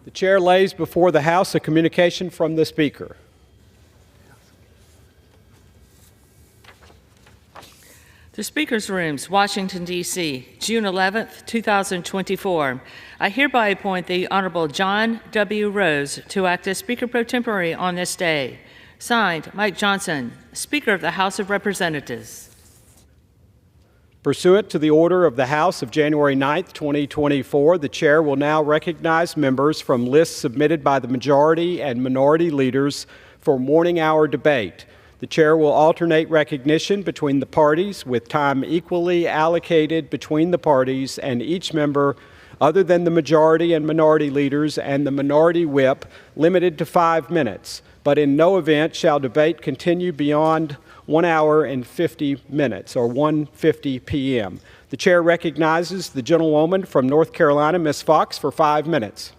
The chair lays before the House a communication from the Speaker. The Speaker's Rooms, Washington, D.C., June 11th, 2024. I hereby appoint the Honorable John W. Rose to act as Speaker pro tempore on this day. Signed, Mike Johnson, Speaker of the House of Representatives. Pursuant to the order of the House of January 9th, 2024, the chair will now recognize members from lists submitted by the majority and minority leaders for morning hour debate. The chair will alternate recognition between the parties with time equally allocated between the parties and each member other than the majority and minority leaders and the minority whip limited to 5 minutes, but in no event shall debate continue beyond 1 hour and 50 minutes, or 1:50 p.m. The chair recognizes the gentlewoman from North Carolina, Ms. Fox, for 5 minutes.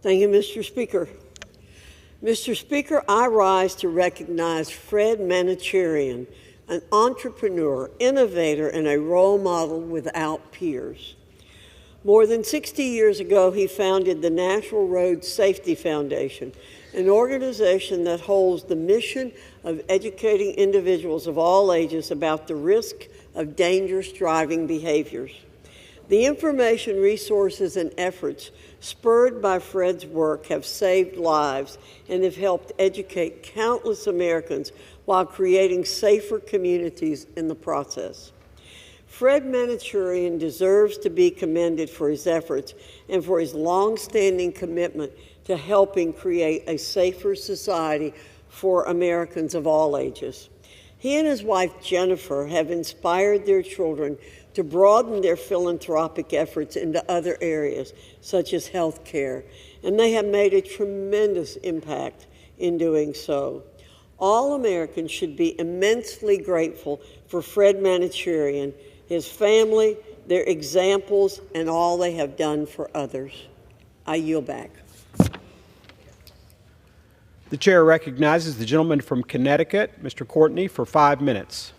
Thank you, Mr. Speaker. Mr. Speaker, I rise to recognize Fred Manouchian, an entrepreneur, innovator, and a role model without peers. More than 60 years ago, he founded the National Road Safety Foundation, an organization that holds the mission of educating individuals of all ages about the risk of dangerous driving behaviors. The information, resources, and efforts spurred by Fred's work have saved lives and have helped educate countless Americans while creating safer communities in the process. Fred Manouchian deserves to be commended for his efforts and for his long-standing commitment to helping create a safer society for Americans of all ages. He and his wife, Jennifer, have inspired their children to broaden their philanthropic efforts into other areas, such as health care, and they have made a tremendous impact in doing so. All Americans should be immensely grateful for Fred Manouchian, his family, their examples, and all they have done for others. I yield back. The chair recognizes the gentleman from Connecticut, Mr. Courtney, for 5 minutes.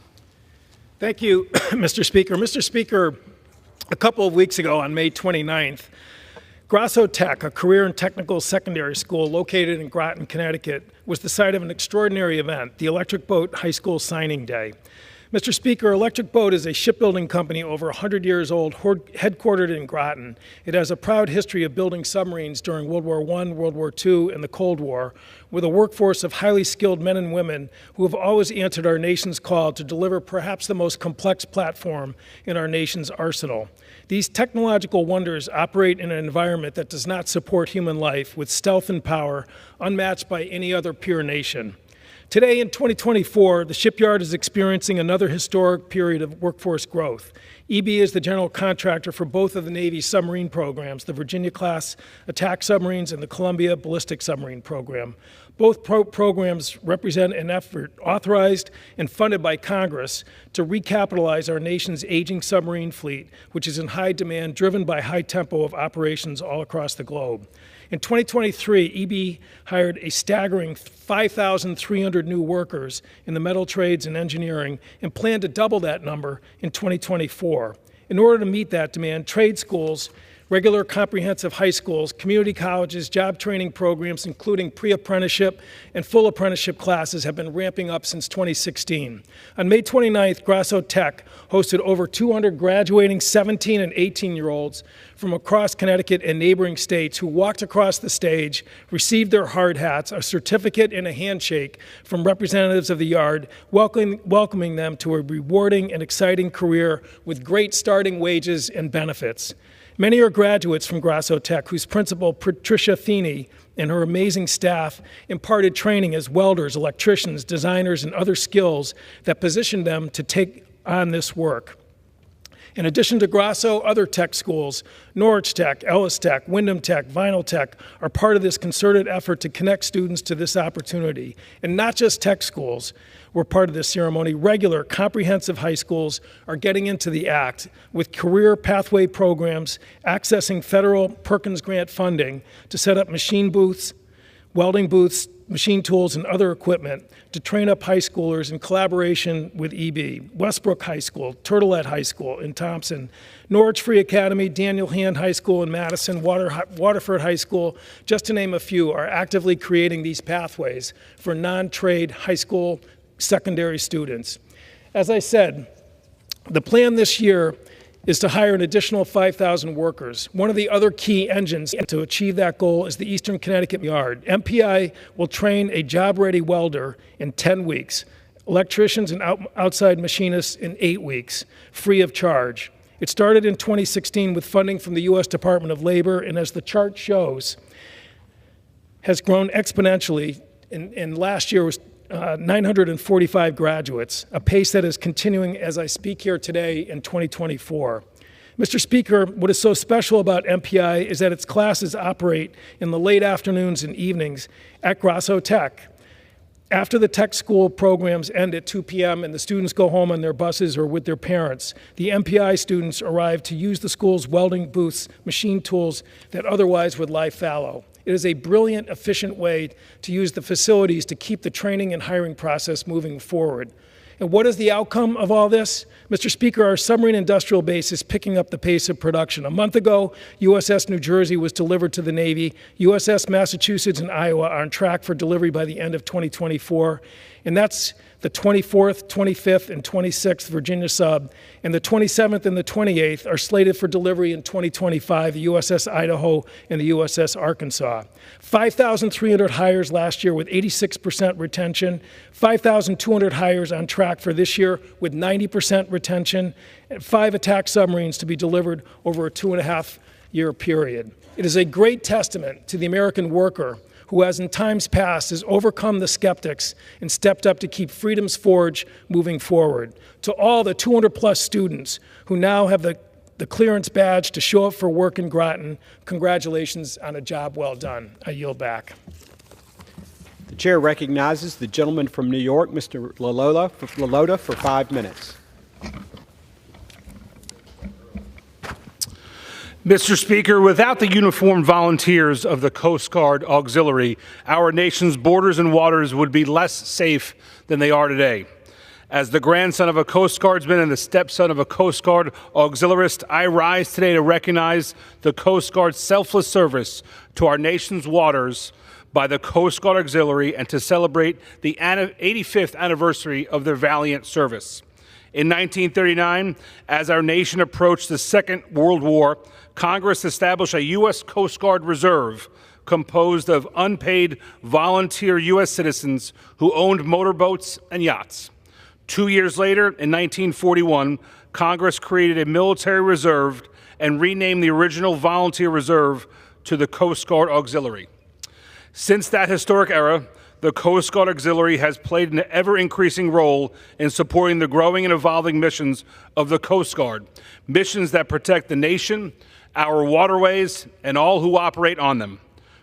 Thank you, Mr. Speaker. Mr. Speaker, a couple of weeks ago on May 29th, Grasso Tech, a career and technical secondary school located in Groton, Connecticut, was the site of an extraordinary event, the Electric Boat High School Signing Day. Mr. Speaker, Electric Boat is a shipbuilding company over 100 years old, headquartered in Groton. It has a proud history of building submarines during World War I, World War II, and the Cold War, with a workforce of highly skilled men and women who have always answered our nation's call to deliver perhaps the most complex platform in our nation's arsenal. These technological wonders operate in an environment that does not support human life, with stealth and power unmatched by any other peer nation. Today, in 2024, the shipyard is experiencing another historic period of workforce growth. EB is the general contractor for both of the Navy's submarine programs, the Virginia-class attack submarines and the Columbia ballistic submarine program. Both programs represent an effort authorized and funded by Congress to recapitalize our nation's aging submarine fleet, which is in high demand, driven by high tempo of operations all across the globe. In 2023, EB hired a staggering 5,300 new workers in the metal trades and engineering and planned to double that number in 2024. In order to meet that demand, trade schools, regular comprehensive high schools, community colleges, job training programs, including pre-apprenticeship and full apprenticeship classes, have been ramping up since 2016. On May 29th, Grasso Tech hosted over 200 graduating 17 and 18-year-olds from across Connecticut and neighboring states who walked across the stage, received their hard hats, a certificate, and a handshake from representatives of the yard, welcoming them to a rewarding and exciting career with great starting wages and benefits. Many are graduates from Grasso Tech, whose principal, Patricia Feeney, and her amazing staff imparted training as welders, electricians, designers, and other skills that positioned them to take on this work. In addition to Grasso, other tech schools, Norwich Tech, Ellis Tech, Windham Tech, Vinyl Tech, are part of this concerted effort to connect students to this opportunity. And not just tech schools were part of this ceremony. Regular, comprehensive high schools are getting into the act with career pathway programs accessing federal Perkins Grant funding to set up machine booths, welding booths, machine tools, and other equipment to train up high schoolers in collaboration with EB, Westbrook High School, Turtlet High School in Thompson, Norwich Free Academy, Daniel Hand High School in Madison, Waterford High School, just to name a few, are actively creating these pathways for non-trade high school secondary students. As I said, the plan this year is to hire an additional 5,000 workers. One of the other key engines to achieve that goal is the Eastern Connecticut Yard. MPI will train a job-ready welder in 10 weeks, electricians and outside machinists in 8 weeks, free of charge. It started in 2016 with funding from the U.S. Department of Labor, and as the chart shows, has grown exponentially, and last year was 945 graduates, a pace that is continuing as I speak here today in 2024. Mr. Speaker, what is so special about MPI is that its classes operate in the late afternoons and evenings at Grasso Tech. After the tech school programs end at 2 p.m. and the students go home on their buses or with their parents, the MPI students arrive to use the school's welding booths, machine tools that otherwise would lie fallow. It is a brilliant, efficient way to use the facilities to keep the training and hiring process moving forward. And what is the outcome of all this? Mr. Speaker, our submarine industrial base is picking up the pace of production. A month ago, USS New Jersey was delivered to the Navy. USS Massachusetts and Iowa are on track for delivery by the end of 2024. And that's the 24th, 25th, and 26th Virginia sub. And the 27th and the 28th are slated for delivery in 2025, the USS Idaho and the USS Arkansas. 5,300 hires last year with 86% retention, 5,200 hires on track for this year with 90% retention, and 5 attack submarines to be delivered over a 2.5-year period. It is a great testament to the American worker who, as in times past, has overcome the skeptics and stepped up to keep Freedom's Forge moving forward. To all the 200-plus students who now have the clearance badge to show up for work in Groton, congratulations on a job well done. I yield back. The chair recognizes the gentleman from New York, Mr. LaLota, for 5 minutes. Mr. Speaker, without the uniformed volunteers of the Coast Guard Auxiliary, our nation's borders and waters would be less safe than they are today. As the grandson of a Coast Guardsman and the stepson of a Coast Guard auxiliarist, I rise today to recognize the Coast Guard's selfless service to our nation's waters by the Coast Guard Auxiliary and to celebrate the 85th anniversary of their valiant service. In 1939, as our nation approached the Second World War, Congress established a U.S. Coast Guard Reserve composed of unpaid volunteer U.S. citizens who owned motorboats and yachts. 2 years later, in 1941, Congress created a military reserve and renamed the original volunteer reserve to the Coast Guard Auxiliary. Since that historic era, the Coast Guard Auxiliary has played an ever-increasing role in supporting the growing and evolving missions of the Coast Guard, missions that protect the nation, our waterways, and all who operate on them.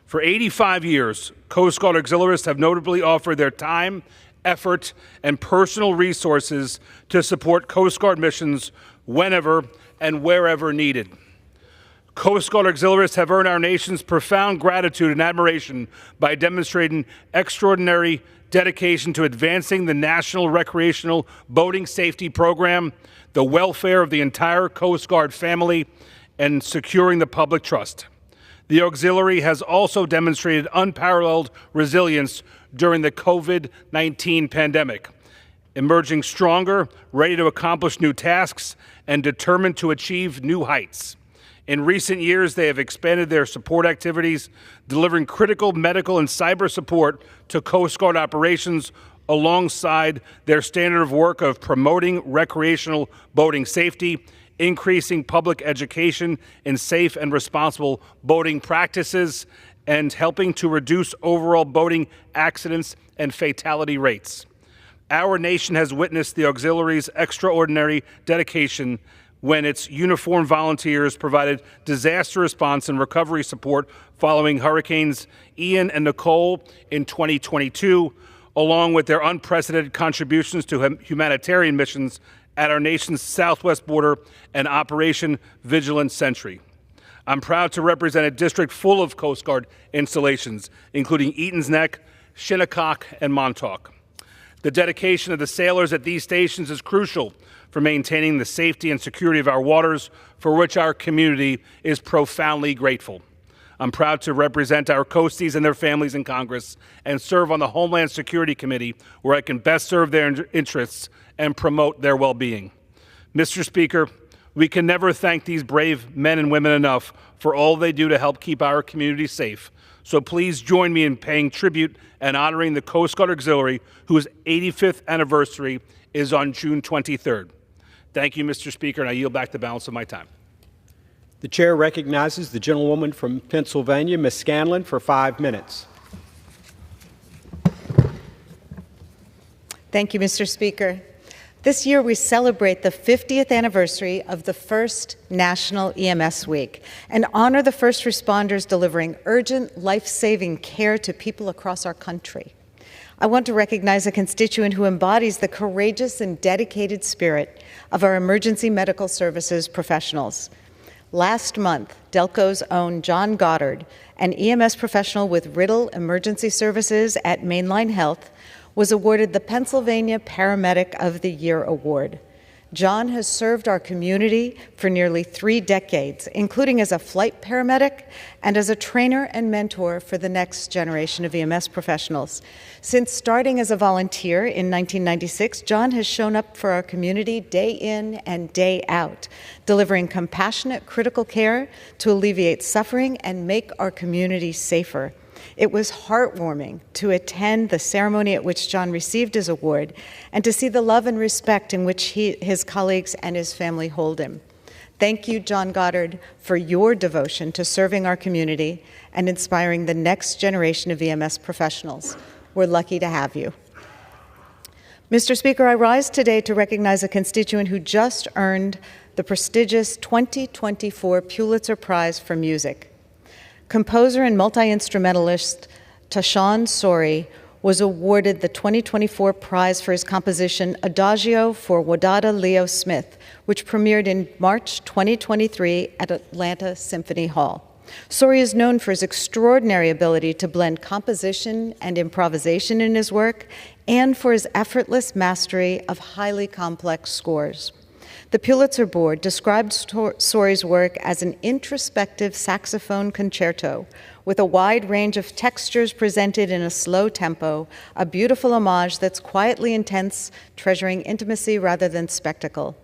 For 85 years, Coast Guard auxiliaries have notably offered their time, effort, and personal resources to support Coast Guard missions whenever and wherever needed. Coast Guard auxiliaries have earned our nation's profound gratitude and admiration by demonstrating extraordinary dedication to advancing the National Recreational Boating Safety Program, the welfare of the entire Coast Guard family, and securing the public trust. The auxiliary has also demonstrated unparalleled resilience during the COVID-19 pandemic, emerging stronger, ready to accomplish new tasks, and determined to achieve new heights. In recent years, they have expanded their support activities, delivering critical medical and cyber support to Coast Guard operations alongside their standard of work of promoting recreational boating safety, increasing public education in safe and responsible boating practices, and helping to reduce overall boating accidents and fatality rates. Our nation has witnessed the auxiliary's extraordinary dedication when its uniformed volunteers provided disaster response and recovery support following Hurricanes Ian and Nicole in 2022, along with their unprecedented contributions to humanitarian missions at our nation's southwest border and Operation Vigilant Sentry. I'm proud to represent a district full of Coast Guard installations, including Eaton's Neck, Shinnecock, and Montauk. The dedication of the sailors at these stations is crucial for maintaining the safety and security of our waters, for which our community is profoundly grateful. I'm proud to represent our coasties and their families in Congress and serve on the Homeland Security Committee, where I can best serve their interests and promote their well-being. Mr. Speaker, we can never thank these brave men and women enough for all they do to help keep our community safe. So please join me in paying tribute and honoring the Coast Guard Auxiliary, whose 85th anniversary is on June 23rd. Thank you, Mr. Speaker, and I yield back the balance of my time. The chair recognizes the gentlewoman from Pennsylvania, Ms. Scanlon, for 5 minutes. Thank you, Mr. Speaker. This year, we celebrate the 50th anniversary of the first National EMS Week and honor the first responders delivering urgent, life-saving care to people across our country. I want to recognize a constituent who embodies the courageous and dedicated spirit of our emergency medical services professionals. Last month, Delco's own John Goddard, an EMS professional with Riddle Emergency Services at Mainline Health, was awarded the Pennsylvania Paramedic of the Year Award. John has served our community for nearly 3 decades, including as a flight paramedic and as a trainer and mentor for the next generation of EMS professionals. Since starting as a volunteer in 1996, John has shown up for our community day in and day out, delivering compassionate critical care to alleviate suffering and make our community safer. It was heartwarming to attend the ceremony at which John received his award and to see the love and respect in which his colleagues and his family hold him. Thank you, John Goddard, for your devotion to serving our community and inspiring the next generation of EMS professionals. We're lucky to have you. Mr. Speaker, I rise today to recognize a constituent who just earned the prestigious 2024 Pulitzer Prize for Music. Composer and multi-instrumentalist Tashawn Sori was awarded the 2024 prize for his composition Adagio for Wadada Leo Smith, which premiered in March 2023 at Atlanta Symphony Hall. Sori is known for his extraordinary ability to blend composition and improvisation in his work and for his effortless mastery of highly complex scores. The Pulitzer Board described Sori's work as an introspective saxophone concerto with a wide range of textures presented in a slow tempo, a beautiful homage that's quietly intense, treasuring intimacy rather than spectacle.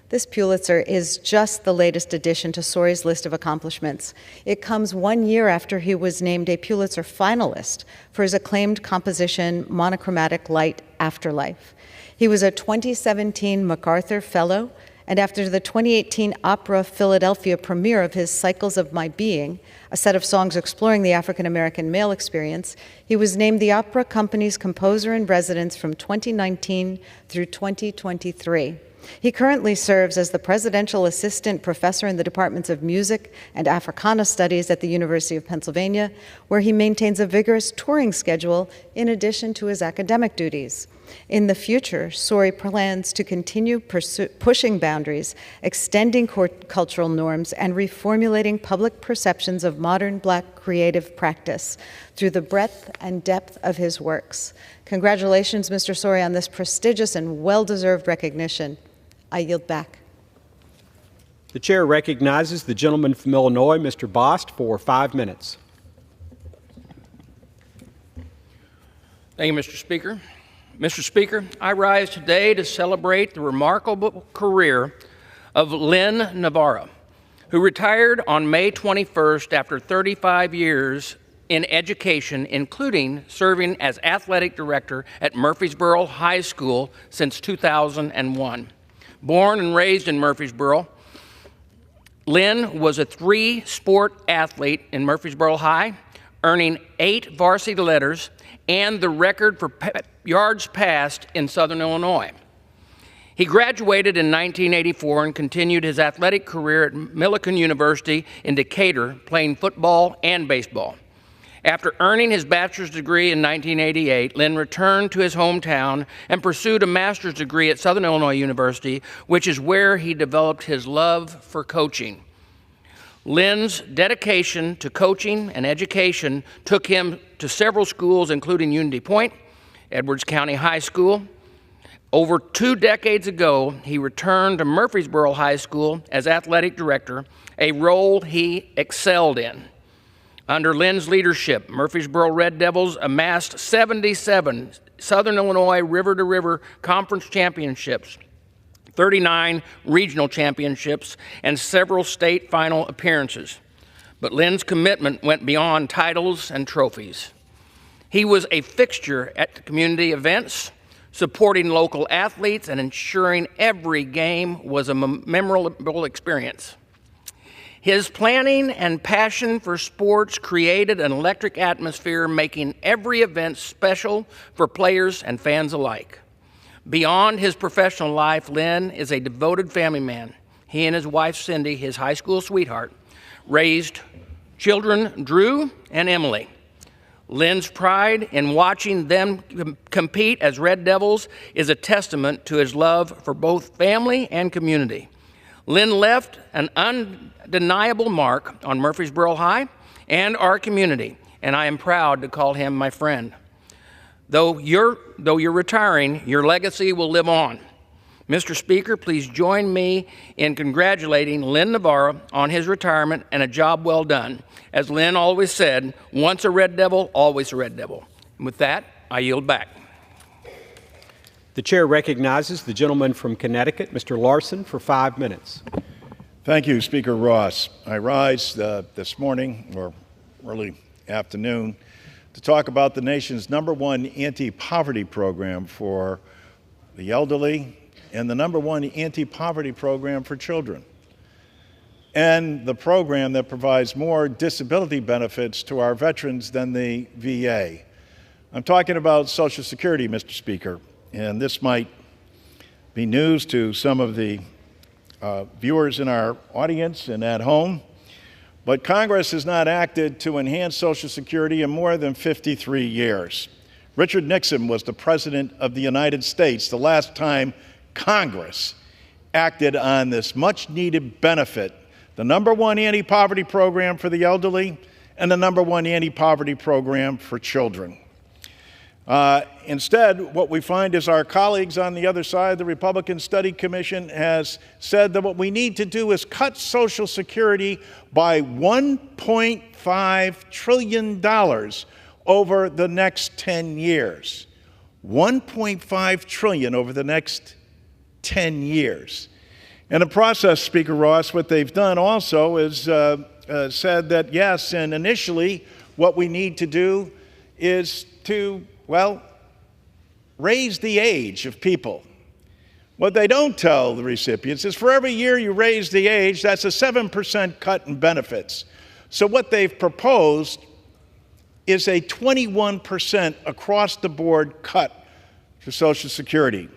This Pulitzer is just the latest addition to Sori's list of accomplishments. It comes 1 year after he was named a Pulitzer finalist for his acclaimed composition, Monochromatic Light Afterlife. He was a 2017 MacArthur Fellow, and after the 2018 Opera Philadelphia premiere of his Cycles of My Being, a set of songs exploring the African-American male experience, he was named the Opera Company's Composer in Residence from 2019 through 2023. He currently serves as the Presidential Assistant Professor in the Departments of Music and Africana Studies at the University of Pennsylvania, where he maintains a vigorous touring schedule in addition to his academic duties. In the future, Sori plans to continue pushing boundaries, extending cultural norms, and reformulating public perceptions of modern Black creative practice through the breadth and depth of his works. Congratulations, Mr. Sori, on this prestigious and well-deserved recognition. I yield back. The chair recognizes the gentleman from Illinois, Mr. Bost, for 5 minutes. Thank you, Mr. Speaker. Mr. Speaker, I rise today to celebrate the remarkable career of Lynn Navarro, who retired on May 21st after 35 years in education, including serving as athletic director at Murfreesboro High School since 2001. Born and raised in Murfreesboro, Lynn was a 3-sport athlete in Murfreesboro High, earning 8 varsity letters and the record for yards passed in Southern Illinois. He graduated in 1984 and continued his athletic career at Millikan University in Decatur, playing football and baseball. After earning his bachelor's degree in 1988, Lynn returned to his hometown and pursued a master's degree at Southern Illinois University, which is where he developed his love for coaching. Lynn's dedication to coaching and education took him to several schools, including Unity Point, Edwards County High School. Over 2 decades ago, he returned to Murfreesboro High School as athletic director, a role he excelled in. Under Lynn's leadership, Murfreesboro Red Devils amassed 77 Southern Illinois river-to-river conference championships, 39 regional championships, and several state final appearances. But Lynn's commitment went beyond titles and trophies. He was a fixture at community events, supporting local athletes and ensuring every game was a memorable experience. His planning and passion for sports created an electric atmosphere, making every event special for players and fans alike. Beyond his professional life, Lynn is a devoted family man. He and his wife, Cindy, his high school sweetheart, raised children Drew and Emily. Lynn's pride in watching them compete as Red Devils is a testament to his love for both family and community. Lynn left an undeniable mark on Murfreesboro High and our community, and I am proud to call him my friend. Though you're retiring, your legacy will live on. Mr. Speaker, please join me in congratulating Lynn Navarro on his retirement and a job well done. As Lynn always said, once a Red Devil, always a Red Devil. And with that, I yield back. The chair recognizes the gentleman from Connecticut, Mr. Larson, for 5 minutes. Thank you, Speaker Ross. I rise this morning, or early afternoon, to talk about the nation's #1 anti-poverty program for the elderly and the #1 anti-poverty program for children, and the program that provides more disability benefits to our veterans than the VA. I'm talking about Social Security, Mr. Speaker, and this might be news to some of the viewers in our audience and at home, but Congress has not acted to enhance Social Security in more than 53 years. Richard Nixon was the President of the United States the last time Congress acted on this much-needed benefit, the #1 anti-poverty program for the elderly and the #1 anti-poverty program for children. Instead, what we find is our colleagues on the other side, the Republican Study Commission, has said that what we need to do is cut Social Security by $1.5 trillion over the next 10 years. $1.5 trillion over the next 10 years. In the process, Speaker Ross, what they've done also is said that, yes, and initially what we need to do is to, well, raise the age of people. What they don't tell the recipients is for every year you raise the age, that's a 7% cut in benefits. So what they've proposed is a 21% across-the-board cut to Social Security.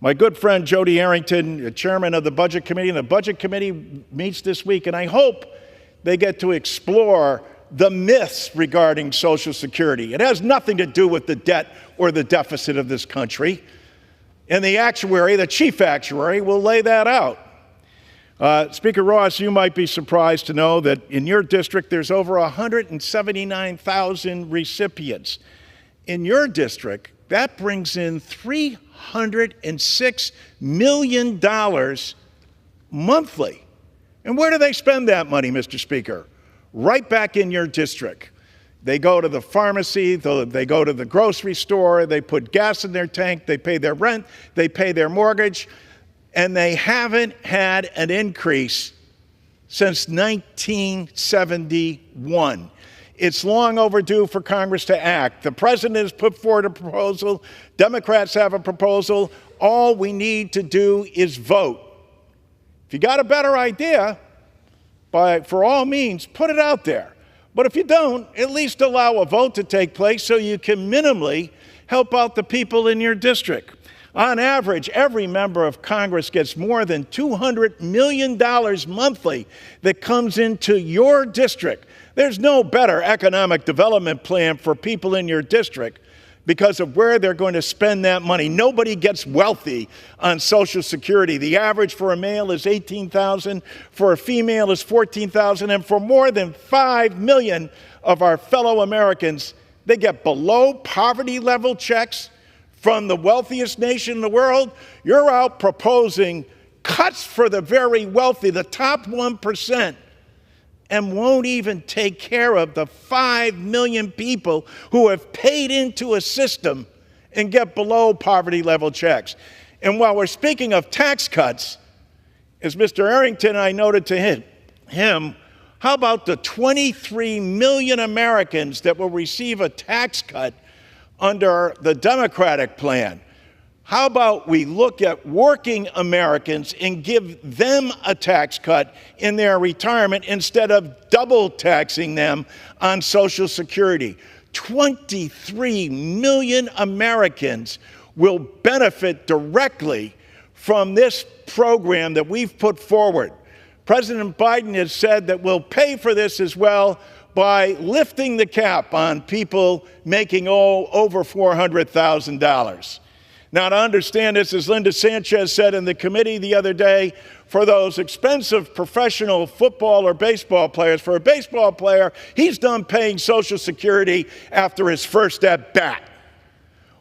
My good friend Jody Arrington, chairman of the Budget Committee, and the Budget Committee meets this week, and I hope they get to explore the myths regarding Social Security. It has nothing to do with the debt or the deficit of this country. And the actuary, the chief actuary, will lay that out. Speaker Ross, you might be surprised to know that in your district there's over 179,000 recipients. In your district, that brings in $306 million monthly. And where do they spend that money, Mr. Speaker? Right back in your district. They go to the pharmacy, they go to the grocery store, they put gas in their tank, they pay their rent, they pay their mortgage, and they haven't had an increase since 1971. It's long overdue for Congress to act. The president has put forward a proposal. Democrats have a proposal. All we need to do is vote. If you got a better idea, for all means, put it out there. But if you don't, at least allow a vote to take place so you can minimally help out the people in your district. On average, every member of Congress gets more than $200 million monthly that comes into your district. There's no better economic development plan for people in your district because of where they're going to spend that money. Nobody gets wealthy on Social Security. The average for a male is $18,000, for a female is $14,000, and for more than 5 million of our fellow Americans, they get below poverty level checks from the wealthiest nation in the world. You're out proposing cuts for the very wealthy, the top 1%. And won't even take care of the 5 million people who have paid into a system and get below poverty level checks. And while we're speaking of tax cuts, as Mr. Arrington and I noted to him, how about the 23 million Americans that will receive a tax cut under the Democratic plan? How about we look at working Americans and give them a tax cut in their retirement instead of double taxing them on Social Security? 23 million Americans will benefit directly from this program that we've put forward. President Biden has said that we'll pay for this as well by lifting the cap on people making over $400,000. Now, to understand this, as Linda Sanchez said in the committee the other day, for those expensive professional football or baseball players, for a baseball player, he's done paying Social Security after his first at bat,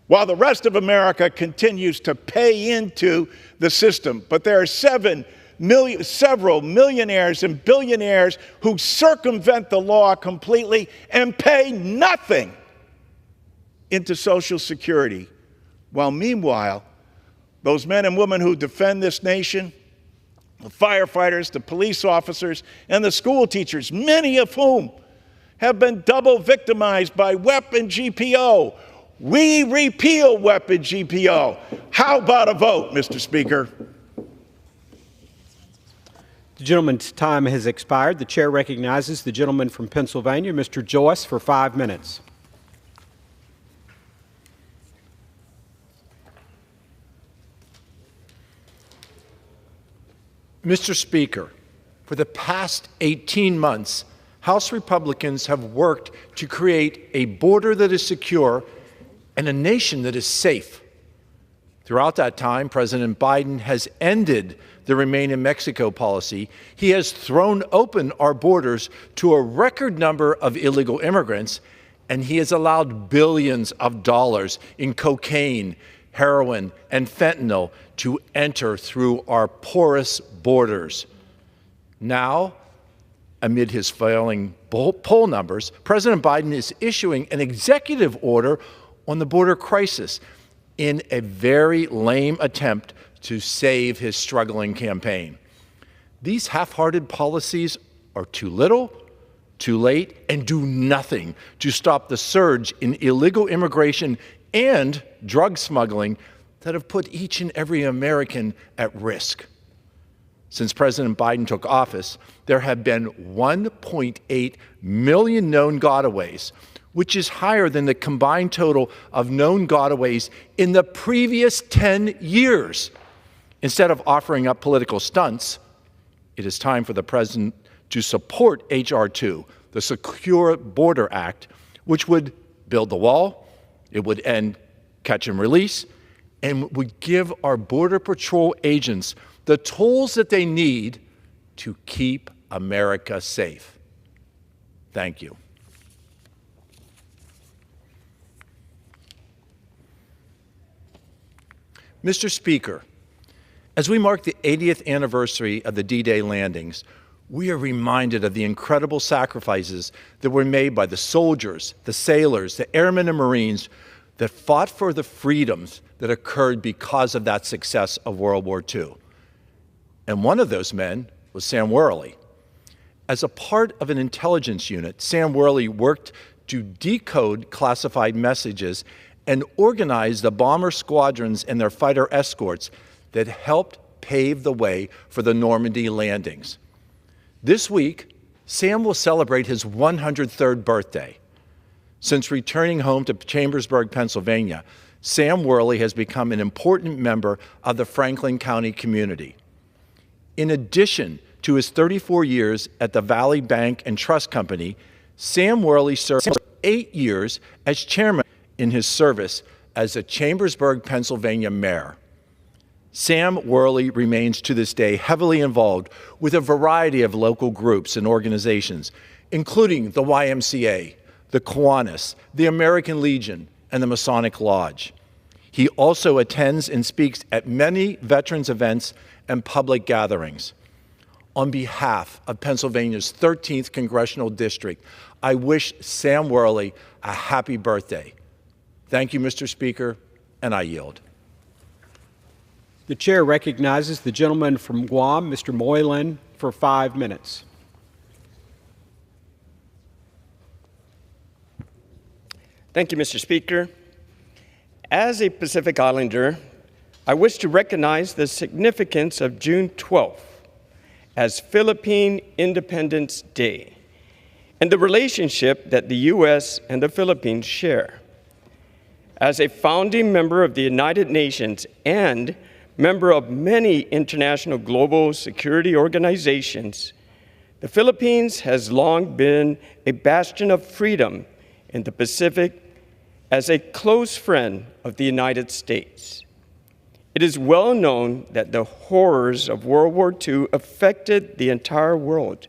while the rest of America continues to pay into the system. But there are several millionaires and billionaires who circumvent the law completely and pay nothing into Social Security. While meanwhile, those men and women who defend this nation, the firefighters, the police officers, and the school teachers, many of whom have been double victimized by weapon GPO. We repeal weapon GPO. How about a vote, Mr. Speaker? The gentleman's time has expired. The chair recognizes the gentleman from Pennsylvania, Mr. Joyce, for 5 minutes. Mr. Speaker, for the past 18 months, House Republicans have worked to create a border that is secure and a nation that is safe. Throughout that time, President Biden has ended the Remain in Mexico policy. He has thrown open our borders to a record number of illegal immigrants, and he has allowed billions of dollars in cocaine, heroin, and fentanyl to enter through our porous borders. Now, amid his failing poll numbers, President Biden is issuing an executive order on the border crisis in a very lame attempt to save his struggling campaign. These half-hearted policies are too little, too late, and do nothing to stop the surge in illegal immigration and drug smuggling that have put each and every American at risk. Since President Biden took office, there have been 1.8 million known gotaways, which is higher than the combined total of known gotaways in the previous 10 years. Instead of offering up political stunts, it is time for the president to support H.R. 2, the Secure Border Act, which would build the wall, it would end catch and release, and would give our Border Patrol agents the tools that they need to keep America safe. Thank you. Mr. Speaker, as we mark the 80th anniversary of the D-Day landings, we are reminded of the incredible sacrifices that were made by the soldiers, the sailors, the airmen and Marines that fought for the freedoms that occurred because of that success of World War II. And one of those men was Sam Worley. As a part of an intelligence unit, Sam Worley worked to decode classified messages and organize the bomber squadrons and their fighter escorts that helped pave the way for the Normandy landings. This week, Sam will celebrate his 103rd birthday. Since returning home to Chambersburg, Pennsylvania, Sam Worley has become an important member of the Franklin County community. In addition to his 34 years at the Valley Bank and Trust Company, Sam Worley served 8 years as chairman in his service as a Chambersburg, Pennsylvania mayor. Sam Worley remains to this day heavily involved with a variety of local groups and organizations, including the YMCA, the Kiwanis, the American Legion, and the Masonic Lodge. He also attends and speaks at many veterans events and public gatherings. On behalf of Pennsylvania's 13th Congressional District, I wish Sam Worley a happy birthday. Thank you, Mr. Speaker, and I yield. The chair recognizes the gentleman from Guam, Mr. Moylan, for 5 minutes. Thank you, Mr. Speaker. As a Pacific Islander, I wish to recognize the significance of June 12th as Philippine Independence Day and the relationship that the U.S. and the Philippines share. As a founding member of the United Nations and member of many international global security organizations, the Philippines has long been a bastion of freedom in the Pacific as a close friend of the United States. It is well known that the horrors of World War II affected the entire world.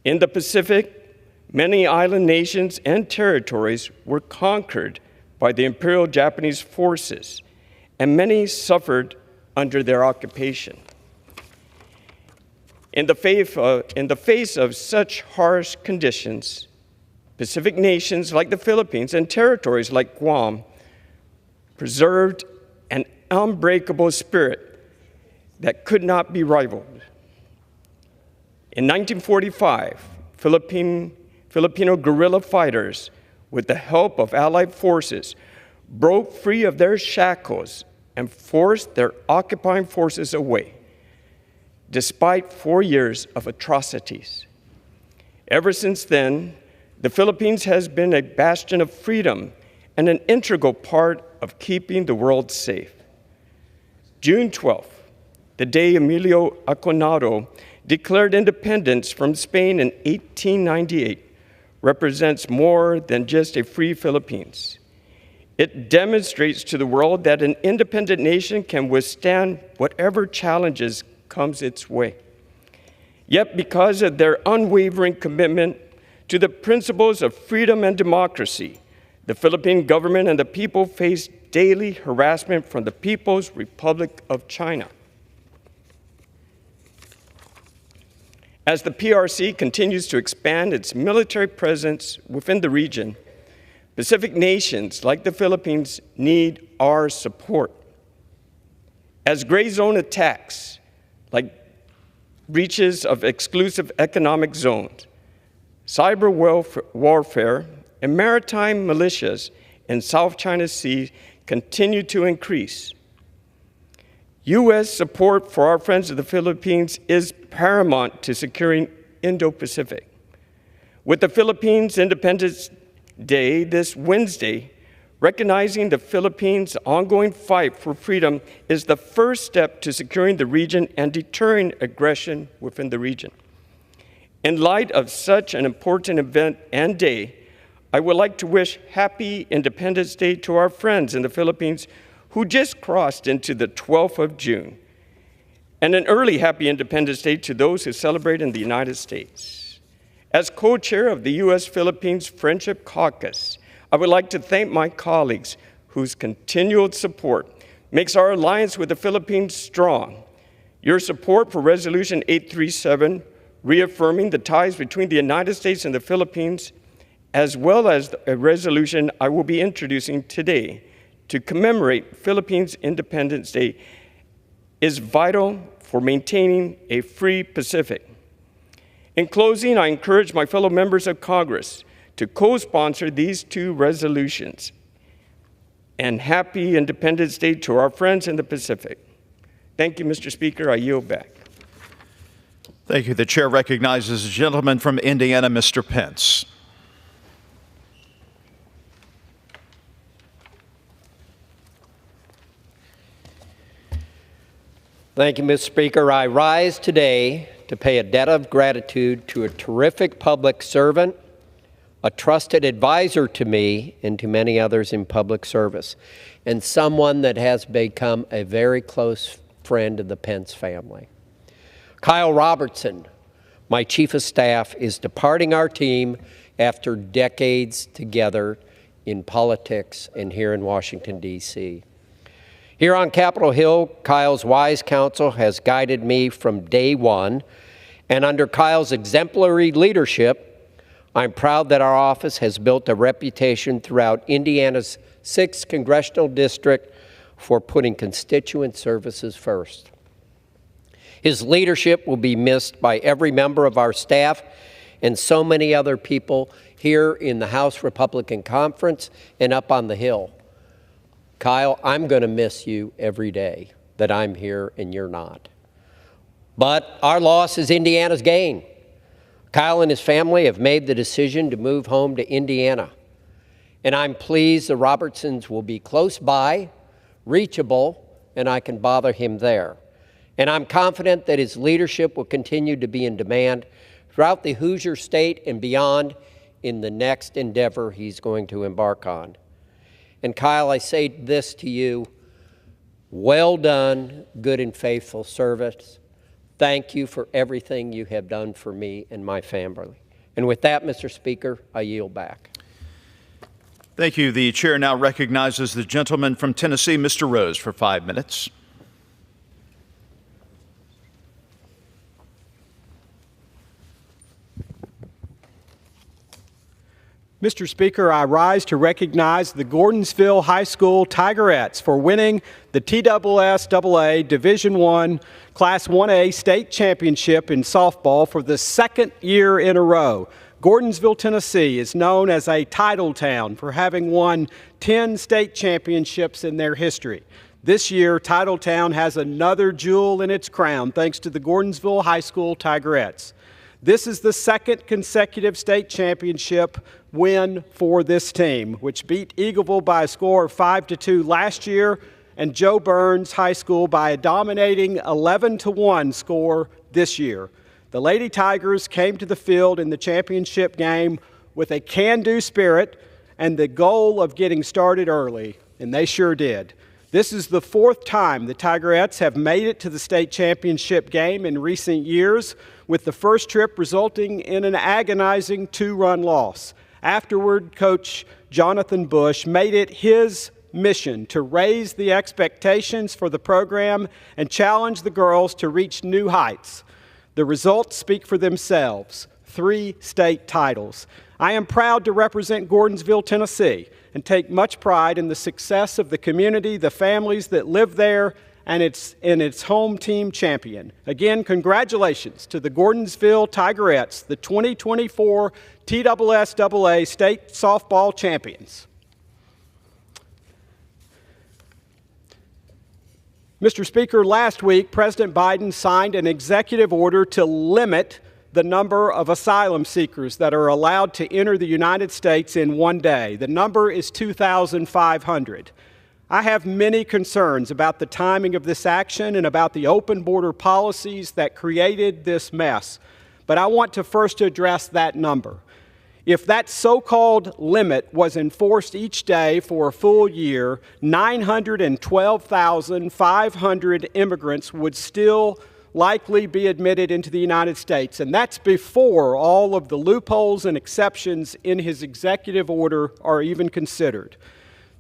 In the Pacific, many island nations and territories were conquered by the Imperial Japanese forces, and many suffered under their occupation. In the face of such harsh conditions, Pacific nations like the Philippines and territories like Guam preserved an unbreakable spirit that could not be rivaled. In 1945, Filipino guerrilla fighters, with the help of Allied forces, broke free of their shackles and forced their occupying forces away, despite 4 years of atrocities. Ever since then, the Philippines has been a bastion of freedom and an integral part of keeping the world safe. June 12th, the day Emilio Aconado declared independence from Spain in 1898, represents more than just a free Philippines. It demonstrates to the world that an independent nation can withstand whatever challenges comes its way. Yet because of their unwavering commitment to the principles of freedom and democracy, the Philippine government and the people face daily harassment from the People's Republic of China. As the PRC continues to expand its military presence within the region, Pacific nations like the Philippines need our support. As gray zone attacks, like breaches of exclusive economic zones, cyber warfare, and maritime militias in South China Sea continue to increase. U.S. support for our friends of the Philippines is paramount to securing Indo-Pacific. With the Philippines Independence Day this Wednesday, recognizing the Philippines' ongoing fight for freedom is the first step to securing the region and deterring aggression within the region. In light of such an important event and day, I would like to wish Happy Independence Day to our friends in the Philippines who just crossed into the 12th of June, and an early Happy Independence Day to those who celebrate in the United States. As co-chair of the U.S.-Philippines Friendship Caucus, I would like to thank my colleagues whose continual support makes our alliance with the Philippines strong. Your support for Resolution 837, reaffirming the ties between the United States and the Philippines, as well as a resolution I will be introducing today to commemorate Philippines Independence Day, is vital for maintaining a free Pacific. In closing, I encourage my fellow members of Congress to co-sponsor these two resolutions. And Happy Independence Day to our friends in the Pacific. Thank you, Mr. Speaker. I yield back. Thank you. The chair recognizes the gentleman from Indiana, Mr. Pence. Thank you, Mr. Speaker. I rise today to pay a debt of gratitude to a terrific public servant a trusted advisor to me and to many others in public service, and someone that has become a very close friend of the Pence family. Kyle Robertson, my chief of staff, is departing our team after decades together in politics and here in Washington, D.C. Here on Capitol Hill, Kyle's wise counsel has guided me from day one, and under Kyle's exemplary leadership, I'm proud that our office has built a reputation throughout Indiana's 6th congressional district for putting constituent services first. His leadership will be missed by every member of our staff and so many other people here in the House Republican Conference and up on the Hill. Kyle, I'm going to miss you every day that I'm here and you're not. But our loss is Indiana's gain. Kyle and his family have made the decision to move home to Indiana. And I'm pleased the Robertsons will be close by, reachable, and I can bother him there. And I'm confident that his leadership will continue to be in demand throughout the Hoosier State and beyond in the next endeavor he's going to embark on. And Kyle, I say this to you, well done, good and faithful service. Thank you for everything you have done for me and my family. And with that, Mr. Speaker, I yield back. Thank you. The chair now recognizes the gentleman from Tennessee, Mr. Rose, for 5 minutes. Mr. Speaker, I rise to recognize the Gordonsville High School Tigerettes for winning the TSSAA Division I Class 1A State Championship in softball for the second year in a row. Gordonsville, Tennessee is known as a title town for having won 10 state championships in their history. This year, Titletown has another jewel in its crown thanks to the Gordonsville High School Tigerettes. This is the second consecutive state championship win for this team, which beat Eagleville by a score of 5-2 last year and Joe Burns High School by a dominating 11-1 score this year. The Lady Tigers came to the field in the championship game with a can-do spirit and the goal of getting started early, and they sure did. This is the fourth time the Tigerettes have made it to the state championship game in recent years, with the first trip resulting in an agonizing 2-run loss. Afterward, Coach Jonathan Bush made it his mission to raise the expectations for the program and challenge the girls to reach new heights. The results speak for themselves: 3 state titles. I am proud to represent Gordonsville, Tennessee, and take much pride in the success of the community, the families that live there, and its home team champion. Again, congratulations to the Gordonsville Tigerettes, the 2024 TSSAA State Softball Champions. Mr. Speaker, last week, President Biden signed an executive order to limit the number of asylum seekers that are allowed to enter the United States in one day. The number is 2,500. I have many concerns about the timing of this action and about the open border policies that created this mess, but I want to first address that number. If that so-called limit was enforced each day for a full year, 912,500 immigrants would still likely be admitted into the United States, and that's before all of the loopholes and exceptions in his executive order are even considered.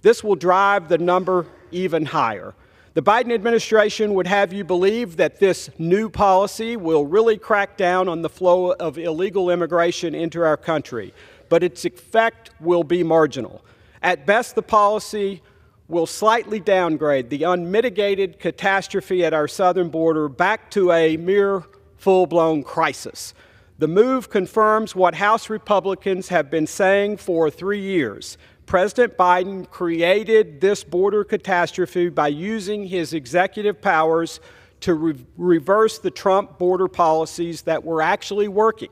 This will drive the number even higher. The Biden administration would have you believe that this new policy will really crack down on the flow of illegal immigration into our country, but its effect will be marginal. At best, the policy will slightly downgrade the unmitigated catastrophe at our southern border back to a mere full-blown crisis. The move confirms what House Republicans have been saying for 3 years. President Biden created this border catastrophe by using his executive powers to reverse the Trump border policies that were actually working,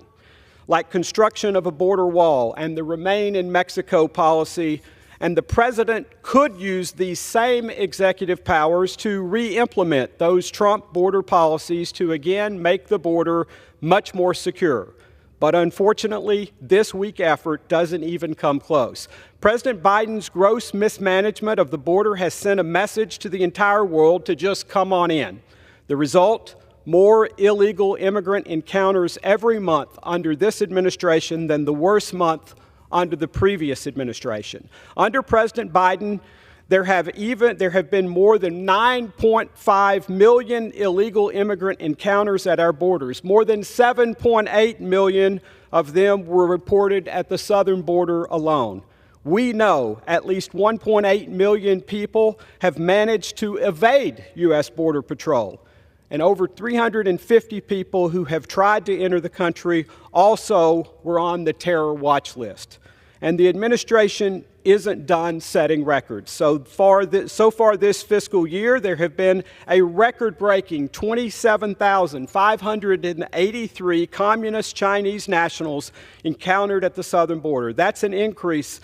like construction of a border wall and the Remain in Mexico policy. And the president could use these same executive powers to re-implement those Trump border policies to again make the border much more secure. But unfortunately, this weak effort doesn't even come close. President Biden's gross mismanagement of the border has sent a message to the entire world to just come on in. The result? More illegal immigrant encounters every month under this administration than the worst month under the previous administration. Under President Biden, there have been more than 9.5 million illegal immigrant encounters at our borders. More than 7.8 million of them were reported at the southern border alone. We know at least 1.8 million people have managed to evade U.S. Border Patrol, and over 350 people who have tried to enter the country also were on the terror watch list. And the administration isn't done setting records. So far this fiscal year, there have been a record-breaking 27,583 communist Chinese nationals encountered at the southern border. That's an increase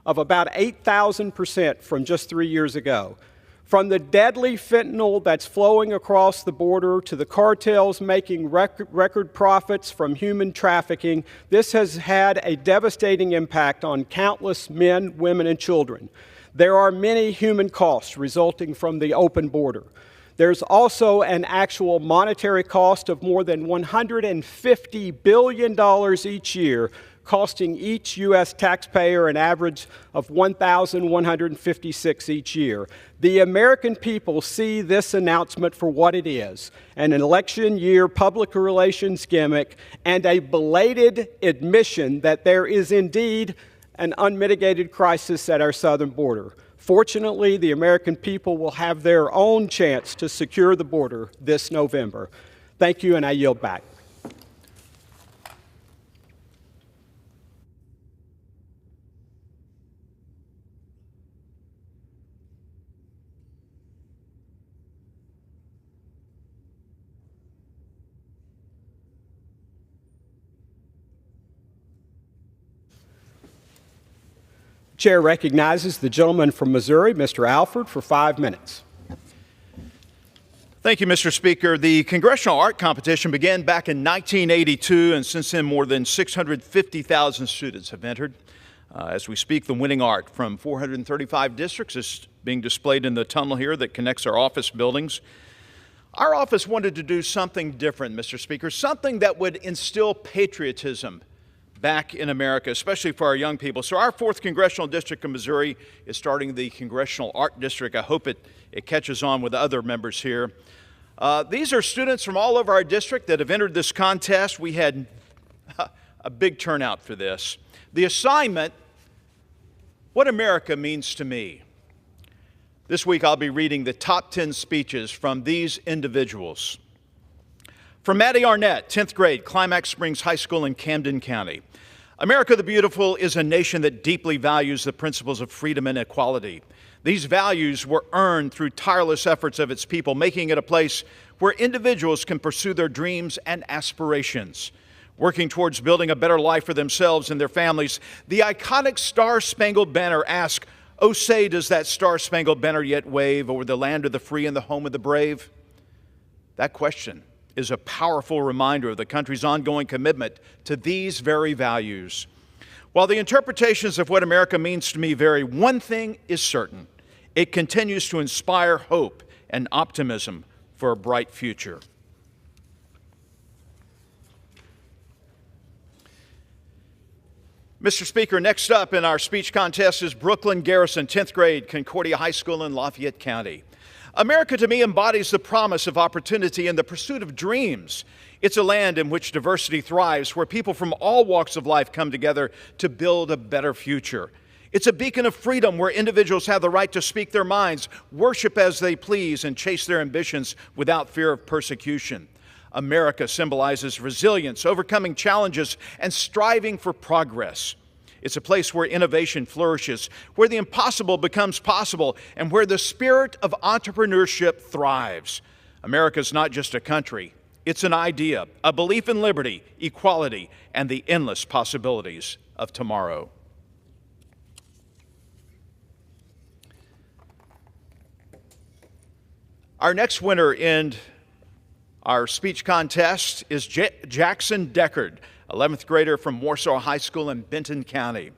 of about 8,000% from just 3 years ago. From the deadly fentanyl that's flowing across the border to the cartels making record profits from human trafficking, this has had a devastating impact on countless men, women, and children. There are many human costs resulting from the open border. There's also an actual monetary cost of more than $150 billion each year, costing each U.S. taxpayer an average of $1,156 each year. The American people see this announcement for what it is, an election year public relations gimmick and a belated admission that there is indeed an unmitigated crisis at our southern border. Fortunately, the American people will have their own chance to secure the border this November. Thank you, and I yield back. Chair recognizes the gentleman from Missouri, Mr. Alford, for 5 minutes. Thank you, Mr. Speaker. The Congressional Art Competition began back in 1982, and since then more than 650,000 students have entered. As we speak, the winning art from 435 districts is being displayed in the tunnel here that connects our office buildings. Our office wanted to do something different, Mr. Speaker, something that would instill patriotism back in America, especially for our young people. So our 4th Congressional District of Missouri is starting the Congressional Art District. I hope it catches on with other members here. These are students from all over our district that have entered this contest. We had a big turnout for this. The assignment, What America Means to Me. This week I'll be reading the top 10 speeches from these individuals. From Maddie Arnett, 10th grade, Climax Springs High School in Camden County. America the Beautiful is a nation that deeply values the principles of freedom and equality. These values were earned through tireless efforts of its people, making it a place where individuals can pursue their dreams and aspirations. Working towards building a better life for themselves and their families, the iconic Star-Spangled Banner asks, "Oh, say, does that Star-Spangled Banner yet wave over the land of the free and the home of the brave?" That question is a powerful reminder of the country's ongoing commitment to these very values. While the interpretations of what America means to me vary, one thing is certain: it continues to inspire hope and optimism for a bright future. Mr. Speaker, next up in our speech contest is Brooklyn Garrison, 10th grade, Concordia High School in Lafayette County. America to me embodies the promise of opportunity and the pursuit of dreams. It's a land in which diversity thrives, where people from all walks of life come together to build a better future. It's a beacon of freedom where individuals have the right to speak their minds, worship as they please, and chase their ambitions without fear of persecution. America symbolizes resilience, overcoming challenges, and striving for progress. It's a place where innovation flourishes, where the impossible becomes possible, and where the spirit of entrepreneurship thrives. America's not just a country. It's an idea, a belief in liberty, equality, and the endless possibilities of tomorrow. Our next winner in our speech contest is Jackson Deckard, 11th grader from Warsaw High School in Benton County.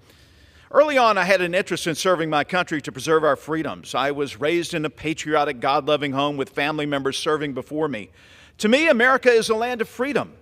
Early on, I had an interest in serving my country to preserve our freedoms. I was raised in a patriotic, God-loving home with family members serving before me. To me, America is a land of freedom.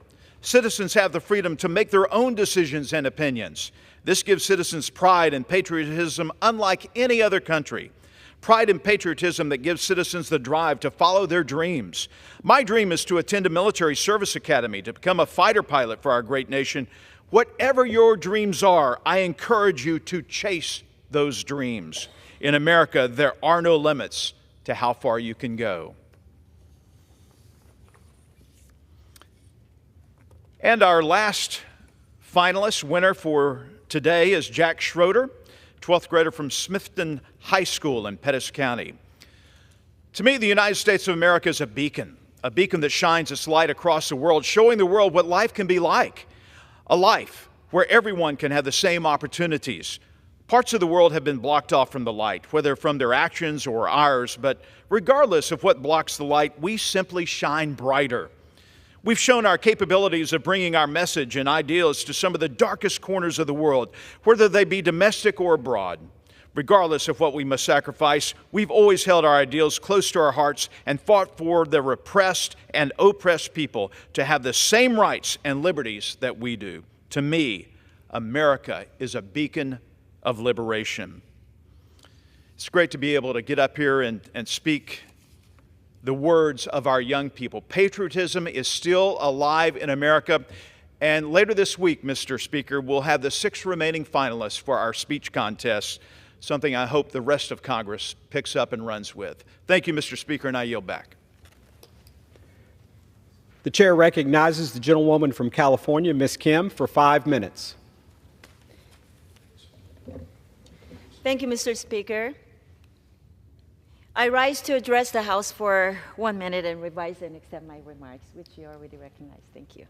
Citizens have the freedom to make their own decisions and opinions. This gives citizens pride and patriotism unlike any other country. Pride and patriotism that gives citizens the drive to follow their dreams. My dream is to attend a military service academy, to become a fighter pilot for our great nation. Whatever your dreams are, I encourage you to chase those dreams. In America, there are no limits to how far you can go. And our last finalist winner for today is Jack Schroeder, 12th grader from Smithton High School in Pettis County. To me, the United States of America is a beacon that shines its light across the world, showing the world what life can be like. A life where everyone can have the same opportunities. Parts of the world have been blocked off from the light, whether from their actions or ours, but regardless of what blocks the light, we simply shine brighter. We've shown our capabilities of bringing our message and ideals to some of the darkest corners of the world, whether they be domestic or abroad. Regardless of what we must sacrifice, we've always held our ideals close to our hearts and fought for the repressed and oppressed people to have the same rights and liberties that we do. To me, America is a beacon of liberation. It's great to be able to get up here and speak the words of our young people. Patriotism is still alive in America. And later this week, Mr. Speaker, we'll have the 6 remaining finalists for our speech contest, something I hope the rest of Congress picks up and runs with. Thank you, Mr. Speaker, and I yield back. The chair recognizes the gentlewoman from California, Ms. Kim, for 5 minutes. Thank you, Mr. Speaker. I rise to address the House for 1 minute and revise and accept my remarks, which you already recognize. Thank you.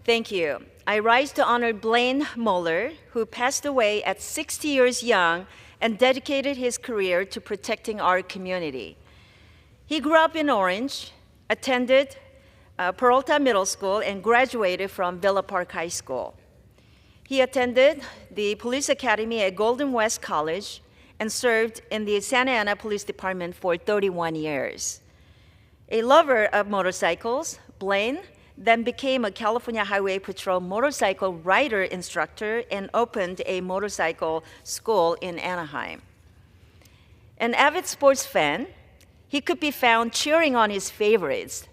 Thank you. I rise to honor Blaine Moeller, who passed away at 60 years young and dedicated his career to protecting our community. He grew up in Orange, attended Peralta Middle School, and graduated from Villa Park High School. He attended the Police Academy at Golden West College and served in the Santa Ana Police Department for 31 years. A lover of motorcycles, Blaine then became a California Highway Patrol motorcycle rider instructor and opened a motorcycle school in Anaheim. An avid sports fan, he could be found cheering on his favorites,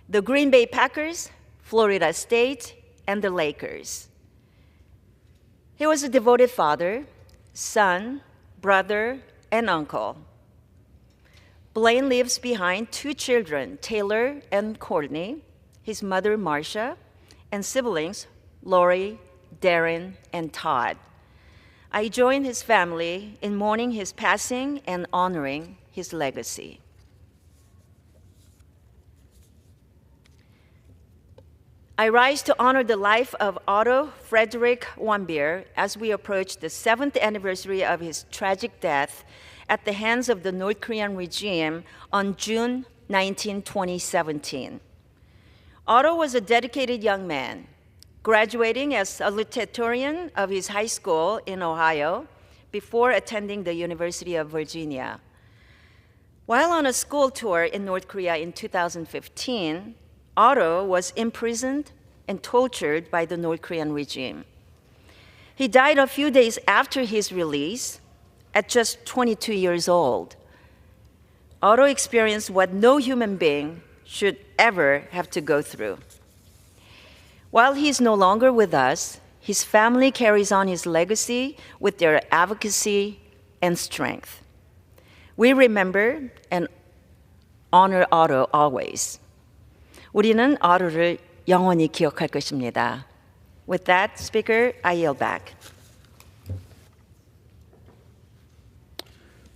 the Green Bay Packers, Florida State, and the Lakers. He was a devoted father, son, brother, and uncle. Blaine leaves behind 2 children, Taylor and Courtney, his mother, Marcia, and siblings, Lori, Darren, and Todd. I join his family in mourning his passing and honoring his legacy. I rise to honor the life of Otto Frederick Warmbier as we approach the 7th anniversary of his tragic death at the hands of the North Korean regime on June 19, 2017. Otto was a dedicated young man, graduating as salutatorian of his high school in Ohio before attending the University of Virginia. While on a school tour in North Korea in 2015, Otto was imprisoned and tortured by the North Korean regime. He died a few days after his release at just 22 years old. Otto experienced what no human being should ever have to go through. While he's no longer with us, his family carries on his legacy with their advocacy and strength. We remember and honor Otto always. 우리는 Otto를 영원히 기억할 것입니다. With that, Speaker, I yield back.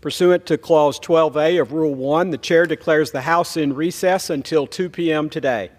Pursuant to Clause 12A of Rule 1, the Chair declares the House in recess until 2 p.m. today.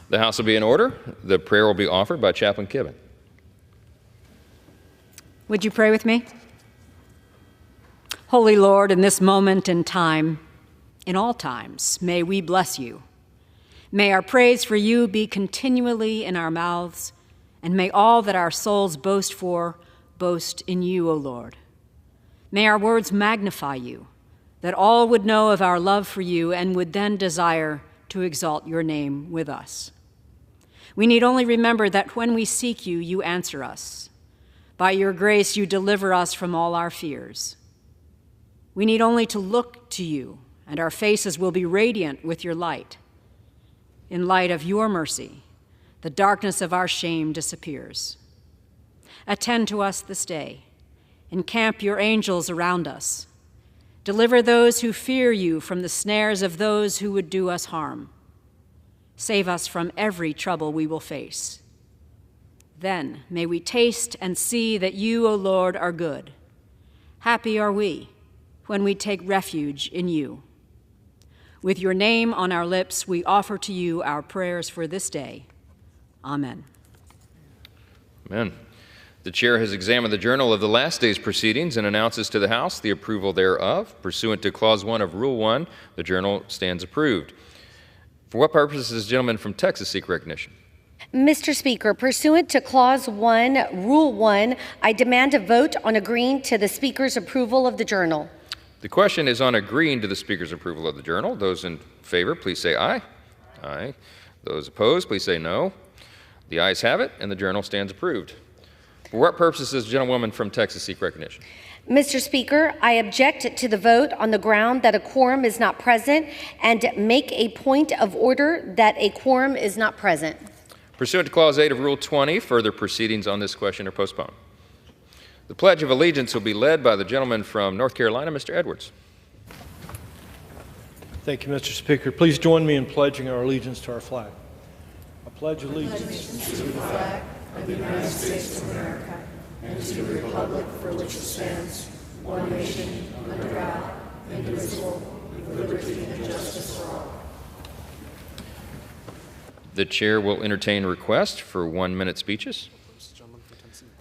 The House will be in order. The prayer will be offered by Chaplain Kibben. Would you pray with me? Holy Lord, in this moment in time, in all times, may we bless you. May our praise for you be continually in our mouths, and may all that our souls boast for boast in you, O Lord. May our words magnify you, that all would know of our love for you and would then desire to exalt your name with us. We need only remember that when we seek you, you answer us. By your grace, you deliver us from all our fears. We need only to look to you, and our faces will be radiant with your light. In light of your mercy, the darkness of our shame disappears. Attend to us this day. Encamp your angels around us. Deliver those who fear you from the snares of those who would do us harm. Save us from every trouble we will face. Then may we taste and see that you, O Lord, are good. Happy are we when we take refuge in you. With your name on our lips, we offer to you our prayers for this day. Amen. Amen. The chair has examined the journal of the last day's proceedings and announces to the House the approval thereof. Pursuant to Clause 1 of Rule 1, the journal stands approved. For what purpose does the gentleman from Texas seek recognition? Mr. Speaker, pursuant to Clause 1, Rule 1, I demand a vote on agreeing to the Speaker's approval of the journal. The question is on agreeing to the Speaker's approval of the journal. Those in favor, please say aye. Aye. Those opposed, please say no. The ayes have it, and the journal stands approved. For what purposes does the gentlewoman from Texas seek recognition? Mr. Speaker, I object to the vote on the ground that a quorum is not present and make a point of order that a quorum is not present. Pursuant to Clause 8 of Rule 20, further proceedings on this question are postponed. The Pledge of Allegiance will be led by the gentleman from North Carolina, Mr. Edwards. Thank you, Mr. Speaker. Please join me in pledging our allegiance to our flag. I pledge allegiance to the flag of the United States of America and to the republic for which it stands, one nation, under God, indivisible, with liberty and justice for all. The chair will entertain requests for 1-minute speeches.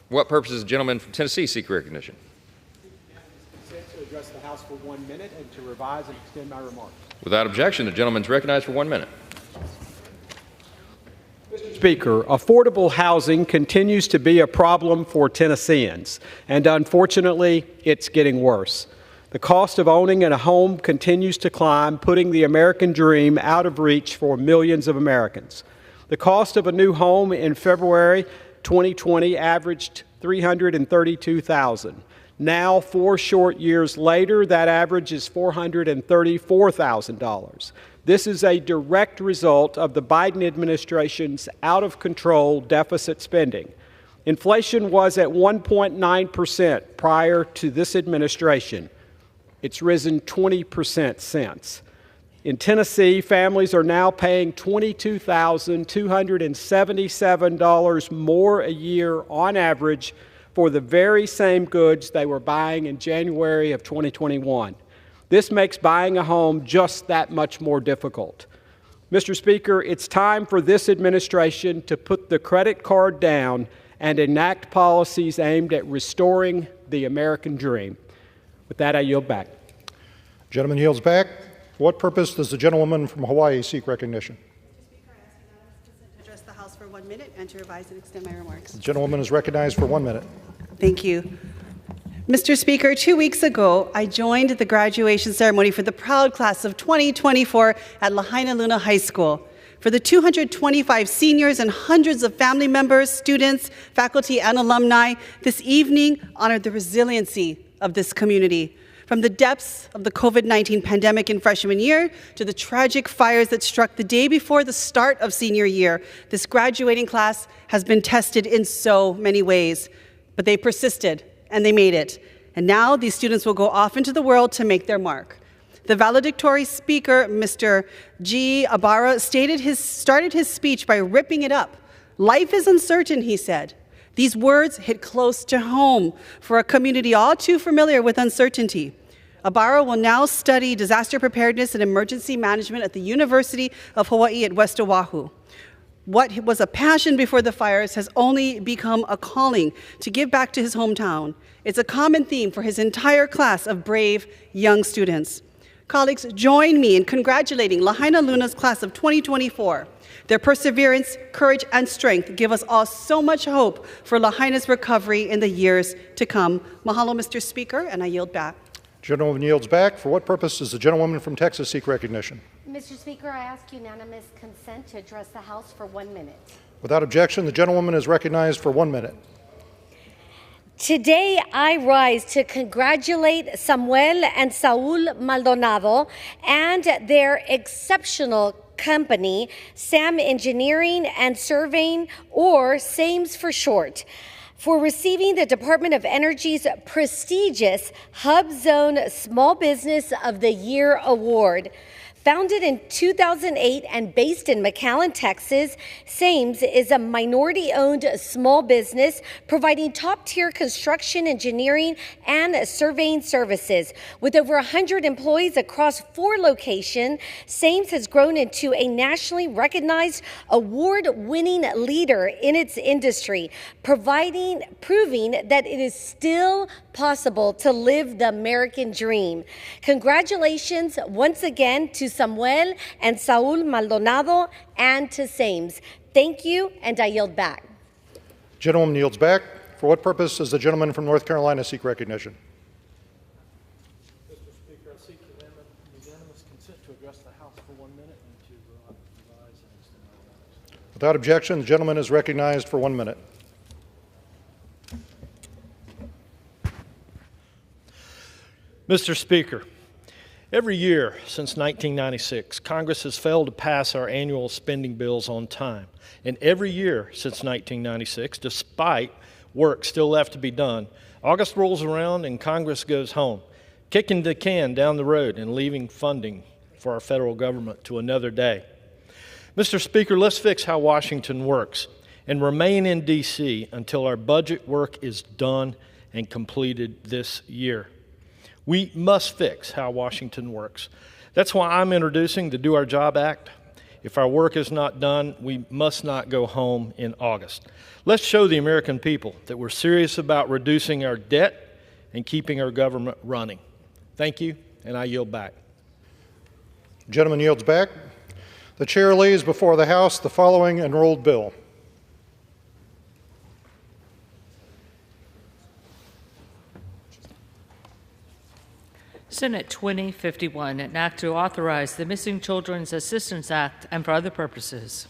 What purpose does the gentleman from Tennessee seek recognition? To address the House for 1 minute and to revise and extend my remarks. Without objection, the gentleman is recognized for 1 minute. Mr. Speaker, affordable housing continues to be a problem for Tennesseans, and unfortunately, it's getting worse. The cost of owning a home continues to climb, putting the American dream out of reach for millions of Americans. The cost of a new home in February 2020 averaged $332,000. Now, 4 short years later, that average is $434,000. This is a direct result of the Biden administration's out-of-control deficit spending. Inflation was at 1.9% prior to this administration. It's risen 20% since. In Tennessee, families are now paying $22,277 more a year on average for the very same goods they were buying in January of 2021. This makes buying a home just that much more difficult. Mr. Speaker, it's time for this administration to put the credit card down and enact policies aimed at restoring the American dream. With that, I yield back. Gentleman yields back. For what purpose does the gentlewoman from Hawaii seek recognition? To address the House for 1 minute and to revise and extend my remarks. The gentlewoman is recognized for 1 minute. Thank you. Mr. Speaker, 2 weeks ago, I joined the graduation ceremony for the proud class of 2024 at Lahaina Luna High School. For the 225 seniors and hundreds of family members, students, faculty, and alumni, this evening honored the resiliency of this community. From the depths of the COVID-19 pandemic in freshman year to the tragic fires that struck the day before the start of senior year, this graduating class has been tested in so many ways. But they persisted, and they made it. And now these students will go off into the world to make their mark. The valedictory speaker, Mr. G. Ibarra, started his speech by ripping it up. Life is uncertain, he said. These words hit close to home for a community all too familiar with uncertainty. Ibarra will now study disaster preparedness and emergency management at the University of Hawaii at West Oahu. What was a passion before the fires has only become a calling to give back to his hometown. It's a common theme for his entire class of brave young students. Colleagues, join me in congratulating Lahaina Luna's class of 2024. Their perseverance, courage, and strength give us all so much hope for Lahaina's recovery in the years to come. Mahalo, Mr. Speaker, and I yield back. Gentlewoman yields back. For what purpose does the gentlewoman from Texas seek recognition? Mr. Speaker, I ask unanimous consent to address the House for 1 minute. Without objection, the gentlewoman is recognized for 1 minute. Today, I rise to congratulate Samuel and Saul Maldonado and their exceptional company, SAM Engineering and Surveying, or SAMES for short, for receiving the Department of Energy's prestigious Hub Zone Small Business of the Year Award. Founded in 2008 and based in McAllen, Texas, SAMES is a minority-owned small business providing top-tier construction, engineering, and surveying services. With over 100 employees across 4 locations, SAMES has grown into a nationally recognized, award-winning leader in its industry, proving that it is still possible to live the American dream. Congratulations once again to Samuel and Saul Maldonado and to SAMES. Thank you, and I yield back. Gentlewoman yields back. For what purpose does the gentleman from North Carolina seek recognition? Mr. Speaker, I seek unanimous consent to address the House for 1 minute and to revise and extend my remarks. Without objection, the gentleman is recognized for 1 minute. Mr. Speaker, every year since 1996, Congress has failed to pass our annual spending bills on time. And every year since 1996, despite work still left to be done, August rolls around and Congress goes home, kicking the can down the road and leaving funding for our federal government to another day. Mr. Speaker, let's fix how Washington works and remain in D.C. until our budget work is done and completed this year. We must fix how Washington works. That's why I'm introducing the Do Our Job Act. If our work is not done, we must not go home in August. Let's show the American people that we're serious about reducing our debt and keeping our government running. Thank you, and I yield back. Gentleman yields back. The chair lays before the House the following enrolled bill. Senate 2051, an act to authorize the Missing Children's Assistance Act and for other purposes.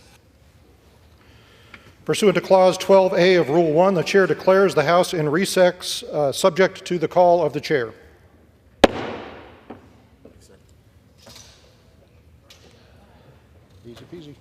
Pursuant to Clause 12A of Rule 1, the chair declares the House in recess, subject to the call of the chair. Easy peasy.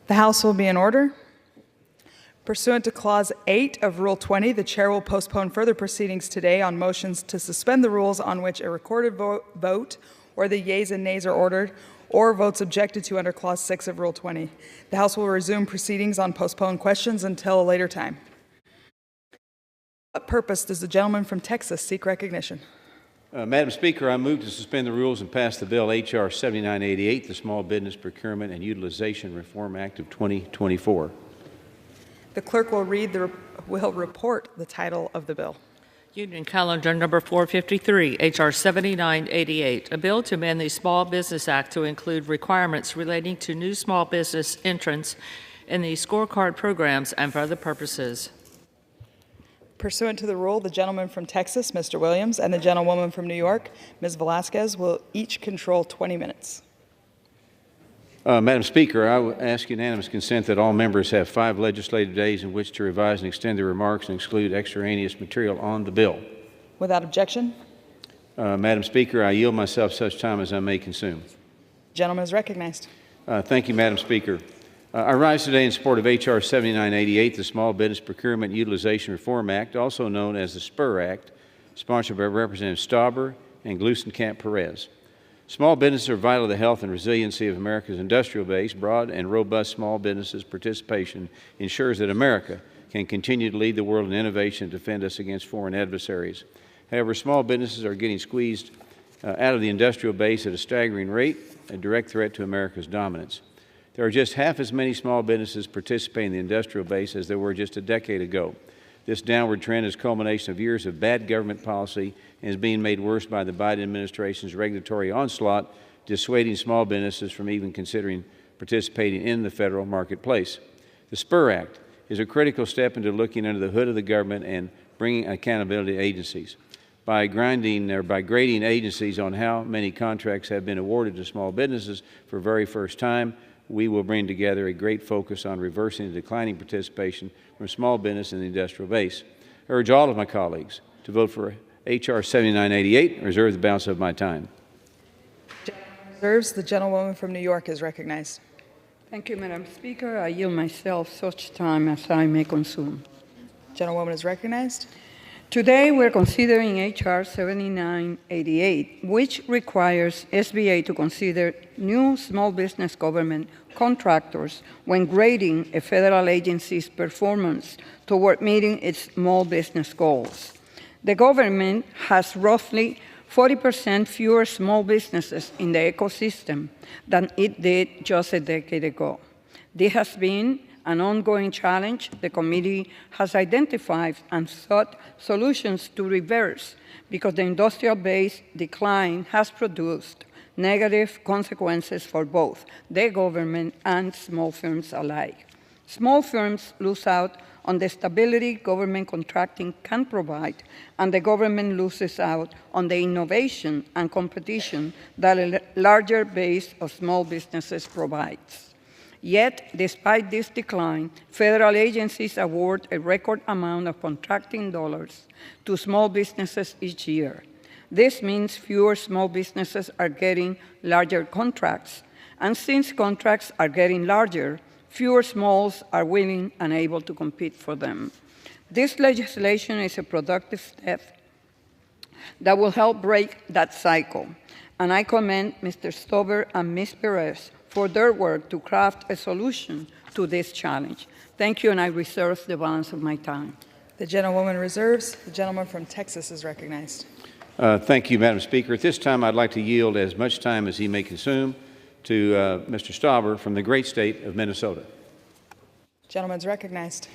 The House will be in order. Pursuant to Clause 8 of Rule 20, the Chair will postpone further proceedings today on motions to suspend the rules on which a recorded vote or the yeas and nays are ordered, or votes objected to under Clause 6 of Rule 20. The House will resume proceedings on postponed questions until a later time. What purpose does the gentleman from Texas seek recognition? Madam Speaker, I move to suspend the rules and pass the bill H.R. 7988, the Small Business Procurement and Utilization Reform Act of 2024. The clerk will report the title of the bill. Union Calendar number 453, H.R. 7988, a bill to amend the Small Business Act to include requirements relating to new small business entrants in the scorecard programs and for other purposes. Pursuant to the rule, the gentleman from Texas, Mr. Williams, and the gentlewoman from New York, Ms. Velasquez, will each control 20 minutes. Madam Speaker, I would ask unanimous consent that all members have 5 legislative days in which to revise and extend their remarks and exclude extraneous material on the bill. Without objection, Madam Speaker, I yield myself such time as I may consume. the gentleman is recognized. Thank you, Madam Speaker. I rise today in support of H.R. 7988, the Small Business Procurement Utilization Reform Act, also known as the SPUR Act, sponsored by Representative Stauber and Gluesenkamp-Perez. Small businesses are vital to the health and resiliency of America's industrial base. Broad and robust small businesses participation ensures that America can continue to lead the world in innovation and defend us against foreign adversaries. However, small businesses are getting squeezed out of the industrial base at a staggering rate, a direct threat to America's dominance. There are just half as many small businesses participating in the industrial base as there were just a decade ago. This downward trend is a culmination of years of bad government policy and is being made worse by the Biden administration's regulatory onslaught, dissuading small businesses from even considering participating in the federal marketplace. The SPUR Act is a critical step into looking under the hood of the government and bringing accountability to agencies. By grading agencies on how many contracts have been awarded to small businesses for the very first time, we will bring together a great focus on reversing the declining participation from small business in the industrial base. I urge all of my colleagues to vote for H.R. 7988 and reserve the balance of my time. Reserves. The gentlewoman from New York is recognized. Thank you, Madam Speaker. I yield myself such time as I may consume. Gentlewoman is recognized. Today, we're considering H.R. 7988, which requires SBA to consider new small business government contractors when grading a federal agency's performance toward meeting its small business goals. The government has roughly 40% fewer small businesses in the ecosystem than it did just a decade ago. This has been an ongoing challenge the committee has identified and sought solutions to reverse because the industrial base decline has produced negative consequences for both the government and small firms alike. Small firms lose out on the stability government contracting can provide, and the government loses out on the innovation and competition that a larger base of small businesses provides. Yet, despite this decline, federal agencies award a record amount of contracting dollars to small businesses each year. This means fewer small businesses are getting larger contracts, and since contracts are getting larger, fewer smalls are willing and able to compete for them. This legislation is a productive step that will help break that cycle, and I commend Mr. Stauber and Ms. Perez for their work to craft a solution to this challenge. Thank you, and I reserve the balance of my time. The gentlewoman reserves. The gentleman from Texas is recognized. Thank you, Madam Speaker. At this time, I'd like to yield as much time as he may consume to Mr. Stauber from the great state of Minnesota. Gentleman's recognized.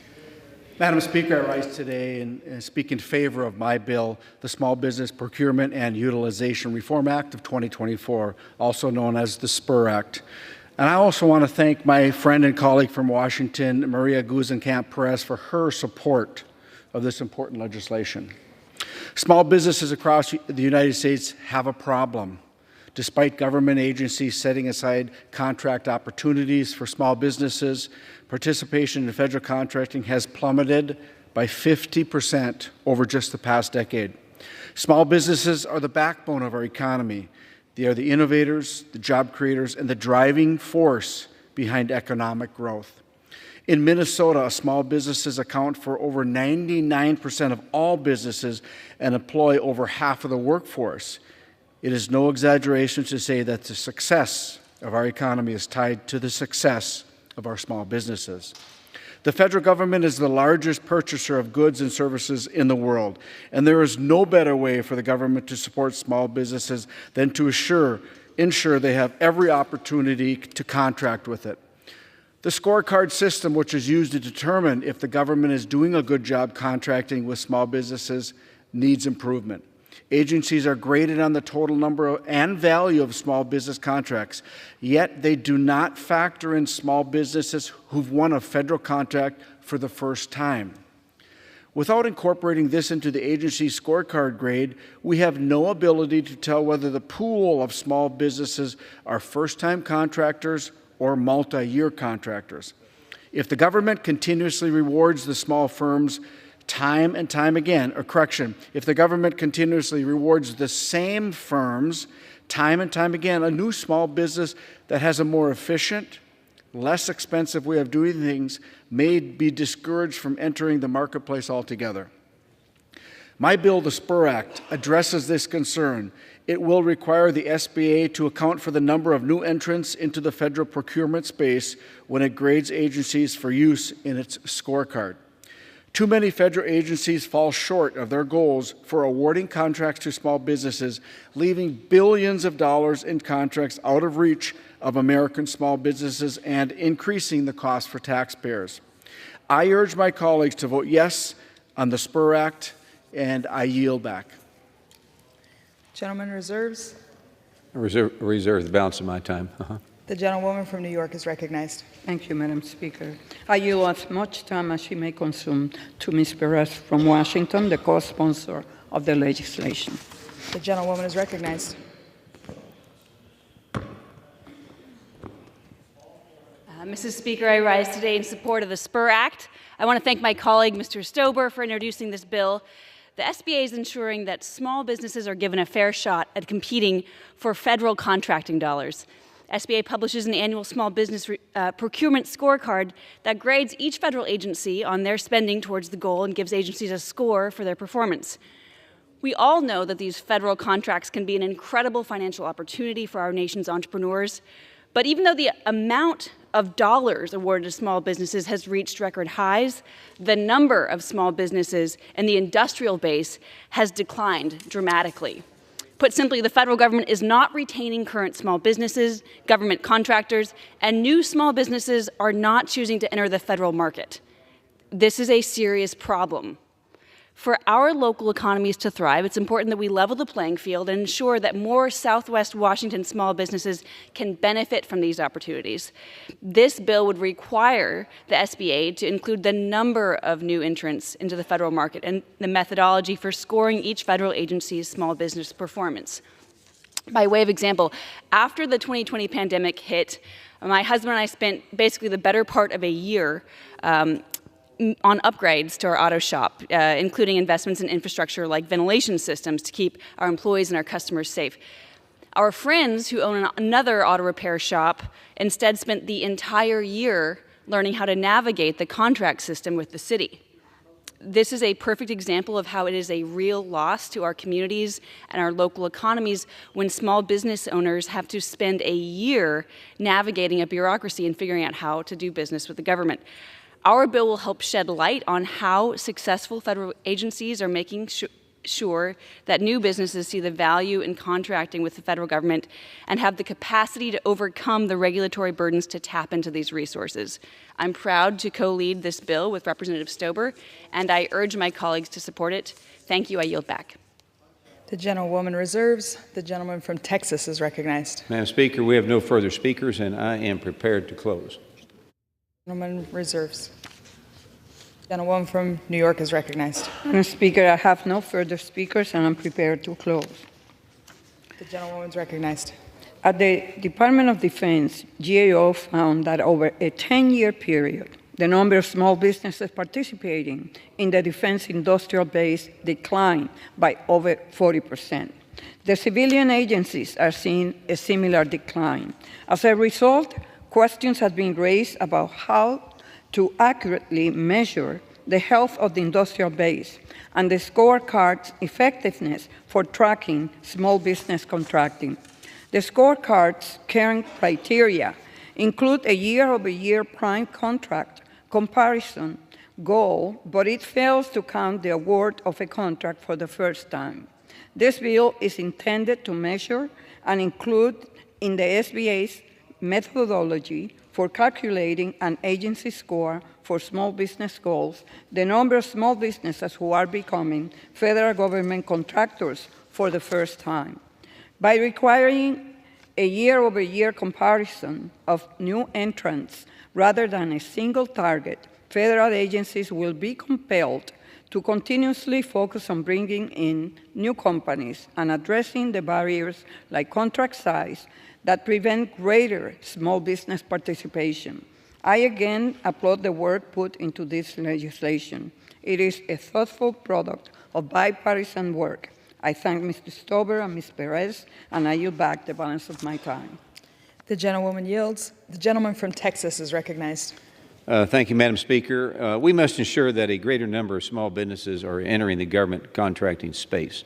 Madam Speaker, I rise today and speak in favor of my bill, the Small Business Procurement and Utilization Reform Act of 2024, also known as the SPUR Act. And I also want to thank my friend and colleague from Washington, Maria Gluesenkamp-Perez, for her support of this important legislation. Small businesses across the United States have a problem. Despite government agencies setting aside contract opportunities for small businesses, participation in federal contracting has plummeted by 50% over just the past decade. Small businesses are the backbone of our economy. They are the innovators, the job creators, and the driving force behind economic growth. In Minnesota, small businesses account for over 99% of all businesses and employ over half of the workforce. It is no exaggeration to say that the success of our economy is tied to the success of our small businesses. The federal government is the largest purchaser of goods and services in the world, and there is no better way for the government to support small businesses than to ensure they have every opportunity to contract with it. The scorecard system, which is used to determine if the government is doing a good job contracting with small businesses, needs improvement. Agencies are graded on the total number and value of small business contracts, yet they do not factor in small businesses who've won a federal contract for the first time. Without incorporating this into the agency's scorecard grade, we have no ability to tell whether the pool of small businesses are first-time contractors or multi-year contractors. If the government continuously rewards the small firms time and time again, if the government continuously rewards the same firms time and time again, a new small business that has a more efficient, less expensive way of doing things may be discouraged from entering the marketplace altogether. My bill, the SPUR Act, addresses this concern. It will require the SBA to account for the number of new entrants into the federal procurement space when it grades agencies for use in its scorecard. Too many federal agencies fall short of their goals for awarding contracts to small businesses, leaving billions of dollars in contracts out of reach of American small businesses and increasing the cost for taxpayers. I urge my colleagues to vote yes on the SPUR Act, and I yield back. Gentleman reserves. I reserve the balance of my time. The gentlewoman from New York is recognized. Thank you, Madam Speaker. I yield as much time as she may consume to Ms. Perez from Washington, the co-sponsor of the legislation. The gentlewoman is recognized. Mrs. Speaker, I rise today in support of the SPUR Act. I want to thank my colleague, Mr. Stober, for introducing this bill. The SBA is ensuring that small businesses are given a fair shot at competing for federal contracting dollars. SBA publishes an annual small business procurement scorecard that grades each federal agency on their spending towards the goal and gives agencies a score for their performance. We all know that these federal contracts can be an incredible financial opportunity for our nation's entrepreneurs, but even though the amount of dollars awarded to small businesses has reached record highs, the number of small businesses and the industrial base has declined dramatically. Put simply, the federal government is not retaining current small businesses, government contractors, and new small businesses are not choosing to enter the federal market. This is a serious problem. For our local economies to thrive, it's important that we level the playing field and ensure that more Southwest Washington small businesses can benefit from these opportunities. This bill would require the SBA to include the number of new entrants into the federal market and the methodology for scoring each federal agency's small business performance. By way of example, after the 2020 pandemic hit, my husband and I spent basically the better part of a year on upgrades to our auto shop, including investments in infrastructure like ventilation systems to keep our employees and our customers safe. Our friends who own another auto repair shop instead spent the entire year learning how to navigate the contract system with the city. This is a perfect example of how it is a real loss to our communities and our local economies when small business owners have to spend a year navigating a bureaucracy and figuring out how to do business with the government. Our bill will help shed light on how successful federal agencies are making sure that new businesses see the value in contracting with the federal government and have the capacity to overcome the regulatory burdens to tap into these resources. I'm proud to co-lead this bill with Representative Stober, and I urge my colleagues to support it. Thank you. I yield back. The gentlewoman reserves. The gentleman from Texas is recognized. Madam Speaker, we have no further speakers, and I am prepared to close. Gentleman reserves. Gentlewoman from New York is recognized. Madam Speaker, I have no further speakers and I'm prepared to close. The gentlewoman's recognized. At the Department of Defense, GAO found that over a 10-year period, the number of small businesses participating in the defense industrial base declined by over 40%. The civilian agencies are seeing a similar decline. As a result, Questions have been raised about how to accurately measure the health of the industrial base and the scorecard's effectiveness for tracking small business contracting. The scorecard's current criteria include a year-over-year prime contract comparison goal, but it fails to count the award of a contract for the first time. This bill is intended to measure and include in the SBA's methodology for calculating an agency score for small business goals the number of small businesses who are becoming federal government contractors for the first time. By requiring a year-over-year comparison of new entrants rather than a single target, federal agencies will be compelled to continuously focus on bringing in new companies and addressing the barriers like contract size that prevent greater small business participation. I again applaud the work put into this legislation. It is a thoughtful product of bipartisan work. I thank Mr. Stober and Ms. Perez, and I yield back the balance of my time. The gentlewoman yields. The gentleman from Texas is recognized. Thank you, Madam Speaker. We must ensure that a greater number of small businesses are entering the government contracting space.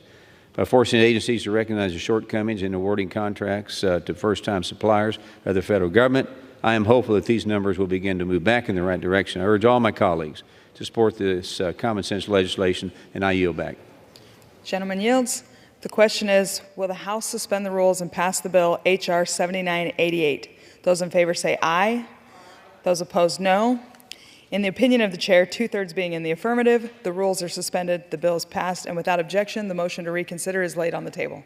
By forcing agencies to recognize the shortcomings in awarding contracts to first-time suppliers of the federal government, I am hopeful that these numbers will begin to move back in the right direction. I urge all my colleagues to support this common-sense legislation, and I yield back. Gentleman yields. The question is, will the House suspend the rules and pass the bill H.R. 7988? Those in favor say aye. Those opposed, no. In the opinion of the chair, 2/3 being in the affirmative, the rules are suspended, the bill is passed, and without objection, the motion to reconsider is laid on the table.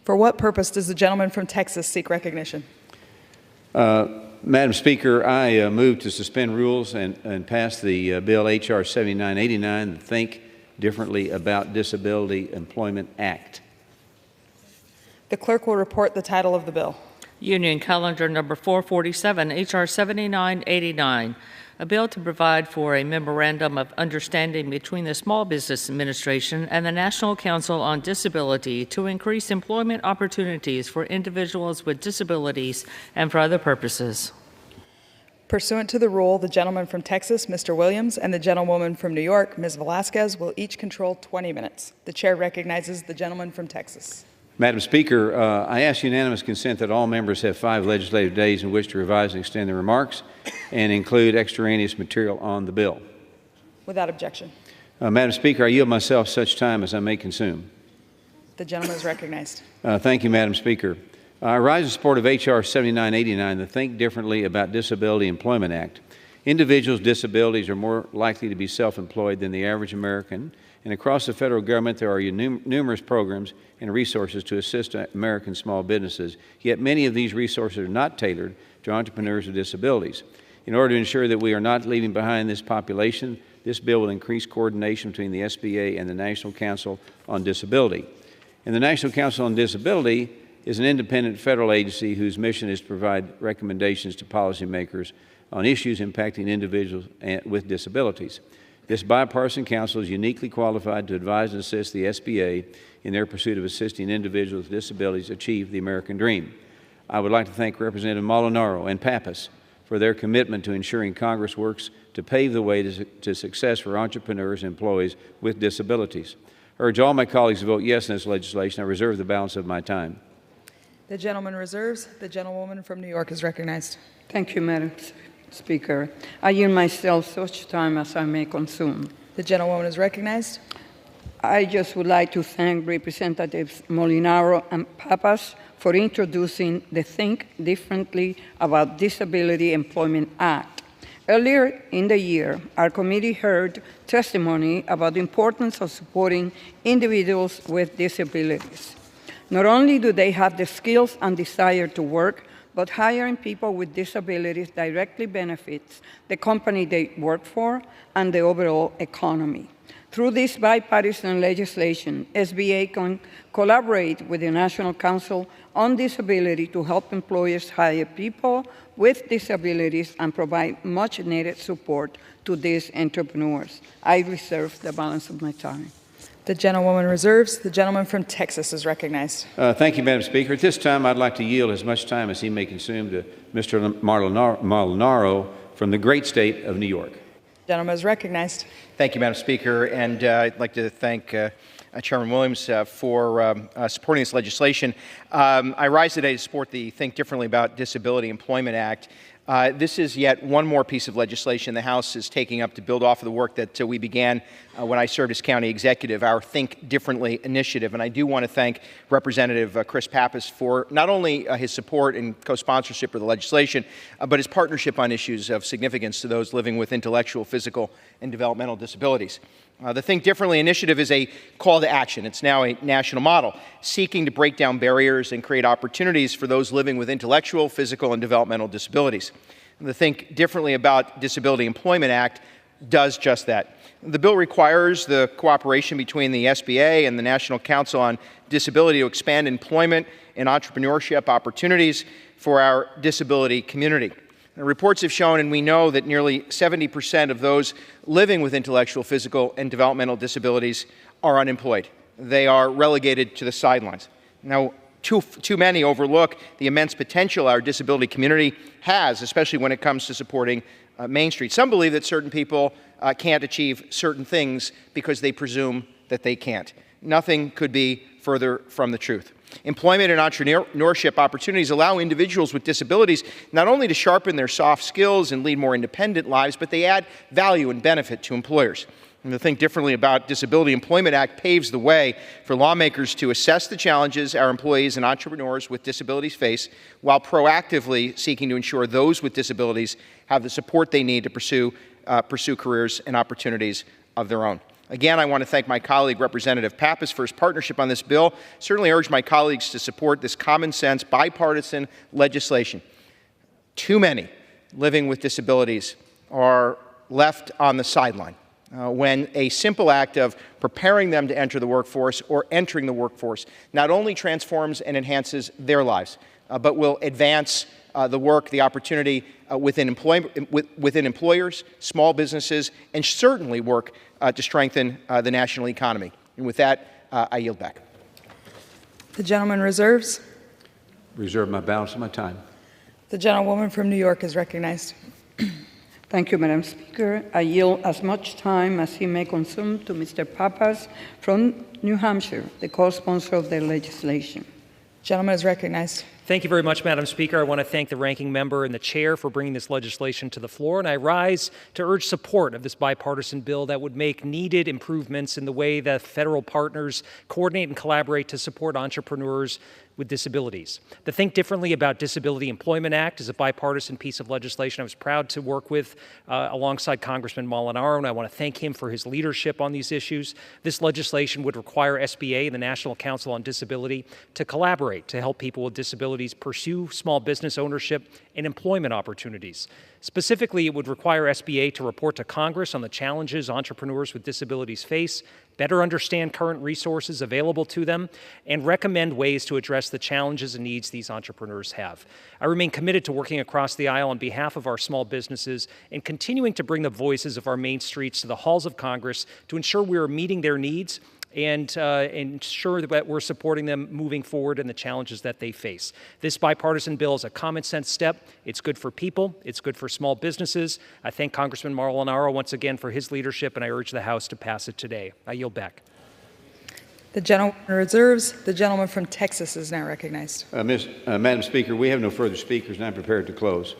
For what purpose does the gentleman from Texas seek recognition? Madam Speaker, I move to suspend rules and pass the bill H.R. 7989, the Think Differently About Disability Employment Act. The clerk will report the title of the bill. Union Calendar Number 447, H.R. 7989, a bill to provide for a memorandum of understanding between the Small Business Administration and the National Council on Disability to increase employment opportunities for individuals with disabilities and for other purposes. Pursuant to the rule, the gentleman from Texas, Mr. Williams, and the gentlewoman from New York, Ms. Velasquez, will each control 20 minutes. The chair recognizes the gentleman from Texas. Madam Speaker, I ask unanimous consent that all members have 5 legislative days in which to revise and extend their remarks and include extraneous material on the bill. Without objection. Madam Speaker, I yield myself such time as I may consume. The gentleman is recognized. Thank you, Madam Speaker. I rise in support of H.R. 7989, the Think Differently About Disability Employment Act. Individuals with disabilities are more likely to be self-employed than the average American, and across the federal government there are numerous programs and resources to assist American small businesses, yet many of these resources are not tailored to entrepreneurs with disabilities. In order to ensure that we are not leaving behind this population, this bill will increase coordination between the SBA and the National Council on Disability. And the National Council on Disability is an independent federal agency whose mission is to provide recommendations to policymakers on issues impacting individuals with disabilities. This bipartisan council is uniquely qualified to advise and assist the SBA in their pursuit of assisting individuals with disabilities achieve the American dream. I would like to thank Representative Molinaro and Pappas for their commitment to ensuring Congress works to pave the way to success for entrepreneurs and employees with disabilities. I urge all my colleagues to vote yes on this legislation. I reserve the balance of my time. The gentleman reserves. The gentlewoman from New York is recognized. Thank you, Madam Speaker. I yield myself such time as I may consume. The gentlewoman is recognized. I just would like to thank Representatives Molinaro and Pappas for introducing the Think Differently About Disability Employment Act. Earlier in the year, our committee heard testimony about the importance of supporting individuals with disabilities. Not only do they have the skills and desire to work, but hiring people with disabilities directly benefits the company they work for and the overall economy. Through this bipartisan legislation, SBA can collaborate with the National Council on Disability to help employers hire people with disabilities and provide much-needed support to these entrepreneurs. I reserve the balance of my time. The gentlewoman reserves. The gentleman from Texas is recognized. Thank you, Madam Speaker. At this time, I'd like to yield as much time as he may consume to Mr. Molinaro from the great state of New York. The gentleman is recognized. Thank you, Madam Speaker, and I'd like to thank Chairman Williams for supporting this legislation. I rise today to support the Think Differently About Disability Employment Act. This is yet one more piece of legislation the House is taking up to build off of the work that we began when I served as county executive, our Think Differently initiative. And I do want to thank Representative Chris Pappas for not only his support and co-sponsorship of the legislation, but his partnership on issues of significance to those living with intellectual, physical, and developmental disabilities. The Think Differently initiative is a call to action. It's now a national model, seeking to break down barriers and create opportunities for those living with intellectual, physical, and developmental disabilities. And the Think Differently About Disability Employment Act does just that. The bill requires the cooperation between the SBA and the National Council on Disability to expand employment and entrepreneurship opportunities for our disability community. Reports have shown, and we know, that nearly 70% of those living with intellectual, physical, and developmental disabilities are unemployed. They are relegated to the sidelines. Now, too many overlook the immense potential our disability community has, especially when it comes to supporting Main Street. Some believe that certain people can't achieve certain things because they presume that they can't. Nothing could be further from the truth. Employment and entrepreneurship opportunities allow individuals with disabilities not only to sharpen their soft skills and lead more independent lives, but they add value and benefit to employers. And the Think Differently About Disability Employment Act paves the way for lawmakers to assess the challenges our employees and entrepreneurs with disabilities face, while proactively seeking to ensure those with disabilities have the support they need to pursue careers and opportunities of their own. Again, I want to thank my colleague, Representative Pappas, for his partnership on this bill. Certainly urge my colleagues to support this common-sense, bipartisan legislation. Too many living with disabilities are left on the sideline when a simple act of preparing them to enter the workforce or entering the workforce not only transforms and enhances their lives, but will advance the work, the opportunity within employers, small businesses, and certainly work to strengthen the national economy. And with that, I yield back. The gentleman reserves. Reserve my balance of my time. The gentlewoman from New York is recognized. Thank you, Madam Speaker. I yield as much time as he may consume to Mr. Pappas from New Hampshire, the co-sponsor of the legislation. Gentleman is recognized. Thank you very much, Madam Speaker. I want to thank the ranking member and the chair for bringing this legislation to the floor, and I rise to urge support of this bipartisan bill that would make needed improvements in the way that federal partners coordinate and collaborate to support entrepreneurs with disabilities. The Think Differently About Disability Employment Act is a bipartisan piece of legislation I was proud to work with alongside Congressman Molinaro, and I want to thank him for his leadership on these issues. This legislation would require SBA and the National Council on Disability to collaborate to help people with disabilities pursue small business ownership and employment opportunities. Specifically, it would require SBA to report to Congress on the challenges entrepreneurs with disabilities face, better understand current resources available to them, and recommend ways to address the challenges and needs these entrepreneurs have. I remain committed to working across the aisle on behalf of our small businesses and continuing to bring the voices of our main streets to the halls of Congress to ensure we are meeting their needs and ensure that we're supporting them moving forward in the challenges that they face. This bipartisan bill is a common sense step. It's good for people. It's good for small businesses. I thank Congressman Molinaro once again for his leadership, and I urge the House to pass it today. I yield back. The gentleman reserves. The gentleman from Texas is now recognized. Madam Speaker, we have no further speakers, and I'm prepared to close.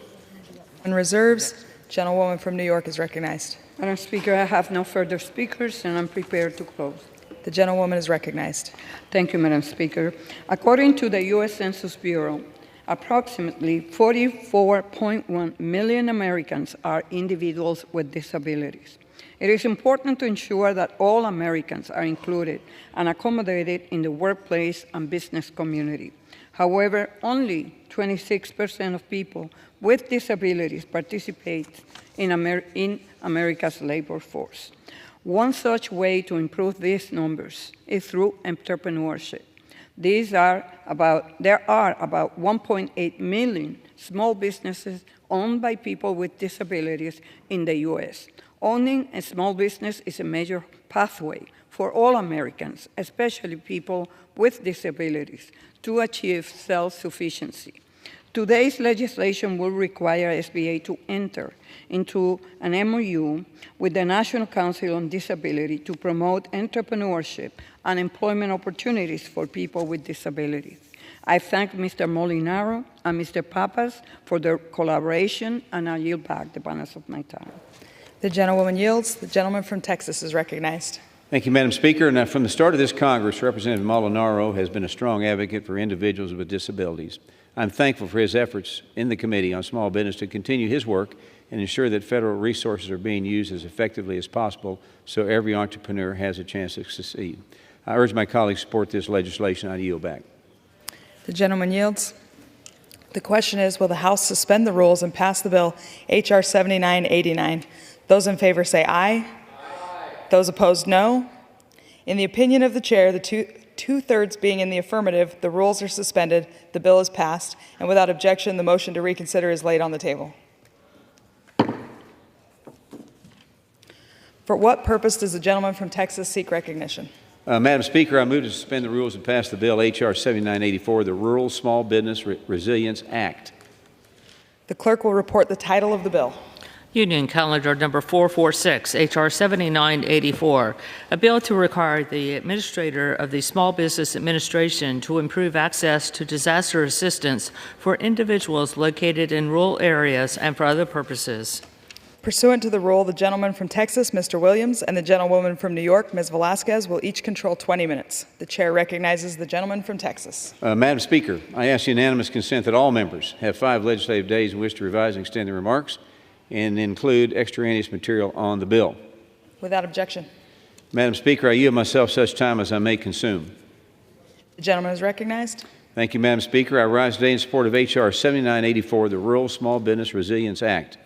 And reserves. Gentlewoman from New York is recognized. Madam Speaker, I have no further speakers, and I'm prepared to close. The gentlewoman is recognized. Thank you, Madam Speaker. According to the U.S. Census Bureau, approximately 44.1 million Americans are individuals with disabilities. It is important to ensure that all Americans are included and accommodated in the workplace and business community. However, only 26% of people with disabilities participate in America's labor force. One such way to improve these numbers is through entrepreneurship. There are about 1.8 million small businesses owned by people with disabilities in the U.S. Owning a small business is a major pathway for all Americans, especially people with disabilities, to achieve self-sufficiency. Today's legislation will require SBA to enter into an MOU with the National Council on Disability to promote entrepreneurship and employment opportunities for people with disabilities. I thank Mr. Molinaro and Mr. Pappas for their collaboration, and I yield back the balance of my time. The gentlewoman yields. The gentleman from Texas is recognized. Thank you, Madam Speaker. Now, from the start of this Congress, Representative Molinaro has been a strong advocate for individuals with disabilities. I'm thankful for his efforts in the Committee on Small Business to continue his work and ensure that federal resources are being used as effectively as possible so every entrepreneur has a chance to succeed. I urge my colleagues to support this legislation. I yield back. The gentleman yields. The question is, will the House suspend the rules and pass the bill H.R. 7989? Those in favor say aye. Aye. Those opposed, no. In the opinion of the chair, the two-thirds being in the affirmative, the rules are suspended, the bill is passed, and without objection, the motion to reconsider is laid on the table. For what purpose does the gentleman from Texas seek recognition? Madam Speaker, I move to suspend the rules and pass the bill H.R. 7984, the Rural Small Business Resilience Act. The clerk will report the title of the bill. Union Calendar Number 446, H.R. 7984, a bill to require the Administrator of the Small Business Administration to improve access to disaster assistance for individuals located in rural areas and for other purposes. Pursuant to the rule, the gentleman from Texas, Mr. Williams, and the gentlewoman from New York, Ms. Velasquez, will each control 20 minutes. The chair recognizes the gentleman from Texas. Madam Speaker, I ask unanimous consent that all members have 5 legislative days in which to revise and extend their remarks and include extraneous material on the bill. Without objection. Madam Speaker, I yield myself such time as I may consume. The gentleman is recognized. Thank you, Madam Speaker. I rise today in support of H.R. 7984, the Rural Small Business Resilience Act.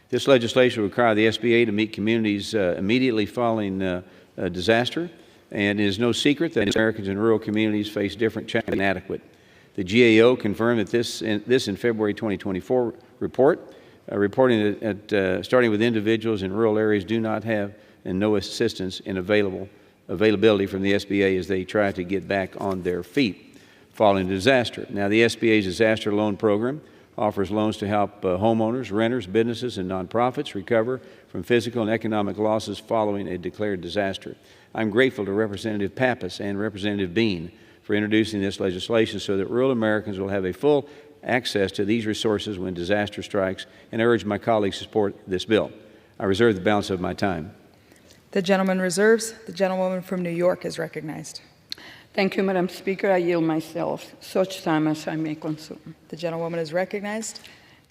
This legislation will require the SBA to meet communities immediately following a disaster, and it is no secret that Americans in rural communities face different challenges and inadequate. The GAO confirmed that this in February 2024 report, reporting that starting with individuals in rural areas do not have and no assistance in availability from the SBA as they try to get back on their feet following a disaster. Now, the SBA's disaster loan program offers loans to help homeowners, renters, businesses, and nonprofits recover from physical and economic losses following a declared disaster. I'm grateful to Representative Pappas and Representative Bean for introducing this legislation so that rural Americans will have a full access to these resources when disaster strikes, and I urge my colleagues to support this bill. I reserve the balance of my time. The gentleman reserves. The gentlewoman from New York is recognized. Thank you, Madam Speaker. I yield myself such time as I may consume. The gentlewoman is recognized.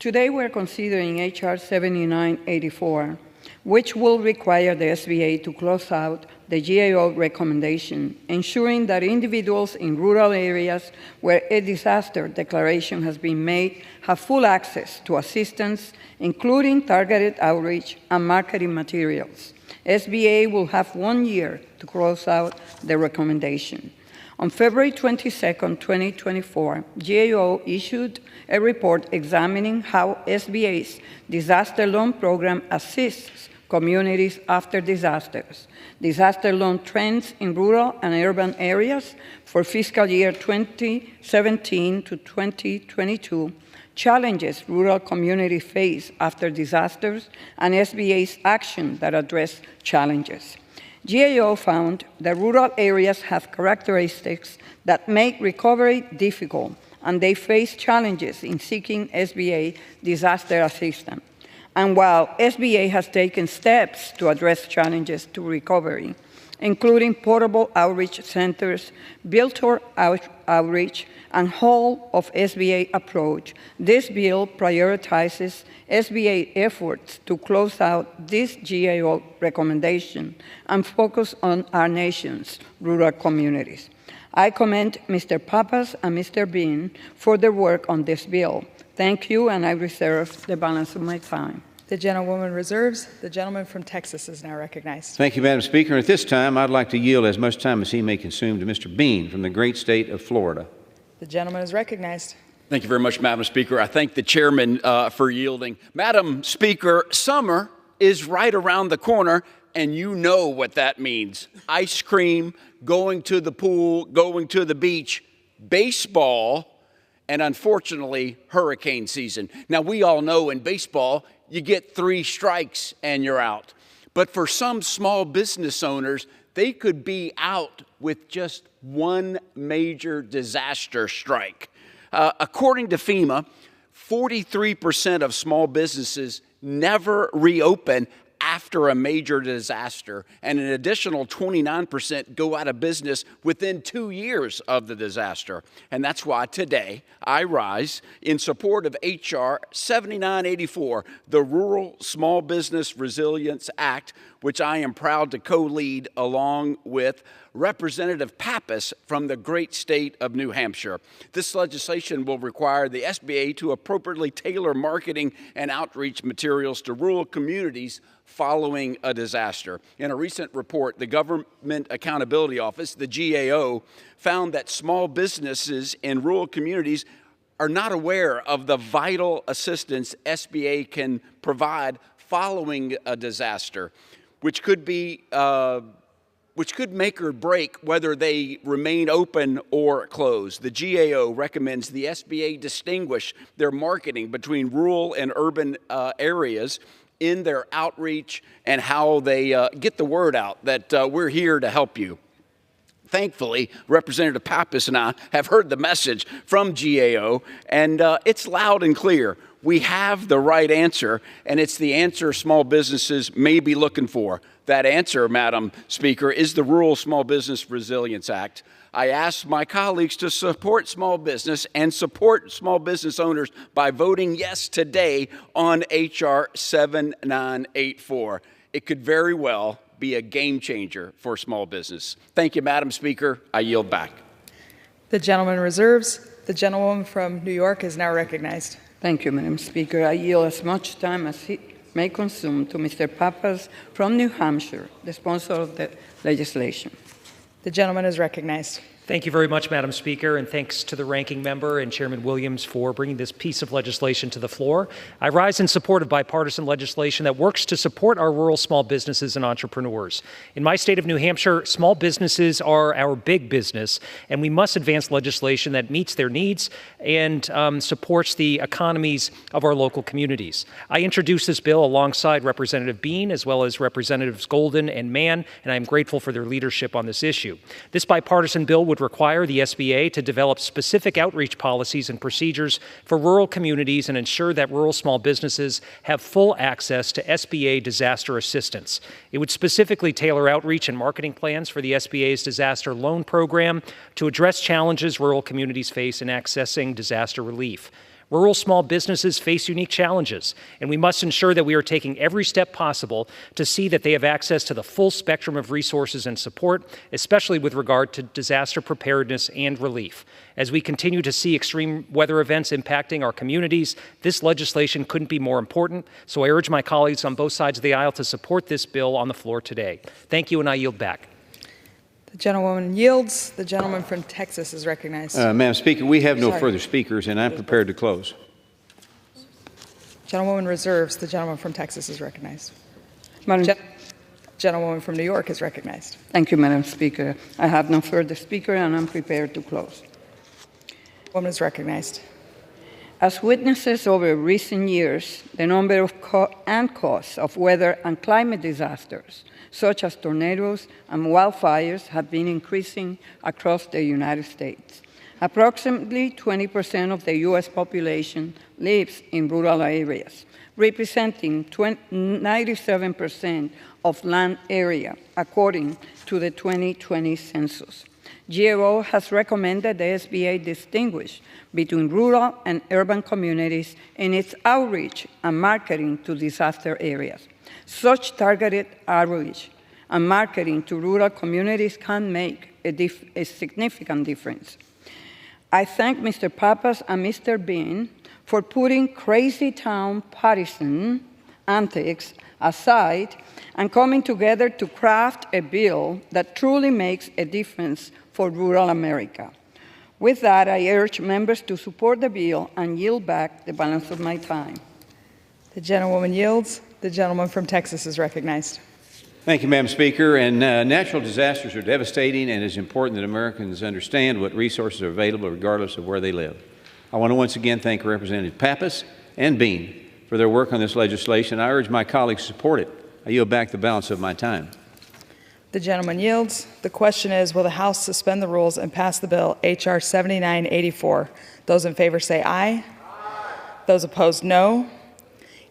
Today we're considering H.R. 7984, which will require the SBA to close out the GAO recommendation, ensuring that individuals in rural areas where a disaster declaration has been made have full access to assistance, including targeted outreach and marketing materials. SBA will have 1 year to close out the recommendation. On February 22, 2024, GAO issued a report examining how SBA's disaster loan program assists communities after disasters, disaster loan trends in rural and urban areas for fiscal year 2017 to 2022, challenges rural communities face after disasters, and SBA's action that address challenges. GAO found that rural areas have characteristics that make recovery difficult, and they face challenges in seeking SBA disaster assistance. And while SBA has taken steps to address challenges to recovery, including portable outreach centers, built-for outreach, and whole of SBA approach, this bill prioritizes SBA efforts to close out this GAO recommendation and focus on our nation's rural communities. I commend Mr. Pappas and Mr. Bean for their work on this bill. Thank you, and I reserve the balance of my time. The gentlewoman reserves. The gentleman from Texas is now recognized. Thank you, Madam Speaker. At this time, I'd like to yield as much time as he may consume to Mr. Bean from the great state of Florida. The gentleman is recognized. Thank you very much, Madam Speaker. I thank the chairman for yielding. Madam Speaker, summer is right around the corner, and you know what that means. Ice cream, going to the pool, going to the beach, baseball, and unfortunately, hurricane season. Now, we all know in baseball, you get 3 strikes and you're out. But for some small business owners, they could be out with just one major disaster strike. According to FEMA, 43% of small businesses never reopen after a major disaster, and an additional 29% go out of business within 2 years of the disaster. And that's why today I rise in support of H.R. 7984, the Rural Small Business Resilience Act, which I am proud to co-lead along with Representative Pappas from the great state of New Hampshire. This legislation will require the SBA to appropriately tailor marketing and outreach materials to rural communities following a disaster. In a recent report, the Government Accountability Office, the GAO, found that small businesses in rural communities are not aware of the vital assistance SBA can provide following a disaster, which could make or break whether they remain open or closed. The GAO recommends the SBA distinguish their marketing between rural and urban areas in their outreach and how they get the word out that we're here to help you. Thankfully, Representative Pappas and I have heard the message from GAO, and it's loud and clear. We have the right answer, and it's the answer small businesses may be looking for. That answer, Madam Speaker, is the Rural Small Business Resilience Act. I ask my colleagues to support small business and support small business owners by voting yes today on H.R. 7984. It could very well be a game changer for small business. Thank you, Madam Speaker. I yield back. The gentleman reserves. The gentlewoman from New York is now recognized. Thank you, Madam Speaker. I yield as much time as he may consume to Mr. Pappas from New Hampshire, the sponsor of the legislation. The gentleman is recognized. Thank you very much, Madam Speaker, and thanks to the ranking member and Chairman Williams for bringing this piece of legislation to the floor. I rise in support of bipartisan legislation that works to support our rural small businesses and entrepreneurs. In my state of New Hampshire, small businesses are our big business, and we must advance legislation that meets their needs and supports the economies of our local communities. I introduced this bill alongside Representative Bean as well as Representatives Golden and Mann, and I am grateful for their leadership on this issue. This bipartisan bill would require the SBA to develop specific outreach policies and procedures for rural communities and ensure that rural small businesses have full access to SBA disaster assistance. It would specifically tailor outreach and marketing plans for the SBA's disaster loan program to address challenges rural communities face in accessing disaster relief. Rural small businesses face unique challenges, and we must ensure that we are taking every step possible to see that they have access to the full spectrum of resources and support, especially with regard to disaster preparedness and relief. As we continue to see extreme weather events impacting our communities, this legislation couldn't be more important, so I urge my colleagues on both sides of the aisle to support this bill on the floor today. Thank you, and I yield back. The gentlewoman yields. The gentleman from Texas is recognized. Madam Speaker, we have no further speakers, and I'm prepared to close. Gentlewoman reserves. The gentleman from Texas is recognized. Gentlewoman from New York is recognized. Thank you, Madam Speaker. I have no further speaker, and I'm prepared to close. Woman is recognized. As witnesses over recent years, the number of and costs of weather and climate disasters, such as tornadoes and wildfires, have been increasing across the United States. Approximately 20% of the U.S. population lives in rural areas, representing 97% of land area, according to the 2020 census. GAO has recommended the SBA distinguish between rural and urban communities in its outreach and marketing to disaster areas. Such targeted outreach and marketing to rural communities can make a significant difference. I thank Mr. Pappas and Mr. Bean for putting crazy town partisan antics aside and coming together to craft a bill that truly makes a difference for rural America. With that, I urge members to support the bill and yield back the balance of my time. The gentlewoman yields. The gentleman from Texas is recognized. Thank you, Madam Speaker. And natural disasters are devastating, and it's important that Americans understand what resources are available regardless of where they live. I want to once again thank Representative Pappas and Bean for their work on this legislation. I urge my colleagues to support it. I yield back the balance of my time. The gentleman yields. The question is, will the House suspend the rules and pass the bill H.R. 7984? Those in favor say aye. Those opposed, no.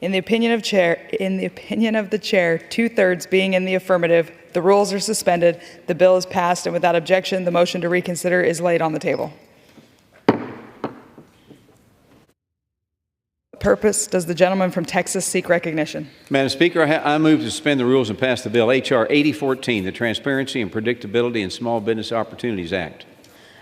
In the opinion of the chair, 2/3 being in the affirmative, the rules are suspended. The bill is passed, and without objection, the motion to reconsider is laid on the table. Purpose, does the gentleman from Texas seek recognition? Madam Speaker, I move to suspend the rules and pass the bill H.R. 8014, the Transparency and Predictability in Small Business Opportunities Act.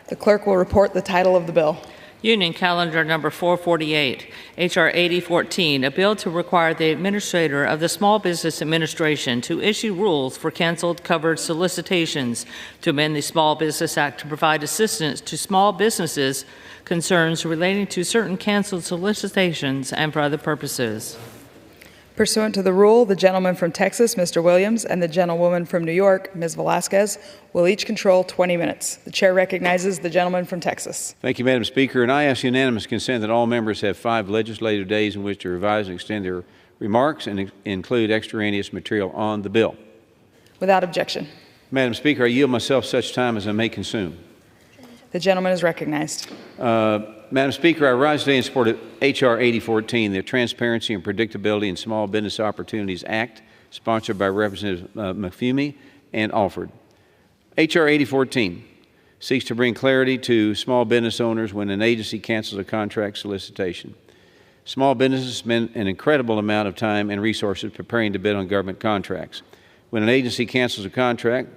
The clerk will report the title of the bill. Union Calendar Number 448, H.R. 8014, a bill to require the Administrator of the Small Business Administration to issue rules for canceled covered solicitations, to amend the Small Business Act to provide assistance to small businesses concerns relating to certain canceled solicitations and for other purposes. Pursuant to the rule, the gentleman from Texas, Mr. Williams, and the gentlewoman from New York, Ms. Velasquez, will each control 20 minutes. The chair recognizes the gentleman from Texas. Thank you, Madam Speaker. And I ask unanimous consent that all members have 5 legislative days in which to revise and extend their remarks and include extraneous material on the bill. Without objection. Madam Speaker, I yield myself such time as I may consume. The gentleman is recognized. Madam Speaker, I rise today in support of H.R. 8014, the Transparency and Predictability in Small Business Opportunities Act, sponsored by Representatives McFumey and Alford. H.R. 8014 seeks to bring clarity to small business owners when an agency cancels a contract solicitation. Small businesses spend an incredible amount of time and resources preparing to bid on government contracts. When an agency cancels a contract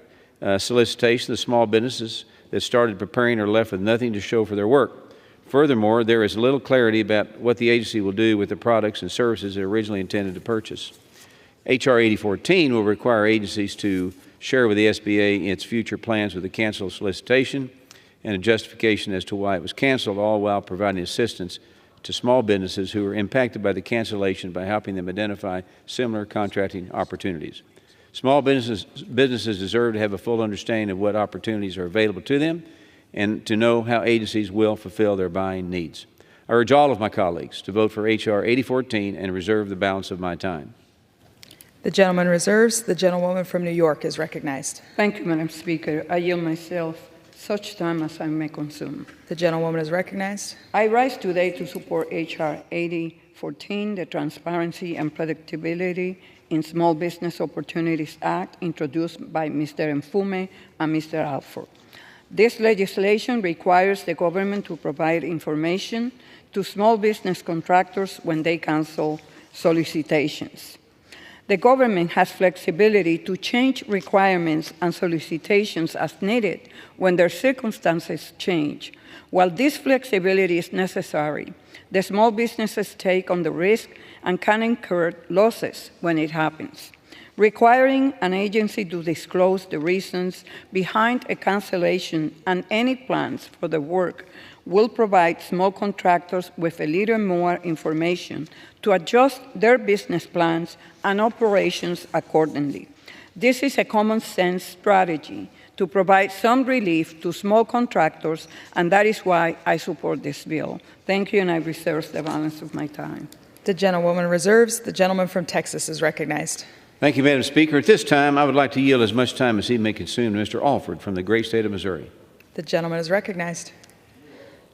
solicitation, the small businesses that started preparing are left with nothing to show for their work. Furthermore, there is little clarity about what the agency will do with the products and services it originally intended to purchase. H.R. 8014 will require agencies to share with the SBA its future plans with the canceled solicitation and a justification as to why it was canceled, all while providing assistance to small businesses who are impacted by the cancellation by helping them identify similar contracting opportunities. Small businesses deserve to have a full understanding of what opportunities are available to them and to know how agencies will fulfill their buying needs. I urge all of my colleagues to vote for H.R. 8014 and reserve the balance of my time. The gentleman reserves. The gentlewoman from New York is recognized. Thank you, Madam Speaker. I yield myself such time as I may consume. The gentlewoman is recognized. I rise today to support H.R. 8014, the Transparency and Predictability in Small Business Opportunities Act, introduced by Mr. Mfume and Mr. Alford. This legislation requires the government to provide information to small business contractors when they cancel solicitations. The government has flexibility to change requirements and solicitations as needed when their circumstances change. While this flexibility is necessary, the small businesses take on the risk and can incur losses when it happens. Requiring an agency to disclose the reasons behind a cancellation and any plans for the work will provide small contractors with a little more information to adjust their business plans and operations accordingly. This is a common sense strategy to provide some relief to small contractors, and that is why I support this bill. Thank you, and I reserve the balance of my time. The gentlewoman reserves. The gentleman from Texas is recognized. Thank you, Madam Speaker. At this time, I would like to yield as much time as he may consume to Mr. Alford from the great state of Missouri. The gentleman is recognized.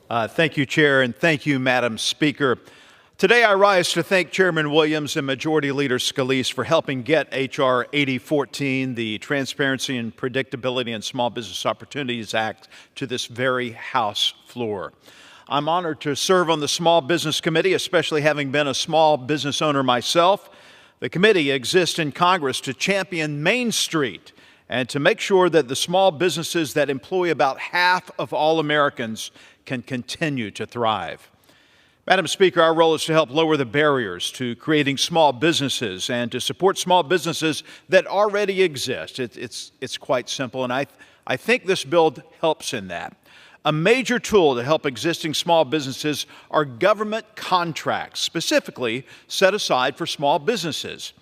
Thank you, Chair, and thank you, Madam Speaker. Today, I rise to thank Chairman Williams and Majority Leader Scalise for helping get H.R. 8014, the Transparency and Predictability in Small Business Opportunities Act, to this very House floor. I'm honored to serve on the Small Business Committee, especially having been a small business owner myself. The committee exists in Congress to champion Main Street and to make sure that the small businesses that employ about half of all Americans can continue to thrive. Madam Speaker, our role is to help lower the barriers to creating small businesses and to support small businesses that already exist. It's quite simple, and I think this bill helps in that. A major tool to help existing small businesses are government contracts, specifically set aside for small businesses.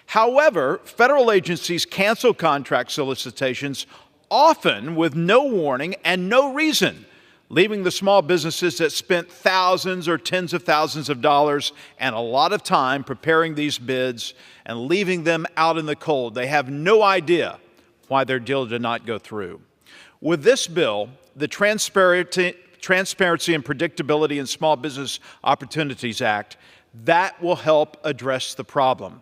However, federal agencies cancel contract solicitations often with no warning and no reason, leaving the small businesses that spent thousands or tens of thousands of dollars and a lot of time preparing these bids and leaving them out in the cold. They have no idea why their deal did not go through. With this bill, the Transparency and Predictability in Small Business Opportunities Act, that will help address the problem.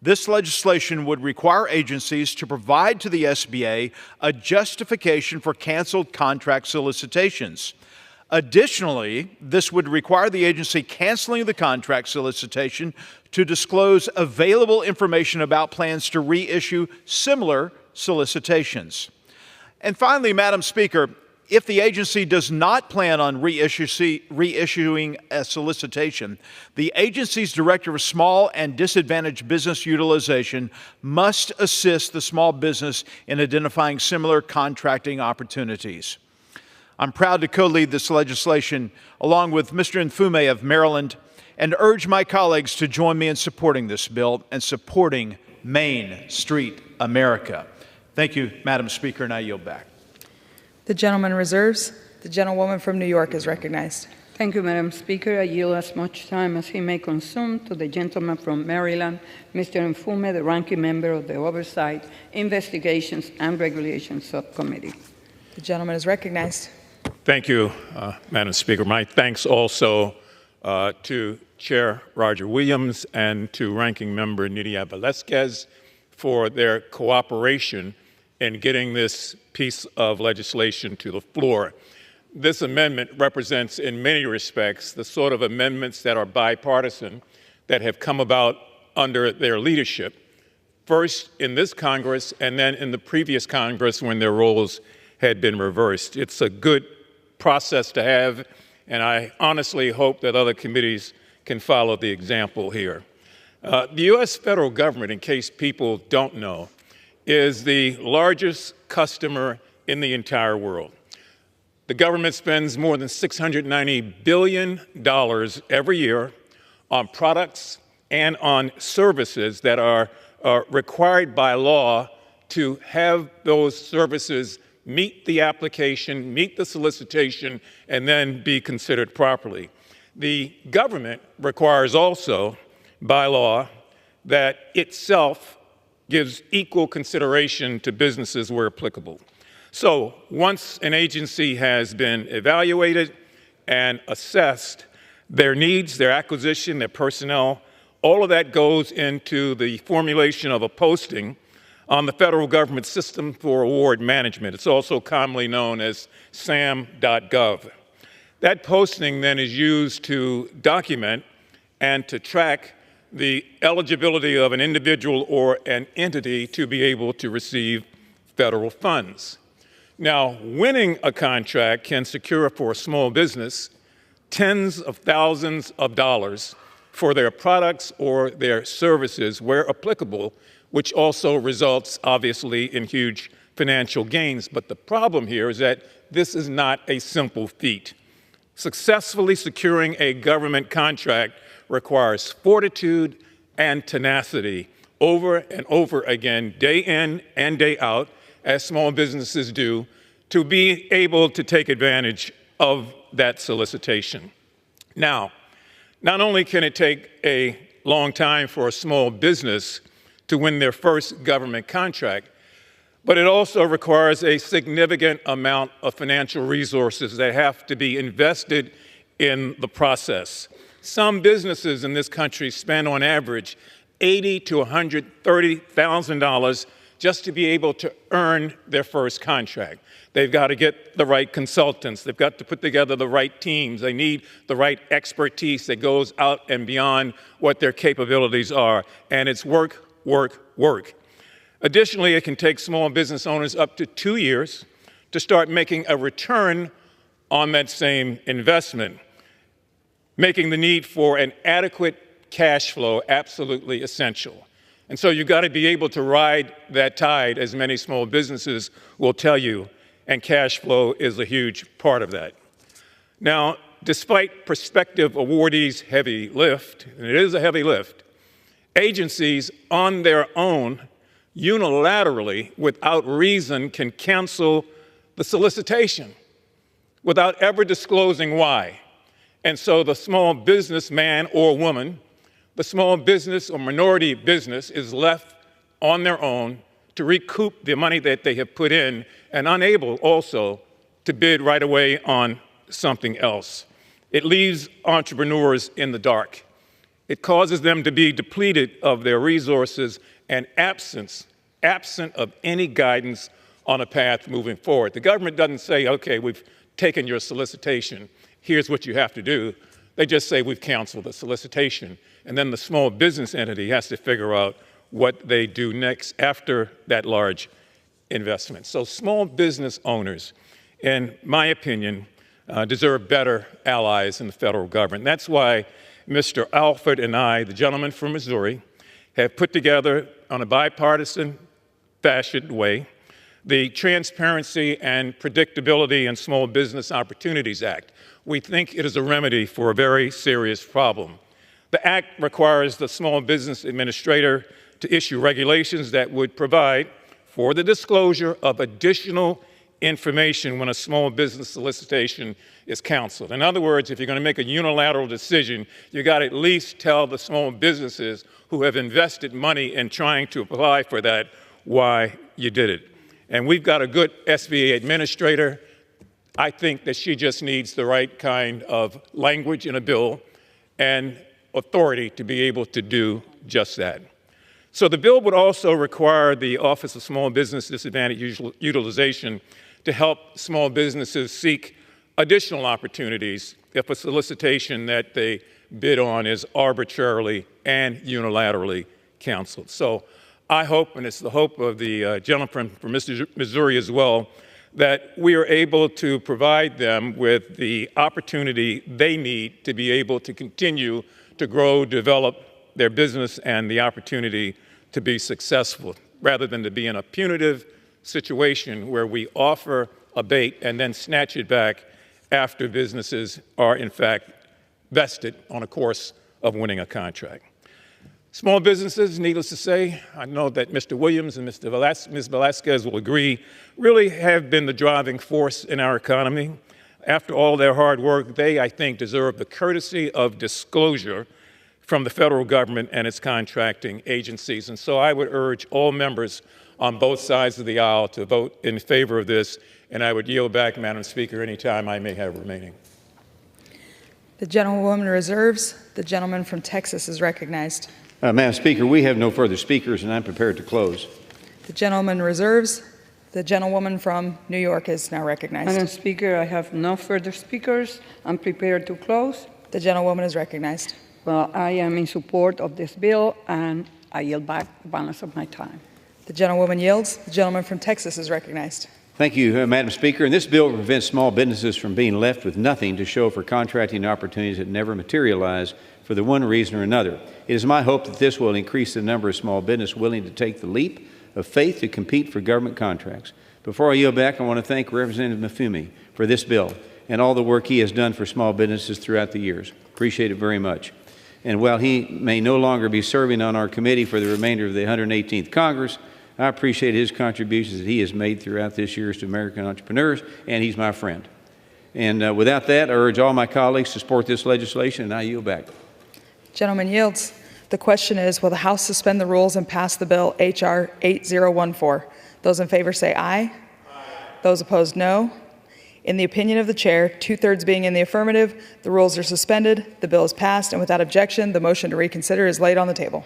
This legislation would require agencies to provide to the SBA a justification for canceled contract solicitations. Additionally, this would require the agency canceling the contract solicitation to disclose available information about plans to reissue similar solicitations. And finally, Madam Speaker, if the agency does not plan on reissuing a solicitation, the agency's Director of Small and Disadvantaged Business Utilization must assist the small business in identifying similar contracting opportunities. I'm proud to co-lead this legislation along with Mr. Nfume of Maryland and urge my colleagues to join me in supporting this bill and supporting Main Street America. Thank you, Madam Speaker, and I yield back. The gentleman reserves. The gentlewoman from New York is recognized. Thank you, Madam Speaker. I yield as much time as he may consume to the gentleman from Maryland, Mr. Nfume, the ranking member of the Oversight, Investigations, and Regulations Subcommittee. The gentleman is recognized. Thank you, Madam Speaker. My thanks also to Chair Roger Williams and to Ranking Member Nydia Velázquez for their cooperation in getting this piece of legislation to the floor. This amendment represents, in many respects, the sort of amendments that are bipartisan that have come about under their leadership, first in this Congress and then in the previous Congress when their roles had been reversed. It's a good process to have, and I honestly hope that other committees can follow the example here. The U.S. federal government, in case people don't know, is the largest customer in the entire world. The government spends more than $690 billion every year on products and on services that are required by law to have those services meet the application, meet the solicitation, and then be considered properly. The government requires also, by law, that itself gives equal consideration to businesses where applicable. So once an agency has been evaluated and assessed, their needs, their acquisition, their personnel, all of that goes into the formulation of a posting on the federal government system for award management. It's also commonly known as SAM.gov. That posting then is used to document and to track the eligibility of an individual or an entity to be able to receive federal funds. Now, winning a contract can secure for a small business tens of thousands of dollars for their products or their services where applicable, which also results, obviously, in huge financial gains. But the problem here is that this is not a simple feat. Successfully securing a government contract requires fortitude and tenacity over and over again, day in and day out, as small businesses do, to be able to take advantage of that solicitation. Now, not only can it take a long time for a small business to win their first government contract, but it also requires a significant amount of financial resources that have to be invested in the process. Some businesses in this country spend on average $80,000 to $130,000 just to be able to earn their first contract. They've got to get the right consultants. They've got to put together the right teams. They need the right expertise that goes out and beyond what their capabilities are. And it's work, work, work. Additionally, it can take small business owners up to 2 years to start making a return on that same investment, making the need for an adequate cash flow absolutely essential. And so you've got to be able to ride that tide, as many small businesses will tell you, and cash flow is a huge part of that. Now, despite prospective awardees' heavy lift, and it is a heavy lift, Agencies on their own, unilaterally, without reason, can cancel the solicitation without ever disclosing why. And so the small businessman or woman, the small business or minority business is left on their own to recoup the money that they have put in and unable also to bid right away on something else. It leaves entrepreneurs in the dark. It causes them to be depleted of their resources and absent of any guidance on a path moving forward. The government doesn't say, okay, we've taken your solicitation, here's what you have to do. They just say we've canceled the solicitation. And then the small business entity has to figure out what they do next after that large investment. So small business owners, in my opinion, deserve better allies in the federal government. That's why Mr. Alford and I, the gentleman from Missouri, have put together on a bipartisan fashioned way the Transparency and Predictability in Small Business Opportunities Act. We think it is a remedy for a very serious problem. The act requires the Small Business Administrator to issue regulations that would provide for the disclosure of additional information when a small business solicitation is canceled. In other words, if you're going to make a unilateral decision, you got to at least tell the small businesses who have invested money in trying to apply for that why you did it. And we've got a good SBA administrator. I think that she just needs the right kind of language in a bill and authority to be able to do just that. So the bill would also require the Office of Small Business Disadvantage Utilization to help small businesses seek additional opportunities if a solicitation that they bid on is arbitrarily and unilaterally canceled. So I hope, and it's the hope of the gentleman from Missouri as well, that we are able to provide them with the opportunity they need to be able to continue to grow, develop their business, and the opportunity to be successful, rather than to be in a punitive situation where we offer a bait and then snatch it back after businesses are, in fact, vested on a course of winning a contract. Small businesses, needless to say, I know that Mr. Williams and Ms. Velasquez will agree, really have been the driving force in our economy. After all their hard work, they, I think, deserve the courtesy of disclosure from the federal government and its contracting agencies. And so I would urge all members on both sides of the aisle to vote in favor of this, and I would yield back, Madam Speaker, any time I may have remaining. The gentlewoman reserves. The gentleman from Texas is recognized. Madam Speaker, we have no further speakers, and I'm prepared to close. The gentleman reserves. The gentlewoman from New York is now recognized. Madam Speaker, I have no further speakers. I'm prepared to close. The gentlewoman is recognized. Well, I am in support of this bill, and I yield back the balance of my time. The gentlewoman yields. The gentleman from Texas is recognized. Thank you, Madam Speaker. And this bill prevents small businesses from being left with nothing to show for contracting opportunities that never materialize for the one reason or another. It is my hope that this will increase the number of small businesses willing to take the leap of faith to compete for government contracts. Before I yield back, I want to thank Representative Mafumi for this bill and all the work he has done for small businesses throughout the years. Appreciate it very much. And while he may no longer be serving on our committee for the remainder of the 118th Congress, I appreciate his contributions that he has made throughout this year to American entrepreneurs, and he's my friend. And without that, I urge all my colleagues to support this legislation, and I yield back. Gentleman yields. The question is, will the House suspend the rules and pass the bill H.R. 8014? Those in favor say aye. Aye. Those opposed, no. In the opinion of the chair, 2/3 being in the affirmative, the rules are suspended, the bill is passed, and without objection, the motion to reconsider is laid on the table.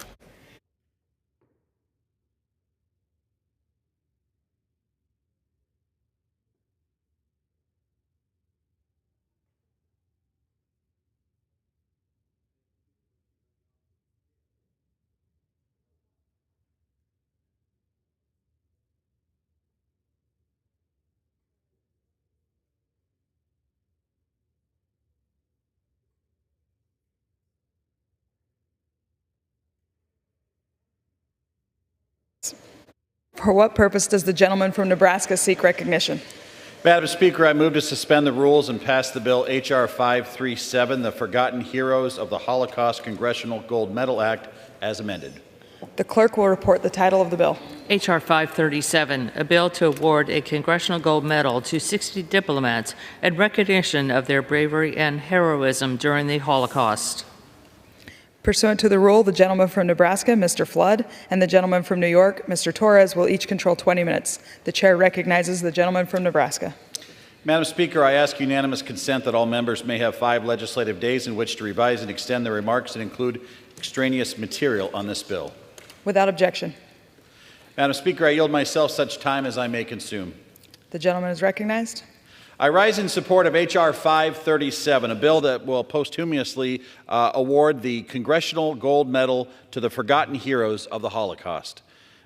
For what purpose does the gentleman from Nebraska seek recognition? Madam Speaker, I move to suspend the rules and pass the bill H.R. 537, the Forgotten Heroes of the Holocaust Congressional Gold Medal Act, as amended. The clerk will report the title of the bill. H.R. 537, a bill to award a Congressional Gold Medal to 60 diplomats in recognition of their bravery and heroism during the Holocaust. Pursuant to the rule, the gentleman from Nebraska, Mr. Flood, and the gentleman from New York, Mr. Torres, will each control 20 minutes. The chair recognizes the gentleman from Nebraska. Madam Speaker, I ask unanimous consent that all members may have 5 legislative days in which to revise and extend their remarks and include extraneous material on this bill. Without objection. Madam Speaker, I yield myself such time as I may consume. The gentleman is recognized. I rise in support of H.R. 537, a bill that will posthumously award the Congressional Gold Medal to the Forgotten Heroes of the Holocaust.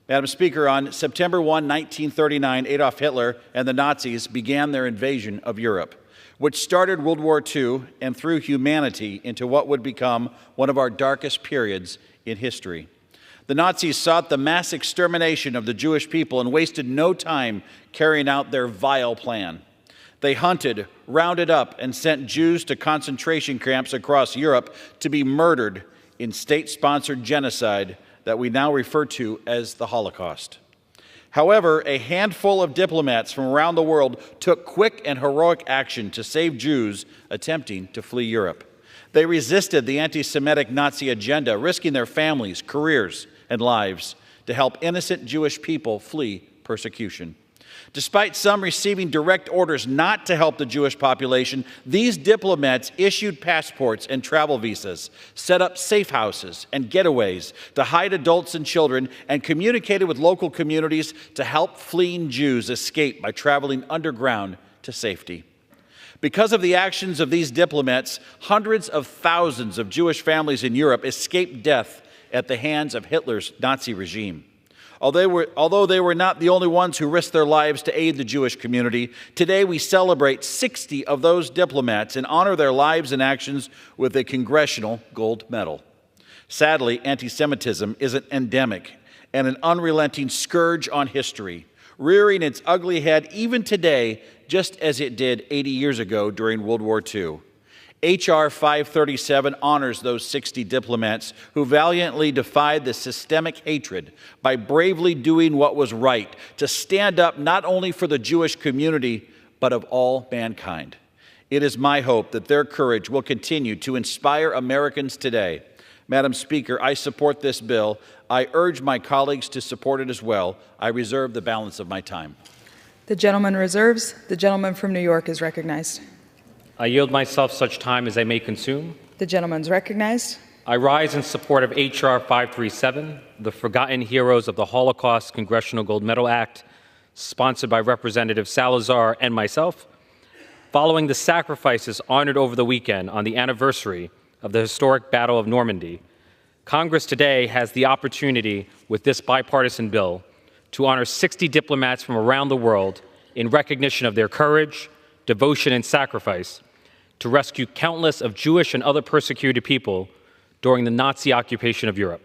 Madam Speaker, on September 1, 1939, Adolf Hitler and the Nazis began their invasion of Europe, which started World War II and threw humanity into what would become one of our darkest periods in history. The Nazis sought the mass extermination of the Jewish people and wasted no time carrying out their vile plan. They hunted, rounded up, and sent Jews to concentration camps across Europe to be murdered in state-sponsored genocide that we now refer to as the Holocaust. However, a handful of diplomats from around the world took quick and heroic action to save Jews attempting to flee Europe. They resisted the anti-Semitic Nazi agenda, risking their families, careers, and lives to help innocent Jewish people flee persecution. Despite some receiving direct orders not to help the Jewish population, these diplomats issued passports and travel visas, set up safe houses and getaways to hide adults and children, and communicated with local communities to help fleeing Jews escape by traveling underground to safety. Because of the actions of these diplomats, hundreds of thousands of Jewish families in Europe escaped death at the hands of Hitler's Nazi regime. Although they were not the only ones who risked their lives to aid the Jewish community, today we celebrate 60 of those diplomats and honor their lives and actions with a Congressional Gold Medal. Sadly, anti-Semitism is an endemic and an unrelenting scourge on history, rearing its ugly head even today, just as it did 80 years ago during World War II. H.R. 537 honors those 60 diplomats who valiantly defied the systemic hatred by bravely doing what was right, to stand up not only for the Jewish community, but of all mankind. It is my hope that their courage will continue to inspire Americans today. Madam Speaker, I support this bill. I urge my colleagues to support it as well. I reserve the balance of my time. The gentleman reserves. The gentleman from New York is recognized. I yield myself such time as I may consume. The gentleman is recognized. I rise in support of H.R. 537, the Forgotten Heroes of the Holocaust Congressional Gold Medal Act, sponsored by Representative Salazar and myself, following the sacrifices honored over the weekend on the anniversary of the historic Battle of Normandy. Congress today has the opportunity, with this bipartisan bill, to honor 60 diplomats from around the world in recognition of their courage, devotion, and sacrifice to rescue countless of Jewish and other persecuted people during the Nazi occupation of Europe.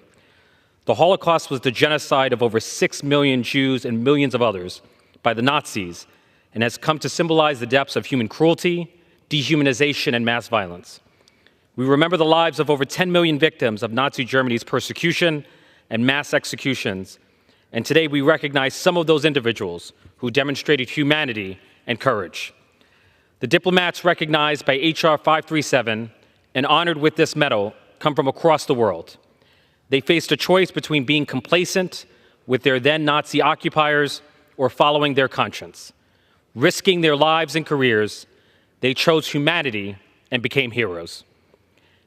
The Holocaust was the genocide of over 6 million Jews and millions of others by the Nazis, and has come to symbolize the depths of human cruelty, dehumanization, and mass violence. We remember the lives of over 10 million victims of Nazi Germany's persecution and mass executions, and today we recognize some of those individuals who demonstrated humanity and courage. The diplomats recognized by H.R. 537 and honored with this medal come from across the world. They faced a choice between being complacent with their then Nazi occupiers or following their conscience. Risking their lives and careers, they chose humanity and became heroes.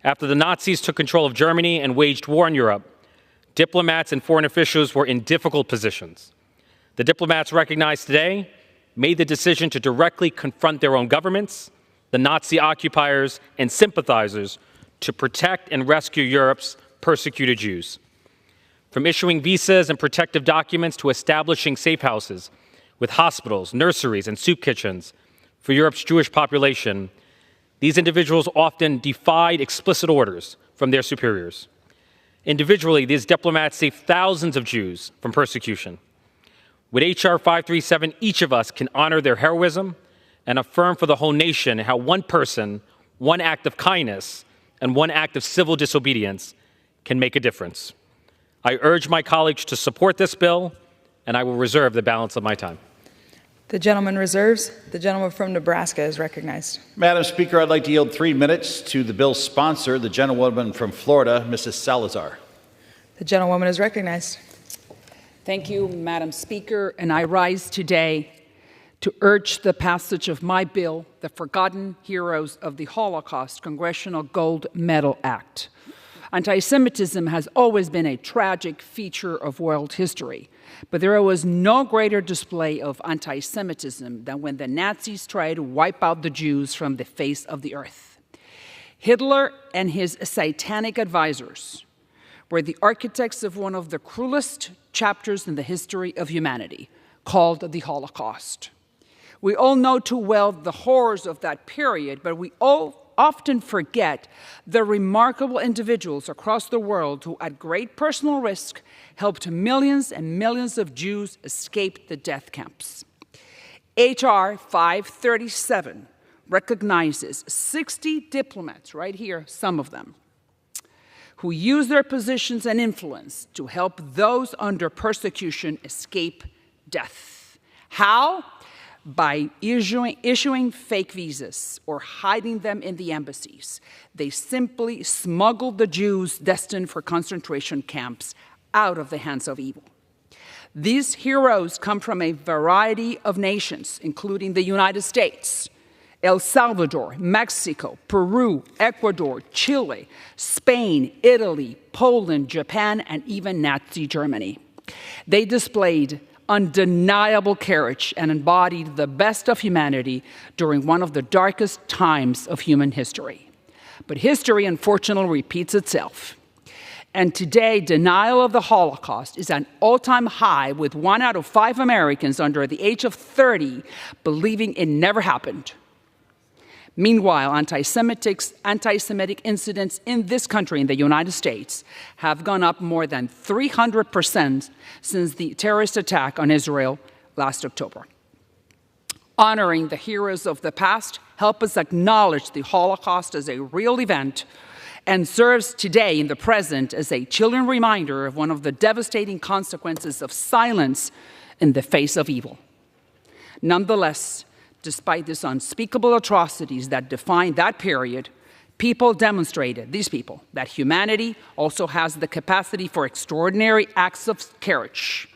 After the Nazis took control of Germany and waged war in Europe, diplomats and foreign officials were in difficult positions. The diplomats recognized today made the decision to directly confront their own governments, the Nazi occupiers, and sympathizers to protect and rescue Europe's persecuted Jews. From issuing visas and protective documents to establishing safe houses with hospitals, nurseries, and soup kitchens for Europe's Jewish population, these individuals often defied explicit orders from their superiors. Individually, these diplomats saved thousands of Jews from persecution. With H.R. 537, each of us can honor their heroism and affirm for the whole nation how one person, one act of kindness, and one act of civil disobedience can make a difference. I urge my colleagues to support this bill, and I will reserve the balance of my time. The gentleman reserves. The gentleman from Nebraska is recognized. Madam Speaker, I'd like to yield 3 minutes to the bill's sponsor, the gentlewoman from Florida, Mrs. Salazar. The gentlewoman is recognized. Thank you, Madam Speaker, and I rise today to urge the passage of my bill, the Forgotten Heroes of the Holocaust Congressional Gold Medal Act. Anti-Semitism has always been a tragic feature of world history, but there was no greater display of anti-Semitism than when the Nazis tried to wipe out the Jews from the face of the earth. Hitler and his satanic advisors were the architects of one of the cruelest chapters in the history of humanity, called the Holocaust. We all know too well the horrors of that period, but we all often forget the remarkable individuals across the world who, at great personal risk, helped millions and millions of Jews escape the death camps. H.R. 537 recognizes 60 diplomats, right here, some of them, who use their positions and influence to help those under persecution escape death. How? By issuing fake visas or hiding them in the embassies. They simply smuggled the Jews destined for concentration camps out of the hands of evil. These heroes come from a variety of nations, including the United States, El Salvador, Mexico, Peru, Ecuador, Chile, Spain, Italy, Poland, Japan, and even Nazi Germany. They displayed undeniable courage and embodied the best of humanity during one of the darkest times of human history. But history, unfortunately, repeats itself. And today, denial of the Holocaust is at an all-time high, with 1 out of 5 Americans under the age of 30 believing it never happened. Meanwhile, anti-Semitic incidents in this country, in the United States, have gone up more than 300% since the terrorist attack on Israel last October. Honoring the heroes of the past helps us acknowledge the Holocaust as a real event and serves today in the present as a chilling reminder of one of the devastating consequences of silence in the face of evil. Nonetheless, despite these unspeakable atrocities that define that period, these people, that humanity also has the capacity for extraordinary acts of courage.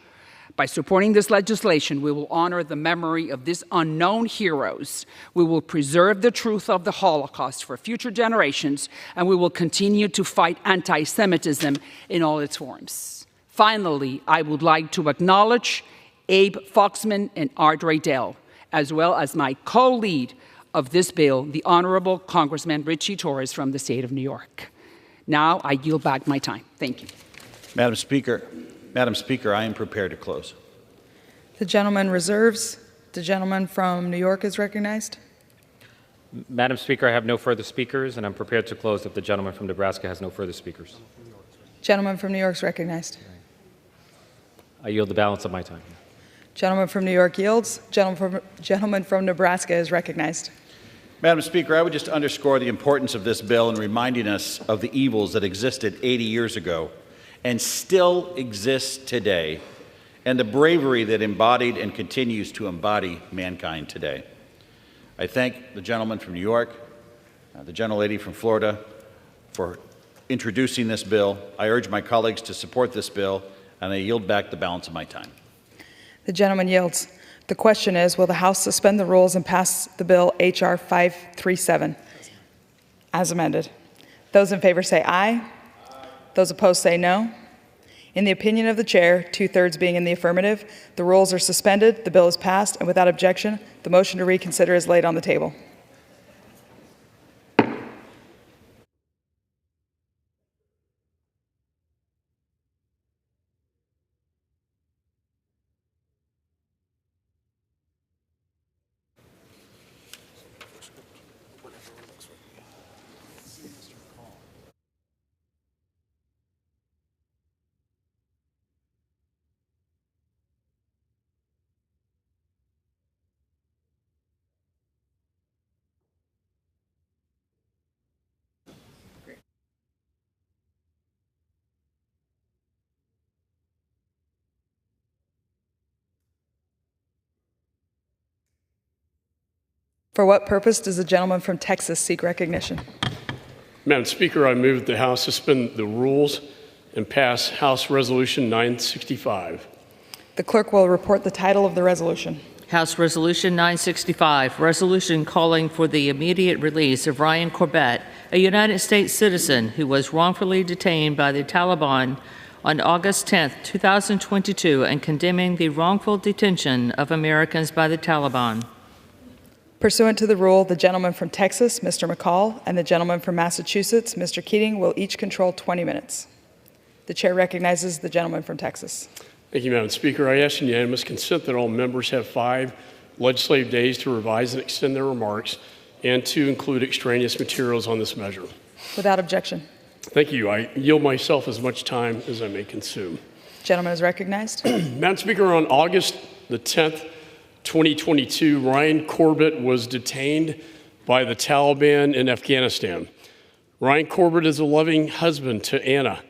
By supporting this legislation, we will honor the memory of these unknown heroes. We will preserve the truth of the Holocaust for future generations, and we will continue to fight anti-Semitism in all its forms. Finally, I would like to acknowledge Abe Foxman and Audrey Dell, as well as my co-lead of this bill, the Honorable Congressman Richie Torres from the state of New York. Now I yield back my time. Thank you. Madam Speaker, I am prepared to close. The gentleman reserves. The gentleman from New York is recognized. Madam Speaker, I have no further speakers, and I'm prepared to close if the gentleman from Nebraska has no further speakers. Gentleman from New York is recognized. I yield the balance of my time. Gentleman from New York yields. Gentleman from Nebraska is recognized. Madam Speaker, I would just underscore the importance of this bill in reminding us of the evils that existed 80 years ago and still exist today, and the bravery that embodied and continues to embody mankind today. I thank the gentleman from New York, the gentlelady from Florida for introducing this bill. I urge my colleagues to support this bill, and I yield back the balance of my time. The gentleman yields. The question is, will the House suspend the rules and pass the bill H.R. 537 as amended? Those in favor say aye. Those opposed say no. In the opinion of the chair, 2/3 being in the affirmative, the rules are suspended, the bill is passed, and without objection, the motion to reconsider is laid on the table. For what purpose does the gentleman from Texas seek recognition? Madam Speaker, I move that the House suspend the rules and pass House Resolution 965. The clerk will report the title of the resolution. House Resolution 965, resolution calling for the immediate release of Ryan Corbett, a United States citizen who was wrongfully detained by the Taliban on August 10, 2022, and condemning the wrongful detention of Americans by the Taliban. Pursuant to the rule, the gentleman from Texas, Mr. McCall, and the gentleman from Massachusetts, Mr. Keating, will each control 20 minutes. The chair recognizes the gentleman from Texas. Thank you, Madam Speaker. I ask unanimous consent that all members have 5 legislative days to revise and extend their remarks and to include extraneous materials on this measure. Without objection. Thank you. I yield myself as much time as I may consume. Gentleman is recognized. Madam Speaker, on August the 10th, 2022, Ryan Corbett was detained by the Taliban in Afghanistan. Ryan Corbett is a loving husband to Anna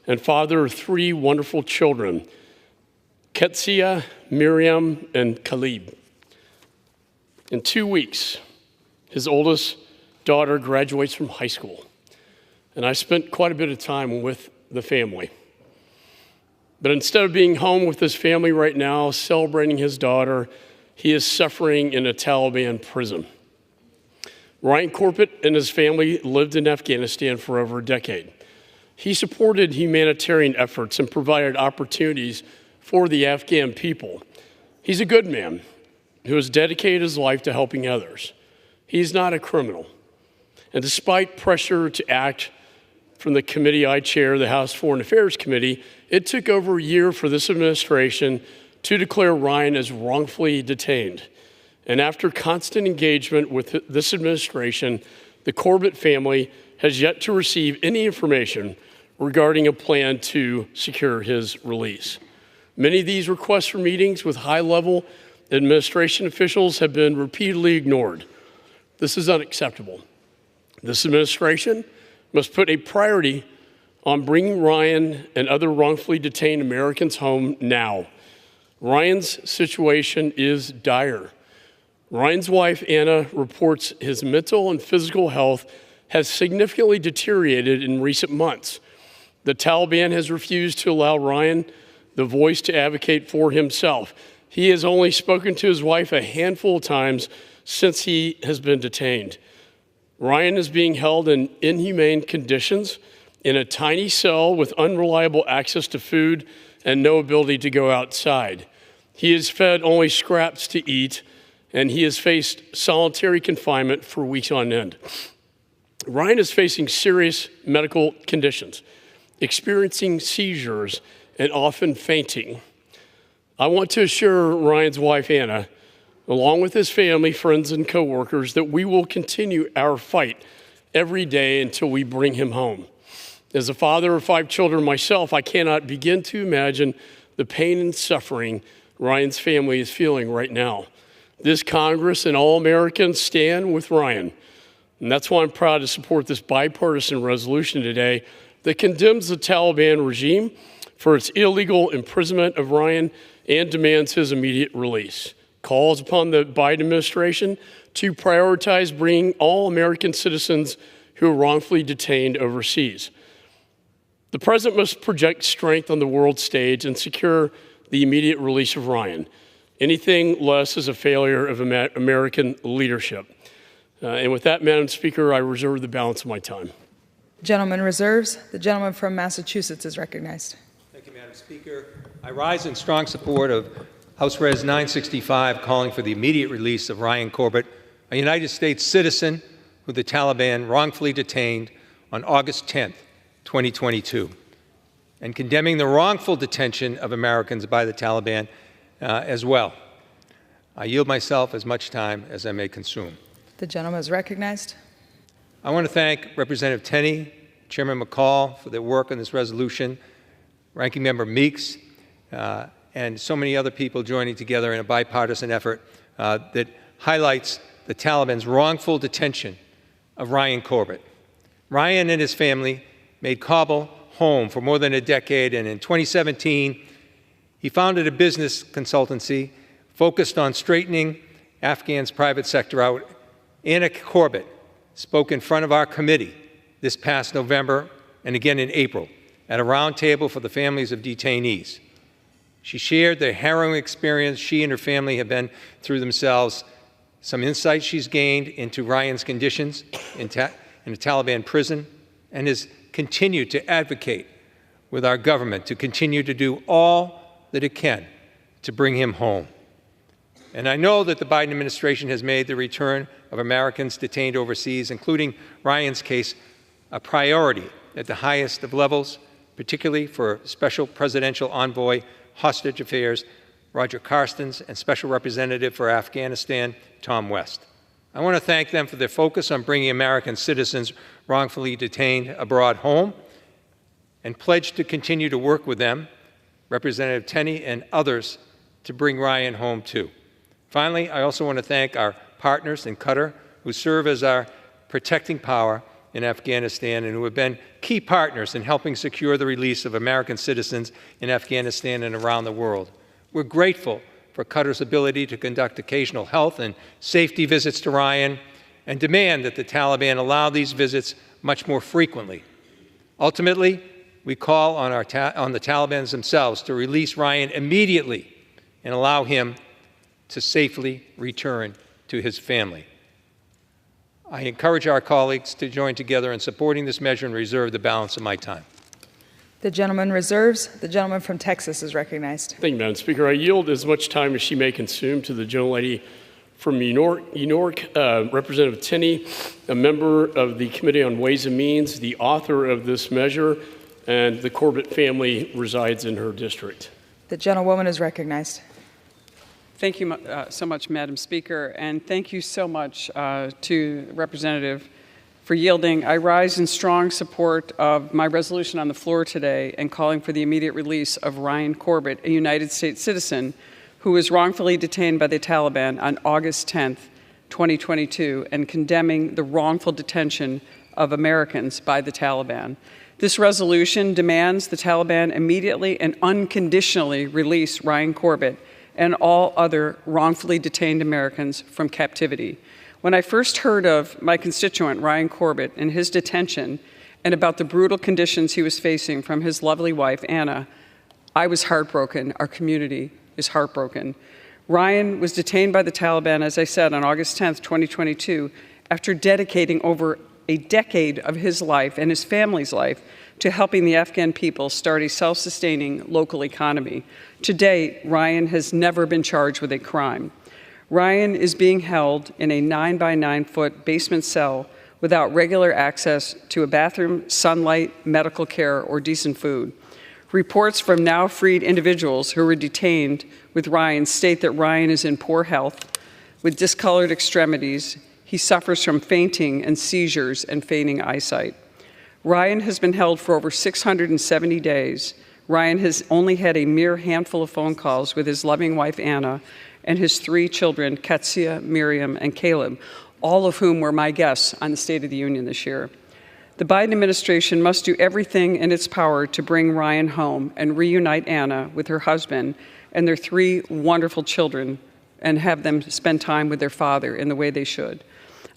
and father of 3 wonderful children, Ketsia, Miriam, and Khalid. In 2 weeks, his oldest daughter graduates from high school, and I spent quite a bit of time with the family. But instead of being home with his family right now, celebrating his daughter, he is suffering in a Taliban prison. Ryan Corbett and his family lived in Afghanistan for over a decade. He supported humanitarian efforts and provided opportunities for the Afghan people. He's a good man who has dedicated his life to helping others. He's not a criminal. And despite pressure to act from the committee I chair, the House Foreign Affairs Committee, it took over a year for this administration to declare Ryan as wrongfully detained. And after constant engagement with this administration, the Corbett family has yet to receive any information regarding a plan to secure his release. Many of these requests for meetings with high-level administration officials have been repeatedly ignored. This is unacceptable. This administration must put a priority on bringing Ryan and other wrongfully detained Americans home now. Ryan's situation is dire. Ryan's wife, Anna, reports his mental and physical health has significantly deteriorated in recent months. The Taliban has refused to allow Ryan the voice to advocate for himself. He has only spoken to his wife a handful of times since he has been detained. Ryan is being held in inhumane conditions in a tiny cell with unreliable access to food and no ability to go outside. He is fed only scraps to eat, and he has faced solitary confinement for weeks on end. Ryan is facing serious medical conditions, experiencing seizures, and often fainting. I want to assure Ryan's wife, Anna, along with his family, friends, and coworkers, that we will continue our fight every day until we bring him home. As a father of 5 children myself, I cannot begin to imagine the pain and suffering Ryan's family is feeling right now. This Congress and all Americans stand with Ryan. And that's why I'm proud to support this bipartisan resolution today that condemns the Taliban regime for its illegal imprisonment of Ryan and demands his immediate release. Calls upon the Biden administration to prioritize bringing all American citizens who are wrongfully detained overseas. The president must project strength on the world stage and secure the immediate release of Ryan. Anything less is a failure of American leadership. And with that, Madam Speaker, I reserve the balance of my time. Gentleman reserves. The gentleman from Massachusetts is recognized. Thank you, Madam Speaker. I rise in strong support of House Res 965 calling for the immediate release of Ryan Corbett, a United States citizen who the Taliban wrongfully detained on August 10th, 2022, and condemning the wrongful detention of Americans by the Taliban as well. I yield myself as much time as I may consume. The gentleman is recognized. I want to thank Representative Tenney, Chairman McCall for their work on this resolution, Ranking Member Meeks, and so many other people joining together in a bipartisan effort that highlights the Taliban's wrongful detention of Ryan Corbett. Ryan and his family made Kabul home for more than a decade, and in 2017, he founded a business consultancy focused on straightening Afghans' private sector out Anna Corbett spoke in front of our committee this past November and again in April at a roundtable for the families of detainees. She shared the harrowing experience she and her family have been through themselves, some insights she's gained into Ryan's conditions in a Taliban prison, and has continued to advocate with our government to continue to do all that it can to bring him home. And I know that the Biden administration has made the return of Americans detained overseas, including Ryan's case, a priority at the highest of levels, particularly for Special Presidential Envoy Hostage Affairs Roger Carstens and Special Representative for Afghanistan Tom West. I want to thank them for their focus on bringing American citizens wrongfully detained abroad home, and pledge to continue to work with them, Representative Tenney and others, to bring Ryan home too. Finally, I also want to thank our partners in Qatar who serve as our protecting power in Afghanistan and who have been key partners in helping secure the release of American citizens in Afghanistan and around the world. We're grateful for Qatar's ability to conduct occasional health and safety visits to Ryan and demand that the Taliban allow these visits much more frequently. Ultimately, we call on the Taliban themselves to release Ryan immediately and allow him to safely return to his family. I encourage our colleagues to join together in supporting this measure and reserve the balance of my time. The gentleman reserves. The gentleman from Texas is recognized. Thank you, Madam Speaker. I yield as much time as she may consume to the gentlelady from New York, Representative Tenney, a member of the Committee on Ways and Means, the author of this measure, and the Corbett family resides in her district. The gentlewoman is recognized. Thank you so much, Madam Speaker, and thank you so much to the Representative for yielding. I rise in strong support of my resolution on the floor today and calling for the immediate release of Ryan Corbett, a United States citizen who was wrongfully detained by the Taliban on August 10th, 2022, and condemning the wrongful detention of Americans by the Taliban. This resolution demands the Taliban immediately and unconditionally release Ryan Corbett and all other wrongfully detained Americans from captivity. When I first heard of my constituent, Ryan Corbett, and his detention and about the brutal conditions he was facing from his lovely wife, Anna, I was heartbroken. Our community is heartbroken. Ryan was detained by the Taliban, as I said, on August 10th, 2022, after dedicating over a decade of his life and his family's life to helping the Afghan people start a self-sustaining local economy. To date, Ryan has never been charged with a crime. Ryan is being held in a 9-by-9-foot basement cell without regular access to a bathroom, sunlight, medical care, or decent food. Reports from now freed individuals who were detained with Ryan state that Ryan is in poor health with discolored extremities. He suffers from fainting and seizures and fading eyesight. Ryan has been held for over 670 days. Ryan has only had a mere handful of phone calls with his loving wife, Anna, and his 3 children, Ketsia, Miriam, and Caleb, all of whom were my guests on the State of the Union this year. The Biden administration must do everything in its power to bring Ryan home and reunite Anna with her husband and their 3 wonderful children and have them spend time with their father in the way they should.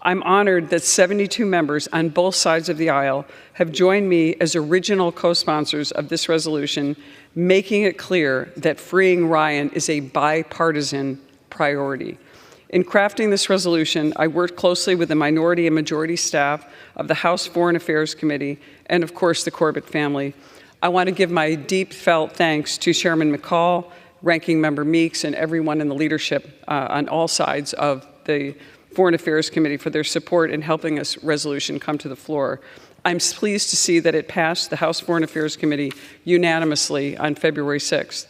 I'm honored that 72 members on both sides of the aisle have joined me as original co-sponsors of this resolution, making it clear that freeing Ryan is a bipartisan priority. In crafting this resolution, I worked closely with the minority and majority staff of the House Foreign Affairs Committee and, of course, the Corbett family. I want to give my deep felt thanks to Chairman McCall, Ranking Member Meeks, and everyone in the leadership on all sides of the Foreign Affairs Committee for their support in helping this resolution come to the floor. I'm pleased to see that it passed the House Foreign Affairs Committee unanimously on February 6th.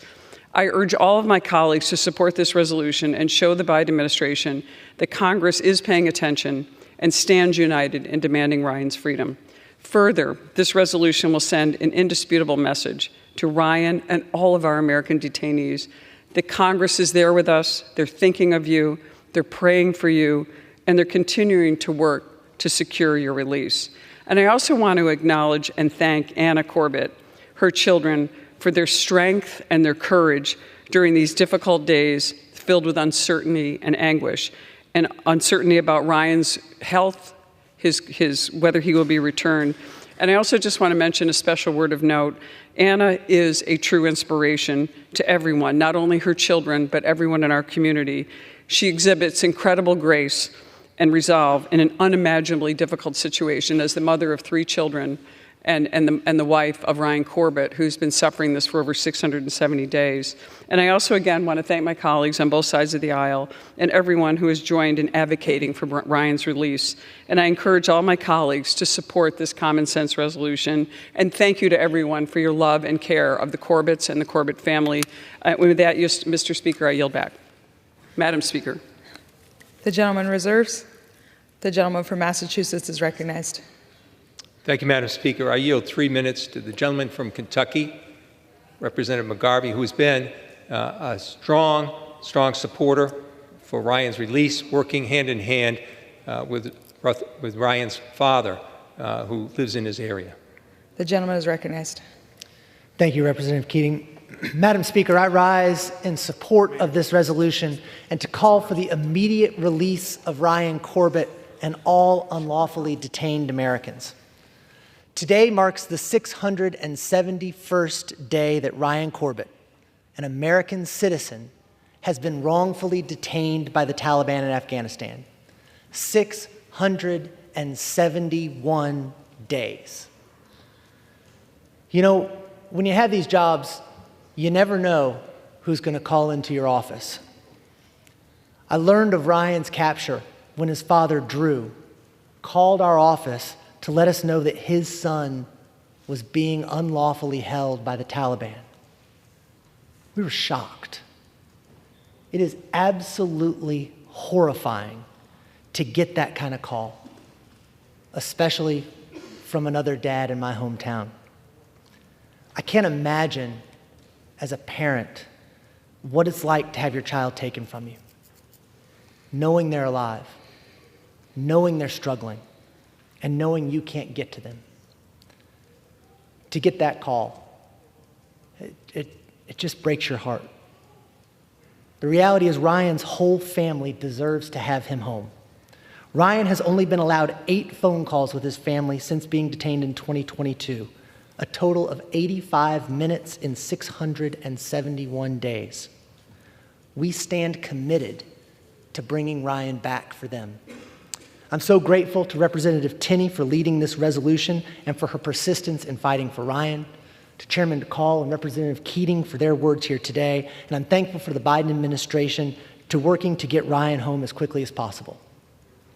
I urge all of my colleagues to support this resolution and show the Biden administration that Congress is paying attention and stands united in demanding Ryan's freedom. Further, this resolution will send an indisputable message to Ryan and all of our American detainees that Congress is there with us, they're thinking of you, they're praying for you, and they're continuing to work to secure your release. And I also want to acknowledge and thank Anna Corbett, her children, for their strength and their courage during these difficult days filled with uncertainty and anguish. and uncertainty about Ryan's health, whether he will be returned. And I also just want to mention a special word of note. Anna is a true inspiration to everyone, not only her children, but everyone in our community. She exhibits incredible grace and resolve in an unimaginably difficult situation as the mother of 3 children and the wife of Ryan Corbett, who's been suffering this for over 670 days. And I also, again, want to thank my colleagues on both sides of the aisle and everyone who has joined in advocating for Ryan's release. And I encourage all my colleagues to support this common sense resolution. And thank you to everyone for your love and care of the Corbetts and the Corbett family. With that, Mr. Speaker, I yield back. Madam Speaker. The gentleman reserves. The gentleman from Massachusetts is recognized. Thank you, Madam Speaker. I yield 3 minutes to the gentleman from Kentucky, Representative McGarvey, who has been a strong supporter for Ryan's release, working hand in hand with Ryan's father, who lives in his area. The gentleman is recognized. Thank you, Representative Keating. Madam Speaker, I rise in support of this resolution and to call for the immediate release of Ryan Corbett and all unlawfully detained Americans. Today marks the 671st day that Ryan Corbett, an American citizen, has been wrongfully detained by the Taliban in Afghanistan. 671 days. You know, when you have these jobs, you never know who's going to call into your office. I learned of Ryan's capture when his father, Drew, called our office to let us know that his son was being unlawfully held by the Taliban. We were shocked. It is absolutely horrifying to get that kind of call, especially from another dad in my hometown. I can't imagine, as a parent, what it's like to have your child taken from you, knowing they're alive, knowing they're struggling, and knowing you can't get to them. To get that call, it just breaks your heart. The reality is Ryan's whole family deserves to have him home. Ryan has only been allowed 8 phone calls with his family since being detained in 2022, a total of 85 minutes in 671 days. We stand committed to bringing Ryan back for them. I'm so grateful to Representative Tenney for leading this resolution and for her persistence in fighting for Ryan, to Chairman DeCall and Representative Keating for their words here today, and I'm thankful for the Biden administration to working to get Ryan home as quickly as possible.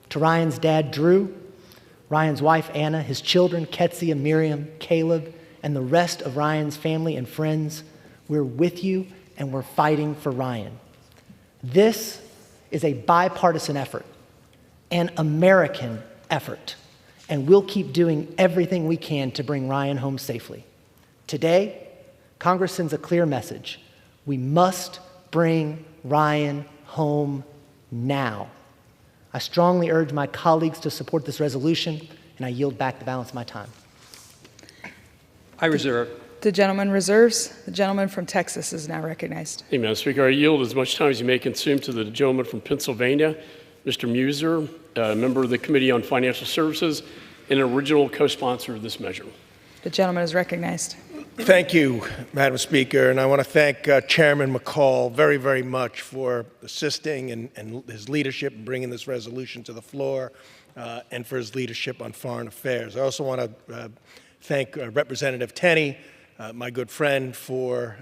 To Ryan's dad, Drew, Ryan's wife, Anna, his children, Ketsia, Miriam, Caleb, and the rest of Ryan's family and friends, we're with you and we're fighting for Ryan. This is a bipartisan effort, an American effort, and we'll keep doing everything we can to bring Ryan home safely. Today, Congress sends a clear message. We must bring Ryan home now. I strongly urge my colleagues to support this resolution, and I yield back the balance of my time. I reserve. The gentleman reserves. The gentleman from Texas is now recognized. Hey, Madam Speaker, I yield as much time as you may consume to the gentleman from Pennsylvania, Mr. Muser, a member of the Committee on Financial Services and an original co-sponsor of this measure. The gentleman is recognized. Thank you, Madam Speaker, and I want to thank Chairman McCall very, very much for assisting and his leadership in bringing this resolution to the floor and for his leadership on foreign affairs. I also want to thank Representative Tenney, my good friend, for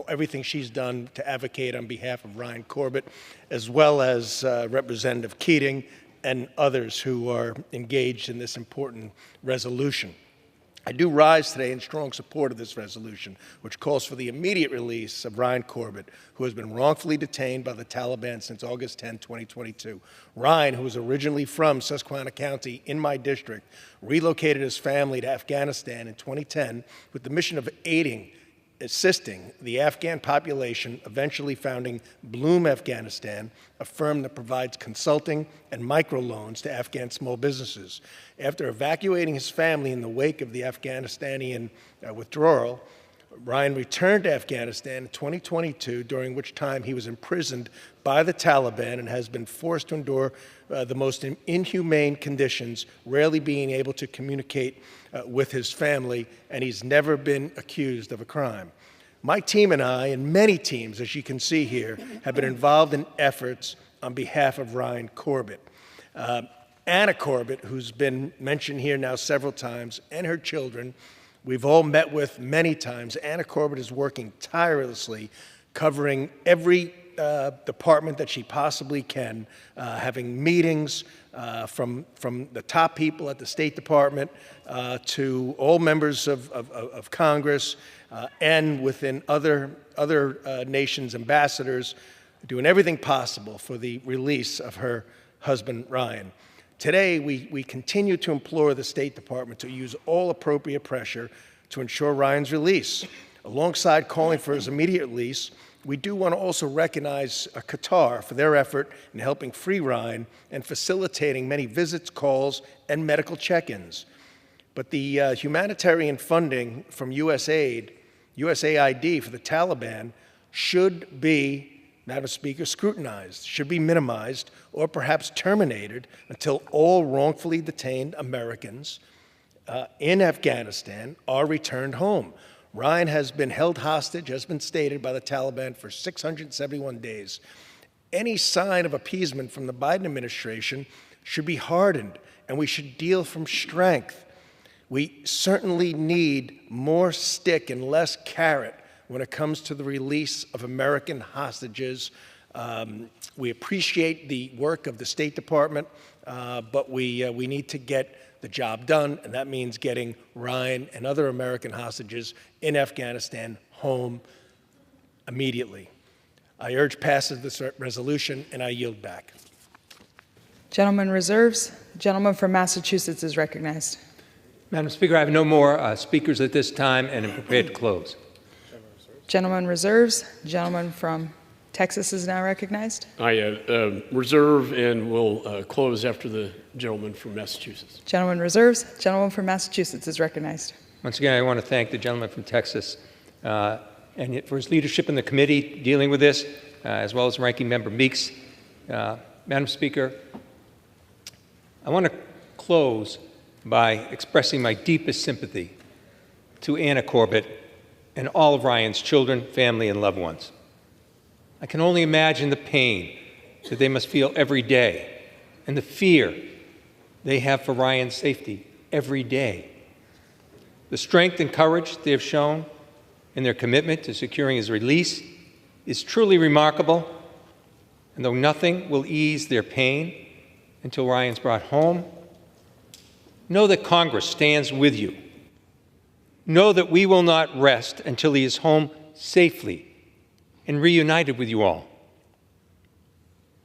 everything she's done to advocate on behalf of Ryan Corbett, as well as Representative Keating and others who are engaged in this important resolution. I do rise today in strong support of this resolution, which calls for the immediate release of Ryan Corbett, who has been wrongfully detained by the Taliban since August 10, 2022. Ryan, who was originally from Susquehanna County in my district, relocated his family to Afghanistan in 2010 with the mission of assisting the Afghan population, eventually founding Bloom Afghanistan, a firm that provides consulting and microloans to Afghan small businesses. After evacuating his family in the wake of the Afghanistani withdrawal, Ryan returned to Afghanistan in 2022, during which time he was imprisoned by the Taliban and has been forced to endure the most inhumane conditions, rarely being able to communicate with his family, and he's never been accused of a crime. My team and I, and many teams, as you can see here, have been involved in efforts on behalf of Ryan Corbett. Anna Corbett, who's been mentioned here now several times, and her children, we've all met with many times. Anna Corbett is working tirelessly, covering every department that she possibly can, having meetings from the top people at the State Department to all members of Congress and within other nations' ambassadors, doing everything possible for the release of her husband, Ryan. Today, we continue to implore the State Department to use all appropriate pressure to ensure Ryan's release. Alongside calling for his immediate release, we do want to also recognize Qatar for their effort in helping free Ryan and facilitating many visits, calls, and medical check-ins. But the humanitarian funding from USAID for the Taliban should be, Madam Speaker, scrutinized, should be minimized, or perhaps terminated until all wrongfully detained Americans in Afghanistan are returned home. Ryan has been held hostage, has been stated, by the Taliban for 671 days. Any sign of appeasement from the Biden administration should be hardened, and we should deal from strength. We certainly need more stick and less carrot when it comes to the release of American hostages. We appreciate the work of the State Department, but we need to get the job done, and that means getting Ryan and other American hostages in Afghanistan home immediately. I urge passage of this resolution, and I yield back. Gentleman reserves. The gentleman from Massachusetts is recognized. Madam Speaker, I have no more speakers at this time and am prepared to close. Gentleman reserves. The gentleman from Texas is now recognized. I reserve and will close after the gentleman from Massachusetts. Gentleman reserves. The gentleman from Massachusetts is recognized. Once again, I want to thank the gentleman from Texas and for his leadership in the committee dealing with this, as well as Ranking Member Meeks. Madam Speaker, I want to close by expressing my deepest sympathy to Anna Corbett and all of Ryan's children, family, and loved ones. I can only imagine the pain that they must feel every day and the fear they have for Ryan's safety every day. The strength and courage they have shown in their commitment to securing his release is truly remarkable, and though nothing will ease their pain until Ryan's brought home, know that Congress stands with you. Know that we will not rest until he is home safely and reunited with you all.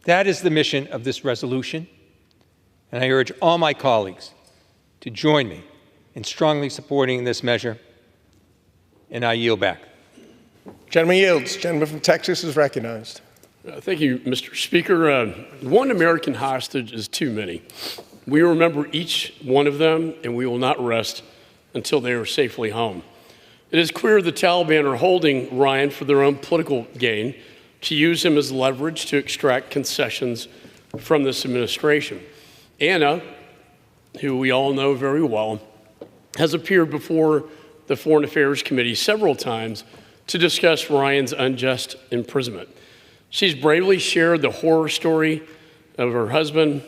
That is the mission of this resolution, and I urge all my colleagues to join me in strongly supporting this measure, and I yield back. Gentleman yields. Gentleman from Texas is recognized. Thank you, Mr. Speaker. One American hostage is too many. We remember each one of them, and we will not rest until they are safely home. It is clear the Taliban are holding Ryan for their own political gain, to use him as leverage to extract concessions from this administration. Anna, who we all know very well, has appeared before the Foreign Affairs Committee several times to discuss Ryan's unjust imprisonment. She's bravely shared the horror story of her husband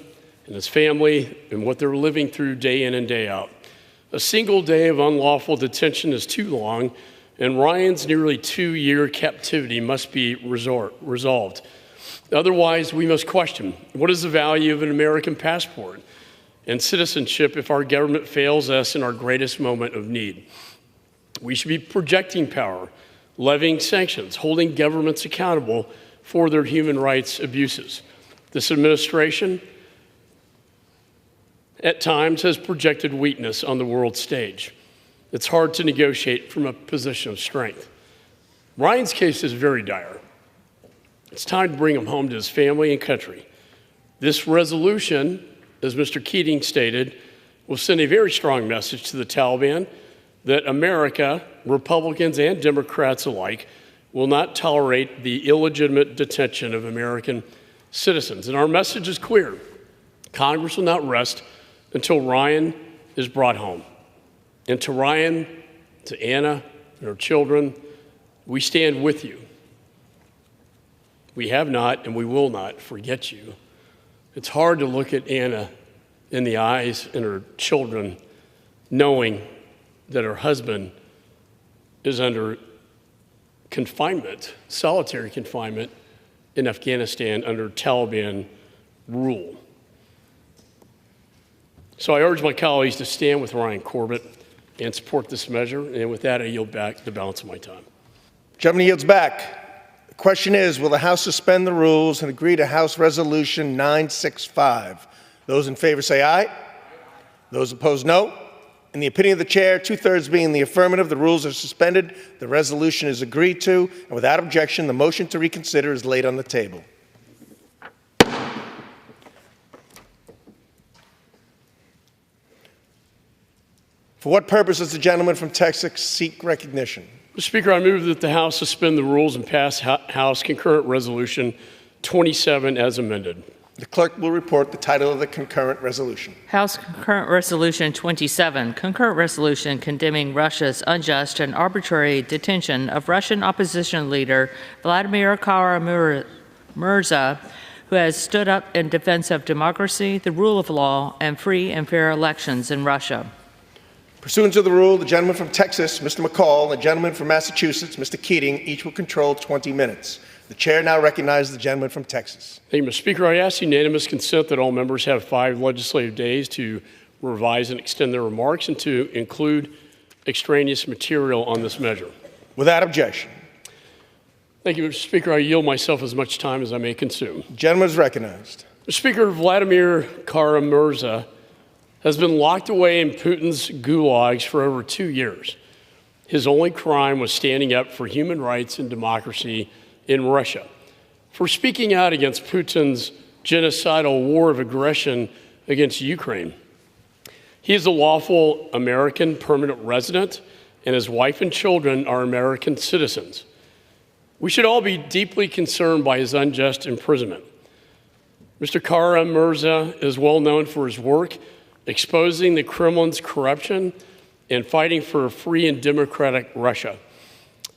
and his family and what they're living through day in and day out. A single day of unlawful detention is too long, and Ryan's nearly 2-year captivity must be resolved. Otherwise, we must question, what is the value of an American passport and citizenship if our government fails us in our greatest moment of need? We should be projecting power, levying sanctions, holding governments accountable for their human rights abuses. This administration, at times, has projected weakness on the world stage. It's hard to negotiate from a position of strength. Ryan's case is very dire. It's time to bring him home to his family and country. This resolution, as Mr. Keating stated, will send a very strong message to the Taliban that America, Republicans and Democrats alike, will not tolerate the illegitimate detention of American citizens. And our message is clear. Congress will not rest until Ryan is brought home. And to Ryan, to Anna, and her children, we stand with you. We have not and we will not forget you. It's hard to look at Anna in the eyes and her children knowing that her husband is under confinement, solitary confinement in Afghanistan under Taliban rule. So I urge my colleagues to stand with Ryan Corbett and support this measure. And with that, I yield back the balance of my time. Gentleman yields back. The question is, will the House suspend the rules and agree to House Resolution 965? Those in favor say aye. Those opposed, no. In the opinion of the chair, 2/3 being the affirmative, the rules are suspended. The resolution is agreed to. And without objection, the motion to reconsider is laid on the table. For what purpose does the gentleman from Texas seek recognition? Mr. Speaker, I move that the House suspend the rules and pass House Concurrent Resolution 27 as amended. The clerk will report the title of the concurrent resolution. House Concurrent Resolution 27, concurrent resolution condemning Russia's unjust and arbitrary detention of Russian opposition leader Vladimir Kara-Murza, who has stood up in defense of democracy, the rule of law, and free and fair elections in Russia. Pursuant to the rule, the gentleman from Texas, Mr. McCall, and the gentleman from Massachusetts, Mr. Keating, each will control 20 minutes. The chair now recognizes the gentleman from Texas. Thank you, Mr. Speaker. I ask unanimous consent that all members have 5 legislative days to revise and extend their remarks and to include extraneous material on this measure. Without objection. Thank you, Mr. Speaker. I yield myself as much time as I may consume. The gentleman is recognized. Mr. Speaker, Vladimir Kara-Murza has been locked away in Putin's gulags for over 2 years. His only crime was standing up for human rights and democracy in Russia, for speaking out against Putin's genocidal war of aggression against Ukraine. He is a lawful American permanent resident, and his wife and children are American citizens. We should all be deeply concerned by his unjust imprisonment. Mr. Kara-Murza is well known for his work exposing the Kremlin's corruption and fighting for a free and democratic Russia.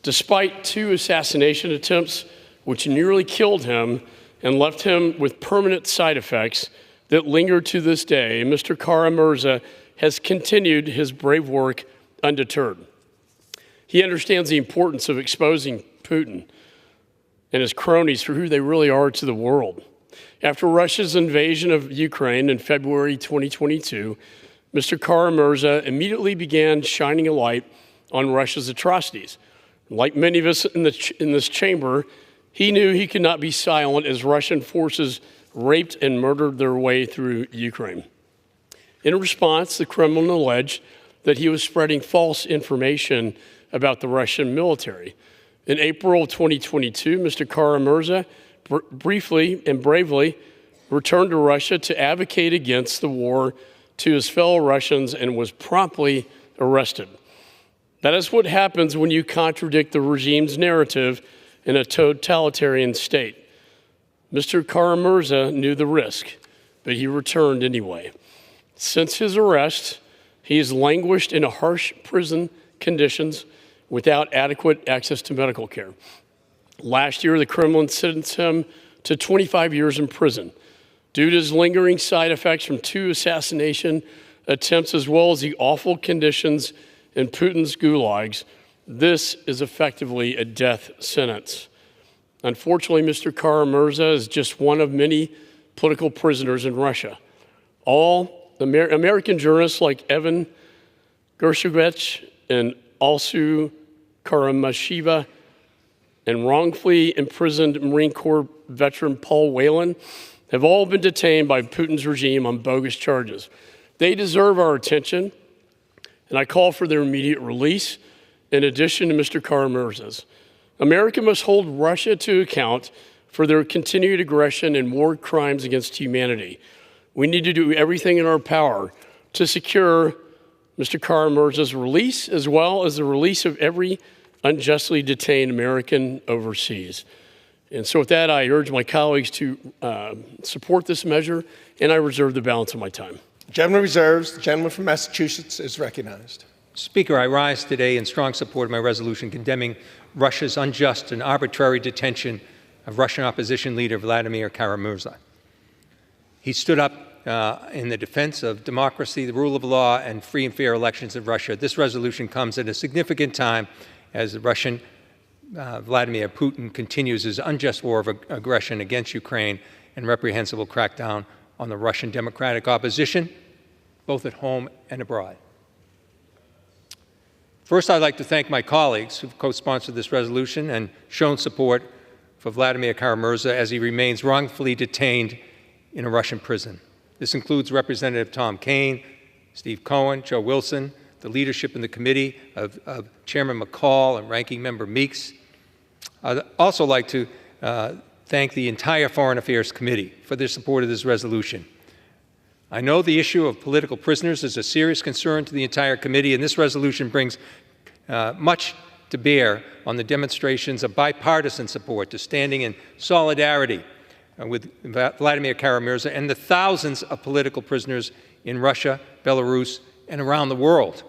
Despite 2 assassination attempts, which nearly killed him and left him with permanent side effects that linger to this day, Mr. Kara-Murza has continued his brave work undeterred. He understands the importance of exposing Putin and his cronies for who they really are to the world. After Russia's invasion of Ukraine in February 2022, Mr. Kara-Murza immediately began shining a light on Russia's atrocities. Like many of us in this chamber, he knew he could not be silent as Russian forces raped and murdered their way through Ukraine. In response, the Kremlin alleged that he was spreading false information about the Russian military. In April 2022, Mr. Kara-Murza briefly and bravely returned to Russia to advocate against the war to his fellow Russians and was promptly arrested. That is what happens when you contradict the regime's narrative in a totalitarian state. Mr. Kara-Murza knew the risk, but he returned anyway. Since his arrest, he has languished in harsh prison conditions without adequate access to medical care. Last year, the Kremlin sentenced him to 25 years in prison due to his lingering side effects from 2 assassination attempts, as well as the awful conditions in Putin's gulags. This is effectively a death sentence. Unfortunately, Mr. Kara-Murza is just one of many political prisoners in Russia. All American journalists like Evan Gershkovich and Alsu Karamasheva and wrongfully imprisoned Marine Corps veteran Paul Whelan have all been detained by Putin's regime on bogus charges. They deserve our attention, and I call for their immediate release, in addition to Mr. Kara-Murza's. America must hold Russia to account for their continued aggression and war crimes against humanity. We need to do everything in our power to secure Mr. Kara-Murza's release, as well as the release of every unjustly detained American overseas. And so with that, I urge my colleagues to support this measure, and I reserve the balance of my time. The gentleman reserves. The gentleman from Massachusetts is recognized. Speaker, I rise today in strong support of my resolution condemning Russia's unjust and arbitrary detention of Russian opposition leader Vladimir Kara-Murza. He stood up in the defense of democracy, the rule of law, and free and fair elections in Russia. This resolution comes at a significant time as the Russian Vladimir Putin continues his unjust war of aggression against Ukraine and reprehensible crackdown on the Russian democratic opposition, both at home and abroad. First, I'd like to thank my colleagues who've co-sponsored this resolution and shown support for Vladimir Kara-Murza as he remains wrongfully detained in a Russian prison. This includes Representative Tom Kaine, Steve Cohen, Joe Wilson, the leadership in the committee of Chairman McCall and Ranking Member Meeks. I'd also like to thank the entire Foreign Affairs Committee for their support of this resolution. I know the issue of political prisoners is a serious concern to the entire committee, and this resolution brings much to bear on the demonstrations of bipartisan support to standing in solidarity with Vladimir Kara-Murza and the thousands of political prisoners in Russia, Belarus, and around the world.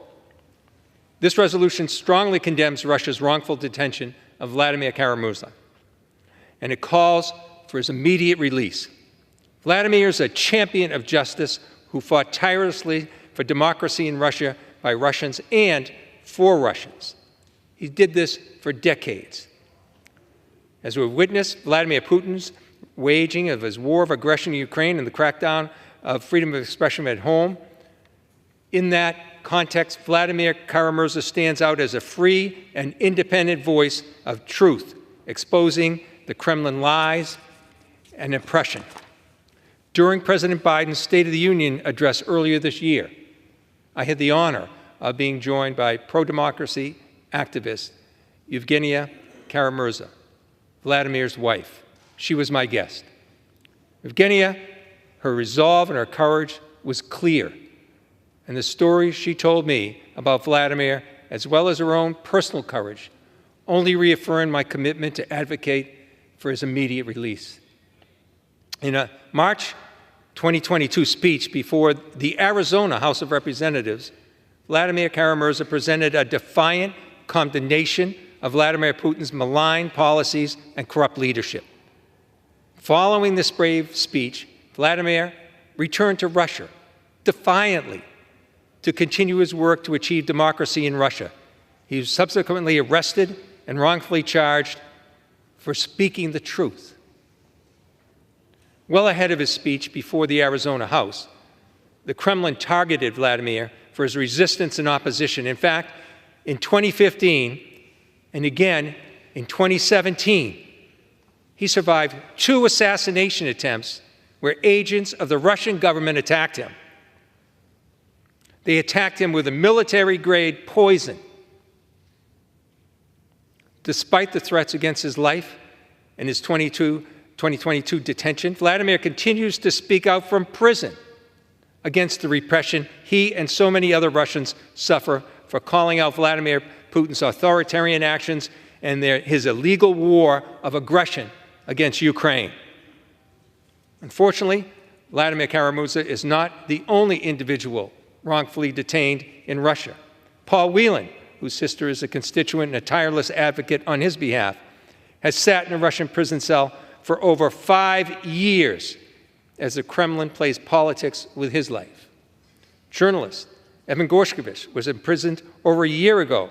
This resolution strongly condemns Russia's wrongful detention of Vladimir Kara-Murza, and it calls for his immediate release. Vladimir is a champion of justice who fought tirelessly for democracy in Russia by Russians and for Russians. He did this for decades. As we've witnessed, Vladimir Putin's waging of his war of aggression in Ukraine and the crackdown of freedom of expression at home. In that context, Vladimir Kara-Murza stands out as a free and independent voice of truth, exposing the Kremlin lies and oppression. During President Biden's State of the Union address earlier this year, I had the honor of being joined by pro-democracy activist Evgenia Kara-Murza, Vladimir's wife. She was my guest. Evgenia, her resolve and her courage was clear, and the stories she told me about Vladimir, as well as her own personal courage, only reaffirmed my commitment to advocate for his immediate release. In a March 2022 speech before the Arizona House of Representatives, Vladimir Kara-Murza presented a defiant condemnation of Vladimir Putin's malign policies and corrupt leadership. Following this brave speech, Vladimir returned to Russia defiantly to continue his work to achieve democracy in Russia. He was subsequently arrested and wrongfully charged for speaking the truth. Well ahead of his speech before the Arizona House, the Kremlin targeted Vladimir for his resistance and opposition. In fact, in 2015 and again in 2017, he survived 2 assassination attempts where agents of the Russian government attacked him. They attacked him with a military-grade poison. Despite the threats against his life and his 2022 detention, Vladimir continues to speak out from prison against the repression he and so many other Russians suffer for calling out Vladimir Putin's authoritarian actions and his illegal war of aggression against Ukraine. Unfortunately, Vladimir Kara-Murza is not the only individual wrongfully detained in Russia. Paul Whelan, whose sister is a constituent and a tireless advocate on his behalf, has sat in a Russian prison cell for over 5 years as the Kremlin plays politics with his life. Journalist Evan Gorshkovich was imprisoned over a year ago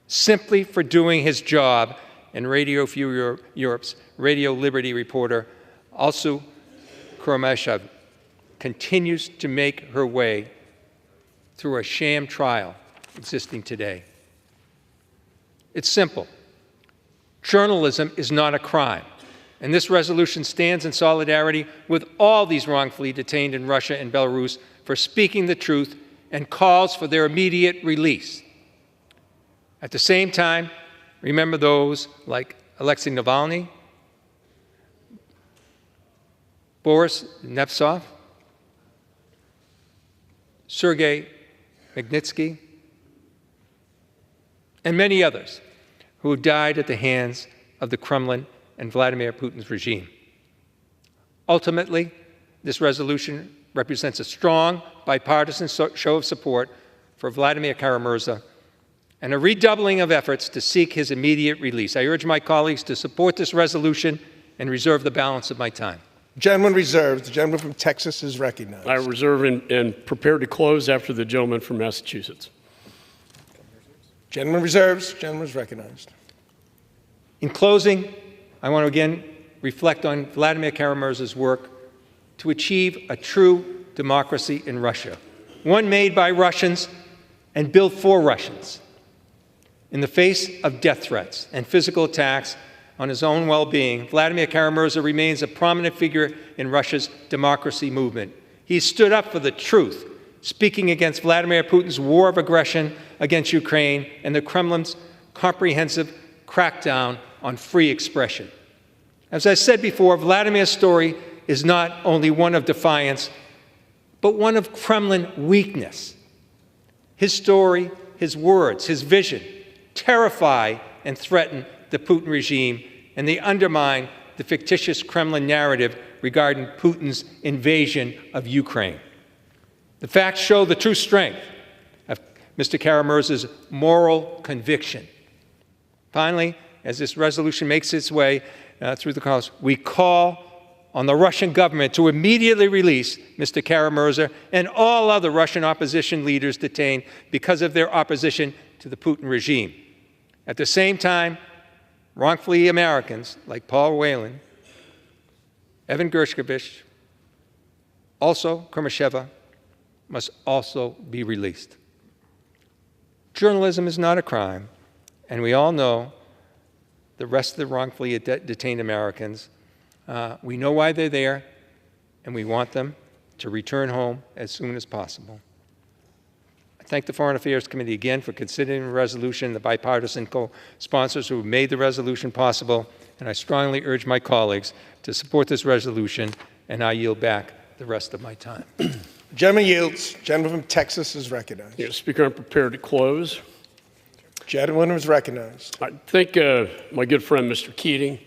simply for doing his job, and Radio Free Europe's Radio Liberty reporter Alsu Kurmashev continues to make her way through a sham trial existing today. It's simple. Journalism is not a crime, and this resolution stands in solidarity with all these wrongfully detained in Russia and Belarus for speaking the truth and calls for their immediate release. At the same time, remember those like Alexei Navalny, Boris Nemtsov, Sergei Magnitsky, and many others who died at the hands of the Kremlin and Vladimir Putin's regime. Ultimately, this resolution represents a strong bipartisan show of support for Vladimir Kara-Murza and a redoubling of efforts to seek his immediate release. I urge my colleagues to support this resolution and reserve the balance of my time. Gentleman reserves. The gentleman from Texas is recognized. I reserve and prepare to close after the gentleman from Massachusetts. Gentleman reserves. Gentleman is recognized. In closing, I want to again reflect on Vladimir Kara-Murza's work to achieve a true democracy in Russia, one made by Russians and built for Russians. In the face of death threats and physical attacks on his own well-being, Vladimir Kara-Murza remains a prominent figure in Russia's democracy movement. He stood up for the truth, speaking against Vladimir Putin's war of aggression against Ukraine and the Kremlin's comprehensive crackdown on free expression. As I said before, Vladimir's story is not only one of defiance, but one of Kremlin weakness. His story, his words, his vision terrify and threaten the Putin regime, and they undermine the fictitious Kremlin narrative regarding Putin's invasion of Ukraine. The facts show the true strength of Mr. Kara-Murza's moral conviction. Finally, as this resolution makes its way through the Congress, we call on the Russian government to immediately release Mr. Kara-Murza and all other Russian opposition leaders detained because of their opposition to the Putin regime. At the same time, wrongfully Americans like Paul Whelan, Evan Gershkovich, also Kurmasheva, must also be released. Journalism is not a crime, and we all know the rest of the wrongfully detained Americans. We know why they're there, and we want them to return home as soon as possible. I thank the Foreign Affairs Committee again for considering the resolution, the bipartisan co-sponsors who made the resolution possible, and I strongly urge my colleagues to support this resolution, and I yield back the rest of my time. The gentleman yields. The gentleman from Texas is recognized. Yes, Speaker, I'm prepared to close. The gentleman is recognized. I thank my good friend, Mr. Keating,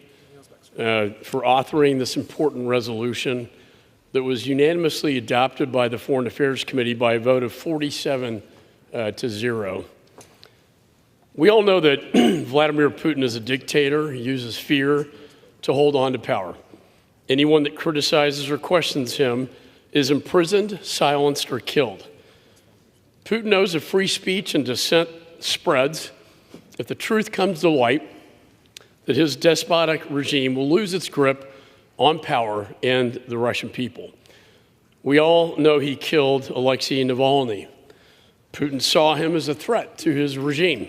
for authoring this important resolution that was unanimously adopted by the Foreign Affairs Committee by a vote of 47 to 0. We all know that Vladimir Putin is a dictator. He uses fear to hold on to power. Anyone that criticizes or questions him is imprisoned, silenced, or killed. Putin knows if free speech and dissent spreads, if the truth comes to light, that his despotic regime will lose its grip on power and the Russian people. We all know he killed Alexei Navalny. Putin saw him as a threat to his regime.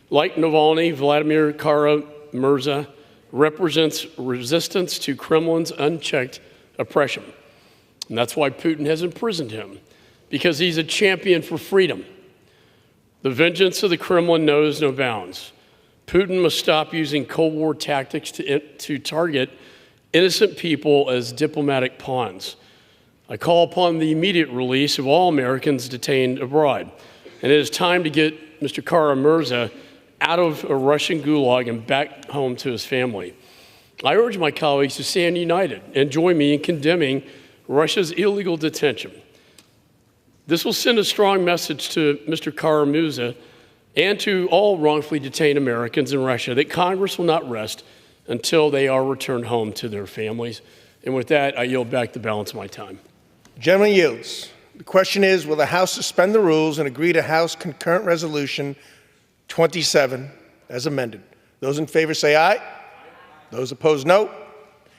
Like Navalny, Vladimir Kara-Murza represents resistance to Kremlin's unchecked oppression. And that's why Putin has imprisoned him, because he's a champion for freedom. The vengeance of the Kremlin knows no bounds. Putin must stop using Cold War tactics to target innocent people as diplomatic pawns. I call upon the immediate release of all Americans detained abroad. And it is time to get Mr. Kara-Murza out of a Russian gulag and back home to his family. I urge my colleagues to stand united and join me in condemning Russia's illegal detention. This will send a strong message to Mr. Kara-Murza and to all wrongfully detained Americans in Russia that Congress will not rest until they are returned home to their families. And with that, I yield back the balance of my time. Gentleman yields. The question is, will the House suspend the rules and agree to House Concurrent Resolution 27 as amended? Those in favor say aye. Those opposed, no.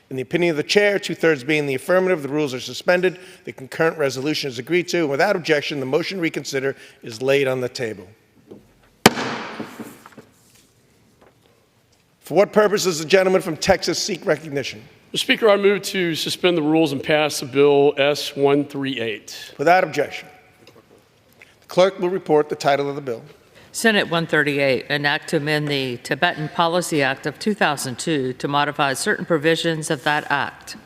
In the opinion of the chair, 2/3 being in the affirmative, the rules are suspended. The concurrent resolution is agreed to, and without objection, the motion to reconsider is laid on the table. For what purpose does the gentleman from Texas seek recognition? Mr. Speaker, I move to suspend the rules and pass the bill S-138. Without objection. The clerk will report the title of the bill. Senate 138, an act to amend the Tibetan Policy Act of 2002 to modify certain provisions of that act.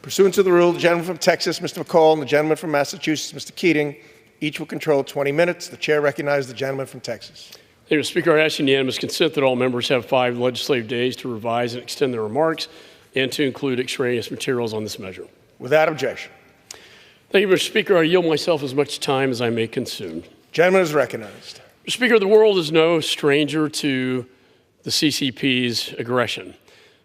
Pursuant to the rule, the gentleman from Texas, Mr. McCall, and the gentleman from Massachusetts, Mr. Keating, Each will control 20 minutes. The chair recognizes the gentleman from Texas. Thank you, Mr. Speaker. I ask unanimous consent that all members have 5 legislative days to revise and extend their remarks and to include extraneous materials on this measure. Without objection. Thank you, Mr. Speaker. I yield myself as much time as I may consume. Gentleman is recognized. Mr. Speaker, the world is no stranger to the CCP's aggression.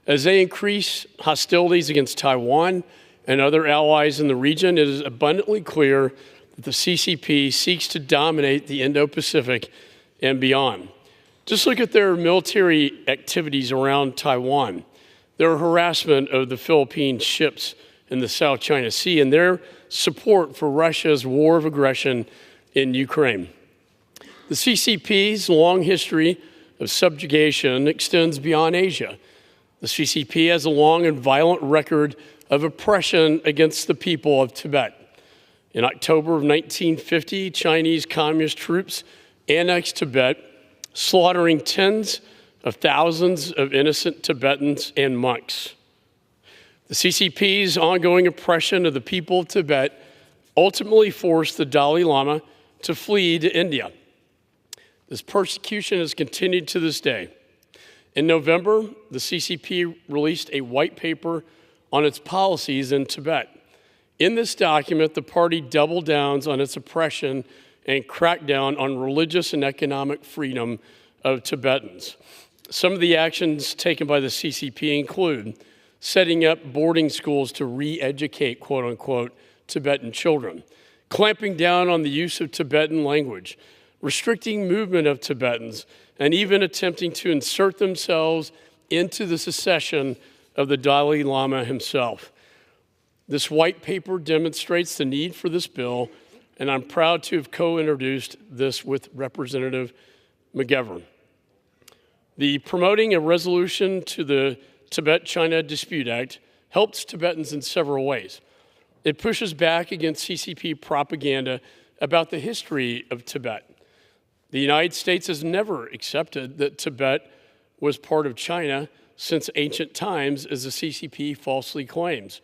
As they increase hostilities against Taiwan and other allies in the region, it is abundantly clear that the CCP seeks to dominate the Indo-Pacific and beyond. Just look at their military activities around Taiwan, their harassment of the Philippine ships in the South China Sea, and their support for Russia's war of aggression in Ukraine. The CCP's long history of subjugation extends beyond Asia. The CCP has a long and violent record of oppression against the people of Tibet. In October of 1950, Chinese communist troops annexed Tibet, slaughtering tens of thousands of innocent Tibetans and monks. The CCP's ongoing oppression of the people of Tibet ultimately forced the Dalai Lama to flee to India. This persecution has continued to this day. In November, the CCP released a white paper on its policies in Tibet. In this document, the party doubled down on its oppression and crackdown on religious and economic freedom of Tibetans. Some of the actions taken by the CCP include setting up boarding schools to re-educate, quote unquote, Tibetan children, clamping down on the use of Tibetan language, restricting movement of Tibetans, and even attempting to insert themselves into the succession of the Dalai Lama himself. This white paper demonstrates the need for this bill, and I'm proud to have co-introduced this with Representative McGovern. The promoting a resolution to the Tibet-China Dispute Act helps Tibetans in several ways. It pushes back against CCP propaganda about the history of Tibet. The United States has never accepted that Tibet was part of China since ancient times, as the CCP falsely claims.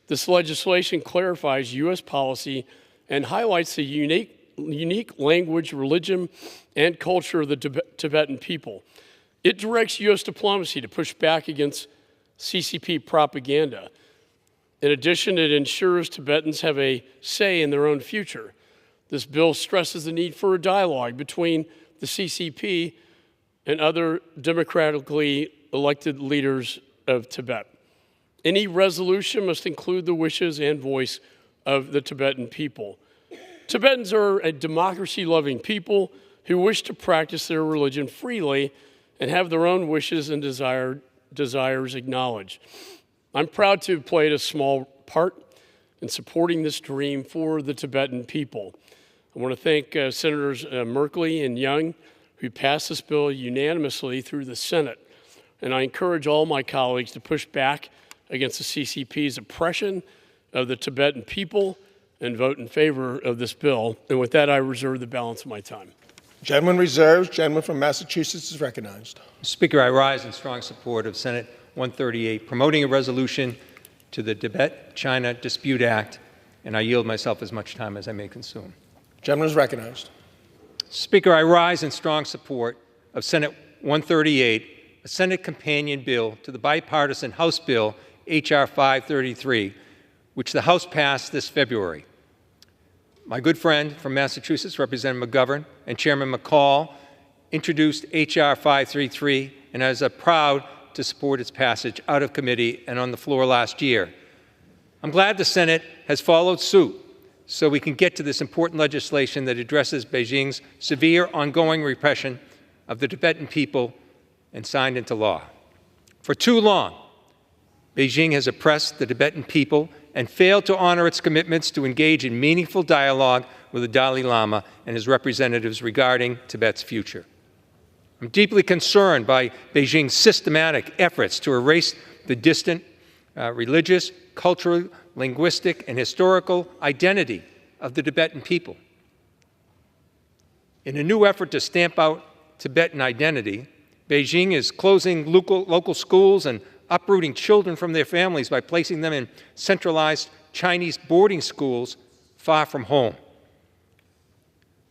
This legislation clarifies U.S. policy and highlights the unique language, religion, and culture of the Tibetan people. It directs U.S. diplomacy to push back against CCP propaganda. In addition, it ensures Tibetans have a say in their own future. This bill stresses the need for a dialogue between the CCP and other democratically elected leaders of Tibet. Any resolution must include the wishes and voice of the Tibetan people. Tibetans are a democracy-loving people who wish to practice their religion freely and have their own wishes and desires acknowledged. I'm proud to have played a small part in supporting this dream for the Tibetan people. I want to thank Senators Merkley and Young, who passed this bill unanimously through the Senate. And I encourage all my colleagues to push back against the CCP's oppression of the Tibetan people and vote in favor of this bill. And with that, I reserve the balance of my time. Gentleman reserves. Gentleman from Massachusetts is recognized. Speaker, I rise in strong support of Senate 138, promoting a resolution to the Tibet-China Dispute Act, and I yield myself as much time as I may consume. Gentleman is recognized. Speaker, I rise in strong support of Senate 138, a Senate companion bill to the bipartisan House bill H.R. 533, which the House passed this February. My good friend from Massachusetts, Representative McGovern, and Chairman McCall introduced H.R. 533, and I was proud to support its passage out of committee and on the floor last year. I'm glad the Senate has followed suit so we can get to this important legislation that addresses Beijing's severe ongoing repression of the Tibetan people and signed into law. For too long, Beijing has oppressed the Tibetan people and failed to honor its commitments to engage in meaningful dialogue with the Dalai Lama and his representatives regarding Tibet's future. I'm deeply concerned by Beijing's systematic efforts to erase the distant religious, cultural, linguistic, and historical identity of the Tibetan people. In a new effort to stamp out Tibetan identity, Beijing is closing local schools and uprooting children from their families by placing them in centralized Chinese boarding schools far from home.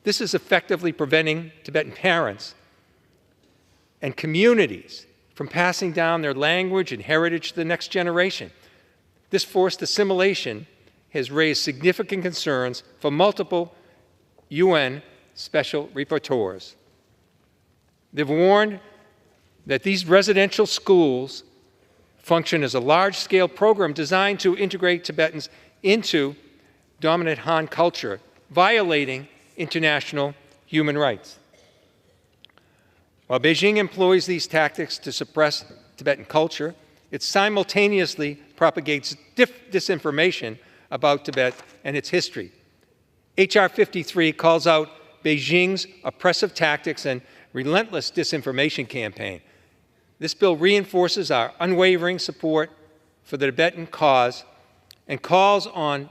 This is effectively preventing Tibetan parents and communities from passing down their language and heritage to the next generation. This forced assimilation has raised significant concerns for multiple UN special rapporteurs. They've warned that these residential schools function as a large-scale program designed to integrate Tibetans into dominant Han culture, violating international human rights. While Beijing employs these tactics to suppress Tibetan culture, it simultaneously propagates disinformation about Tibet and its history. H.R. 53 calls out Beijing's oppressive tactics and relentless disinformation campaign. This bill reinforces our unwavering support for the Tibetan cause and calls on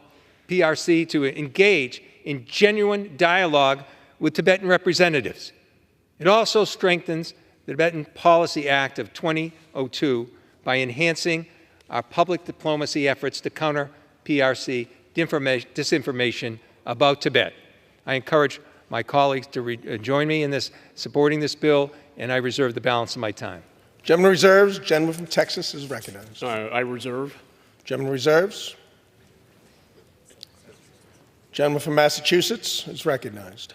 PRC to engage in genuine dialogue with Tibetan representatives. It also strengthens the Tibetan Policy Act of 2002 by enhancing our public diplomacy efforts to counter PRC disinformation about Tibet. I encourage my colleagues to join me in supporting this bill, and I reserve the balance of my time. Gentleman reserves. Gentleman from Texas is recognized. I reserve. Gentleman reserves. Gentleman from Massachusetts is recognized.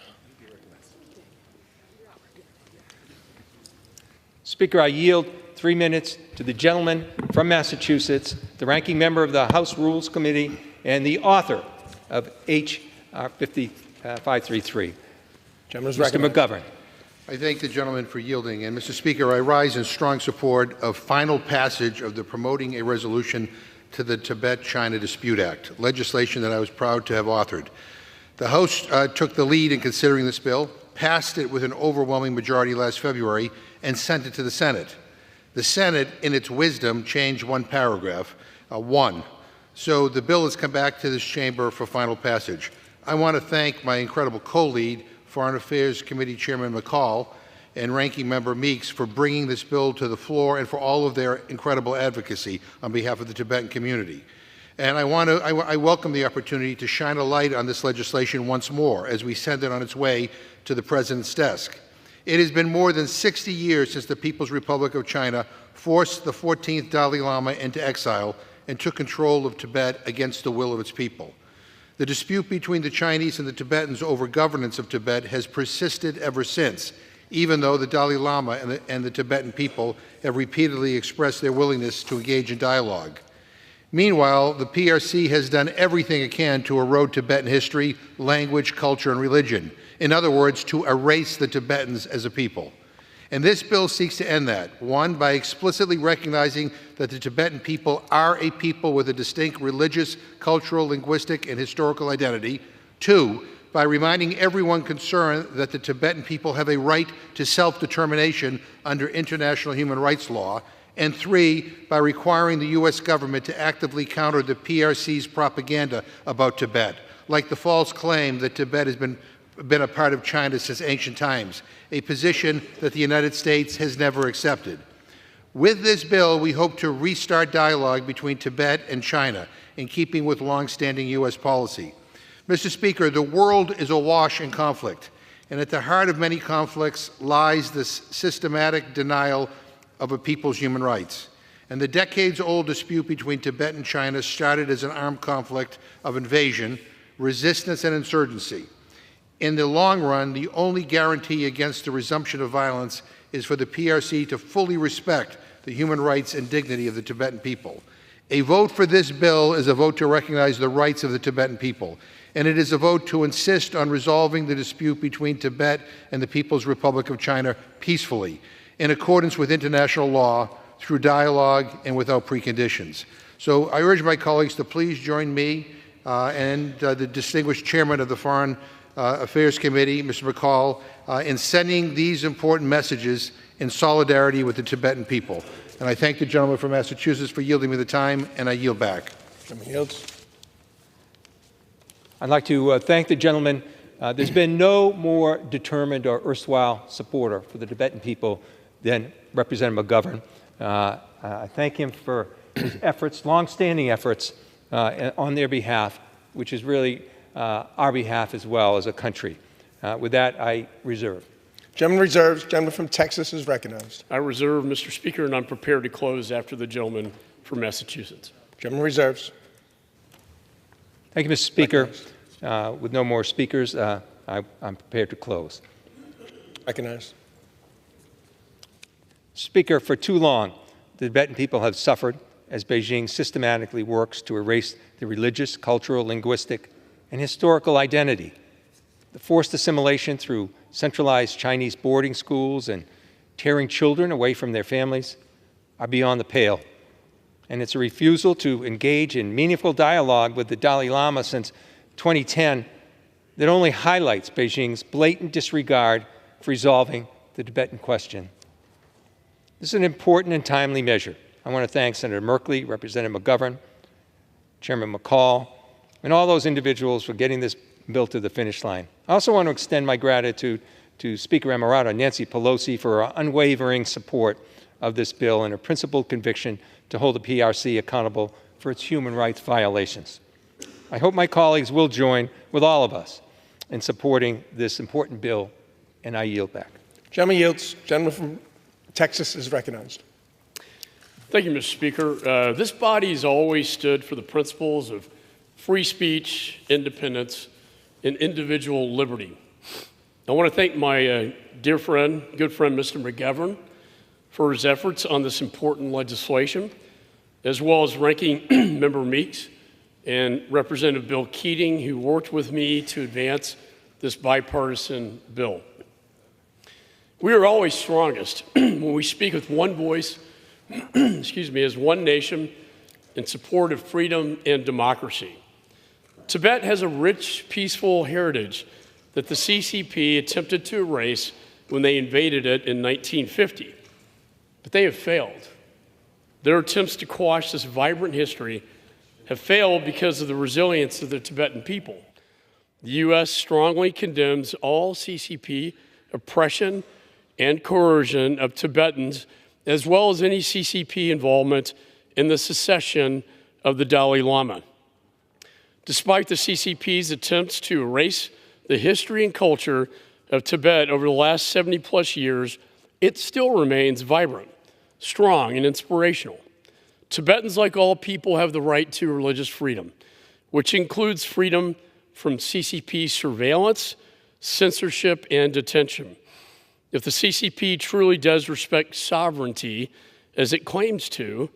Speaker, I yield 3 minutes to the gentleman from Massachusetts, the ranking member of the House Rules Committee and the author of H.R. 533. Mr. McGovern. I thank the gentleman for yielding. And, Mr. Speaker, I rise in strong support of final passage of the Promoting a Resolution to the Tibet-China Dispute Act, legislation that I was proud to have authored. The House took the lead in considering this bill, passed it with an overwhelming majority last February, and sent it to the Senate. The Senate, in its wisdom, changed one paragraph, one. So the bill has come back to this chamber for final passage. I want to thank my incredible co-lead, Foreign Affairs Committee Chairman McCall, and Ranking Member Meeks for bringing this bill to the floor and for all of their incredible advocacy on behalf of the Tibetan community. And I welcome the opportunity to shine a light on this legislation once more as we send it on its way to the President's desk. It has been more than 60 years since the People's Republic of China forced the 14th Dalai Lama into exile and took control of Tibet against the will of its people. The dispute between the Chinese and the Tibetans over governance of Tibet has persisted ever since, even though the Dalai Lama and the Tibetan people have repeatedly expressed their willingness to engage in dialogue. Meanwhile, the PRC has done everything it can to erode Tibetan history, language, culture, and religion. In other words, to erase the Tibetans as a people. And this bill seeks to end that. One, by explicitly recognizing that the Tibetan people are a people with a distinct religious, cultural, linguistic, and historical identity. Two, by reminding everyone concerned that the Tibetan people have a right to self-determination under international human rights law. And three, by requiring the U.S. government to actively counter the PRC's propaganda about Tibet, like the false claim that Tibet has been a part of China since ancient times, a position that the United States has never accepted. With this bill, we hope to restart dialogue between Tibet and China, in keeping with long-standing U.S. policy. Mr. Speaker, the world is awash in conflict, and at the heart of many conflicts lies this systematic denial of a people's human rights. And the decades-old dispute between Tibet and China started as an armed conflict of invasion, resistance, and insurgency. In the long run, the only guarantee against the resumption of violence is for the PRC to fully respect the human rights and dignity of the Tibetan people. A vote for this bill is a vote to recognize the rights of the Tibetan people, and it is a vote to insist on resolving the dispute between Tibet and the People's Republic of China peacefully, in accordance with international law, through dialogue and without preconditions. So I urge my colleagues to please join me and the distinguished chairman of the Foreign Affairs Committee, Mr. McCall, in sending these important messages in solidarity with the Tibetan people. And I thank the gentleman from Massachusetts for yielding me the time, and I yield back. I'd like to thank the gentleman. There's been no more determined or erstwhile supporter for the Tibetan people than Representative McGovern. I thank him for his efforts, long-standing efforts on their behalf, which is really our behalf as well as a country. With that, I reserve. Gentleman reserves. Gentleman from Texas is recognized. I reserve, Mr. Speaker, and I'm prepared to close after the gentleman from Massachusetts. Gentleman reserves. Thank you, Mr. Speaker. With no more speakers, I'm prepared to close. Recognized. Speaker, for too long, the Tibetan people have suffered as Beijing systematically works to erase their religious, cultural, linguistic, and historical identity. The forced assimilation through centralized Chinese boarding schools and tearing children away from their families are beyond the pale. And it's a refusal to engage in meaningful dialogue with the Dalai Lama since 2010 that only highlights Beijing's blatant disregard for resolving the Tibetan question. This is an important and timely measure. I want to thank Senator Merkley, Representative McGovern, Chairman McCall, and all those individuals for getting this bill to the finish line. I also want to extend my gratitude to Speaker Emirata Nancy Pelosi for her unwavering support of this bill and her principled conviction to hold the PRC accountable for its human rights violations. I hope my colleagues will join with all of us in supporting this important bill, and I yield back. Gentleman yields. Gentleman from Texas is recognized. Thank you, Mr. Speaker. This body has always stood for the principles of free speech, independence, and individual liberty. I want to thank my dear friend, good friend, Mr. McGovern, for his efforts on this important legislation, as well as Ranking Member Meeks and Representative Bill Keating, who worked with me to advance this bipartisan bill. We are always strongest when we speak with one voice, as one nation in support of freedom and democracy. Tibet has a rich, peaceful heritage that the CCP attempted to erase when they invaded it in 1950. But they have failed. Their attempts to quash this vibrant history have failed because of the resilience of the Tibetan people. The U.S. strongly condemns all CCP oppression and coercion of Tibetans, as well as any CCP involvement in the secession of the Dalai Lama. Despite the CCP's attempts to erase the history and culture of Tibet over the last 70-plus years, it still remains vibrant, strong, and inspirational. Tibetans, like all people, have the right to religious freedom, which includes freedom from CCP surveillance, censorship, and detention. If the CCP truly does respect sovereignty, as it claims to,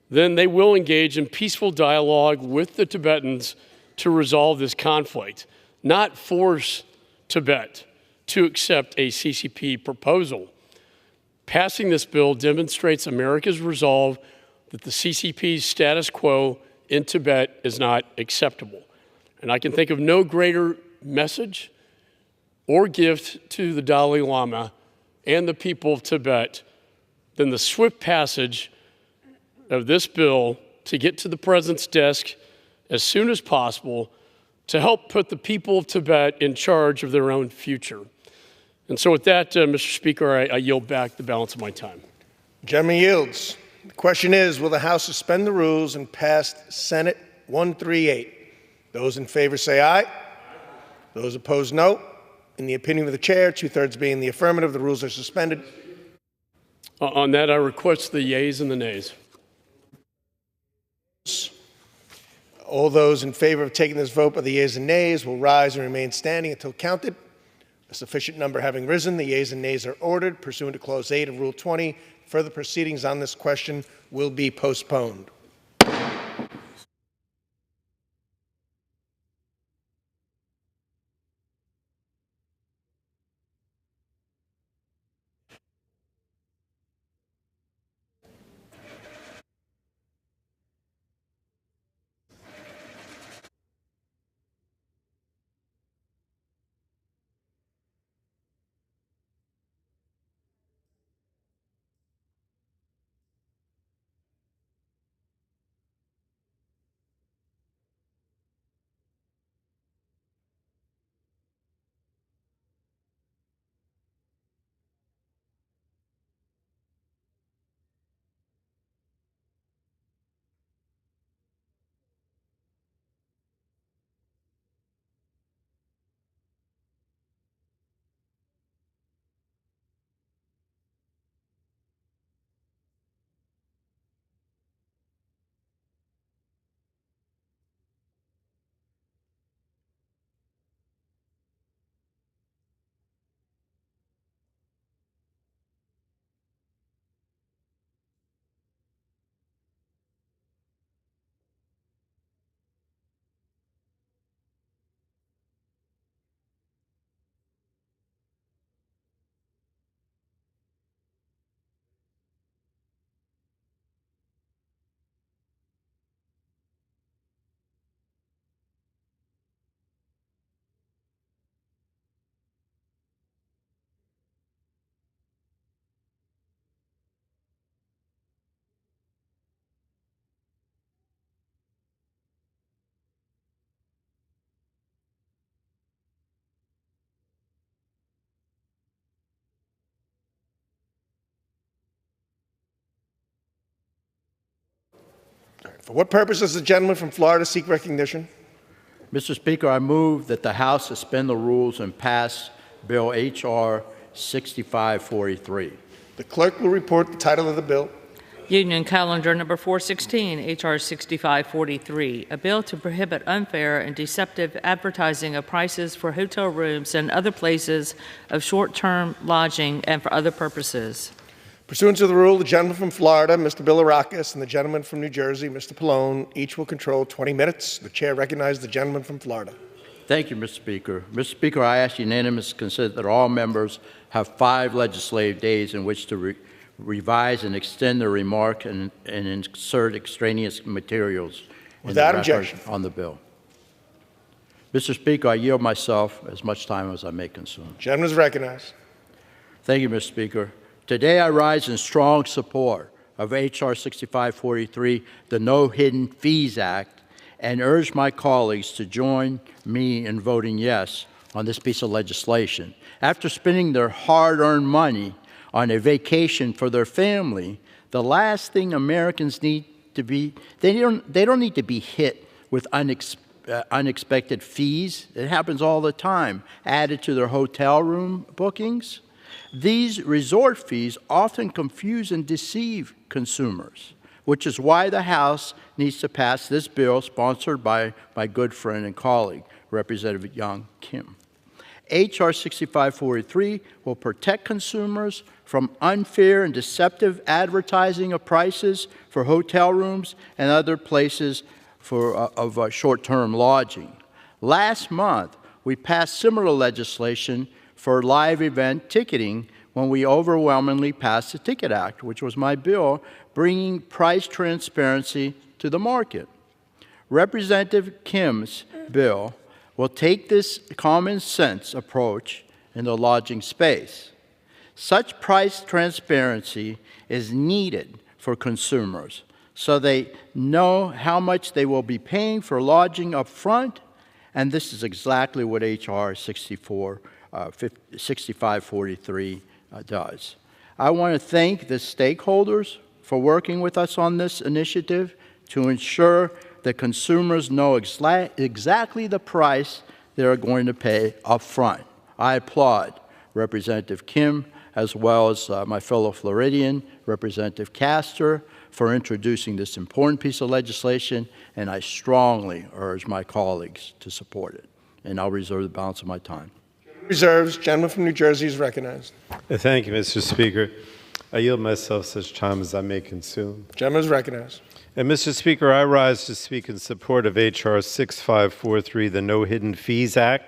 then they will engage in peaceful dialogue with the Tibetans to resolve this conflict, not force Tibet to accept a CCP proposal. Passing this bill demonstrates America's resolve that the CCP's status quo in Tibet is not acceptable. And I can think of no greater message or gift to the Dalai Lama and the people of Tibet than the swift passage of this bill to get to the President's desk as soon as possible to help put the people of Tibet in charge of their own future. And so with that, Mr. Speaker, I yield back the balance of my time. Gentleman yields. The question is, will the House suspend the rules and pass Senate 138? Those in favor say aye. Those opposed, no. In the opinion of the chair, two-thirds being the affirmative, the rules are suspended. On that, I request the yeas and the nays. All those in favor of taking this vote by the yeas and nays will rise and remain standing until counted. A sufficient number having risen, the yeas and nays are ordered. Pursuant to Clause 8 of Rule 20, further proceedings on this question will be postponed. For what purpose does the gentleman from Florida seek recognition? Mr. Speaker, I move that the House suspend the rules and pass Bill H.R. 6543. The clerk will report the title of the bill. Union Calendar Number 416, H.R. 6543, a bill to prohibit unfair and deceptive advertising of prices for hotel rooms and other places of short-term lodging and for other purposes. Pursuant to the rule, the gentleman from Florida, Mr. Bilirakis, and the gentleman from New Jersey, Mr. Pallone, each will control 20 minutes. The chair recognizes the gentleman from Florida. Thank you, Mr. Speaker. Mr. Speaker, I ask unanimous consent that all members have 5 legislative days in which to revise and extend their remark and insert extraneous materials without objection on the bill. Mr. Speaker, I yield myself as much time as I may consume. Gentleman is recognized. Thank you, Mr. Speaker. Today I rise in strong support of H.R. 6543, the No Hidden Fees Act, and urge my colleagues to join me in voting yes on this piece of legislation. After spending their hard-earned money on a vacation for their family, the last thing Americans need to be, they don't need to be hit with unexpected fees. It happens all the time, added to their hotel room bookings. These resort fees often confuse and deceive consumers, which is why the House needs to pass this bill sponsored by my good friend and colleague, Representative Young Kim. H.R. 6543 will protect consumers from unfair and deceptive advertising of prices for hotel rooms and other places of short-term lodging. Last month, we passed similar legislation for live event ticketing when we overwhelmingly passed the Ticket Act, which was my bill, bringing price transparency to the market. Representative Kim's bill will take this common sense approach in the lodging space. Such price transparency is needed for consumers so they know how much they will be paying for lodging up front, and this is exactly what H.R. 6543 does. I want to thank the stakeholders for working with us on this initiative to ensure that consumers know exactly the price they are going to pay up front. I applaud Representative Kim as well as my fellow Floridian, Representative Castor, for introducing this important piece of legislation, and I strongly urge my colleagues to support it. And I'll reserve the balance of my time. Reserves. Gentleman from New Jersey is recognized. Thank you, Mr. Speaker. I yield myself such time as I may consume. Gentleman is recognized. And Mr. Speaker, I rise to speak in support of H.R. 6543, the No Hidden Fees Act.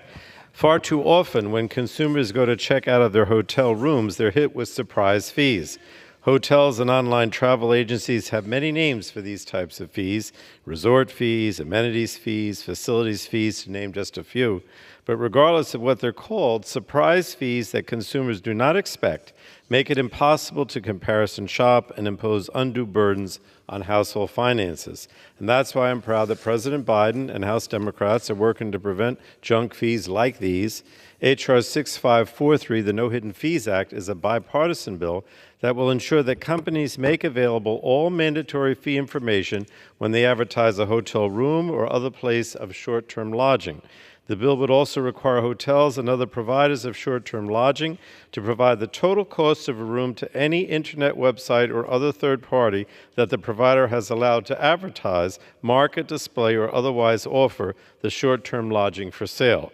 Far too often, when consumers go to check out of their hotel rooms, they're hit with surprise fees. Hotels and online travel agencies have many names for these types of fees: resort fees, amenities fees, facilities fees, to name just a few. But regardless of what they're called, surprise fees that consumers do not expect make it impossible to comparison shop and impose undue burdens on household finances. And that's why I'm proud that President Biden and House Democrats are working to prevent junk fees like these. H.R. 6543, the No Hidden Fees Act, is a bipartisan bill that will ensure that companies make available all mandatory fee information when they advertise a hotel room or other place of short-term lodging. The bill would also require hotels and other providers of short-term lodging to provide the total cost of a room to any internet website or other third party that the provider has allowed to advertise, market, display, or otherwise offer the short-term lodging for sale.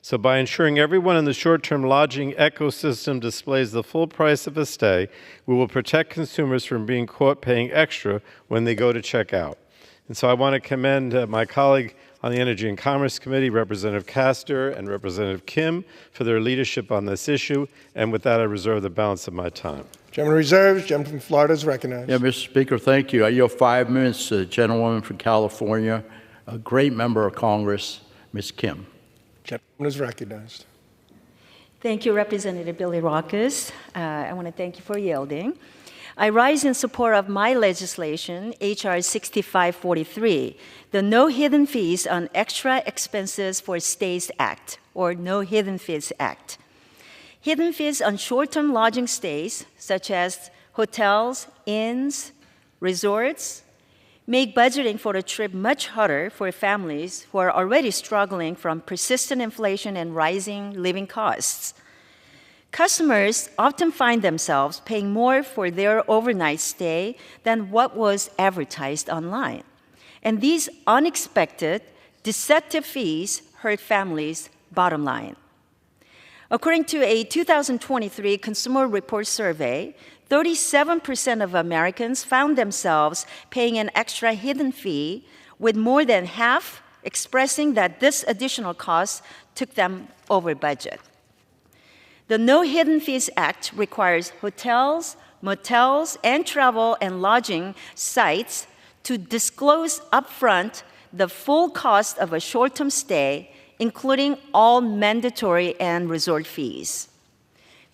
So by ensuring everyone in the short-term lodging ecosystem displays the full price of a stay, we will protect consumers from being caught paying extra when they go to check out. And so I want to commend my colleague on the Energy and Commerce Committee, Representative Castor and Representative Kim, for their leadership on this issue. And with that, I reserve the balance of my time. Gentleman reserves. Gentleman from Florida is recognized. Yeah, Mr. Speaker, thank you. I yield 5 minutes to the gentlewoman from California, a great member of Congress, Ms. Kim. Gentleman is recognized. Thank you, Representative Bilirakis. I want to thank you for yielding. I rise in support of my legislation, H.R. 6543, the No Hidden Fees on Extra Expenses for Stays Act, or No Hidden Fees Act. Hidden fees on short-term lodging stays, such as hotels, inns, resorts, make budgeting for a trip much harder for families who are already struggling from persistent inflation and rising living costs. Customers often find themselves paying more for their overnight stay than what was advertised online. And these unexpected, deceptive fees hurt families' bottom line. According to a 2023 Consumer Report survey, 37% of Americans found themselves paying an extra hidden fee, with more than half expressing that this additional cost took them over budget. The No Hidden Fees Act requires hotels, motels, and travel and lodging sites to disclose upfront the full cost of a short-term stay, including all mandatory and resort fees.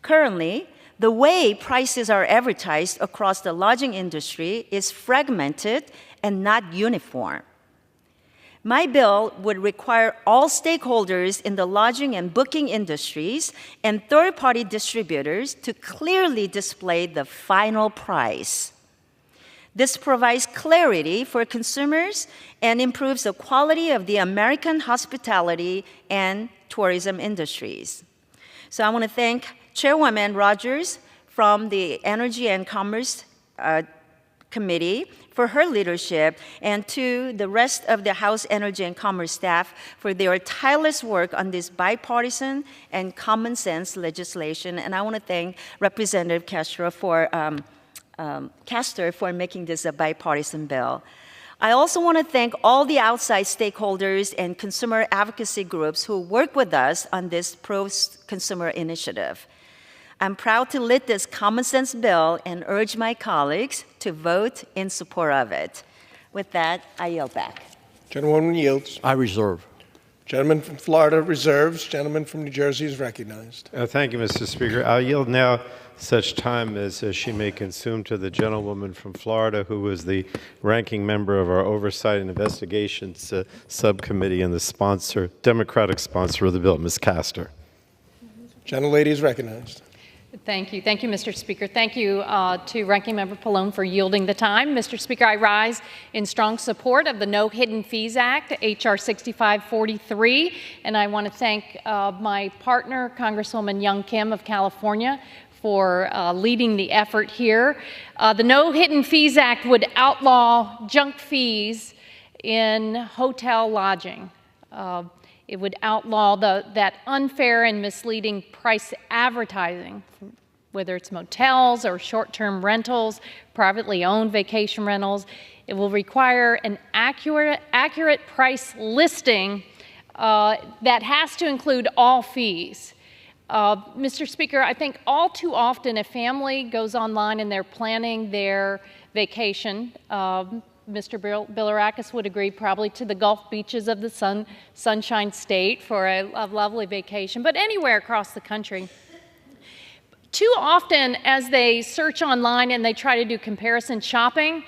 Currently, the way prices are advertised across the lodging industry is fragmented and not uniform. My bill would require all stakeholders in the lodging and booking industries and third-party distributors to clearly display the final price. This provides clarity for consumers and improves the quality of the American hospitality and tourism industries. So I want to thank Chairwoman Rogers from the Energy and Commerce Committee for her leadership, and to the rest of the House Energy and Commerce staff for their tireless work on this bipartisan and common sense legislation. And I want to thank Representative Castor for making this a bipartisan bill. I also want to thank all the outside stakeholders and consumer advocacy groups who work with us on this pro-consumer initiative. I'm proud to lead this common sense bill and urge my colleagues to vote in support of it. With that, I yield back. Gentlewoman yields. I reserve. Gentleman from Florida reserves. Gentleman from New Jersey is recognized. Thank you, Mr. Speaker. I'll yield now such time as she may consume to the gentlewoman from Florida, who is the ranking member of our Oversight and Investigations Subcommittee and the Democratic sponsor of the bill, Ms. Castor. Gentlelady is recognized. Thank you. Thank you, Mr. Speaker. Thank you to Ranking Member Pallone for yielding the time. Mr. Speaker, I rise in strong support of the No Hidden Fees Act, H.R. 6543, and I want to thank my partner, Congresswoman Young Kim of California, for leading the effort here. The No Hidden Fees Act would outlaw junk fees in hotel lodging. It would outlaw that unfair and misleading price advertising, whether it's motels or short-term rentals, privately owned vacation rentals. It will require an accurate price listing that has to include all fees. Mr. Speaker, I think all too often a family goes online and they're planning their vacation. Mr. Bilirakis would agree, probably to the Gulf beaches of the Sunshine State for a lovely vacation, but anywhere across the country. Too often, as they search online and they try to do comparison shopping,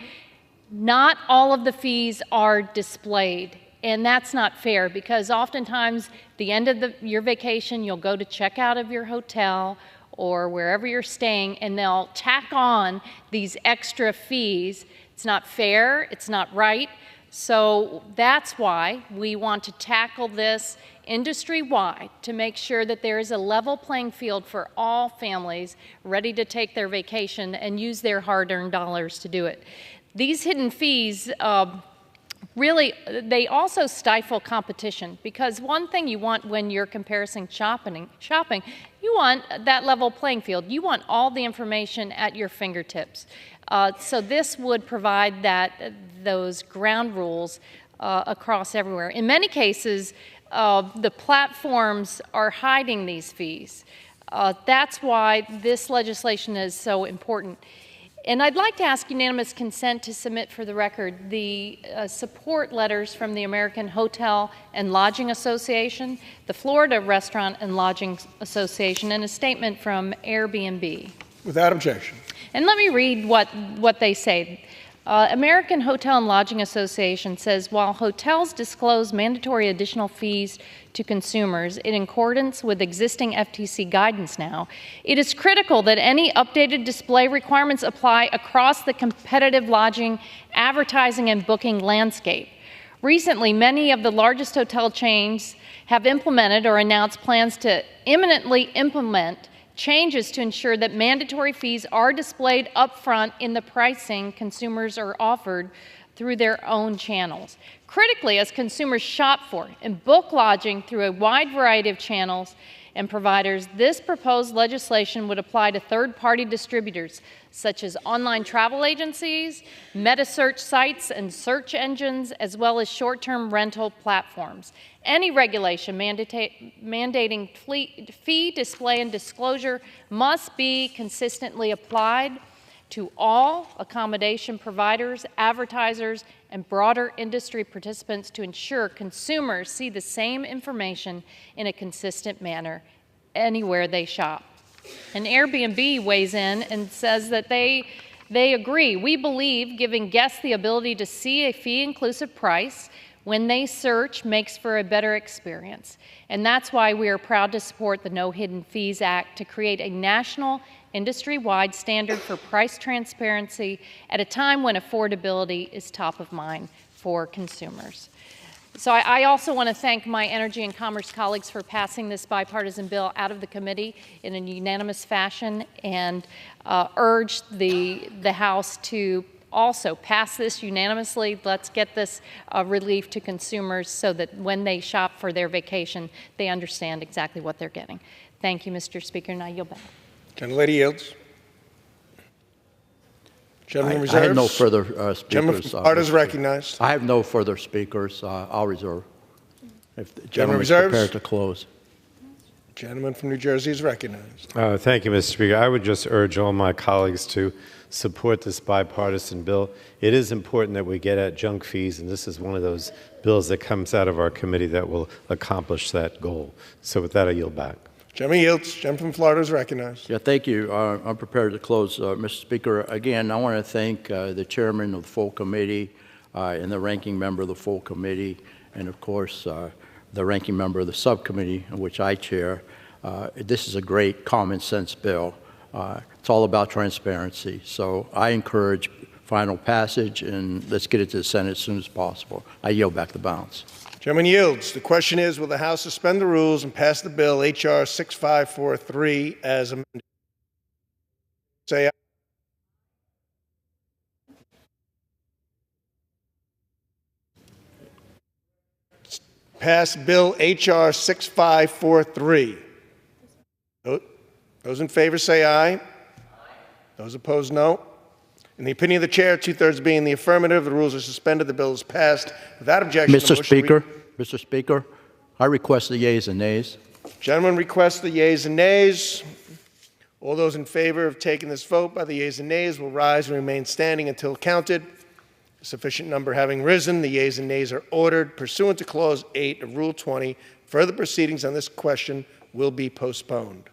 not all of the fees are displayed. And that's not fair, because oftentimes, at the end of your vacation, you'll go to check out of your hotel or wherever you're staying, and they'll tack on these extra fees. It's not fair, it's not right. So that's why we want to tackle this industry-wide to make sure that there is a level playing field for all families ready to take their vacation and use their hard-earned dollars to do it. These hidden fees really, they also stifle competition, because one thing you want when you're comparing shopping, you want that level playing field. You want all the information at your fingertips. So this would provide those ground rules across everywhere. In many cases, the platforms are hiding these fees. That's why this legislation is so important. And I'd like to ask unanimous consent to submit for the record the support letters from the American Hotel and Lodging Association, the Florida Restaurant and Lodging Association, and a statement from Airbnb. Without objection. And let me read what they say. American Hotel and Lodging Association says while hotels disclose mandatory additional fees to consumers in accordance with existing FTC guidance now, it is critical that any updated display requirements apply across the competitive lodging, advertising, and booking landscape. Recently, many of the largest hotel chains have implemented or announced plans to imminently implement changes to ensure that mandatory fees are displayed upfront in the pricing consumers are offered through their own channels. Critically, as consumers shop for and book lodging through a wide variety of channels and providers, this proposed legislation would apply to third-party distributors such as online travel agencies, meta-search sites and search engines, as well as short-term rental platforms. Any regulation mandating fee display and disclosure must be consistently applied to all accommodation providers, advertisers, and broader industry participants to ensure consumers see the same information in a consistent manner anywhere they shop. And Airbnb weighs in and says that they agree. We believe giving guests the ability to see a fee-inclusive price when they search makes for a better experience. And that's why we are proud to support the No Hidden Fees Act to create a national industry-wide standard for price transparency at a time when affordability is top of mind for consumers. So I also want to thank my Energy and Commerce colleagues for passing this bipartisan bill out of the committee in a unanimous fashion, and urge the House to also pass this unanimously. Let's get this relief to consumers so that when they shop for their vacation, they understand exactly what they're getting. Thank you, Mr. Speaker, and I yield back. Gentlelady yields. Gentleman reserves. I have no further speakers. Gentleman from Florida is recognized. I have no further speakers. I'll reserve. If the Gentleman is reserves. prepared to close. Gentleman from New Jersey is recognized. Thank you, Mr. Speaker. I would just urge all my colleagues to support this bipartisan bill. It is important that we get at junk fees, and this is one of those bills that comes out of our committee that will accomplish that goal. So with that, I yield back. Gentleman yields. Gentleman from Florida is recognized. Yeah, thank you. I'm prepared to close, Mr. Speaker. Again, I want to thank the chairman of the full committee and the ranking member of the full committee, and of course, the ranking member of the subcommittee, which I chair. This is a great common sense bill. It's all about transparency. So I encourage final passage, and let's get it to the Senate as soon as possible. I yield back the balance. Gentleman yields. The question is, will the House suspend the rules and pass the bill H.R. 6543 as amended? Say aye. Pass Bill H.R. 6543. Those in favor say aye. Those opposed, no. In the opinion of the chair, two-thirds being the affirmative, the rules are suspended. The bill is passed without objection. Mr. Speaker, I request the yeas and nays. Gentlemen request the yeas and nays. All those in favor of taking this vote by the yeas and nays will rise and remain standing until counted. A sufficient number having risen, the yeas and nays are ordered. Pursuant to Clause 8 of Rule 20, further proceedings on this question will be postponed.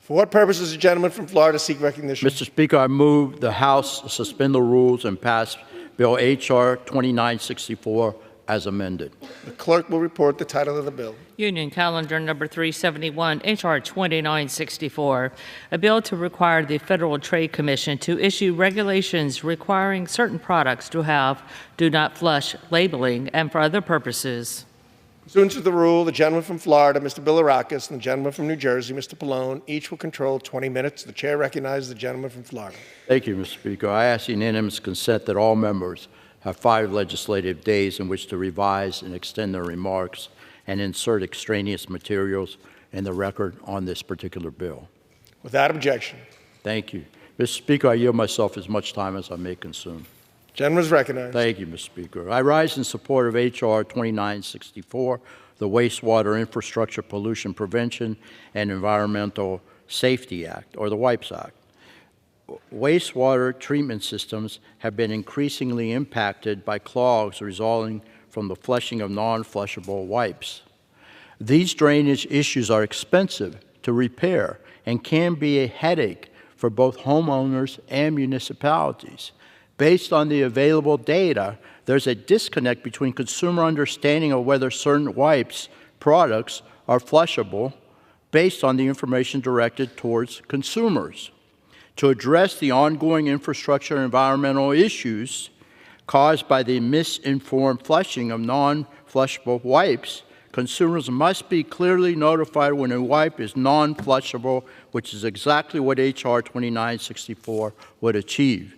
For what purpose does the gentleman from Florida seek recognition? Mr. Speaker, I move the House suspend the rules and pass Bill H.R. 2964 as amended. The clerk will report the title of the bill. Union Calendar Number 371, H.R. 2964, a bill to require the Federal Trade Commission to issue regulations requiring certain products to have do not flush labeling and for other purposes. Pursuant to the rule, the gentleman from Florida, Mr. Bilirakis, and the gentleman from New Jersey, Mr. Pallone, each will control 20 minutes. The chair recognizes the gentleman from Florida. Thank you, Mr. Speaker. I ask unanimous consent that all members have 5 legislative days in which to revise and extend their remarks and insert extraneous materials in the record on this particular bill. Without objection. Thank you. Mr. Speaker, I yield myself as much time as I may consume. Gentleman is recognized. Thank you, Mr. Speaker. I rise in support of H.R. 2964, the Wastewater Infrastructure Pollution Prevention and Environmental Safety Act, or the WIPES Act. Wastewater treatment systems have been increasingly impacted by clogs resulting from the flushing of non-flushable wipes. These drainage issues are expensive to repair and can be a headache for both homeowners and municipalities. Based on the available data, there's a disconnect between consumer understanding of whether certain wipes products are flushable based on the information directed towards consumers. To address the ongoing infrastructure and environmental issues caused by the misinformed flushing of non-flushable wipes, consumers must be clearly notified when a wipe is non-flushable, which is exactly what H.R. 2964 would achieve.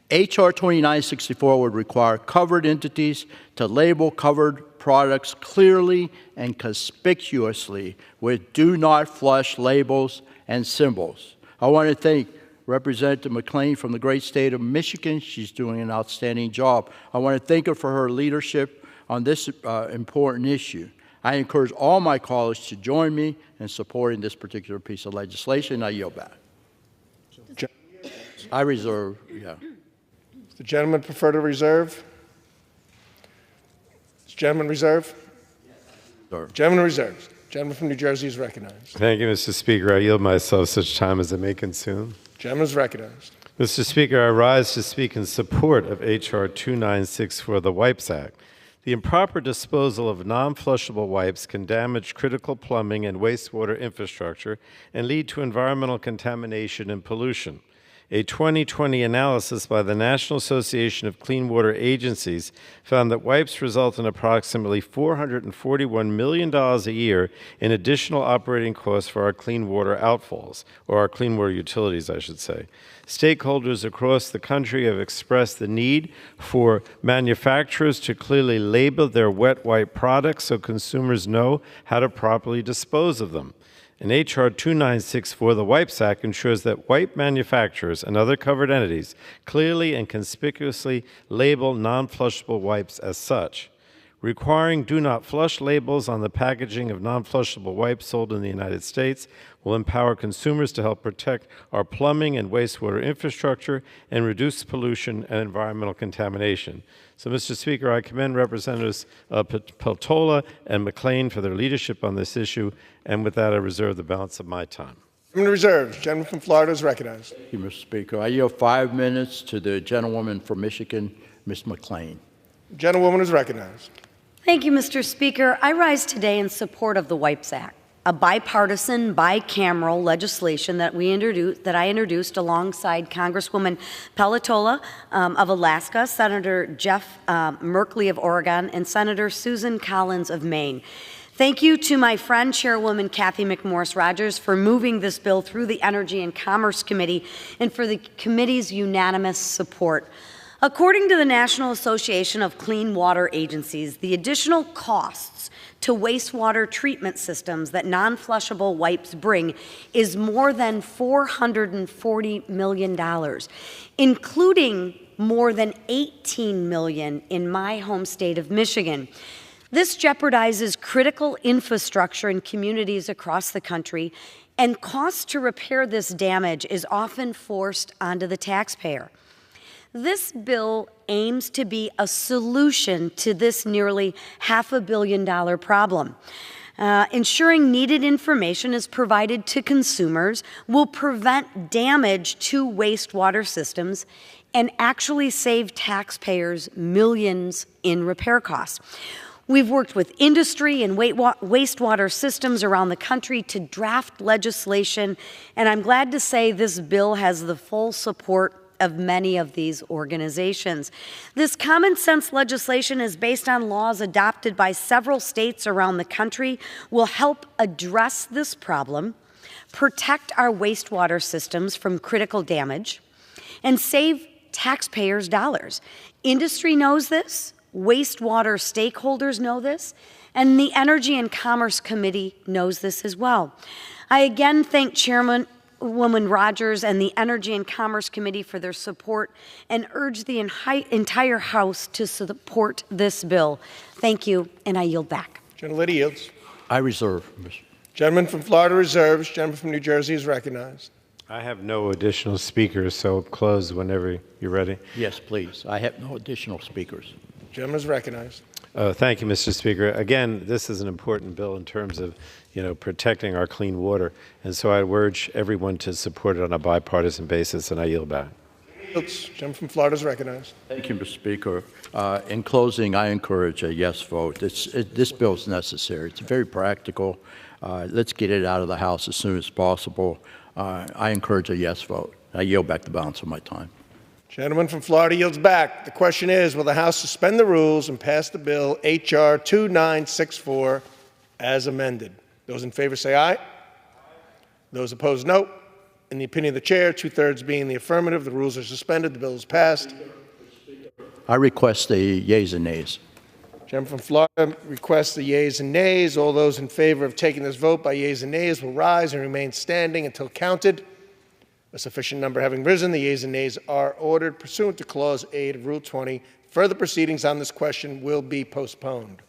H.R. 2964 would require covered entities to label covered products clearly and conspicuously with "Do Not Flush" labels and symbols. I want to thank Representative McClain from the great state of Michigan. She's doing an outstanding job. I want to thank her for her leadership on this important issue. I encourage all my colleagues to join me in supporting this particular piece of legislation. I yield back. I reserve, yeah. Does the gentleman prefer to reserve? Does the gentleman reserve? Sir. Gentleman reserves. Gentleman from New Jersey is recognized. Thank you, Mr. Speaker. I yield myself such time as it may consume. Gentleman is recognized. Mr. Speaker, I rise to speak in support of H.R. 2964, the Wipes Act. The improper disposal of non-flushable wipes can damage critical plumbing and wastewater infrastructure and lead to environmental contamination and pollution. A 2020 analysis by the National Association of Clean Water Agencies found that wipes result in approximately $441 million a year in additional operating costs for our clean water outfalls, or our clean water utilities, I should say. Stakeholders across the country have expressed the need for manufacturers to clearly label their wet wipe products so consumers know how to properly dispose of them. In H.R. 2964, the Wipes Act ensures that wipe manufacturers and other covered entities clearly and conspicuously label non-flushable wipes as such. Requiring "Do Not Flush" labels on the packaging of non-flushable wipes sold in the United States will empower consumers to help protect our plumbing and wastewater infrastructure and reduce pollution and environmental contamination. So, Mr. Speaker, I commend Representatives Peltola and McClain for their leadership on this issue, and with that, I reserve the balance of my time. Gentleman reserves. Gentleman from Florida is recognized. Thank you, Mr. Speaker. I yield 5 minutes to the gentlewoman from Michigan, Ms. McClain. Gentlewoman is recognized. Thank you, Mr. Speaker. I rise today in support of the Wipes Act, a bipartisan, bicameral legislation that I introduced alongside Congresswoman Peltola of Alaska, Senator Jeff Merkley of Oregon, and Senator Susan Collins of Maine. Thank you to my friend, Chairwoman Cathy McMorris Rodgers, for moving this bill through the Energy and Commerce Committee and for the committee's unanimous support. According to the National Association of Clean Water Agencies, the additional costs to wastewater treatment systems that non-flushable wipes bring is more than $440 million, including more than $18 million in my home state of Michigan. This jeopardizes critical infrastructure in communities across the country, and costs to repair this damage is often forced onto the taxpayer. This bill aims to be a solution to this nearly $500 million problem. Ensuring needed information is provided to consumers will prevent damage to wastewater systems and actually save taxpayers millions in repair costs. We've worked with industry and wastewater systems around the country to draft legislation, and I'm glad to say this bill has the full support of many of these organizations. This common sense legislation is based on laws adopted by several states around the country, will help address this problem, protect our wastewater systems from critical damage, and save taxpayers' dollars. Industry knows this, wastewater stakeholders know this, and the Energy and Commerce Committee knows this as well. I again thank Chairwoman Rodgers and the Energy and Commerce Committee for their support and urge the entire House to support this bill. Thank you, and I yield back. Gentlelady yields. I reserve. Gentleman from Florida reserves. Gentleman from New Jersey is recognized. I have no additional speakers, so close whenever you're ready. Yes, please. I have no additional speakers. Gentleman is recognized. Thank you, Mr. Speaker. Again, this is an important bill in terms of, protecting our clean water, and so I urge everyone to support it on a bipartisan basis, and I yield back. Gentleman from Florida is recognized. Thank you, Mr. Speaker. In closing, I encourage a yes vote. This bill is necessary. It's very practical. Let's get it out of the House as soon as possible. I encourage a yes vote. I yield back the balance of my time. Gentleman from Florida yields back. The question is, will the House suspend the rules and pass the bill H.R. 2964 as amended? Those in favor say aye. Those opposed, no. In the opinion of the chair, 2/3 being the affirmative, the rules are suspended. The bill is passed. I request the yeas and nays. Gentleman from Florida requests the yeas and nays. All those in favor of taking this vote by yeas and nays will rise and remain standing until counted. A sufficient number having risen, the yeas and nays are ordered. Pursuant to Clause 8 of Rule 20, further proceedings on this question will be postponed.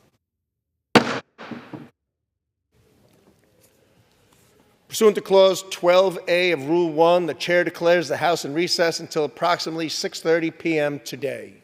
Pursuant to Clause 12A of Rule 1, the Chair declares the House in recess until approximately 6:30 p.m. today.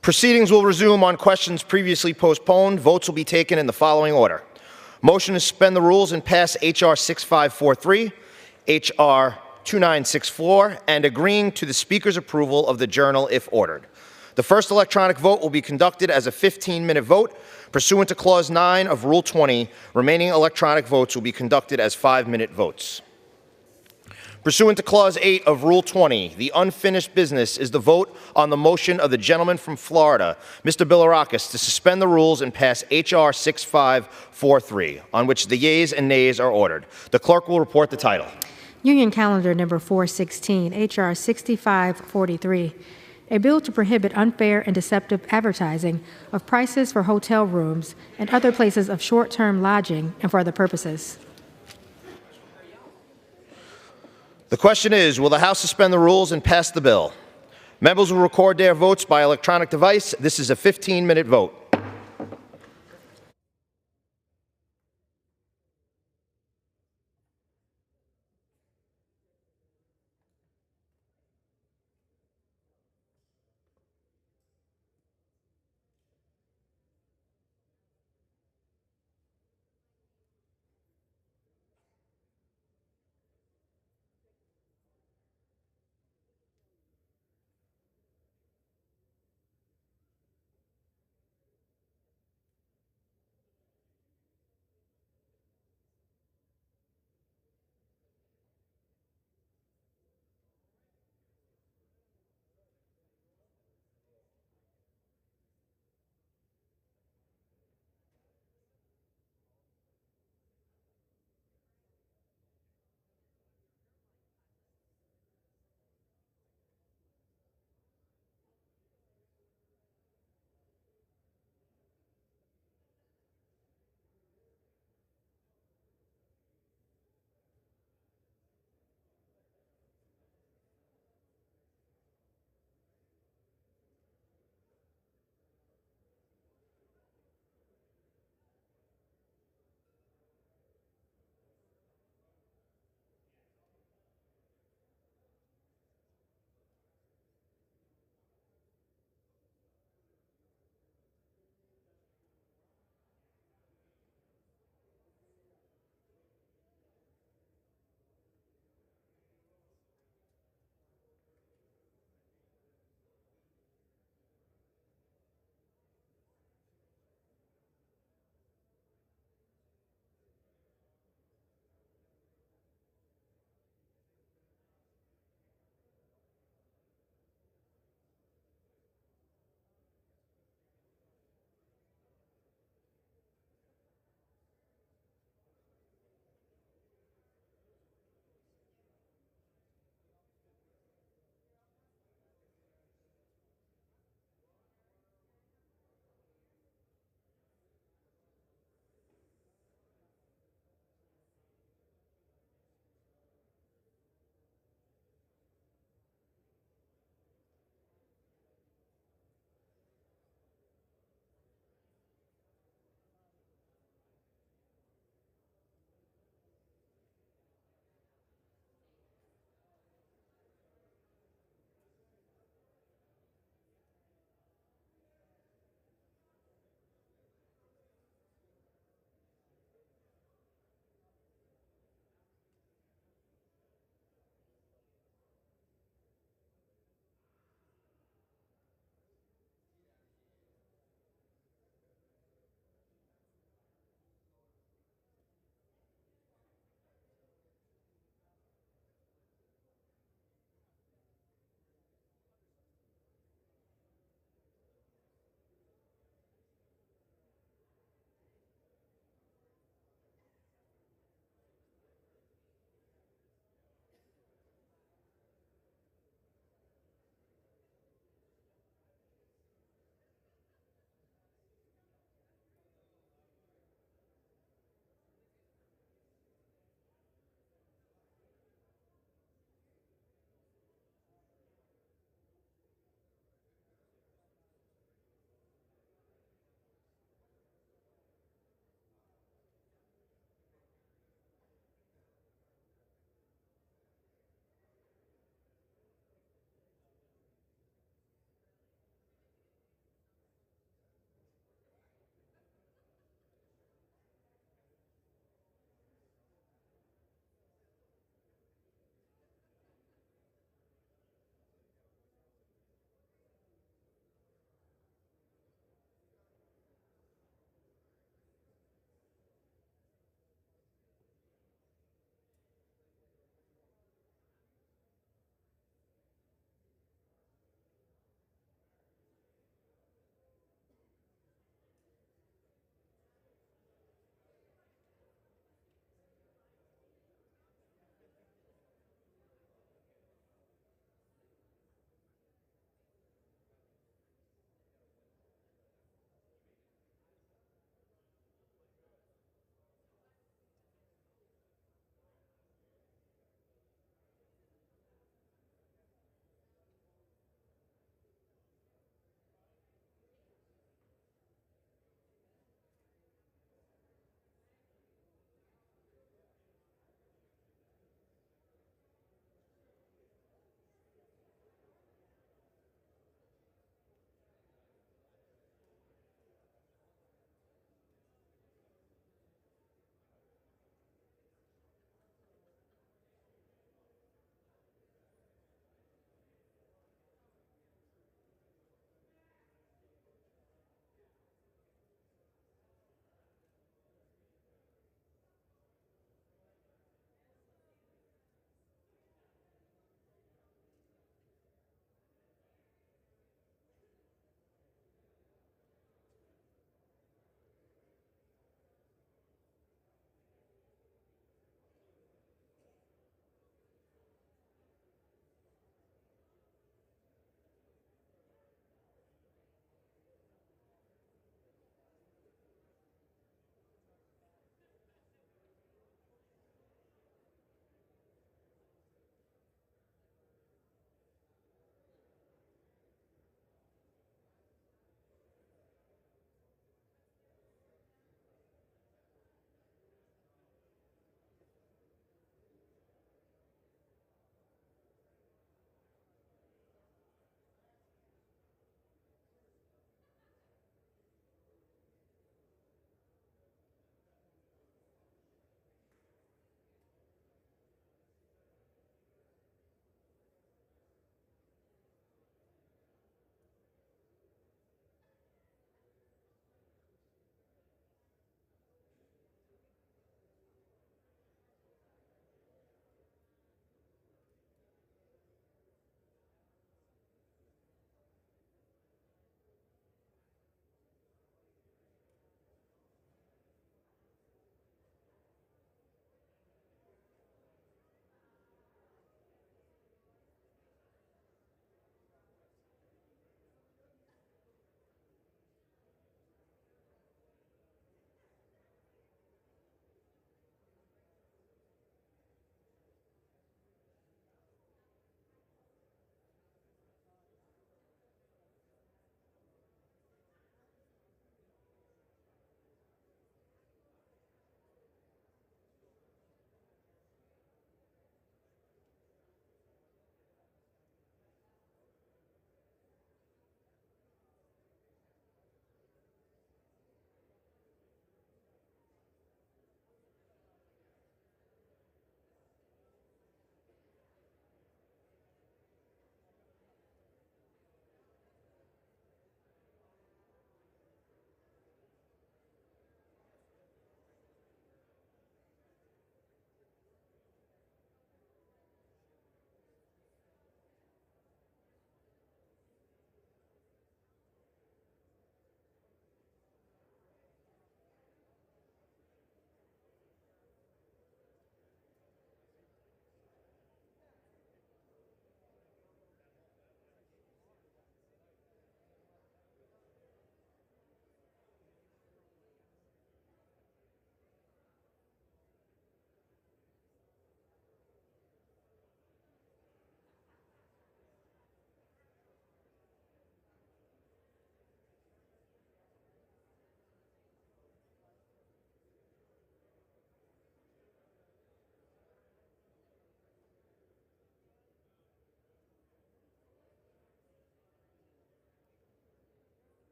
Proceedings will resume on questions previously postponed. Votes will be taken in the following order. Motion to suspend the rules and pass H.R. 6543, H.R. 2964, and agreeing to the Speaker's approval of the Journal if ordered. The first electronic vote will be conducted as a 15-minute vote. Pursuant to Clause 9 of Rule 20, remaining electronic votes will be conducted as 5-minute votes. Pursuant to Clause 8 of Rule 20, the unfinished business is the vote on the motion of the gentleman from Florida, Mr. Bilirakis, to suspend the rules and pass H.R. 6543, on which the yeas and nays are ordered. The clerk will report the title. Union Calendar Number 416, H.R. 6543, a bill to prohibit unfair and deceptive advertising of prices for hotel rooms and other places of short-term lodging and for other purposes. The question is, will the House suspend the rules and pass the bill? Members will record their votes by electronic device. This is a 15-minute vote.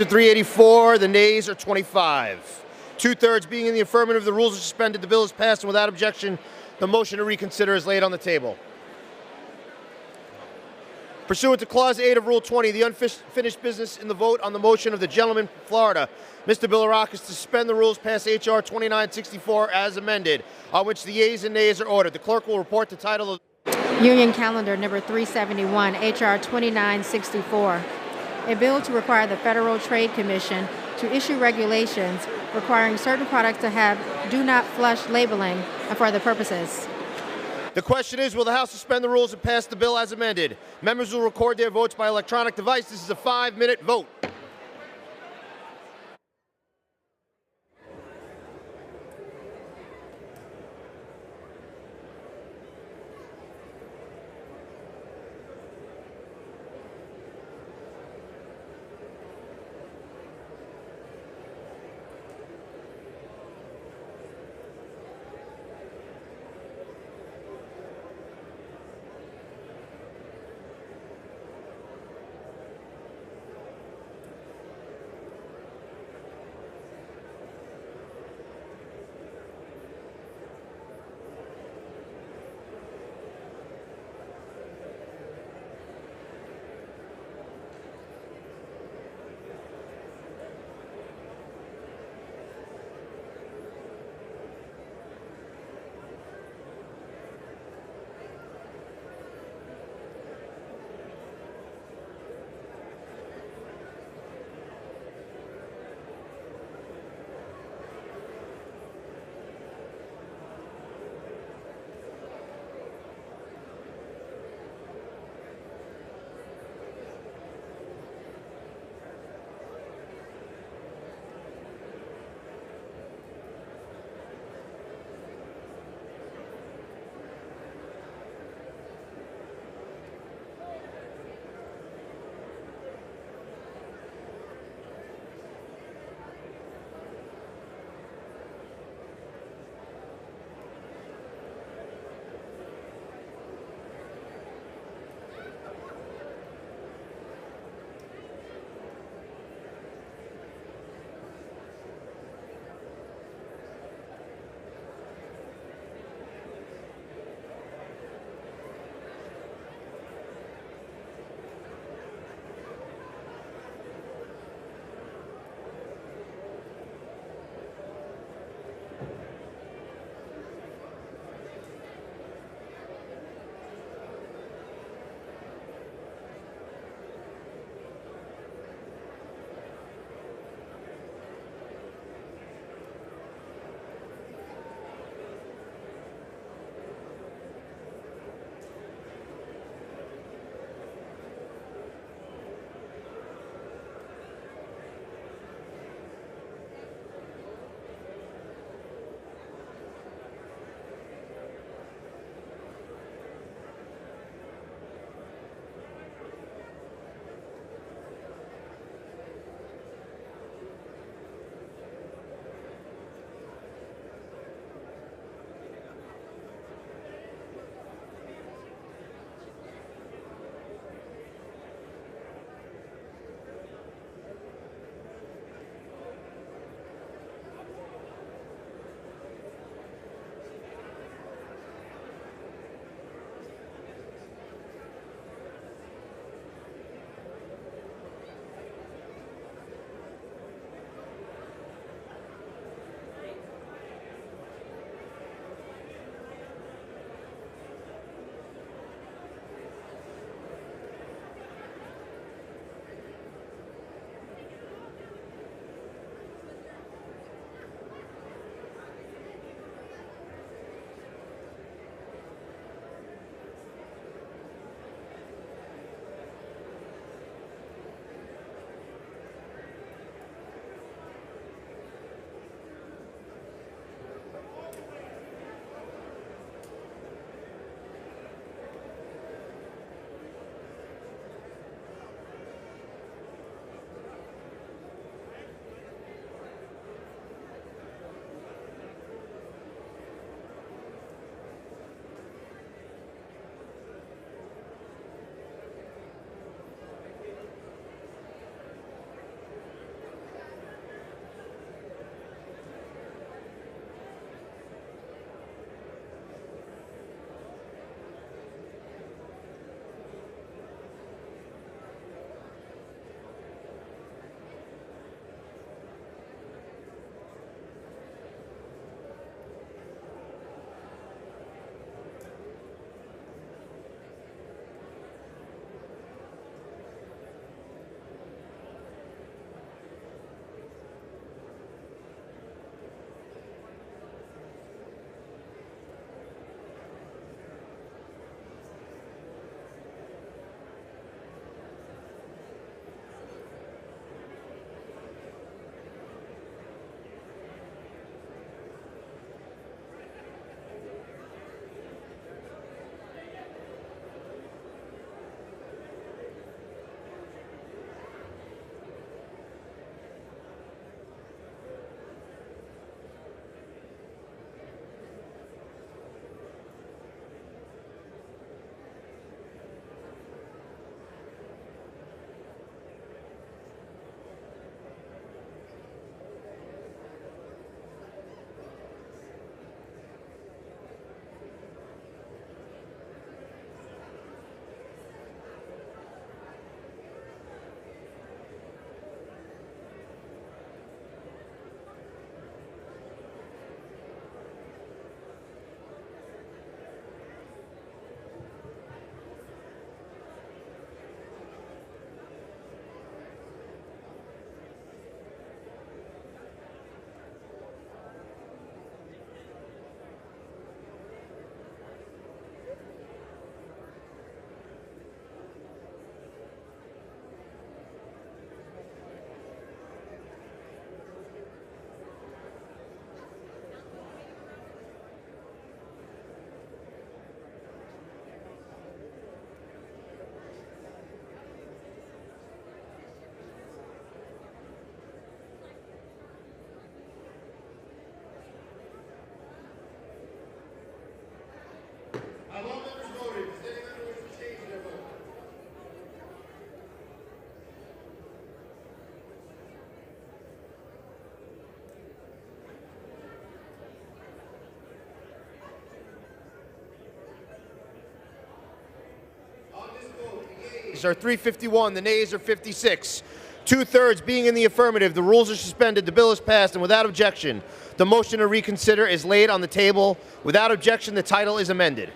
384, the nays are 25. Two-thirds being in the affirmative, the rules are suspended, the bill is passed, and without objection, the motion to reconsider is laid on the table. Pursuant to Clause 8 of Rule 20, the unfinished business in the vote on the motion of the gentleman from Florida, Mr. Bilirakis, to suspend the rules, pass H.R. 2964 as amended, on which the yeas and nays are ordered. The clerk will report the title of Union Calendar Number 371, H.R. 2964, a bill to require the Federal Trade Commission to issue regulations requiring certain products to have do not flush labeling and for other purposes. The question is, will the House suspend the rules and pass the bill as amended? Members will record their votes by electronic device. This is a 5-minute vote. yeas are 351. The nays are 56. 2/3 being in the affirmative, the rules are suspended. The bill is passed, and without objection, the motion to reconsider is laid on the table. Without objection, the title is amended.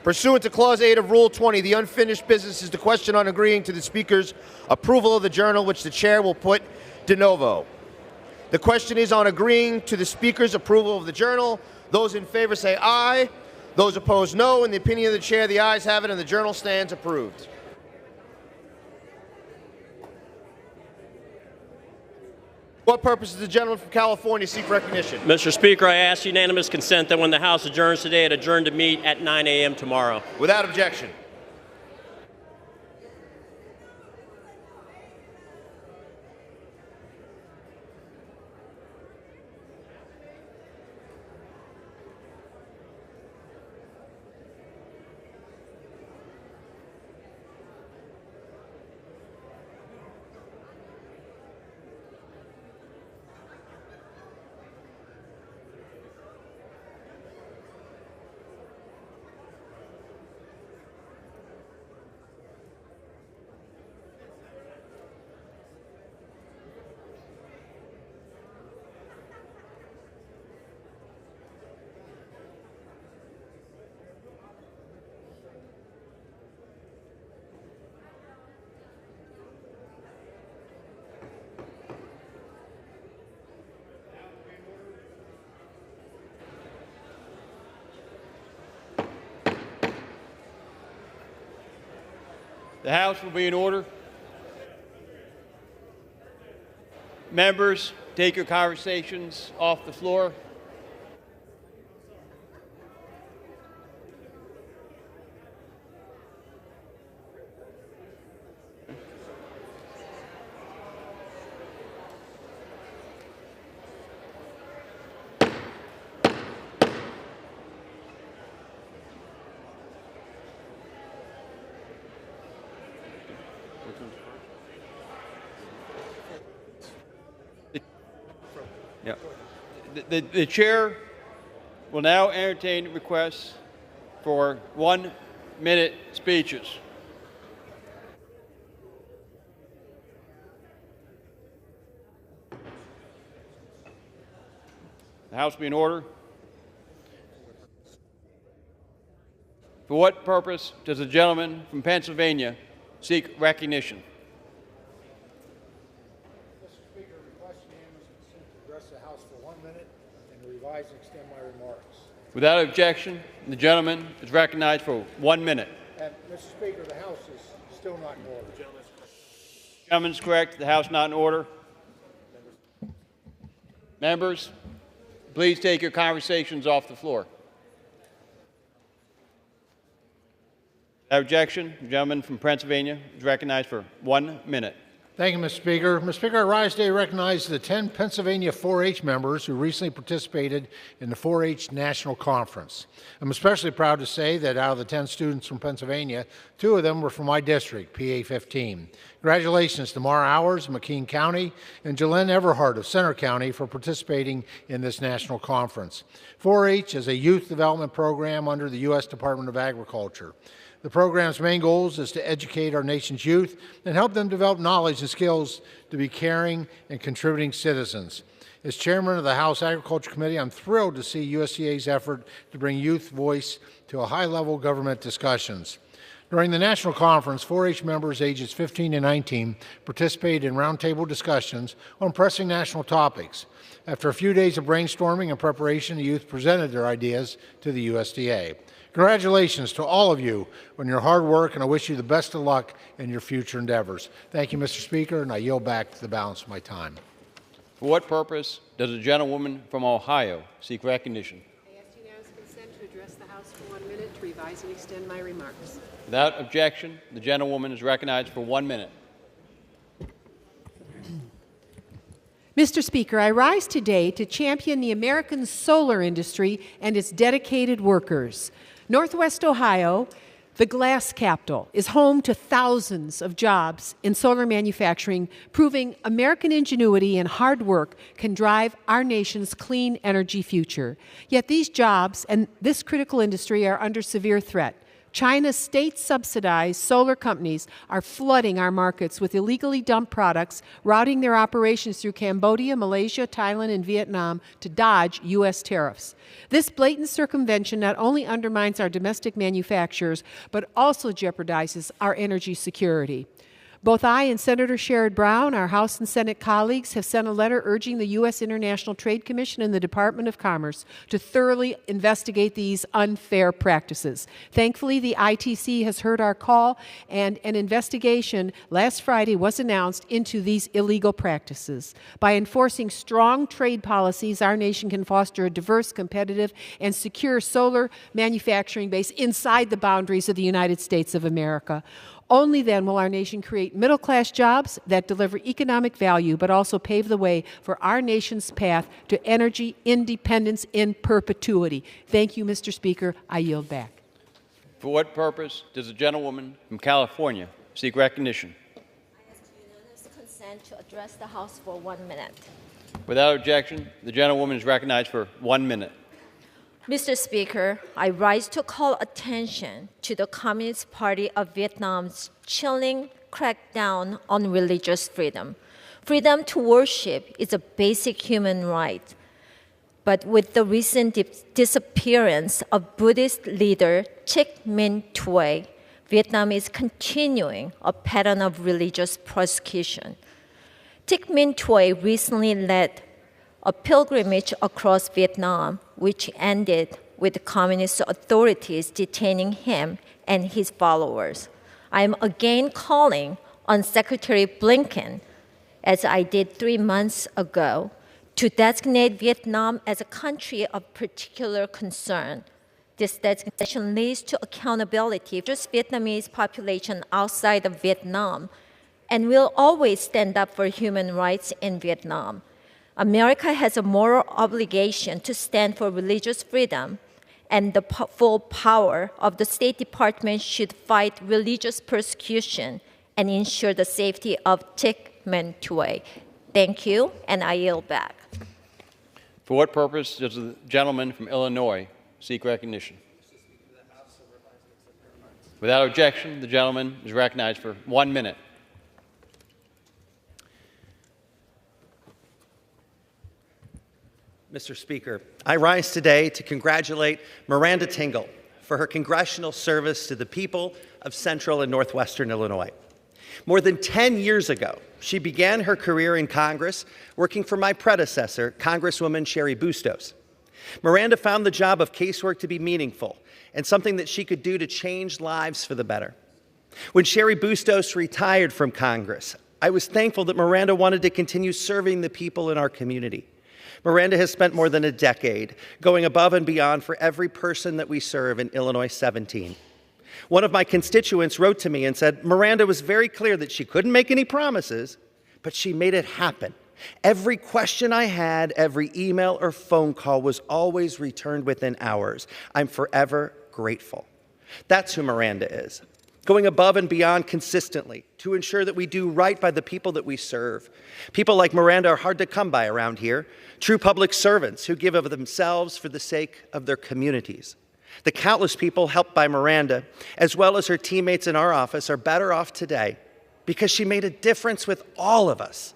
Pursuant to Clause 8 of Rule 20, the unfinished business is the question on agreeing to the Speaker's approval of the journal, which the Chair will put de novo. The question is on agreeing to the Speaker's approval of the journal. Those in favor say aye. Those opposed, no. In the opinion of the Chair, the ayes have it, and the journal stands approved. What purpose does the gentleman from California seek recognition? Mr. Speaker, I ask unanimous consent that when the House adjourns today, it adjourn to meet at 9 a.m. tomorrow. Without objection. The House will be in order. Members, take your conversations off the floor. Yeah. The chair will now entertain requests for 1-minute speeches. The House be in order. For what purpose does the gentleman from Pennsylvania seek recognition? Revise and extend my remarks. Without objection, the gentleman is recognized for 1 minute. And, Mr. Speaker, the House is still not in order. The gentleman's correct. The House not in order. Members, please take your conversations off the floor. Without objection, the gentleman from Pennsylvania is recognized for 1 minute. Thank you, Mr. Speaker. Mr. Speaker, I rise today to recognize the 10 Pennsylvania 4-H members who recently participated in the 4-H National Conference. I'm especially proud to say that out of the 10 students from Pennsylvania, 2 of them were from my district, PA 15. Congratulations to Mara Hours of McKean County and Jalen Everhart of Center County for participating in this national conference. 4-H is a youth development program under the U.S. Department of Agriculture. The program's main goals is to educate our nation's youth and help them develop knowledge and skills to be caring and contributing citizens. As chairman of the House Agriculture Committee, I'm thrilled to see USDA's effort to bring youth voice to a high-level government discussions. During the national conference, 4-H members ages 15 and 19 participated in roundtable discussions on pressing national topics. After a few days of brainstorming and preparation, the youth presented their ideas to the USDA. Congratulations to all of you on your hard work, and I wish you the best of luck in your future endeavors. Thank you, Mr. Speaker, and I yield back to the balance of my time. For what purpose does a gentlewoman from Ohio seek recognition? I ask unanimous consent to address the House for 1 minute to revise and extend my remarks. Without objection, the gentlewoman is recognized for 1 minute. Mr. Speaker, I rise today to champion the American solar industry and its dedicated workers. Northwest Ohio, the glass capital, is home to thousands of jobs in solar manufacturing, proving American ingenuity and hard work can drive our nation's clean energy future. Yet these jobs and this critical industry are under severe threat. China's state-subsidized solar companies are flooding our markets with illegally dumped products, routing their operations through Cambodia, Malaysia, Thailand, and Vietnam to dodge U.S. tariffs. This blatant circumvention not only undermines our domestic manufacturers, but also jeopardizes our energy security. Both I and Senator Sherrod Brown, our House and Senate colleagues, have sent a letter urging the U.S. International Trade Commission and the Department of Commerce to thoroughly investigate these unfair practices. Thankfully, the ITC has heard our call, and an investigation last Friday was announced into these illegal practices. By enforcing strong trade policies, our nation can foster a diverse, competitive, and secure solar manufacturing base inside the boundaries of the United States of America. Only then will our nation create middle-class jobs that deliver economic value, but also pave the way for our nation's path to energy independence in perpetuity. Thank you, Mr. Speaker. I yield back. For what purpose does the gentlewoman from California seek recognition? I ask unanimous consent to address the House for 1 minute. Without objection, the gentlewoman is recognized for 1 minute. Mr. Speaker, I rise to call attention to the Communist Party of Vietnam's chilling crackdown on religious freedom. Freedom to worship is a basic human right. But with the recent disappearance of Buddhist leader Thich Minh Thuy, Vietnam is continuing a pattern of religious persecution. Thich Minh Thuy recently led a pilgrimage across Vietnam, which ended with communist authorities detaining him and his followers. I am again calling on Secretary Blinken, as I did 3 months ago, to designate Vietnam as a country of particular concern. This designation leads to accountability for just Vietnamese population outside of Vietnam, and will always stand up for human rights in Vietnam. America has a moral obligation to stand for religious freedom, and the full power of the State Department should fight religious persecution and ensure the safety of Thich Minh Thuy. Thank you, and I yield back. For what purpose does the gentleman from Illinois seek recognition? Without objection, the gentleman is recognized for 1 minute. Mr. Speaker, I rise today to congratulate Miranda Tingle for her congressional service to the people of Central and Northwestern Illinois. More than 10 years ago, she began her career in Congress working for my predecessor, Congresswoman Cheri Bustos. Miranda found the job of casework to be meaningful and something that she could do to change lives for the better. When Cheri Bustos retired from Congress, I was thankful that Miranda wanted to continue serving the people in our community. Miranda has spent more than a decade going above and beyond for every person that we serve in Illinois 17. One of my constituents wrote to me and said Miranda was very clear that she couldn't make any promises, but she made it happen. Every question I had, every email or phone call was always returned within hours. I'm forever grateful. That's who Miranda is. Going above and beyond consistently to ensure that we do right by the people that we serve. People like Miranda are hard to come by around here. True public servants who give of themselves for the sake of their communities. The countless people helped by Miranda, as well as her teammates in our office, are better off today because she made a difference with all of us.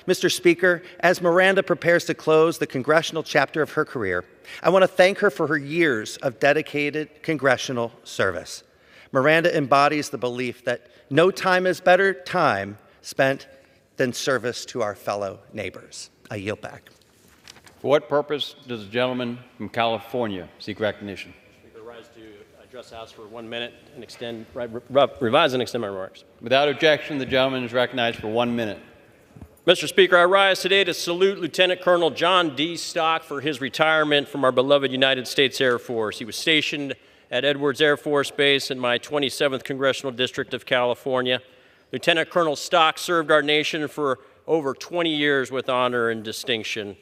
Mr. Speaker, as Miranda prepares to close the congressional chapter of her career, I want to thank her for her years of dedicated congressional service. Miranda embodies the belief that no time is better time spent than service to our fellow neighbors. I yield back. For what purpose does the gentleman from California seek recognition? Speaker, rise to address the House for 1 minute and revise and extend my remarks. Without objection, the gentleman is recognized for 1 minute. Mr. Speaker, I rise today to salute Lieutenant Colonel John D. Stock for his retirement from our beloved United States Air Force. He was stationed at Edwards Air Force Base in my 27th Congressional District of California. Lieutenant Colonel Stock served our nation for over 20 years with honor and distinction.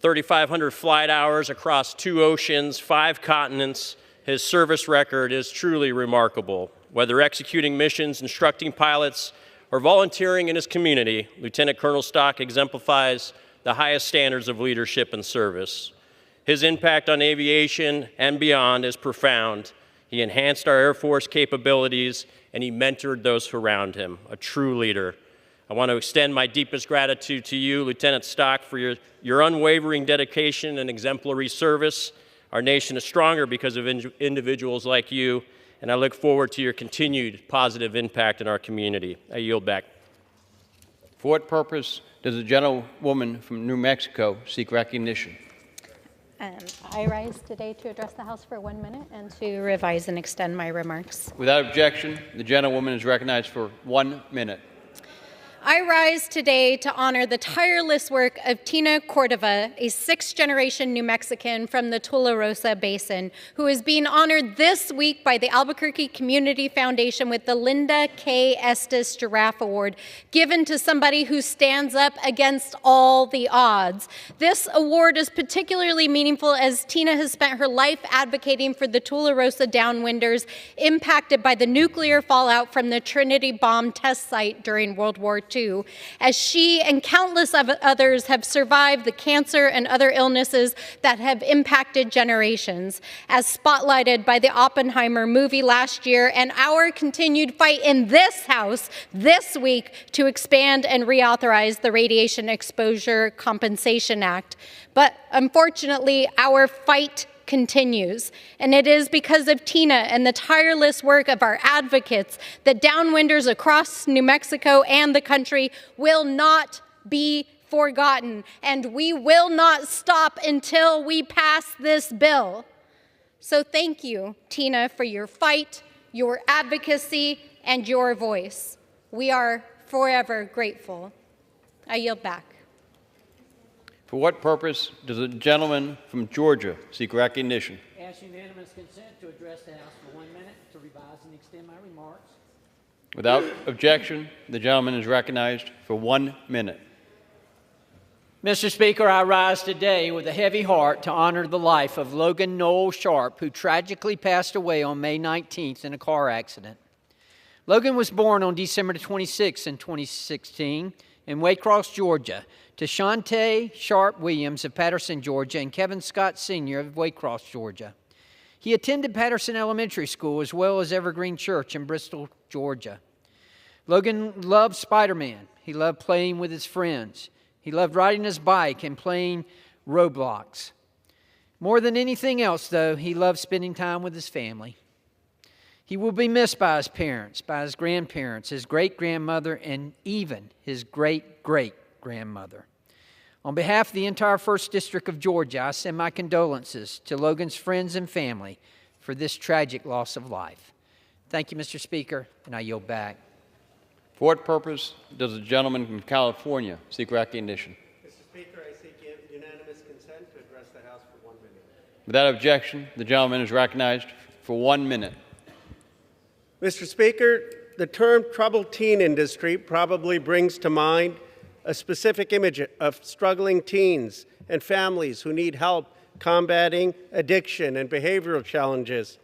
3,500 flight hours across 2 oceans, 5 continents. His service record is truly remarkable. Whether executing missions, instructing pilots, or volunteering in his community, Lieutenant Colonel Stock exemplifies the highest standards of leadership and service. His impact on aviation and beyond is profound. He enhanced our Air Force capabilities, and he mentored those around him, a true leader. I want to extend my deepest gratitude to you, Lieutenant Stock, for your unwavering dedication and exemplary service. Our nation is stronger because of individuals like you, and I look forward to your continued positive impact in our community. I yield back. For what purpose does the gentlewoman from New Mexico seek recognition? I rise today to address the House for 1 minute and to revise and extend my remarks. Without objection, the gentlewoman is recognized for 1 minute. I rise today to honor the tireless work of Tina Cordova, a sixth-generation New Mexican from the Tularosa Basin, who is being honored this week by the Albuquerque Community Foundation with the Linda K. Estes Giraffe Award, given to somebody who stands up against all the odds. This award is particularly meaningful as Tina has spent her life advocating for the Tularosa downwinders impacted by the nuclear fallout from the Trinity bomb test site during World War II. As she and countless of others have survived the cancer and other illnesses that have impacted generations, as spotlighted by the Oppenheimer movie last year and our continued fight in this House this week to expand and reauthorize the Radiation Exposure Compensation Act. But unfortunately, our fight continues. And it is because of Tina and the tireless work of our advocates that downwinders across New Mexico and the country will not be forgotten. And we will not stop until we pass this bill. So thank you, Tina, for your fight, your advocacy, and your voice. We are forever grateful. I yield back. For what purpose does the gentleman from Georgia seek recognition? Ask unanimous consent to address the House for 1 minute to revise and extend my remarks. Without objection, the gentleman is recognized for 1 minute. Mr. Speaker, I rise today with a heavy heart to honor the life of Logan Noel Sharp, who tragically passed away on May 19th in a car accident. Logan was born on December 26 in 2016 in Waycross, Georgia, to Shante Sharp Williams of Patterson, Georgia, and Kevin Scott Sr. of Waycross, Georgia. He attended Patterson Elementary School as well as Evergreen Church in Bristol, Georgia. Logan loved Spider-Man. He loved playing with his friends. He loved riding his bike and playing Roblox. More than anything else, though, he loved spending time with his family. He will be missed by his parents, by his grandparents, his great-grandmother, and even his great-great-grandmother. On behalf of the entire 1st District of Georgia, I send my condolences to Logan's friends and family for this tragic loss of life. Thank you, Mr. Speaker, and I yield back. For what purpose does the gentleman from California seek recognition? Mr. Speaker, I seek unanimous consent to address the House for 1 minute. Without objection, the gentleman is recognized for 1 minute. Mr. Speaker, the term troubled teen industry probably brings to mind a specific image of struggling teens and families who need help combating addiction and behavioral challenges.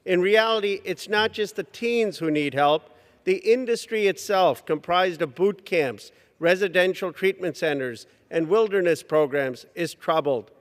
In reality, it's not just the teens who need help. The industry itself, comprised of boot camps, residential treatment centers, and wilderness programs, is troubled.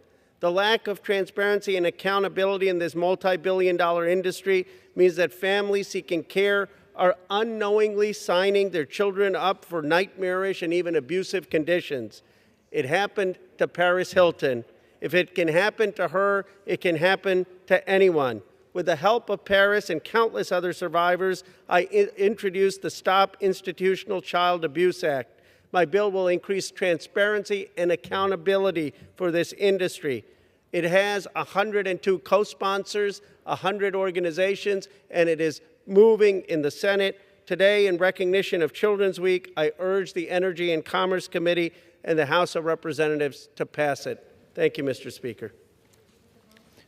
The lack of transparency and accountability in this multi-billion-dollar industry means that families seeking care are unknowingly signing their children up for nightmarish and even abusive conditions. It happened to Paris Hilton. If it can happen to her, it can happen to anyone. With the help of Paris and countless other survivors, I introduced the Stop Institutional Child Abuse Act. My bill will increase transparency and accountability for this industry. It has 102 co-sponsors, 100 organizations, and it is moving in the Senate. Today, in recognition of Children's Week, I urge the Energy and Commerce Committee and the House of Representatives to pass it. Thank you, Mr. Speaker.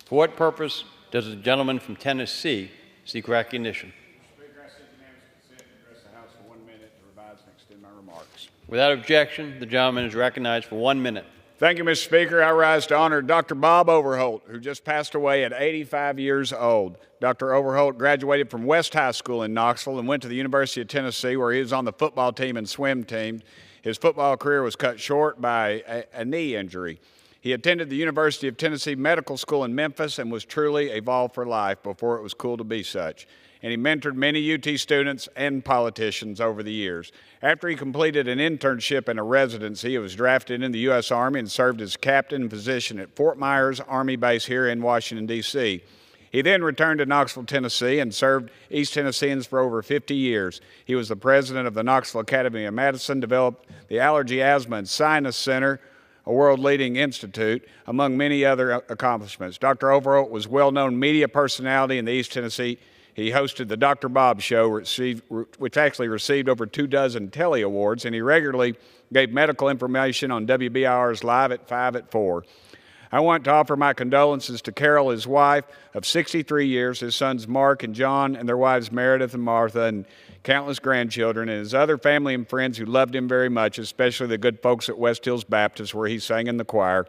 For what purpose does the gentleman from Tennessee seek recognition? Speaker, I seek unanimous consent to address the House for 1 minute to revise and extend my remarks. Without objection, the gentleman is recognized for 1 minute. Thank you, Mr. Speaker. I rise to honor Dr. Bob Overholt, who just passed away at 85 years old. Dr. Overholt graduated from West High School in Knoxville and went to the University of Tennessee, where he was on the football team and swim team. His football career was cut short by a knee injury. He attended the University of Tennessee Medical School in Memphis and was truly a Vol for life before it was cool to be such. And he mentored many UT students and politicians over the years. After he completed an internship and a residency, he was drafted in the U.S. Army and served as captain and physician at Fort Myers Army Base here in Washington, D.C. He then returned to Knoxville, Tennessee, and served East Tennesseans for over 50 years. He was the president of the Knoxville Academy of Medicine, developed the Allergy, Asthma, and Sinus Center, a world-leading institute, among many other accomplishments. Dr. Overholt was a well-known media personality in the East Tennessee. He hosted the Dr. Bob Show, which actually received over 24 Telly Awards, and he regularly gave medical information on WBIR's Live at 5 at 4. I want to offer my condolences to Carol, his wife, of 63 years, his sons Mark and John, and their wives Meredith and Martha, and countless grandchildren, and his other family and friends who loved him very much, especially the good folks at West Hills Baptist, where he sang in the choir.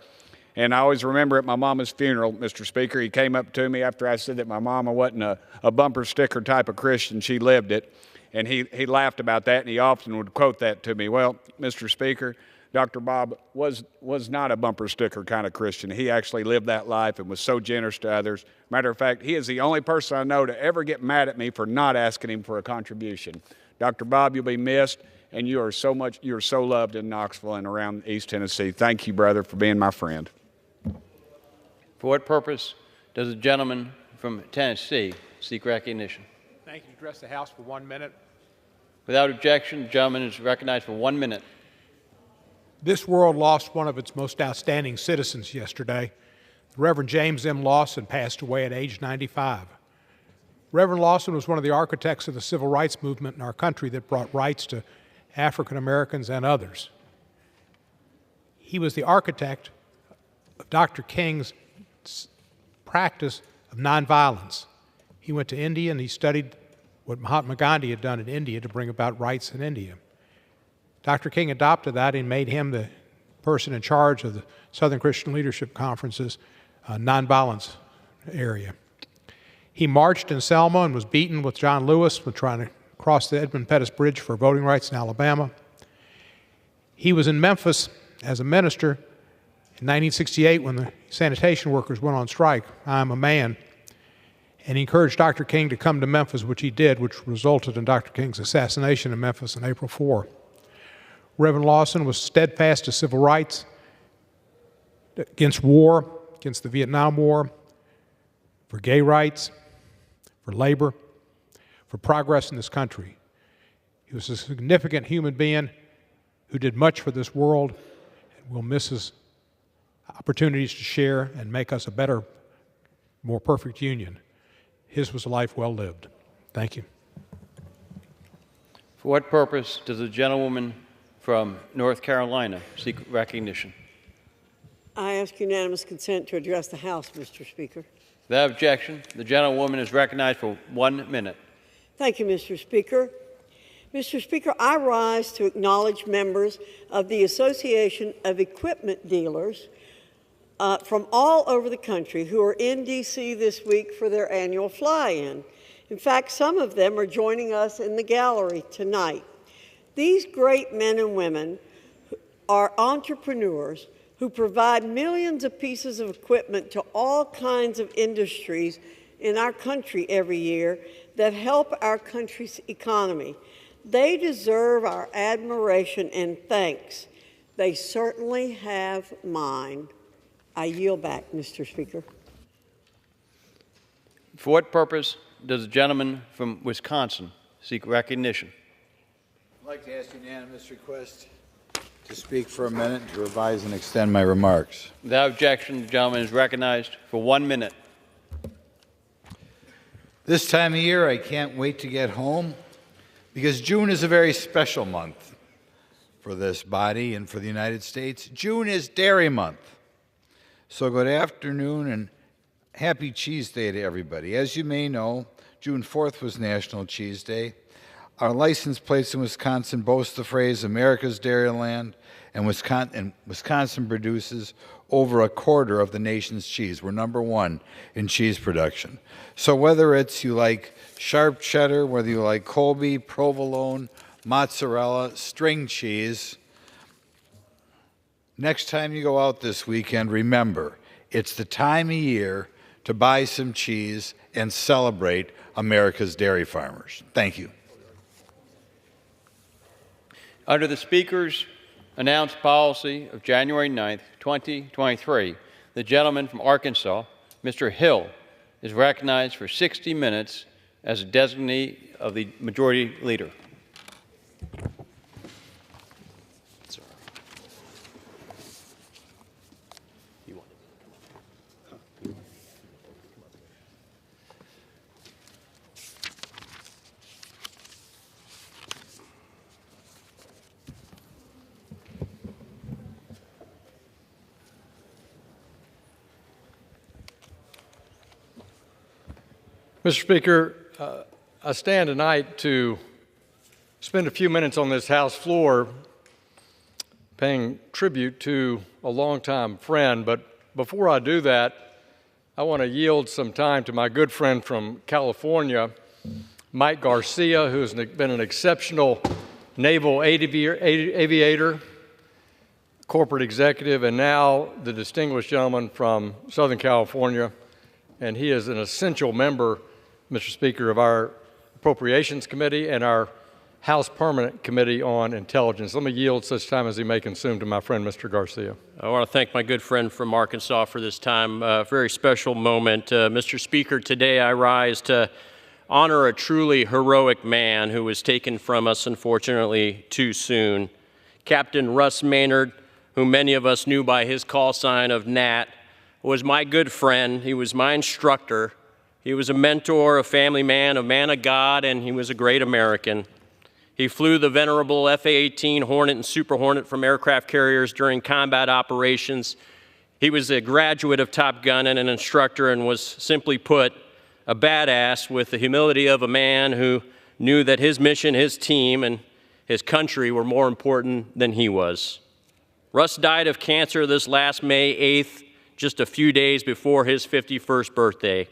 And I always remember at my mama's funeral, Mr. Speaker, he came up to me after I said that my mama wasn't a bumper sticker type of Christian. She lived it. And he laughed about that, and he often would quote that to me. Well, Mr. Speaker, Dr. Bob was not a bumper sticker kind of Christian. He actually lived that life and was so generous to others. Matter of fact, he is the only person I know to ever get mad at me for not asking him for a contribution. Dr. Bob, you'll be missed, and you are so loved in Knoxville and around East Tennessee. Thank you, brother, for being my friend. For what purpose does the gentleman from Tennessee seek recognition? Thank you. To address the House for 1 minute. Without objection, the gentleman is recognized for 1 minute. This world lost one of its most outstanding citizens yesterday. The Reverend James M. Lawson passed away at age 95. Reverend Lawson was one of the architects of the civil rights movement in our country that brought rights to African Americans and others. He was the architect of Dr. King's practice of nonviolence. He went to India and he studied what Mahatma Gandhi had done in India to bring about rights in India. Dr. King adopted that and made him the person in charge of the Southern Christian Leadership Conference's nonviolence area. He marched in Selma and was beaten with John Lewis for trying to cross the Edmund Pettus Bridge for voting rights in Alabama. He was in Memphis as a minister in 1968 when the sanitation workers went on strike. I'm a man. And he encouraged Dr. King to come to Memphis, which he did, which resulted in Dr. King's assassination in Memphis on April 4. Reverend Lawson was steadfast to civil rights, against war, against the Vietnam War, for gay rights, for labor, for progress in this country. He was a significant human being who did much for this world, and we'll miss his opportunities to share and make us a better, more perfect union. His was a life well lived. Thank you. For what purpose does the gentlewoman from North Carolina seek recognition? I ask unanimous consent to address the House, Mr. Speaker. Without objection, the gentlewoman is recognized for 1 minute. Thank you, Mr. Speaker. Mr. Speaker, I rise to acknowledge members of the Association of Equipment Dealers from all over the country who are in D.C. this week for their annual fly-in. In fact, some of them are joining us in the gallery tonight. These great men and women are entrepreneurs who provide millions of pieces of equipment to all kinds of industries in our country every year that help our country's economy. They deserve our admiration and thanks. They certainly have mine. I yield back, Mr. Speaker. For what purpose does the gentleman from Wisconsin seek recognition? I'd like to ask unanimous request to speak for a minute to revise and extend my remarks. Without objection, the gentleman is recognized for 1 minute. This time of year, I can't wait to get home because June is a very special month for this body and for the United States. June is Dairy Month. So good afternoon and happy Cheese Day to everybody. As you may know, June 4th was National Cheese Day. Our license plates in Wisconsin boast the phrase America's Dairyland, and Wisconsin produces over a quarter of the nation's cheese. We're #1 in cheese production. So whether it's you like sharp cheddar, whether you like Colby, provolone, mozzarella, string cheese, Next time you go out this weekend, remember, it's the time of year to buy some cheese and celebrate America's dairy farmers. Thank you. Under the Speaker's announced policy of January 9th, 2023, the gentleman from Arkansas, Mr. Hill, is recognized for 60 minutes as a designee of the Majority Leader. Mr. Speaker, I stand tonight to spend a few minutes on this House floor paying tribute to a longtime friend. But before I do that, I want to yield some time to my good friend from California, Mike Garcia, who has been an exceptional naval aviator, corporate executive, and now the distinguished gentleman from Southern California. And he is an essential member, Mr. Speaker, of our Appropriations Committee and our House Permanent Committee on Intelligence. Let me yield such time as he may consume to my friend, Mr. Garcia. I want to thank my good friend from Arkansas for this time. A very special moment. Mr. Speaker, today I rise to honor a truly heroic man who was taken from us, unfortunately, too soon. Captain Russ Maynard, whom many of us knew by his call sign of Nat, was my good friend. He was my instructor. He was a mentor, a family man, a man of God, and he was a great American. He flew the venerable F-A-18 Hornet and Super Hornet from aircraft carriers during combat operations. He was a graduate of Top Gun and an instructor, and was, simply put, a badass with the humility of a man who knew that his mission, his team, and his country were more important than he was. Russ died of cancer this last May 8th, just a few days before his 51st birthday.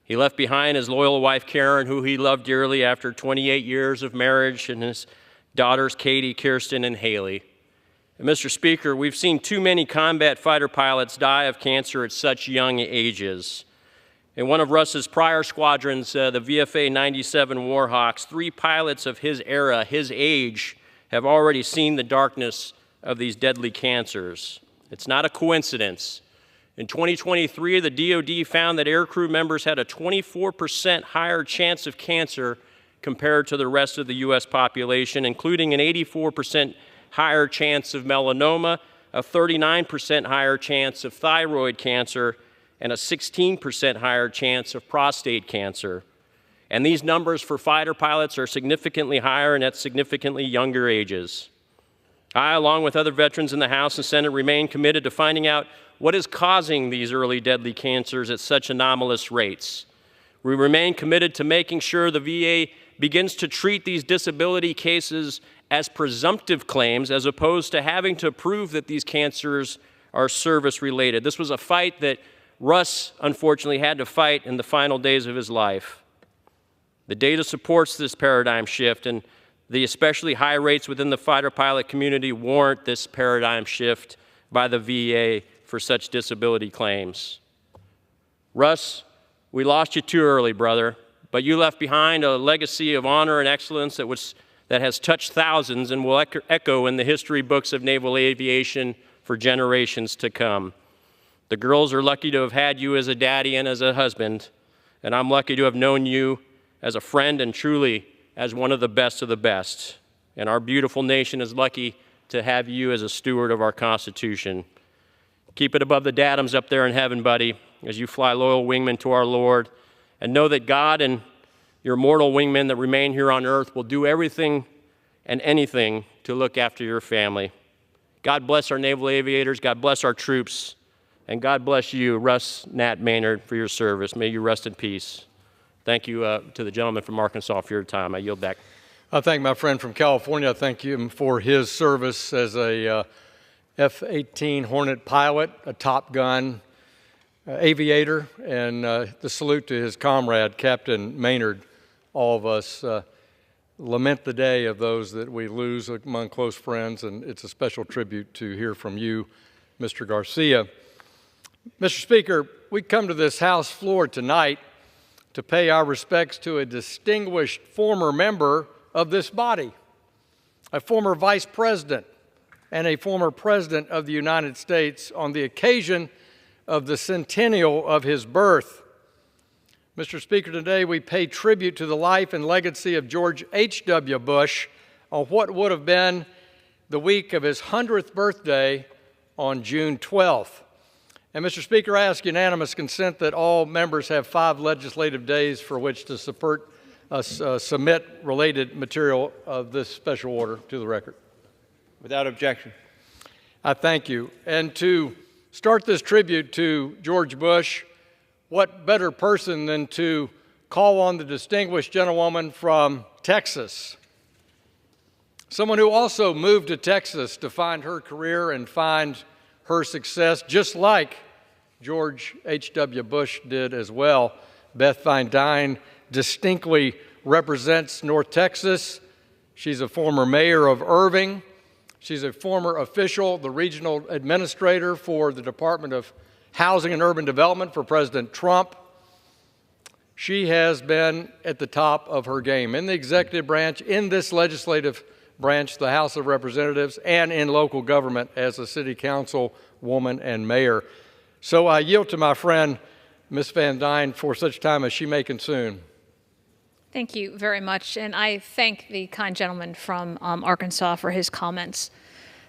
He left behind his loyal wife, Karen, who he loved dearly after 28 years of marriage, and his daughters, Katie, Kirsten, and Haley. And Mr. Speaker, we've seen too many combat fighter pilots die of cancer at such young ages. In one of Russ's prior squadrons, the VFA 97 Warhawks, 3 pilots of his era, his age, have already seen the darkness of these deadly cancers. It's not a coincidence. In 2023, the DoD found that aircrew members had a 24% higher chance of cancer compared to the rest of the U.S. population, including an 84% higher chance of melanoma, a 39% higher chance of thyroid cancer, and a 16% higher chance of prostate cancer. And these numbers for fighter pilots are significantly higher and at significantly younger ages. I, along with other veterans in the House and Senate, remain committed to finding out what is causing these early deadly cancers at such anomalous rates. We remain committed to making sure the VA begins to treat these disability cases as presumptive claims as opposed to having to prove that these cancers are service-related. This was a fight that Russ, unfortunately, had to fight in the final days of his life. The data supports this paradigm shift, and the especially high rates within the fighter pilot community warrant this paradigm shift by the VA for such disability claims. Russ, we lost you too early, brother, but you left behind a legacy of honor and excellence that has touched thousands and will echo in the history books of naval aviation for generations to come. The girls are lucky to have had you as a daddy and as a husband, and I'm lucky to have known you as a friend and truly as one of the best of the best. And our beautiful nation is lucky to have you as a steward of our Constitution. Keep it above the daddums up there in heaven, buddy, as you fly loyal wingmen to our Lord. And know that God and your mortal wingmen that remain here on earth will do everything and anything to look after your family. God bless our naval aviators. God bless our troops. And God bless you, Russ Nat Maynard, for your service. May you rest in peace. Thank you to the gentleman from Arkansas for your time. I yield back. I thank my friend from California. I thank him for his service as a F-18 Hornet pilot, a Top Gun aviator, and the salute to his comrade, Captain Maynard. All of us lament the day of those that we lose among close friends, and it's a special tribute to hear from you, Mr. Garcia. Mr. Speaker, we come to this House floor tonight to pay our respects to a distinguished former member of this body, a former vice president and a former president of the United States on the occasion of the centennial of his birth. Mr. Speaker, today we pay tribute to the life and legacy of George H.W. Bush on what would have been the week of his 100th birthday on June 12th. And Mr. Speaker, I ask unanimous consent that all members have 5 legislative days for which to submit related material of this special order to the record. Without objection. I thank you. And to start this tribute to George Bush, what better person than to call on the distinguished gentlewoman from Texas, someone who also moved to Texas to find her career and find her success, just like George H.W. Bush did as well. Beth Van Dyne distinctly represents North Texas. She's a former mayor of Irving. She's a former official, the regional administrator for the Department of Housing and Urban Development for President Trump. She has been at the top of her game in the executive branch, in this legislative branch, the House of Representatives, and in local government as a city council woman and mayor. So I yield to my friend, Ms. Van Dyne, for such time as she may consume. Thank you very much, and I thank the kind gentleman from Arkansas for his comments.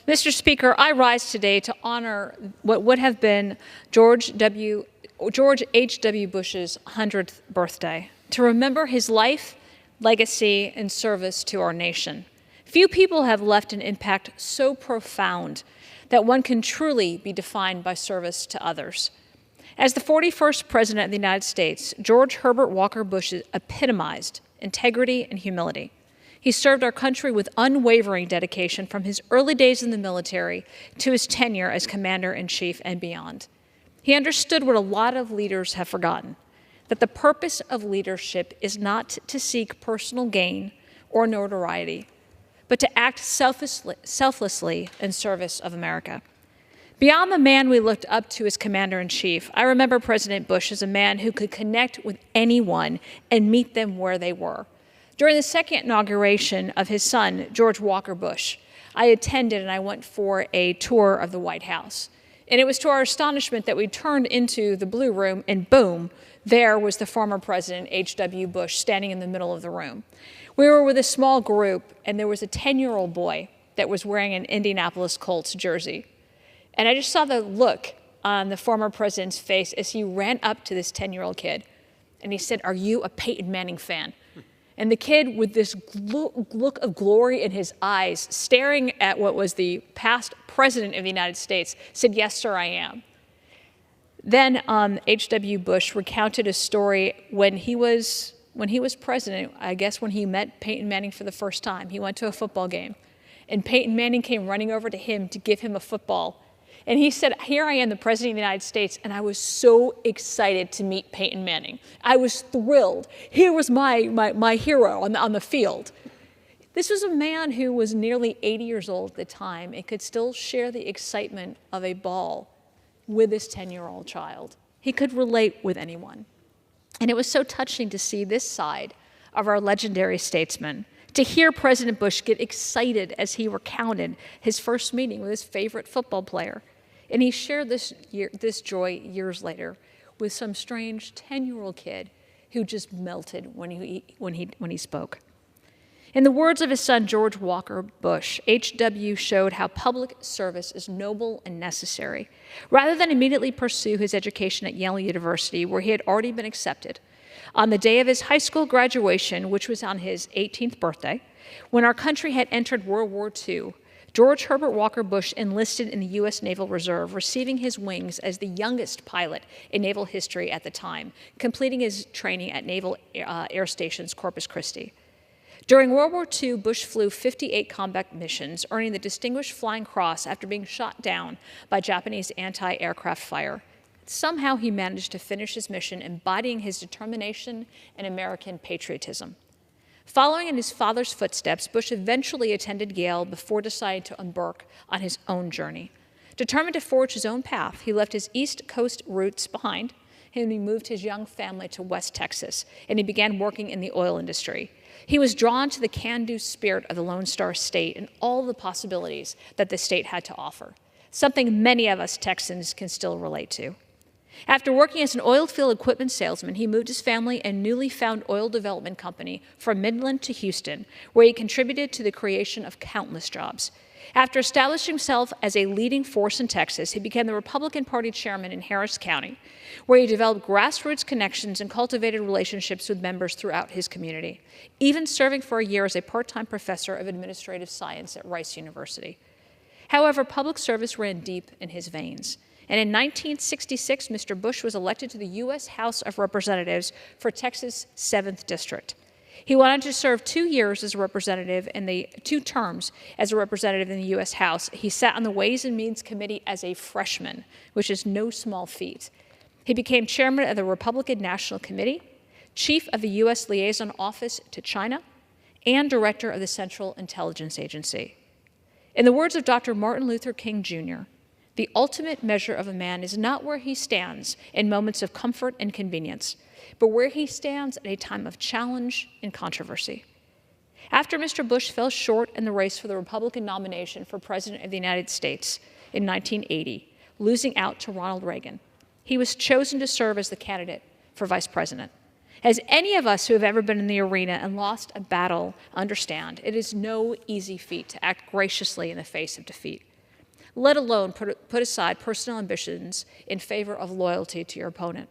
Mr. Speaker, I rise today to honor what would have been George H.W. Bush's 100th birthday, to remember his life, legacy, and service to our nation. Few people have left an impact so profound that one can truly be defined by service to others. As the 41st President of the United States, George Herbert Walker Bush epitomized integrity and humility. He served our country with unwavering dedication from his early days in the military to his tenure as Commander-in-Chief and beyond. He understood what a lot of leaders have forgotten, that the purpose of leadership is not to seek personal gain or notoriety, but to act selflessly in service of America. Beyond the man we looked up to as Commander-in-Chief, I remember President Bush as a man who could connect with anyone and meet them where they were. During the second inauguration of his son, George Walker Bush, I attended and I went for a tour of the White House. And it was to our astonishment that we turned into the Blue Room and boom, there was the former President H.W. Bush standing in the middle of the room. We were with a small group and there was a 10-year-old boy that was wearing an Indianapolis Colts jersey. And I just saw the look on the former president's face as he ran up to this 10-year-old kid and he said, "Are you a Peyton Manning fan?" And the kid, with this look of glory in his eyes, staring at what was the past president of the United States, said, "Yes, sir, I am." Then H.W. Bush recounted a story when he was president, I guess when he met Peyton Manning for the first time. He went to a football game, and Peyton Manning came running over to him to give him a football. And he said, "Here I am, the President of the United States, and I was so excited to meet Peyton Manning. I was thrilled. Here was my hero on the field." This was a man who was nearly 80 years old at the time and could still share the excitement of a ball with his 10-year-old child. He could relate with anyone. And it was so touching to see this side of our legendary statesman, to hear President Bush get excited as he recounted his first meeting with his favorite football player. And he shared this joy years later with some strange 10-year-old kid who just melted when he spoke. In the words of his son, George Walker Bush, H.W. showed how public service is noble and necessary. Rather than immediately pursue his education at Yale University, where he had already been accepted, on the day of his high school graduation, which was on his 18th birthday, when our country had entered World War II, George Herbert Walker Bush enlisted in the U.S. Naval Reserve, receiving his wings as the youngest pilot in naval history at the time, completing his training at Naval Air Stations Corpus Christi. During World War II, Bush flew 58 combat missions, earning the Distinguished Flying Cross after being shot down by Japanese anti-aircraft fire. Somehow he managed to finish his mission, embodying his determination and American patriotism. Following in his father's footsteps, Bush eventually attended Yale before deciding to embark on his own journey. Determined to forge his own path, he left his East Coast roots behind, and he moved his young family to West Texas, and he began working in the oil industry. He was drawn to the can-do spirit of the Lone Star State and all the possibilities that the state had to offer, something many of us Texans can still relate to. After working as an oil field equipment salesman, he moved his family and newly found oil development company from Midland to Houston, where he contributed to the creation of countless jobs. After establishing himself as a leading force in Texas, he became the Republican Party chairman in Harris County, where he developed grassroots connections and cultivated relationships with members throughout his community, even serving for a year as a part-time professor of administrative science at Rice University. However, public service ran deep in his veins. And in 1966, Mr. Bush was elected to the U.S. House of Representatives for Texas' 7th District. He went on to serve 2 years as a representative in the 2 terms as a representative in the U.S. House. He sat on the Ways and Means Committee as a freshman, which is no small feat. He became chairman of the Republican National Committee, chief of the U.S. Liaison Office to China, and director of the Central Intelligence Agency. In the words of Dr. Martin Luther King, Jr., the ultimate measure of a man is not where he stands in moments of comfort and convenience, but where he stands at a time of challenge and controversy. After Mr. Bush fell short in the race for the Republican nomination for President of the United States in 1980, losing out to Ronald Reagan, he was chosen to serve as the candidate for Vice President. As any of us who have ever been in the arena and lost a battle understand, it is no easy feat to act graciously in the face of defeat, let alone put aside personal ambitions in favor of loyalty to your opponent.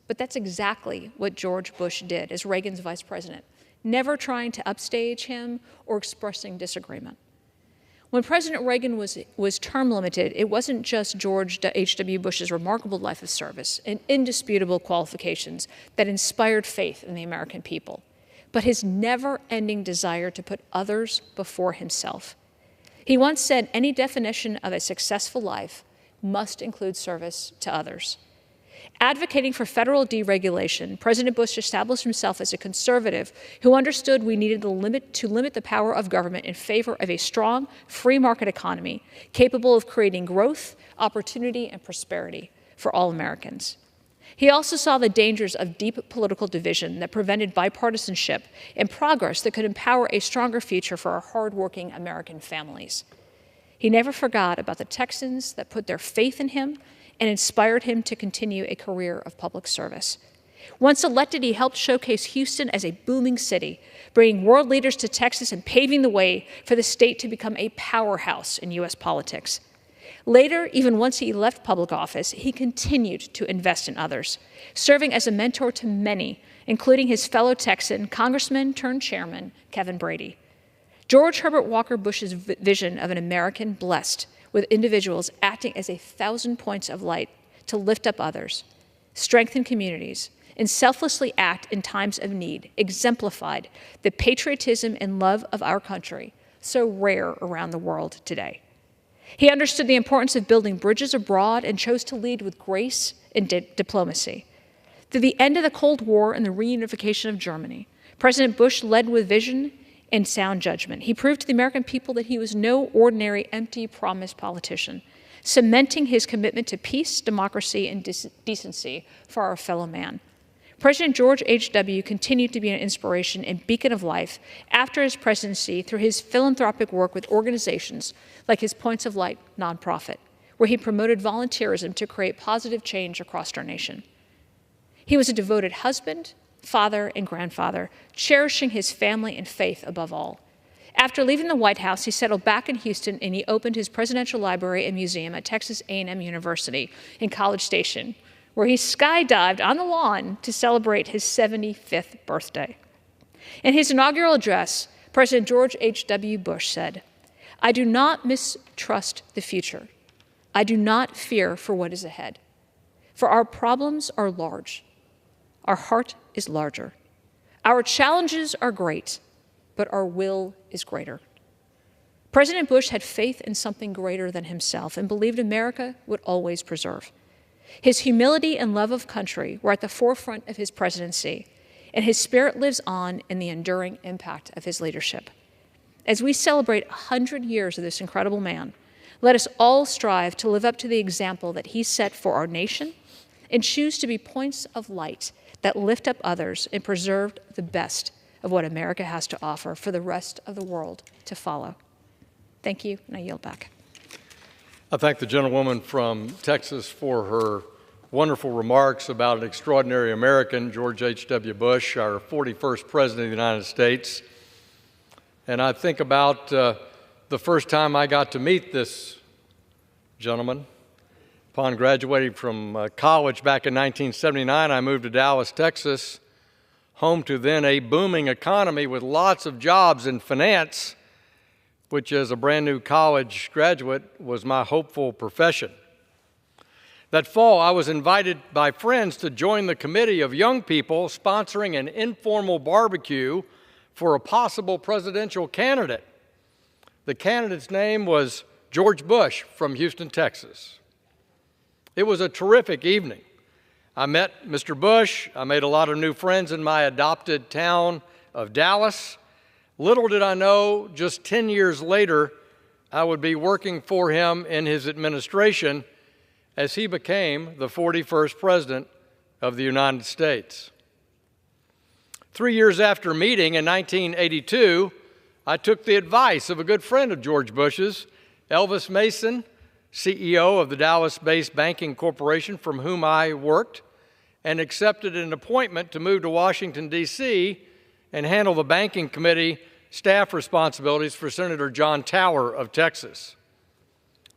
But that's exactly what George Bush did as Reagan's vice president, never trying to upstage him or expressing disagreement. When President Reagan was term limited, it wasn't just George H.W. Bush's remarkable life of service and indisputable qualifications that inspired faith in the American people, but his never-ending desire to put others before himself. He once said, any definition of a successful life must include service to others. Advocating for federal deregulation, President Bush established himself as a conservative who understood we needed to limit the power of government in favor of a strong, free market economy capable of creating growth, opportunity, and prosperity for all Americans. He also saw the dangers of deep political division that prevented bipartisanship and progress that could empower a stronger future for our hardworking American families. He never forgot about the Texans that put their faith in him and inspired him to continue a career of public service. Once elected, he helped showcase Houston as a booming city, bringing world leaders to Texas and paving the way for the state to become a powerhouse in U.S. politics. Later, even once he left public office, he continued to invest in others, serving as a mentor to many, including his fellow Texan, Congressman turned chairman, Kevin Brady. George Herbert Walker Bush's vision of an American blessed with individuals acting as 1,000 points of light to lift up others, strengthen communities, and selflessly act in times of need exemplified the patriotism and love of our country, so rare around the world today. He understood the importance of building bridges abroad and chose to lead with grace and diplomacy. Through the end of the Cold War and the reunification of Germany, President Bush led with vision and sound judgment. He proved to the American people that he was no ordinary empty promise politician, cementing his commitment to peace, democracy, and decency for our fellow man. President George H.W. continued to be an inspiration and beacon of life after his presidency through his philanthropic work with organizations like his Points of Light nonprofit, where he promoted volunteerism to create positive change across our nation. He was a devoted husband, father, and grandfather, cherishing his family and faith above all. After leaving the White House, he settled back in Houston and he opened his presidential library and museum at Texas A&M University in College Station, where he skydived on the lawn to celebrate his 75th birthday. In his inaugural address, President George H.W. Bush said, "I do not mistrust the future. I do not fear for what is ahead. For our problems are large. Our heart is larger. Our challenges are great, but our will is greater." President Bush had faith in something greater than himself and believed America would always preserve. His humility and love of country were at the forefront of his presidency, and his spirit lives on in the enduring impact of his leadership. As we celebrate 100 years of this incredible man, let us all strive to live up to the example that he set for our nation and choose to be points of light that lift up others and preserve the best of what America has to offer for the rest of the world to follow. Thank you, and I yield back. I thank the gentlewoman from Texas for her wonderful remarks about an extraordinary American, George H.W. Bush, our 41st President of the United States. And I think about the first time I got to meet this gentleman. Upon graduating from college back in 1979, I moved to Dallas, Texas, home to then a booming economy with lots of jobs in finance, which as a brand new college graduate was my hopeful profession. That fall, I was invited by friends to join the committee of young people sponsoring an informal barbecue for a possible presidential candidate. The candidate's name was George Bush from Houston, Texas. It was a terrific evening. I met Mr. Bush. I made a lot of new friends in my adopted town of Dallas. Little did I know, just 10 years later, I would be working for him in his administration as he became the 41st President of the United States. 3 years after meeting in 1982, I took the advice of a good friend of George Bush's, Elvis Mason, CEO of the Dallas-based banking corporation from whom I worked, and accepted an appointment to move to Washington, D.C. and handle the banking committee staff responsibilities for Senator John Tower of Texas.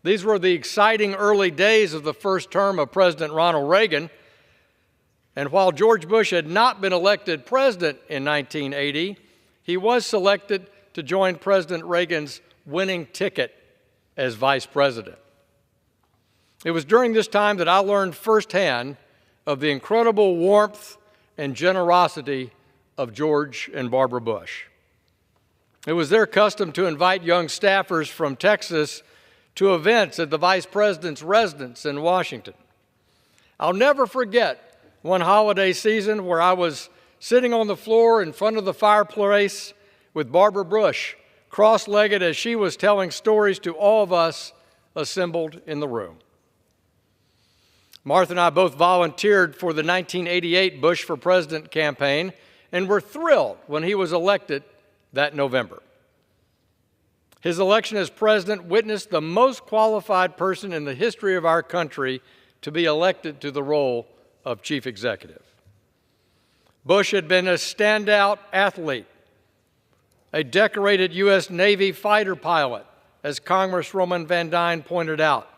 These were the exciting early days of the first term of President Ronald Reagan, and while George Bush had not been elected president in 1980, he was selected to join President Reagan's winning ticket as vice president. It was during this time that I learned firsthand of the incredible warmth and generosity of George and Barbara Bush. It was their custom to invite young staffers from Texas to events at the vice president's residence in Washington. I'll never forget one holiday season where I was sitting on the floor in front of the fireplace with Barbara Bush, cross-legged as she was telling stories to all of us assembled in the room. Martha and I both volunteered for the 1988 Bush for President campaign and were thrilled when he was elected that November. His election as president witnessed the most qualified person in the history of our country to be elected to the role of chief executive. Bush had been a standout athlete, a decorated U.S. Navy fighter pilot, as Congresswoman Van Dyne pointed out,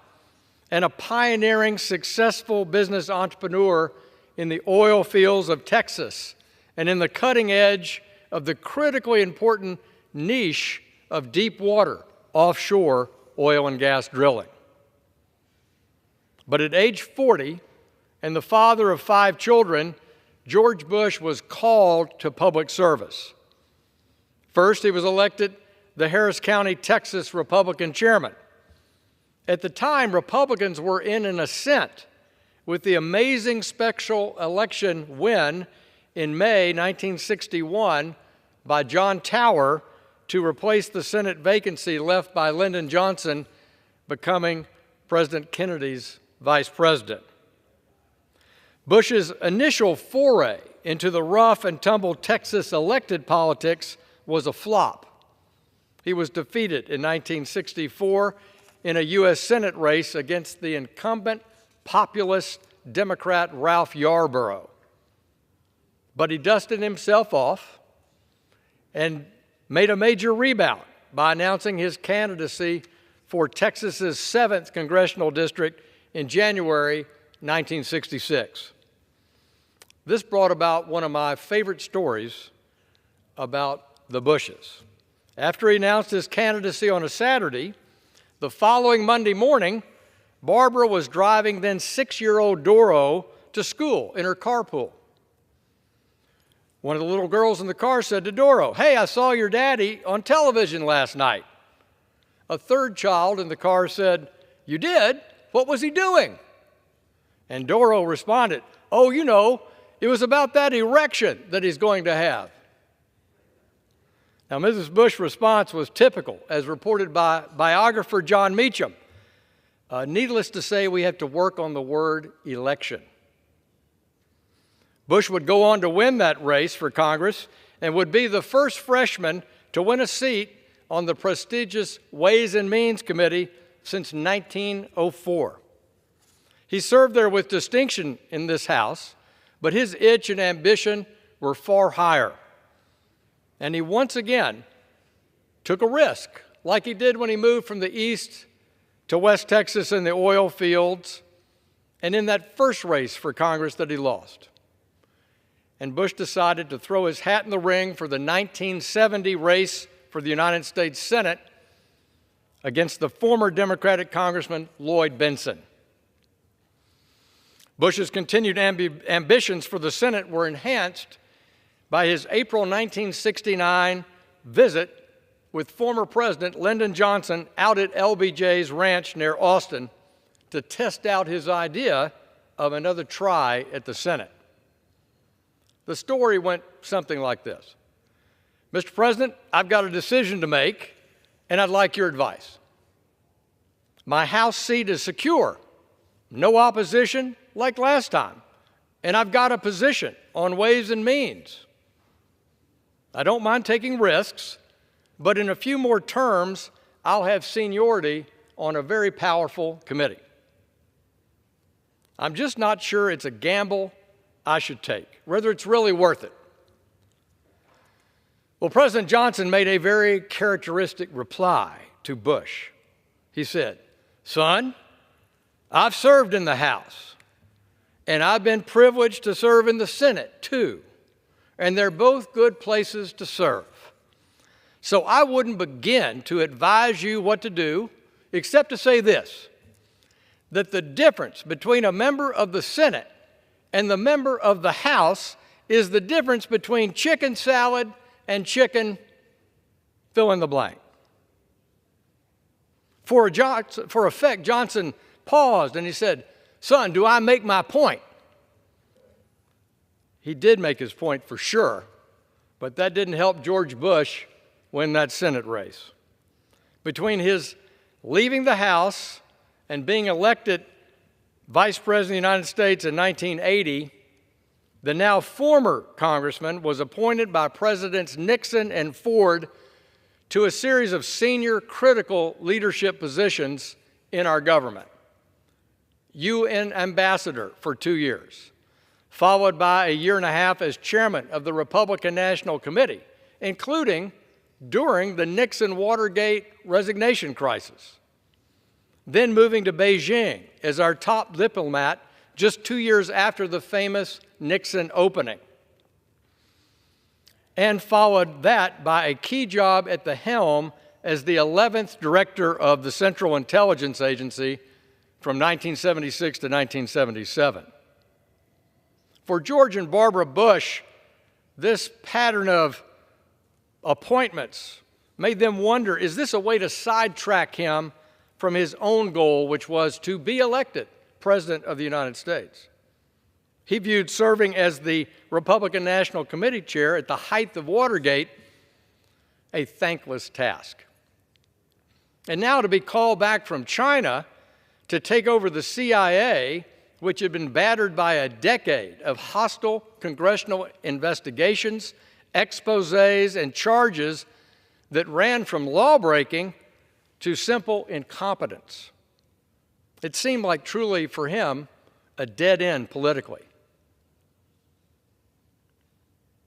and a pioneering, successful business entrepreneur in the oil fields of Texas and in the cutting edge of the critically important niche of deep water, offshore oil and gas drilling. But at age 40, and the father of 5 children, George Bush was called to public service. First, he was elected the Harris County, Texas Republican chairman. At the time, Republicans were in an ascent with the amazing special election win in May 1961 by John Tower to replace the Senate vacancy left by Lyndon Johnson, becoming President Kennedy's vice president. Bush's initial foray into the rough and tumble Texas elected politics was a flop. He was defeated in 1964 in a U.S. Senate race against the incumbent populist Democrat Ralph Yarborough. But he dusted himself off and made a major rebound by announcing his candidacy for Texas's 7th congressional district in January 1966. This brought about one of my favorite stories about the Bushes. After he announced his candidacy on a Saturday, the following Monday morning, Barbara was driving then 6-year-old Doro to school in her carpool. One of the little girls in the car said to Doro, "Hey, I saw your daddy on television last night." A third child in the car said, "You did? What was he doing?" And Doro responded, "Oh, you know, It was about that erection that he's going to have. Now, Mrs. Bush's response was typical, as reported by biographer John Meacham. Needless to say, we have to work on the word election. Bush would go on to win that race for Congress and would be the first freshman to win a seat on the prestigious Ways and Means Committee since 1904. He served there with distinction in this House, but his itch and ambition were far higher. And he once again took a risk, like he did when he moved from the East to West Texas in the oil fields, and in that first race for Congress that he lost. And Bush decided to throw his hat in the ring for the 1970 race for the United States Senate against the former Democratic Congressman Lloyd Bentsen. Bush's continued ambitions for the Senate were enhanced by his April 1969 visit with former President Lyndon Johnson out at LBJ's ranch near Austin to test out his idea of another try at the Senate. The story went something like this. Mr. President, I've got a decision to make, and I'd like your advice. My House seat is secure, no opposition like last time, and I've got a position on Ways and Means. I don't mind taking risks, but in a few more terms, I'll have seniority on a very powerful committee. I'm just not sure it's a gamble I should take, whether it's really worth it. Well, President Johnson made a very characteristic reply to Bush. He said, "Son, I've served in the House, and I've been privileged to serve in the Senate, too. And they're both good places to serve. So I wouldn't begin to advise you what to do, except to say this, that the difference between a member of the Senate and the member of the House is the difference between chicken salad and chicken fill in the blank." For effect, Johnson paused and he said, "Son, do I make my point?" He did make his point for sure, but that didn't help George Bush win that Senate race. Between his leaving the House and being elected Vice President of the United States in 1980, the now former congressman was appointed by Presidents Nixon and Ford to a series of senior critical leadership positions in our government. UN ambassador for 2 years, followed by a year and a half as chairman of the Republican National Committee, including during the Nixon-Watergate resignation crisis. Then moving to Beijing as our top diplomat just 2 years after the famous Nixon opening. And followed that by a key job at the helm as the 11th director of the Central Intelligence Agency from 1976 to 1977. For George and Barbara Bush, this pattern of appointments made them wonder, is this a way to sidetrack him from his own goal, which was to be elected President of the United States? He viewed serving as the Republican National Committee chair at the height of Watergate a thankless task. And now to be called back from China to take over the CIA, which had been battered by a decade of hostile congressional investigations, exposés, and charges that ran from lawbreaking to simple incompetence. It seemed like truly for him a dead end politically.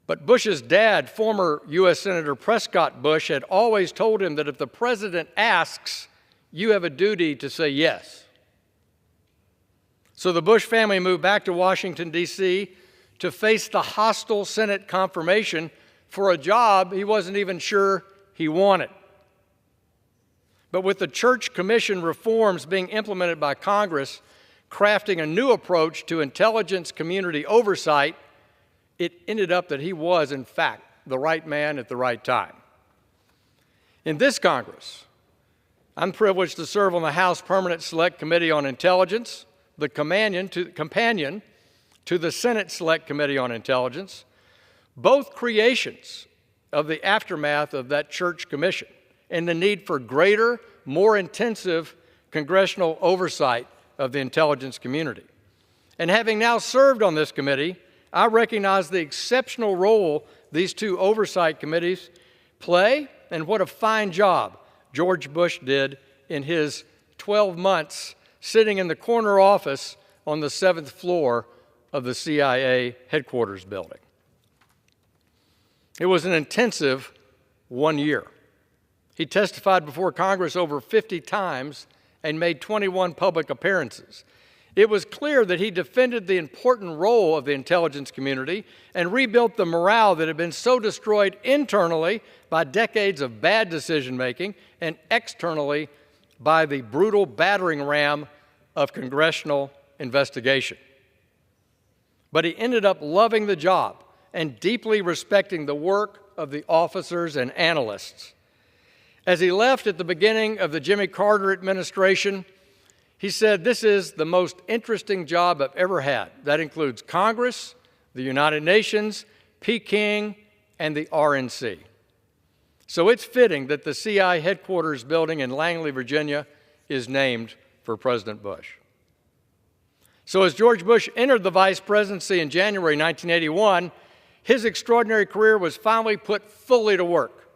But Bush's dad, former U.S. Senator Prescott Bush, had always told him that if the president asks, you have a duty to say yes. So the Bush family moved back to Washington, D.C. to face the hostile Senate confirmation for a job he wasn't even sure he wanted. But with the Church Commission reforms being implemented by Congress, crafting a new approach to intelligence community oversight, it ended up that he was, in fact, the right man at the right time. In this Congress, I'm privileged to serve on the House Permanent Select Committee on Intelligence, the companion to the Senate Select Committee on Intelligence, both creations of the aftermath of that Church Commission and the need for greater, more intensive congressional oversight of the intelligence community. And having now served on this committee, I recognize the exceptional role these two oversight committees play and what a fine job George Bush did in his 12 months sitting in the corner office on the 7th floor of the CIA headquarters building. It was an intensive 1 year. He testified before Congress over 50 times and made 21 public appearances. It was clear that he defended the important role of the intelligence community and rebuilt the morale that had been so destroyed internally by decades of bad decision-making and externally by the brutal battering ram of congressional investigation. But he ended up loving the job and deeply respecting the work of the officers and analysts. As he left at the beginning of the Jimmy Carter administration, he said, "This is the most interesting job I've ever had. That includes Congress, the United Nations, Peking, and the RNC." So it's fitting that the CIA headquarters building in Langley, Virginia, is named for President Bush. So as George Bush entered the vice presidency in January 1981, his extraordinary career was finally put fully to work.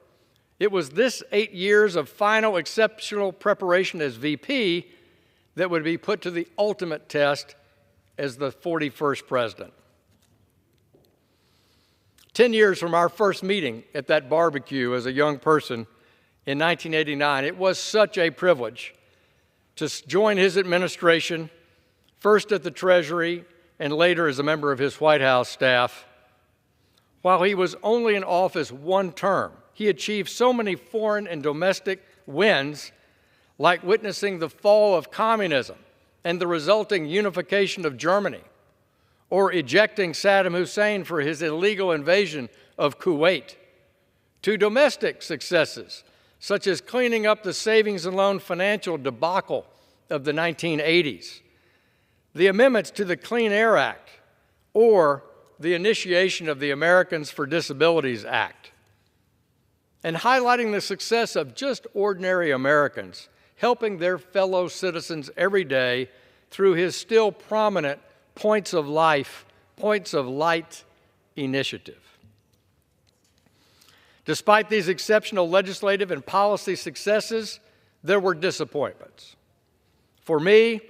It was this 8 years of final exceptional preparation as VP that would be put to the ultimate test as the 41st president. 10 years from our first meeting at that barbecue as a young person in 1989, it was such a privilege to join his administration, first at the Treasury and later as a member of his White House staff. While he was only in office one term, he achieved so many foreign and domestic wins, like witnessing the fall of communism and the resulting unification of Germany, or ejecting Saddam Hussein for his illegal invasion of Kuwait, to domestic successes, such as cleaning up the savings and loan financial debacle of the 1980s, the amendments to the Clean Air Act, or the initiation of the Americans for Disabilities Act, and highlighting the success of just ordinary Americans, helping their fellow citizens every day through his still prominent Points of Light initiative. Despite these exceptional legislative and policy successes, there were disappointments. For me,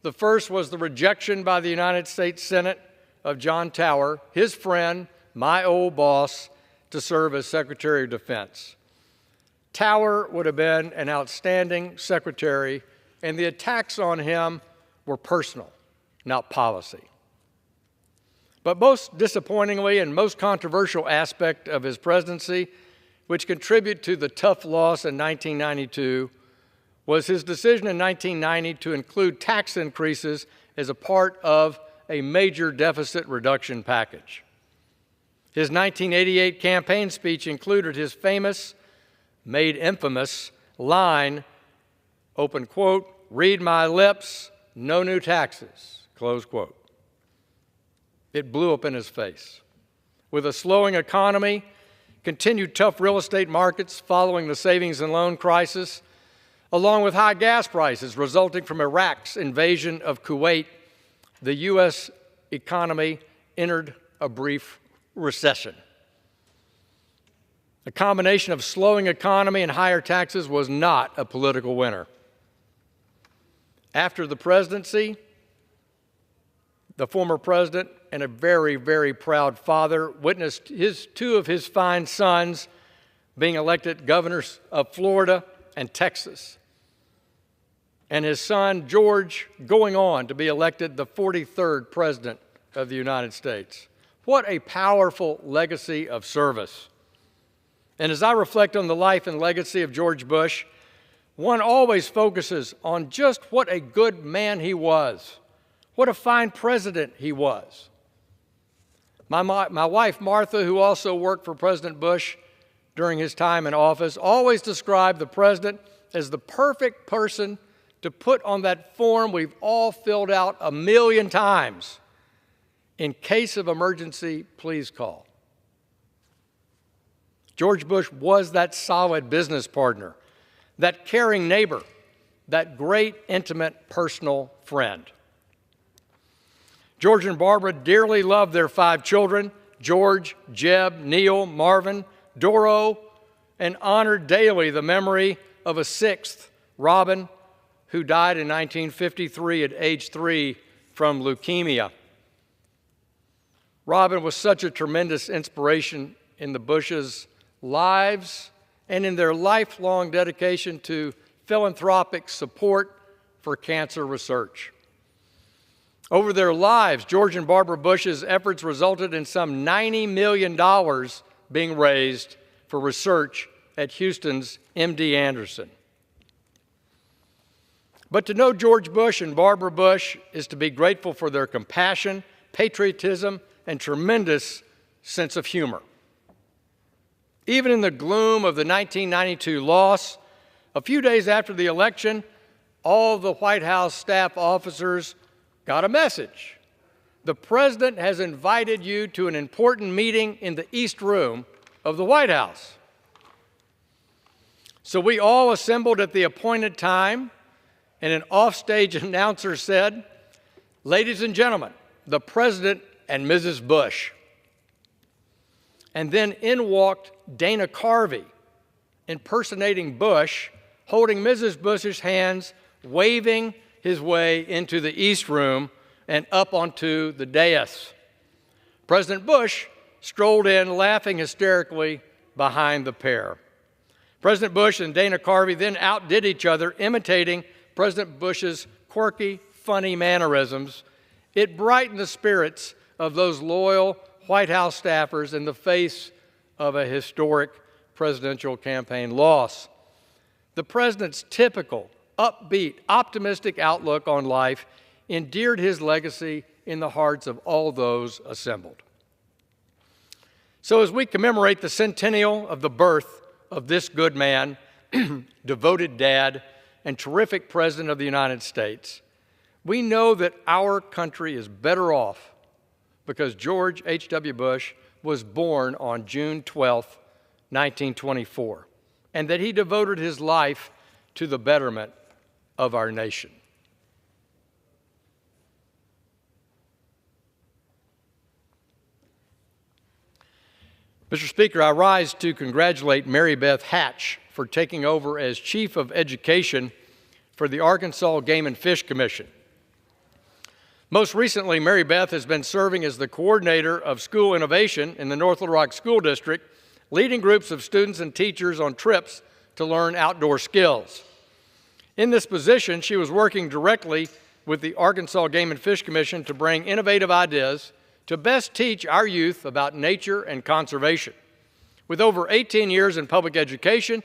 the first was the rejection by the United States Senate of John Tower, his friend, my old boss, to serve as Secretary of Defense. Tower would have been an outstanding secretary, and the attacks on him were personal, not policy. But most disappointingly and most controversial aspect of his presidency, which contributed to the tough loss in 1992, was his decision in 1990 to include tax increases as a part of a major deficit reduction package. His 1988 campaign speech included his famous, made infamous line, open quote, "Read my lips, no new taxes," close quote. It blew up in his face. With a slowing economy, continued tough real estate markets following the savings and loan crisis, along with high gas prices resulting from Iraq's invasion of Kuwait, the U.S. economy entered a brief recession. A combination of slowing economy and higher taxes was not a political winner. After the presidency, the former president and a very, very proud father witnessed two of his fine sons being elected governors of Florida and Texas, and his son, George, going on to be elected the 43rd President of the United States. What a powerful legacy of service. And as I reflect on the life and legacy of George Bush, one always focuses on just what a good man he was, what a fine president he was. My wife, Martha, who also worked for President Bush during his time in office, always described the president as the perfect person to put on that form we've all filled out 1,000,000 times In case of emergency, please call. George Bush was that solid business partner, that caring neighbor, that great, intimate, personal friend. George and Barbara dearly loved their 5 children, George, Jeb, Neil, Marvin, Doro, and honored daily the memory of a 6th, Robin, who died in 1953 at age 3 from leukemia. Robin was such a tremendous inspiration in the Bushes' lives and in their lifelong dedication to philanthropic support for cancer research. Over their lives, George and Barbara Bush's efforts resulted in some $90 million being raised for research at Houston's MD Anderson. But to know George Bush and Barbara Bush is to be grateful for their compassion, patriotism, and tremendous sense of humor. Even in the gloom of the 1992 loss, a few days after the election, all of the White House staff officers got a message. The President has invited you to an important meeting in the East Room of the White House. So we all assembled at the appointed time, and an offstage announcer said, "Ladies and gentlemen, the President and Mrs. Bush." And then in walked Dana Carvey, impersonating Bush, holding Mrs. Bush's hands, waving his way into the East Room and up onto the dais. President Bush strolled in, laughing hysterically behind the pair. President Bush and Dana Carvey then outdid each other, imitating President Bush's quirky, funny mannerisms. It brightened the spirits of those loyal White House staffers in the face of a historic presidential campaign loss. The president's typical, upbeat, optimistic outlook on life endeared his legacy in the hearts of all those assembled. So as we commemorate the centennial of the birth of this good man, devoted dad, and terrific President of the United States, we know that our country is better off because George H.W. Bush was born on June 12, 1924, and that he devoted his life to the betterment of our nation. Mr. Speaker, I rise to congratulate Mary Beth Hatch for taking over as Chief of Education for the Arkansas Game and Fish Commission. Most recently, Mary Beth has been serving as the coordinator of school innovation in the North Little Rock School District, leading groups of students and teachers on trips to learn outdoor skills. In this position, she was working directly with the Arkansas Game and Fish Commission to bring innovative ideas to best teach our youth about nature and conservation. With over 18 years in public education,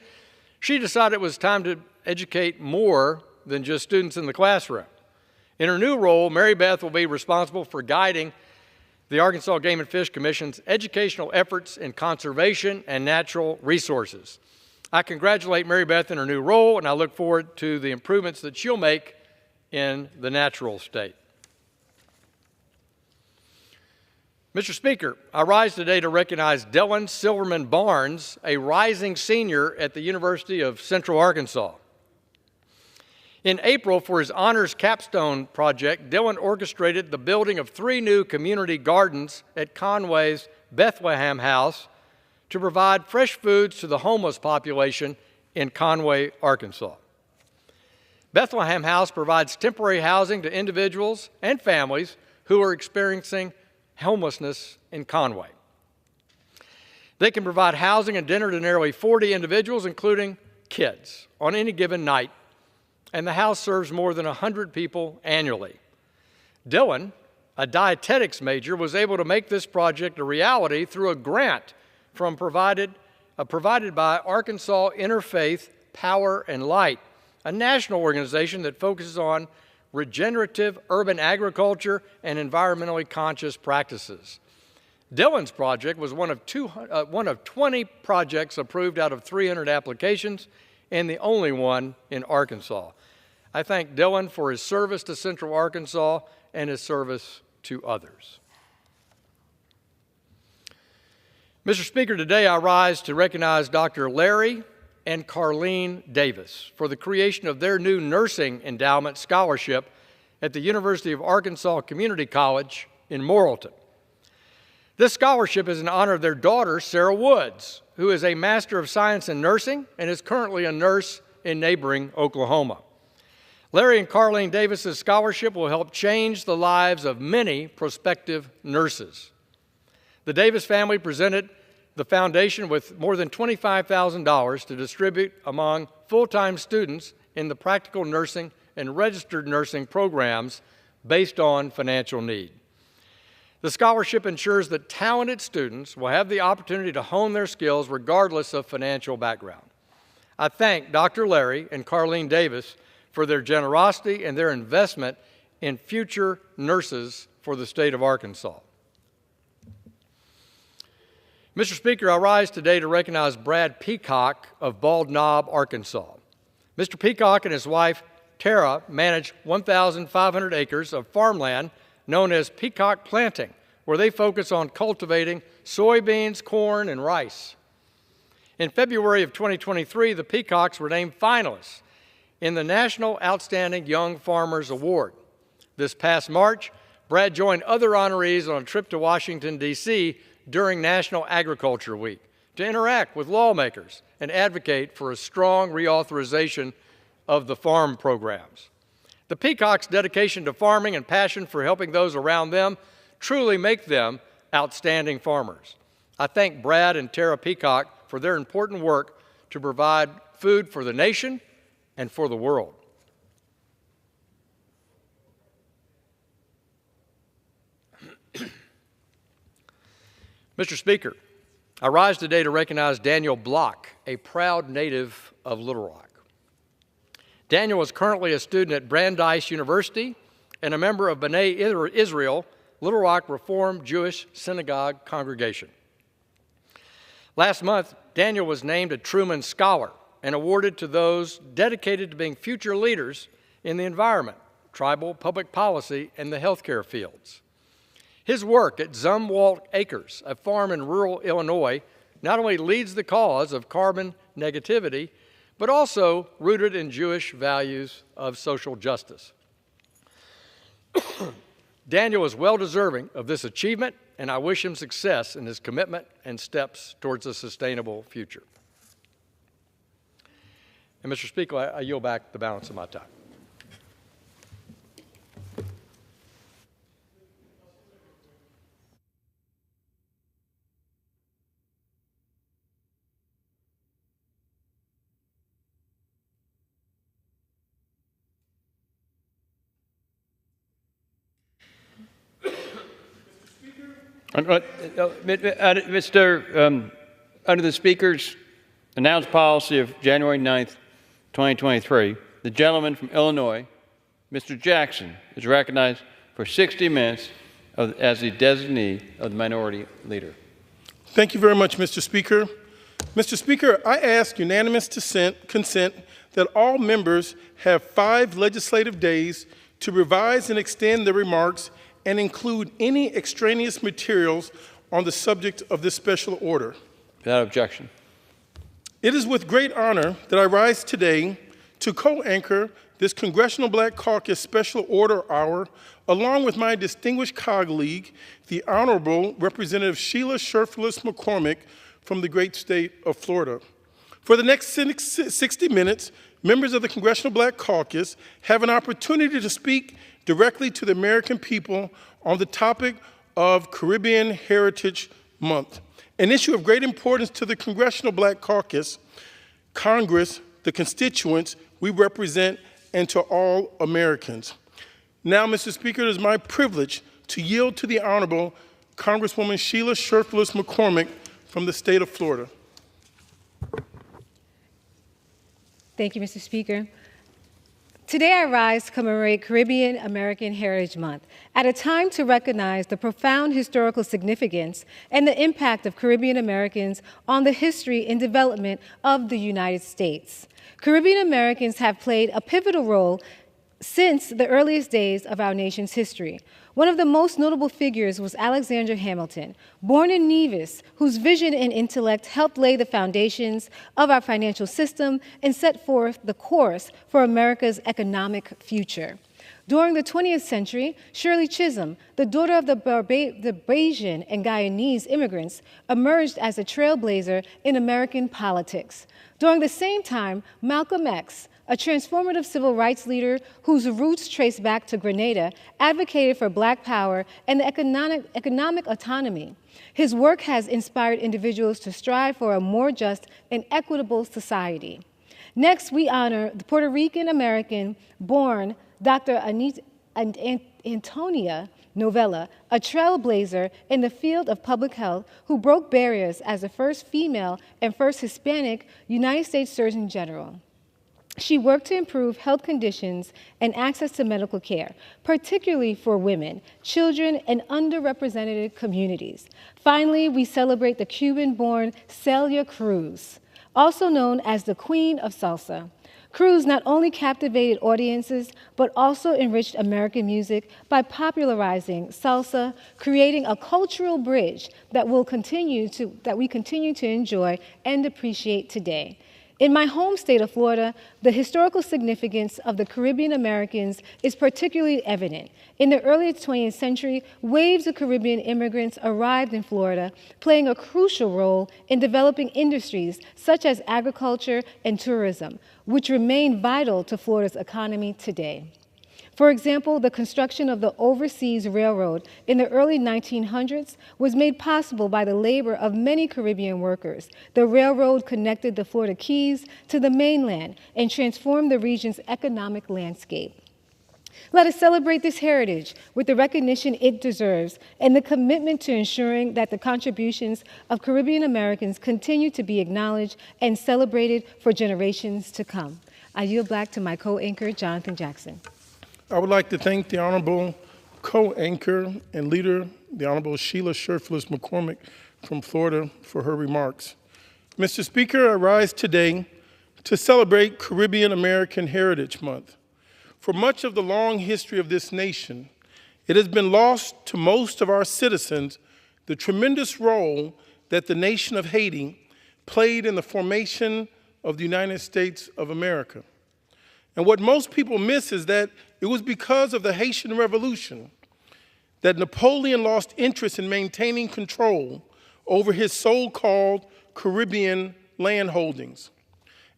she decided it was time to educate more than just students in the classroom. In her new role, Mary Beth will be responsible for guiding the Arkansas Game and Fish Commission's educational efforts in conservation and natural resources. I congratulate Mary Beth in her new role, and I look forward to the improvements that she'll make in the natural state. Mr. Speaker, I rise today to recognize Dylan Silverman Barnes, a rising senior at the University of Central Arkansas. In April, for his honors capstone project, Dylan orchestrated the building of 3 new community gardens at Conway's Bethlehem House to provide fresh foods to the homeless population in Conway, Arkansas. Bethlehem House provides temporary housing to individuals and families who are experiencing homelessness in Conway. They can provide housing and dinner to nearly 40 individuals, including kids, on any given night, and the house serves more than 100 people annually. Dylan, a dietetics major, was able to make this project a reality through a grant from provided by Arkansas Interfaith Power and Light, a national organization that focuses on regenerative urban agriculture and environmentally conscious practices. Dylan's project was one of 20 projects approved out of 300 applications and the only one in Arkansas. I thank Dylan for his service to Central Arkansas and his service to others. Mr. Speaker, today I rise to recognize Dr. Larry and Carlene Davis for the creation of their new Nursing Endowment Scholarship at the University of Arkansas Community College in Morrilton. This scholarship is in honor of their daughter, Sarah Woods, who is a Master of Science in Nursing and is currently a nurse in neighboring Oklahoma. Larry and Carlene Davis's scholarship will help change the lives of many prospective nurses. The Davis family presented the foundation with more than $25,000 to distribute among full-time students in the practical nursing and registered nursing programs based on financial need. The scholarship ensures that talented students will have the opportunity to hone their skills regardless of financial background. I thank Dr. Larry and Carlene Davis for their generosity and their investment in future nurses for the state of Arkansas. Mr. Speaker, I rise today to recognize Brad Peacock of Bald Knob, Arkansas. Mr. Peacock and his wife, Tara, manage 1,500 acres of farmland known as Peacock Planting, where they focus on cultivating soybeans, corn, and rice. In February of 2023, the Peacocks were named finalists in the National Outstanding Young Farmers Award. This past March, Brad joined other honorees on a trip to Washington, D.C. during National Agriculture Week to interact with lawmakers and advocate for a strong reauthorization of the farm programs. The Peacocks' dedication to farming and passion for helping those around them truly make them outstanding farmers. I thank Brad and Tara Peacock for their important work to provide food for the nation and for the world. Mr. Speaker, I rise today to recognize Daniel Block, a proud native of Little Rock. Daniel is currently a student at Brandeis University and a member of B'nai Israel, Little Rock Reformed Jewish Synagogue congregation. Last month, Daniel was named a Truman Scholar and awarded to those dedicated to being future leaders in the environment, tribal public policy, and the healthcare fields. His work at Zumwalt Acres, a farm in rural Illinois, not only leads the cause of carbon negativity, but also rooted in Jewish values of social justice. Daniel is well deserving of this achievement, and I wish him success in his commitment and steps towards a sustainable future. And Mr. Speaker, I yield back the balance of my time. Under the Speaker's announced policy of January 9th, 2023, the gentleman from Illinois, Mr. Jackson, is recognized for 60 minutes as the designee of the Minority Leader. Thank you very much, Mr. Speaker. Mr. Speaker, I ask unanimous consent that all members have 5 legislative days to revise and extend their remarks and include any extraneous materials on the subject of this special order. Without objection. It is with great honor that I rise today to co-anchor this Congressional Black Caucus Special Order Hour, along with my distinguished colleague, the Honorable Representative Sheila Scherflus McCormick from the great state of Florida. For the next 60 minutes, members of the Congressional Black Caucus have an opportunity to speak directly to the American people on the topic of Caribbean Heritage Month, an issue of great importance to the Congressional Black Caucus, Congress, the constituents we represent, and to all Americans. Now, Mr. Speaker, it is my privilege to yield to the Honorable Congresswoman Sheila Scherflus McCormick from the state of Florida. Thank you, Mr. Speaker. Today I rise to commemorate Caribbean American Heritage Month at a time to recognize the profound historical significance and the impact of Caribbean Americans on the history and development of the United States. Caribbean Americans have played a pivotal role since the earliest days of our nation's history. One of the most notable figures was Alexander Hamilton, born in Nevis, whose vision and intellect helped lay the foundations of our financial system and set forth the course for America's economic future. During the 20th century, Shirley Chisholm, the daughter of the Barbadian and Guyanese immigrants, emerged as a trailblazer in American politics. During the same time, Malcolm X, a transformative civil rights leader whose roots trace back to Grenada, advocated for Black power and the economic autonomy. His work has inspired individuals to strive for a more just and equitable society. Next, we honor the Puerto Rican-American-born Dr. Antonia Novella, a trailblazer in the field of public health who broke barriers as the first female and first Hispanic United States Surgeon General. She worked to improve health conditions and access to medical care, particularly for women, children, and underrepresented communities. Finally, we celebrate the Cuban-born Celia Cruz, also known as the Queen of Salsa. Cruz not only captivated audiences, but also enriched American music by popularizing salsa, creating a cultural bridge that we continue to enjoy and appreciate today. In my home state of Florida, the historical significance of the Caribbean Americans is particularly evident. In the early 20th century, waves of Caribbean immigrants arrived in Florida, playing a crucial role in developing industries such as agriculture and tourism, which remain vital to Florida's economy today. For example, the construction of the Overseas Railroad in the early 1900s was made possible by the labor of many Caribbean workers. The railroad connected the Florida Keys to the mainland and transformed the region's economic landscape. Let us celebrate this heritage with the recognition it deserves and the commitment to ensuring that the contributions of Caribbean Americans continue to be acknowledged and celebrated for generations to come. I yield back to my co-anchor, Jonathan Jackson. I would like to thank the Honorable co-anchor and leader, the Honorable Sheila Scherflis McCormick from Florida, for her remarks. Mr. Speaker, I rise today to celebrate Caribbean American Heritage Month. For much of the long history of this nation, it has been lost to most of our citizens the tremendous role that the nation of Haiti played in the formation of the United States of America. And what most people miss is that it was because of the Haitian Revolution that Napoleon lost interest in maintaining control over his so-called Caribbean land holdings,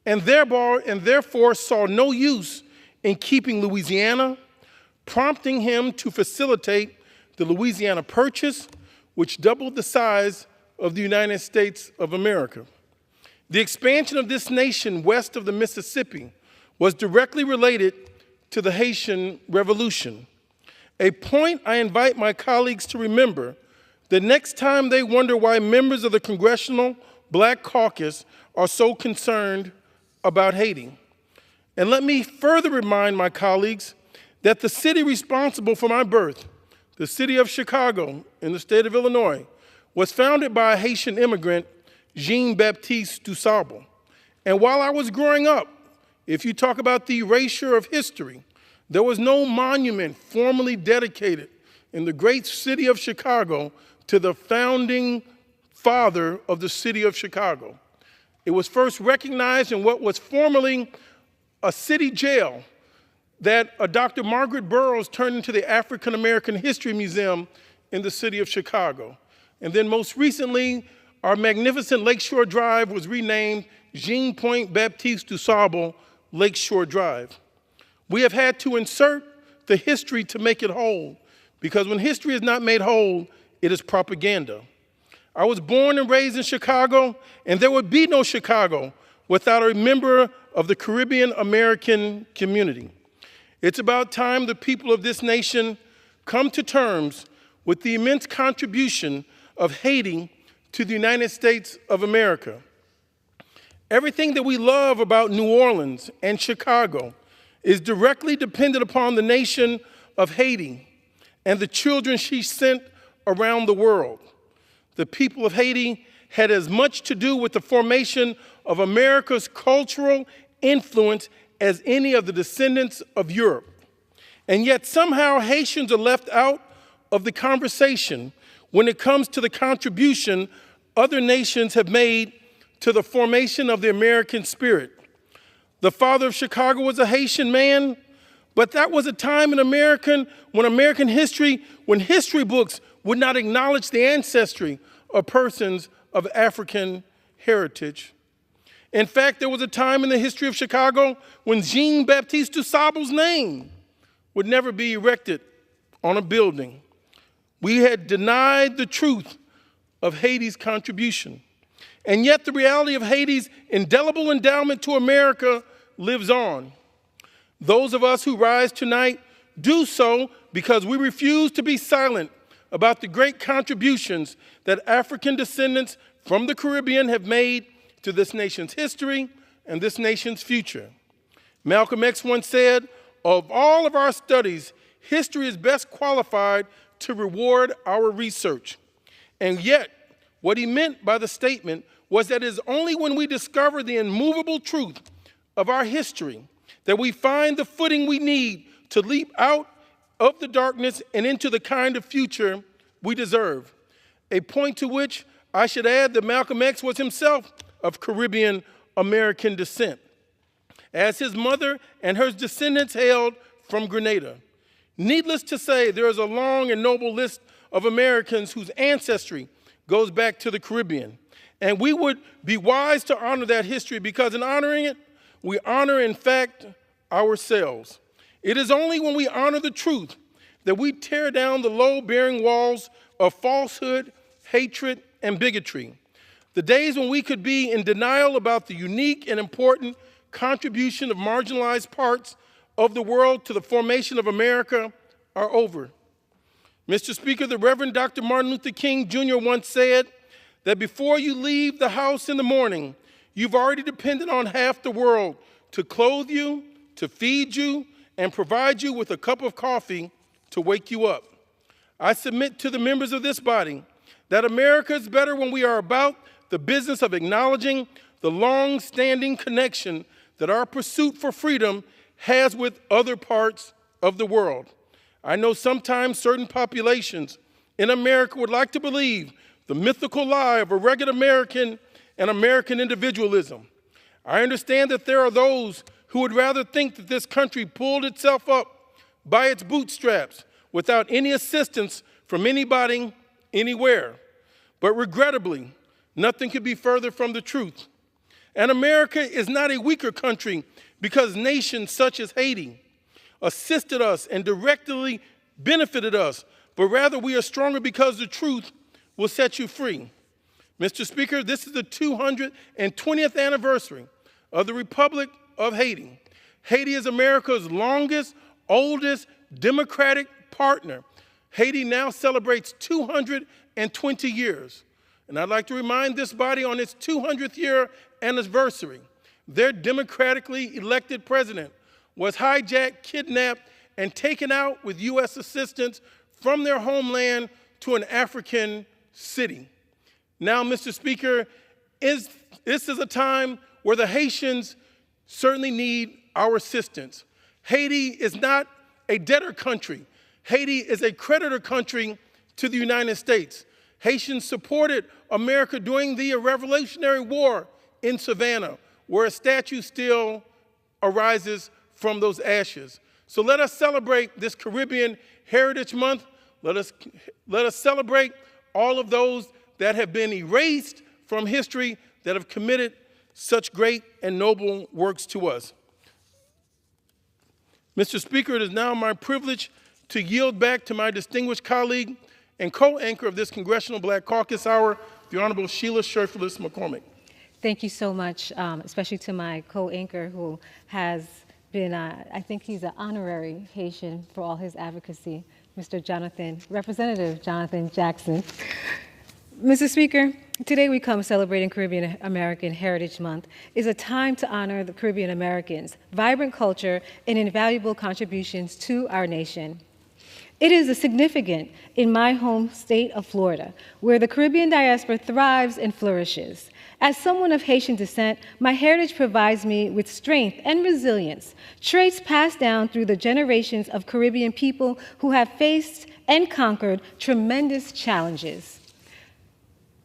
and therefore saw no use in keeping Louisiana, prompting him to facilitate the Louisiana Purchase, which doubled the size of the United States of America. The expansion of this nation west of the Mississippi was directly related to the Haitian Revolution, a point I invite my colleagues to remember the next time they wonder why members of the Congressional Black Caucus are so concerned about Haiti. And let me further remind my colleagues that the city responsible for my birth, the city of Chicago in the state of Illinois, was founded by a Haitian immigrant, Jean-Baptiste Dusable. And while I was growing up, if you talk about the erasure of history, there was no monument formally dedicated in the great city of Chicago to the founding father of the city of Chicago. It was first recognized in what was formerly a city jail that Dr. Margaret Burroughs turned into the African American History Museum in the city of Chicago. And then most recently, our magnificent Lakeshore Drive was renamed Jean-Baptiste Dusable Lakeshore Drive. We have had to insert the history to make it whole, because when history is not made whole, it is propaganda. I was born and raised in Chicago, and there would be no Chicago without a member of the Caribbean American community. It's about time the people of this nation come to terms with the immense contribution of Haiti to the United States of America. Everything that we love about New Orleans and Chicago is directly dependent upon the nation of Haiti and the children she sent around the world. The people of Haiti had as much to do with the formation of America's cultural influence as any of the descendants of Europe. And yet somehow Haitians are left out of the conversation when it comes to the contribution other nations have made to the formation of the American spirit. The father of Chicago was a Haitian man, but that was a time in American history, when history books would not acknowledge the ancestry of persons of African heritage. In fact, there was a time in the history of Chicago when Jean-Baptiste du Sable's name would never be erected on a building. We had denied the truth of Haiti's contribution. And yet the reality of Haiti's indelible endowment to America lives on. Those of us who rise tonight do so because we refuse to be silent about the great contributions that African descendants from the Caribbean have made to this nation's history and this nation's future. Malcolm X once said, "Of all of our studies, history is best qualified to reward our research." And yet, what he meant by the statement was that it is only when we discover the immovable truth of our history that we find the footing we need to leap out of the darkness and into the kind of future we deserve. A point to which I should add that Malcolm X was himself of Caribbean American descent, as his mother and her descendants hailed from Grenada. Needless to say, there is a long and noble list of Americans whose ancestry goes back to the Caribbean. And we would be wise to honor that history, because in honoring it, we honor, in fact, ourselves. It is only when we honor the truth that we tear down the low-bearing walls of falsehood, hatred, and bigotry. The days when we could be in denial about the unique and important contribution of marginalized parts of the world to the formation of America are over. Mr. Speaker, the Reverend Dr. Martin Luther King Jr. once said that before you leave the house in the morning, you've already depended on half the world to clothe you, to feed you, and provide you with a cup of coffee to wake you up. I submit to the members of this body that America is better when we are about the business of acknowledging the long-standing connection that our pursuit for freedom has with other parts of the world. I know sometimes certain populations in America would like to believe the mythical lie of a rugged American and American individualism. I understand that there are those who would rather think that this country pulled itself up by its bootstraps without any assistance from anybody, anywhere. But regrettably, nothing could be further from the truth. And America is not a weaker country because nations such as Haiti assisted us and directly benefited us, but rather we are stronger because the truth will set you free. Mr. Speaker, this is the 220th anniversary of the Republic of Haiti. Haiti is America's longest, oldest democratic partner. Haiti now celebrates 220 years. And I'd like to remind this body on its 200th year anniversary, their democratically elected president was hijacked, kidnapped, and taken out with U.S. assistance from their homeland to an African city. Now, Mr. Speaker, this is a time where the Haitians certainly need our assistance. Haiti is not a debtor country. Haiti is a creditor country to the United States. Haitians supported America during the Revolutionary War in Savannah, where a statue still arises from those ashes. So let us celebrate this Caribbean Heritage Month. Let us celebrate all of those that have been erased from history, that have committed such great and noble works to us. Mr. Speaker, it is now my privilege to yield back to my distinguished colleague and co-anchor of this Congressional Black Caucus Hour, the Honorable Sheila Scherfulus McCormick. Thank you so much, especially to my co-anchor who has been, I think he's an honorary Haitian for all his advocacy, Representative Jonathan Jackson. Mr. Speaker, today we come celebrating Caribbean American Heritage Month. Is a time to honor the Caribbean Americans' vibrant culture and invaluable contributions to our nation. It is significant in my home state of Florida, where the Caribbean diaspora thrives and flourishes. As someone of Haitian descent, my heritage provides me with strength and resilience, traits passed down through the generations of Caribbean people who have faced and conquered tremendous challenges.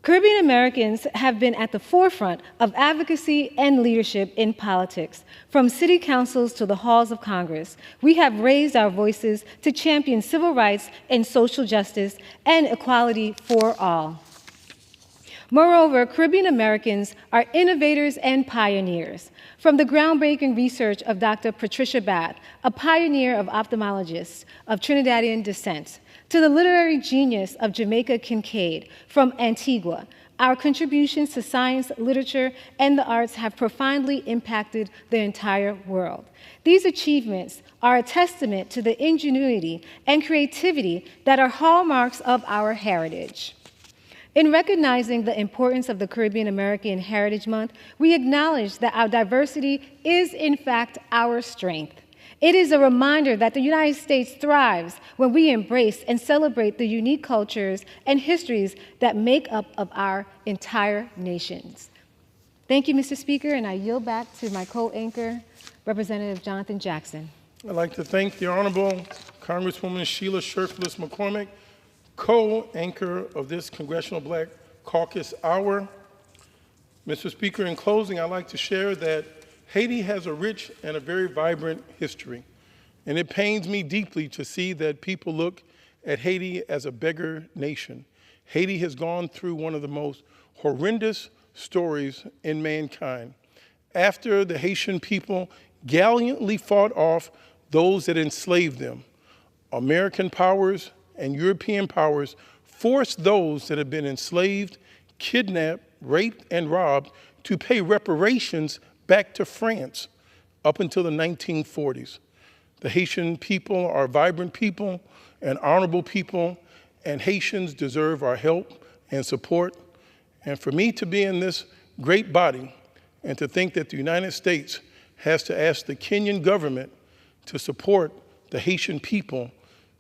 Caribbean Americans have been at the forefront of advocacy and leadership in politics. From city councils to the halls of Congress, we have raised our voices to champion civil rights and social justice and equality for all. Moreover, Caribbean Americans are innovators and pioneers. From the groundbreaking research of Dr. Patricia Bath, a pioneer of ophthalmologists of Trinidadian descent, to the literary genius of Jamaica Kincaid from Antigua, our contributions to science, literature, and the arts have profoundly impacted the entire world. These achievements are a testament to the ingenuity and creativity that are hallmarks of our heritage. In recognizing the importance of the Caribbean American Heritage Month, we acknowledge that our diversity is, in fact, our strength. It is a reminder that the United States thrives when we embrace and celebrate the unique cultures and histories that make up of our entire nations. Thank you, Mr. Speaker, and I yield back to my co-anchor, Representative Jonathan Jackson. I'd like to thank the Honorable Congresswoman Sheila Scherflis McCormick, co-anchor of this Congressional Black Caucus Hour. Mr. Speaker, in closing, I'd like to share that Haiti has a rich and a very vibrant history, and it pains me deeply to see that people look at Haiti as a beggar nation. Haiti has gone through one of the most horrendous stories in mankind. After the Haitian people gallantly fought off those that enslaved them, American powers and European powers forced those that had been enslaved, kidnapped, raped, and robbed to pay reparations back to France up until the 1940s. The Haitian people are vibrant people and honorable people, and Haitians deserve our help and support. And for me to be in this great body and to think that the United States has to ask the Kenyan government to support the Haitian people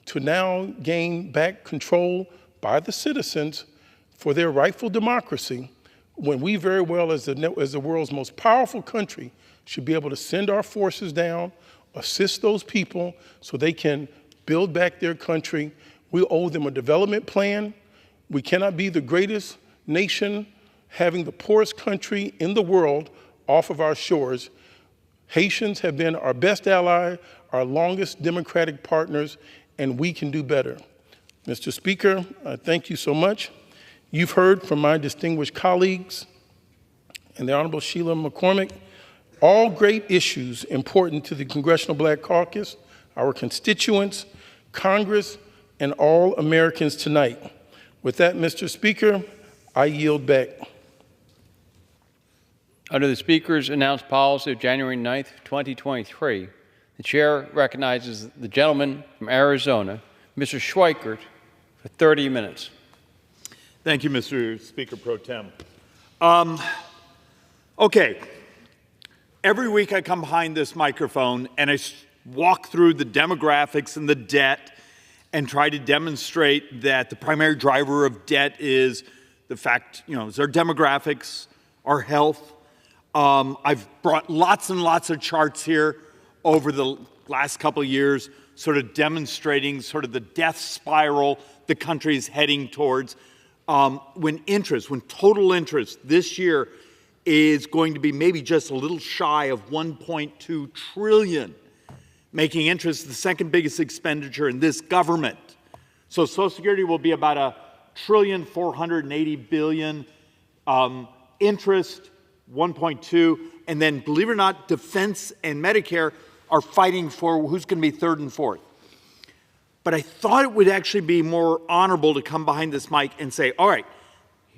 to now gain back control by the citizens for their rightful democracy, when we very well, as the world's most powerful country, should be able to send our forces down, assist those people so they can build back their country. We owe them a development plan. We cannot be the greatest nation having the poorest country in the world off of our shores. Haitians have been our best ally, our longest democratic partners, and we can do better. Mr. Speaker, I thank you so much. You've heard from my distinguished colleagues and the Honorable Sheila McCormick, all great issues important to the Congressional Black Caucus, our constituents, Congress, and all Americans tonight. With that, Mr. Speaker, I yield back. Under the Speaker's announced policy of January 9th, 2023, the Chair recognizes the gentleman from Arizona, Mr. Schweikert, for 30 minutes. Thank you, Mr. Speaker Pro Tem. Okay, every week I come behind this microphone and I walk through the demographics and the debt and try to demonstrate that the primary driver of debt is the fact, is our demographics, our health. I've brought lots and lots of charts here over the last couple of years, sort of demonstrating sort of the death spiral the country is heading towards. When total interest this year is going to be maybe just a little shy of $1.2 trillion, making interest the second biggest expenditure in this government. So Social Security will be about $1.48 trillion, interest 1.2, and then believe it or not, defense and Medicare are fighting for who's going to be third and fourth. But I thought it would actually be more honorable to come behind this mic and say, all right,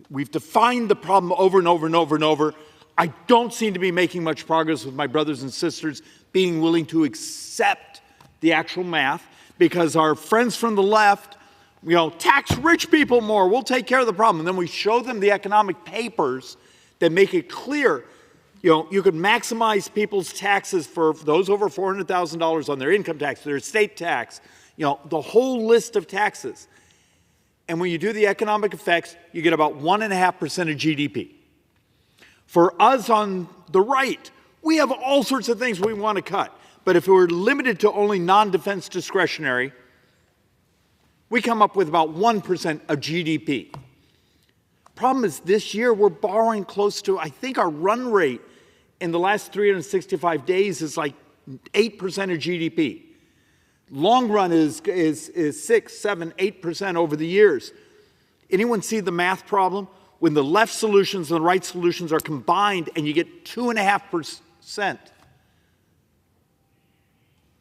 we've defined the problem over and over and over and over. I don't seem to be making much progress with my brothers and sisters being willing to accept the actual math, because our friends from the left, tax rich people more, we'll take care of the problem. And then we show them the economic papers that make it clear, you could maximize people's taxes for those over $400,000 on their income tax, their estate tax, the whole list of taxes. And when you do the economic effects, you get about 1.5% of GDP. For us on the right, we have all sorts of things we want to cut. But if we're limited to only non-defense discretionary, we come up with about 1% of GDP. Problem is, this year we're borrowing close to, I think our run rate in the last 365 days is like 8% of GDP. Long run is 6, 7, 8% over the years. Anyone see the math problem? When the left solutions and the right solutions are combined and you get 2.5%,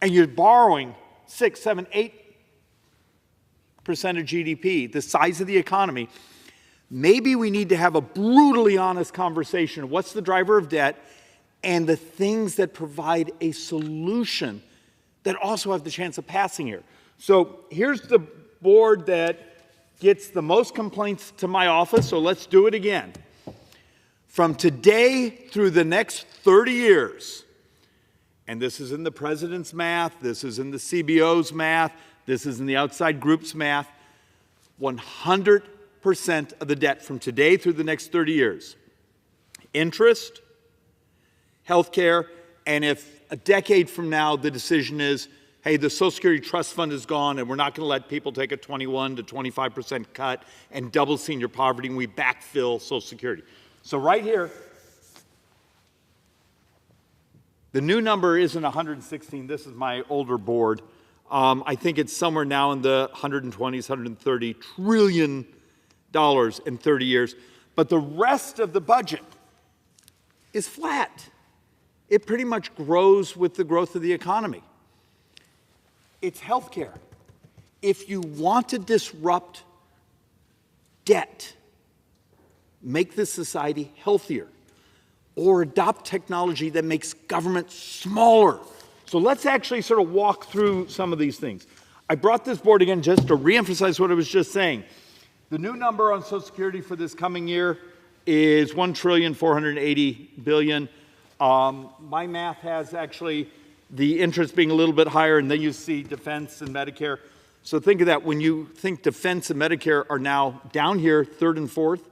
and you're borrowing 6, 7, 8% of GDP, the size of the economy, maybe we need to have a brutally honest conversation of what's the driver of debt and the things that provide a solution that also have the chance of passing here. So here's the board that gets the most complaints to my office, so let's do it again. From today through the next 30 years, and this is in the president's math, this is in the CBO's math, this is in the outside group's math, 100% of the debt from today through the next 30 years. Interest, healthcare, and if a decade from now the decision is, hey, the Social Security Trust Fund is gone and we're not going to let people take a 21 to 25% cut and double senior poverty, and we backfill Social Security. So right here, the new number isn't 116. This is my older board. I think it's somewhere now in the 120s, 130 trillion dollars in 30 years. But the rest of the budget is flat. It pretty much grows with the growth of the economy. It's healthcare. If you want to disrupt debt, make this society healthier, or adopt technology that makes government smaller. So let's actually sort of walk through some of these things. I brought this board again just to reemphasize what I was just saying. The new number on Social Security for this coming year is $1.48 trillion. My math has actually the interest being a little bit higher, and then you see defense and Medicare. So think of that. When you think defense and Medicare are now down here, third and fourth,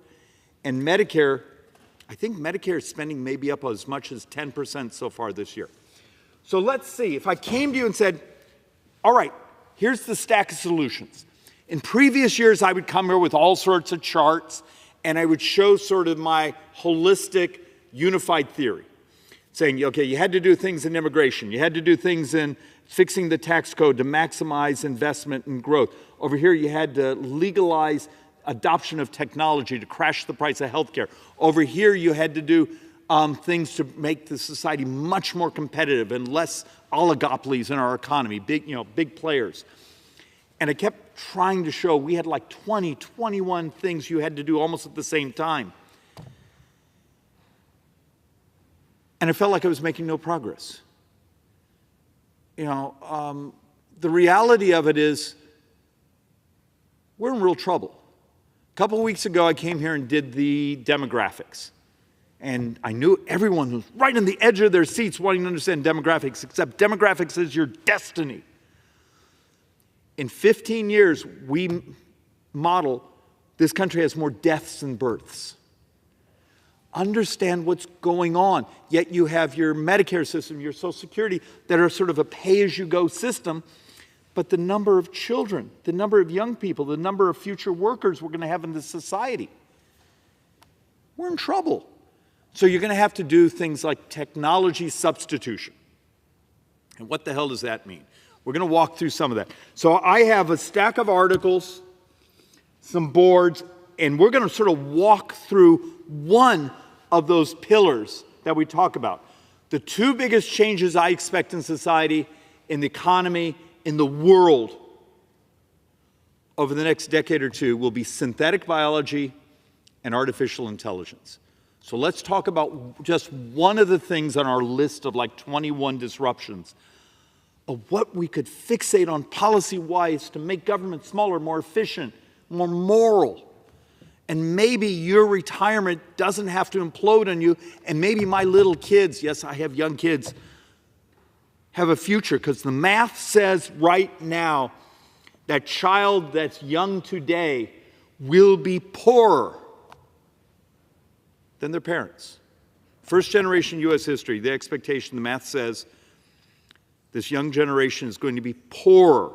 and Medicare, I think Medicare spending may be up as much as 10% so far this year. So let's see. If I came to you and said, all right, here's the stack of solutions. In previous years, I would come here with all sorts of charts, and I would show sort of my holistic, unified theory, saying, okay, you had to do things in immigration. You had to do things in fixing the tax code to maximize investment and growth. Over here, you had to legalize adoption of technology to crash the price of healthcare. Over here, you had to do things to make the society much more competitive and less oligopolies in our economy, big players. And I kept trying to show we had like 20, 21 things you had to do almost at the same time. And I felt like I was making no progress. The reality of it is we're in real trouble. A couple of weeks ago, I came here and did the demographics. And I knew everyone was right on the edge of their seats wanting to understand demographics, except demographics is your destiny. In 15 years, we model this country has more deaths than births. Understand what's going on. Yet you have your Medicare system, your Social Security, that are sort of a pay-as-you-go system. But the number of children, the number of young people, the number of future workers we're going to have in this society, we're in trouble. So you're going to have to do things like technology substitution. And what the hell does that mean? We're going to walk through some of that. So I have a stack of articles, some boards, and we're going to sort of walk through one of those pillars that we talk about. The two biggest changes I expect in society, in the economy, in the world over the next decade or two will be synthetic biology and artificial intelligence. So let's talk about just one of the things on our list of like 21 disruptions of what we could fixate on policy-wise to make government smaller, more efficient, more moral. And maybe your retirement doesn't have to implode on you, and maybe my little kids, yes, I have young kids, have a future, because the math says right now that child that's young today will be poorer than their parents. First generation U.S. history, the expectation, the math says, this young generation is going to be poorer.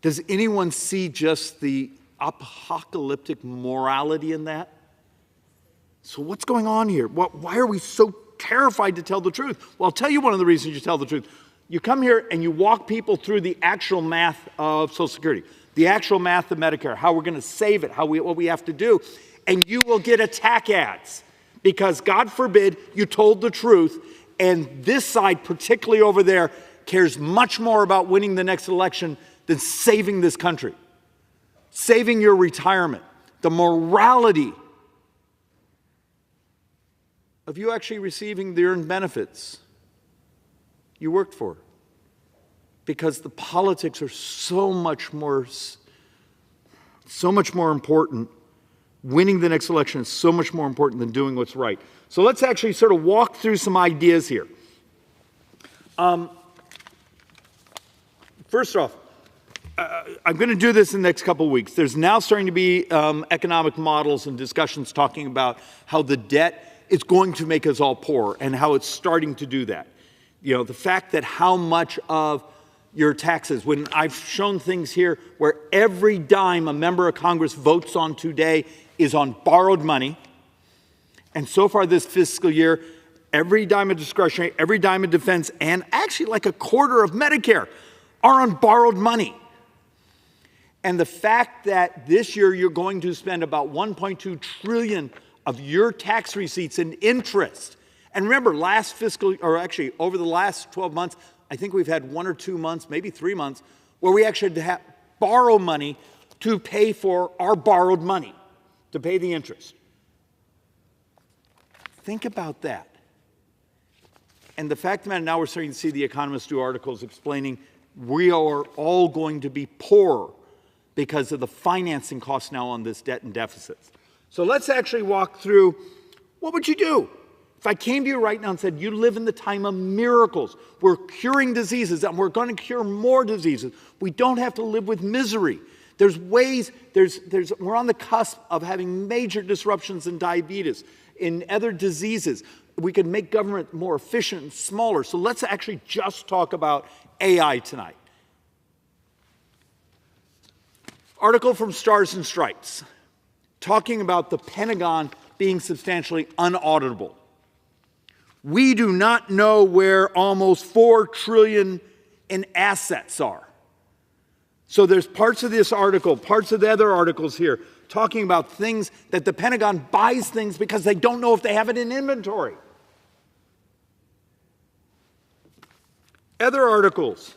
Does anyone see just the apocalyptic morality in that? So what's going on here? Why are we so terrified to tell the truth? Well, I'll tell you one of the reasons you tell the truth. You come here and you walk people through the actual math of Social Security, the actual math of Medicare, how we're going to save it, what we have to do, and you will get attack ads because, God forbid, you told the truth, and this side, particularly over there, cares much more about winning the next election than saving this country, saving your retirement, the morality of you actually receiving the earned benefits you worked for. Because the politics are so much more important. Winning the next election is so much more important than doing what's right. So let's actually sort of walk through some ideas here. First off, I'm going to do this in the next couple of weeks. There's now starting to be economic models and discussions talking about how the debt is going to make us all poor and how it's starting to do that. You know, the fact that how much of your taxes, when I've shown things here where every dime a member of Congress votes on today is on borrowed money. And so far this fiscal year, every dime of discretionary, every dime of defense, and actually like a quarter of Medicare are on borrowed money. And the fact that this year you're going to spend about $1.2 trillion of your tax receipts in interest. And remember, last fiscal, or actually over the last 12 months, I think we've had 1 or 2 months, maybe 3 months, where we actually had to borrow money to pay for our borrowed money, to pay the interest. Think about that. And the fact of the matter, now we're starting to see the economists do articles explaining we are all going to be poorer because of the financing costs now on this debt and deficits. So let's actually walk through, what would you do? If I came to you right now and said, you live in the time of miracles, we're curing diseases and we're going to cure more diseases. We don't have to live with misery. There's ways, we're on the cusp of having major disruptions in diabetes, in other diseases. We could make government more efficient and smaller. So let's actually just talk about AI tonight. Article from Stars and Stripes, talking about the Pentagon being substantially unauditable. We do not know where almost $4 trillion in assets are. So there's parts of this article, parts of the other articles here, talking about things that the Pentagon buys things because they don't know if they have it in inventory. Other articles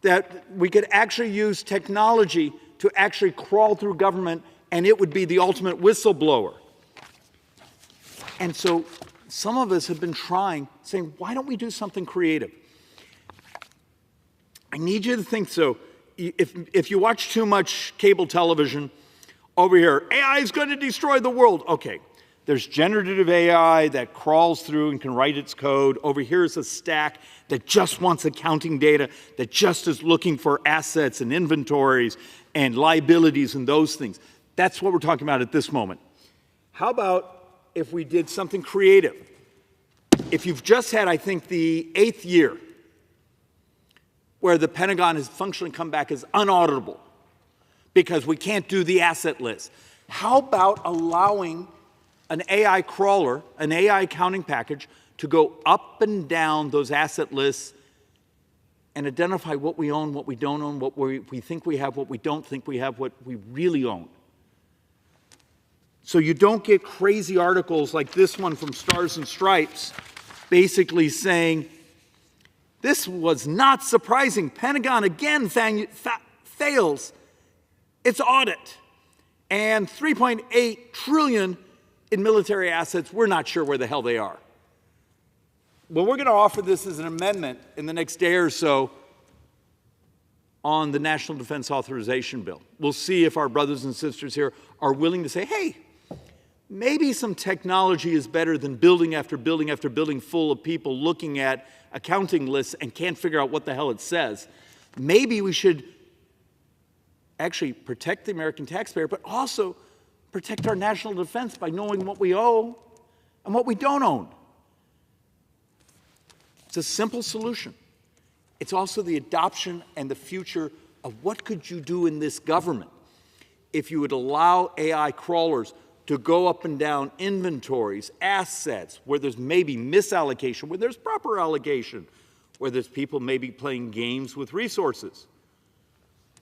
that we could actually use technology to actually crawl through government and it would be the ultimate whistleblower. And so some of us have been trying, saying, why don't we do something creative? I need you to think so. If you watch too much cable television, over here, AI is going to destroy the world. Okay, there's generative AI that crawls through and can write its code. Over here is a stack that just wants accounting data, that just is looking for assets and inventories and liabilities and those things. That's what we're talking about at this moment. How about if we did something creative? If you've just had, I think, the 8th year where the Pentagon has functionally come back as unauditable because we can't do the asset list, how about allowing an AI crawler, an AI accounting package, to go up and down those asset lists and identify what we own, what we don't own, what we think we have, what we don't think we have, what we really own? So you don't get crazy articles like this one from Stars and Stripes basically saying, this was not surprising. Pentagon again fails its audit. And $3.8 trillion in military assets, we're not sure where the hell they are. Well, we're going to offer this as an amendment in the next day or so on the National Defense Authorization Bill. We'll see if our brothers and sisters here are willing to say, hey, maybe some technology is better than building after building after building full of people looking at accounting lists and can't figure out what the hell it says. Maybe we should actually protect the American taxpayer, but also protect our national defense by knowing what we owe and what we don't own. It's a simple solution. It's also the adoption and the future of what could you do in this government if you would allow AI crawlers to go up and down inventories, assets, where there's maybe misallocation, where there's proper allocation, where there's people maybe playing games with resources.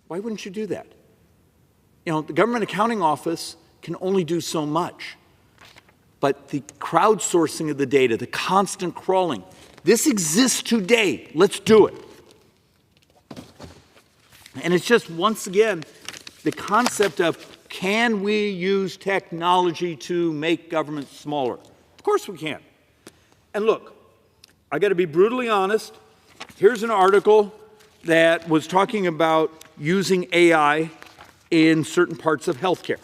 Why wouldn't you do that? You know, the Government Accounting Office can only do so much. But the crowdsourcing of the data, the constant crawling, this exists today. Let's do it. And it's just, once again, the concept of, can we use technology to make government smaller? Of course we can. And look, I got to be brutally honest. Here's an article that was talking about using AI in certain parts of healthcare.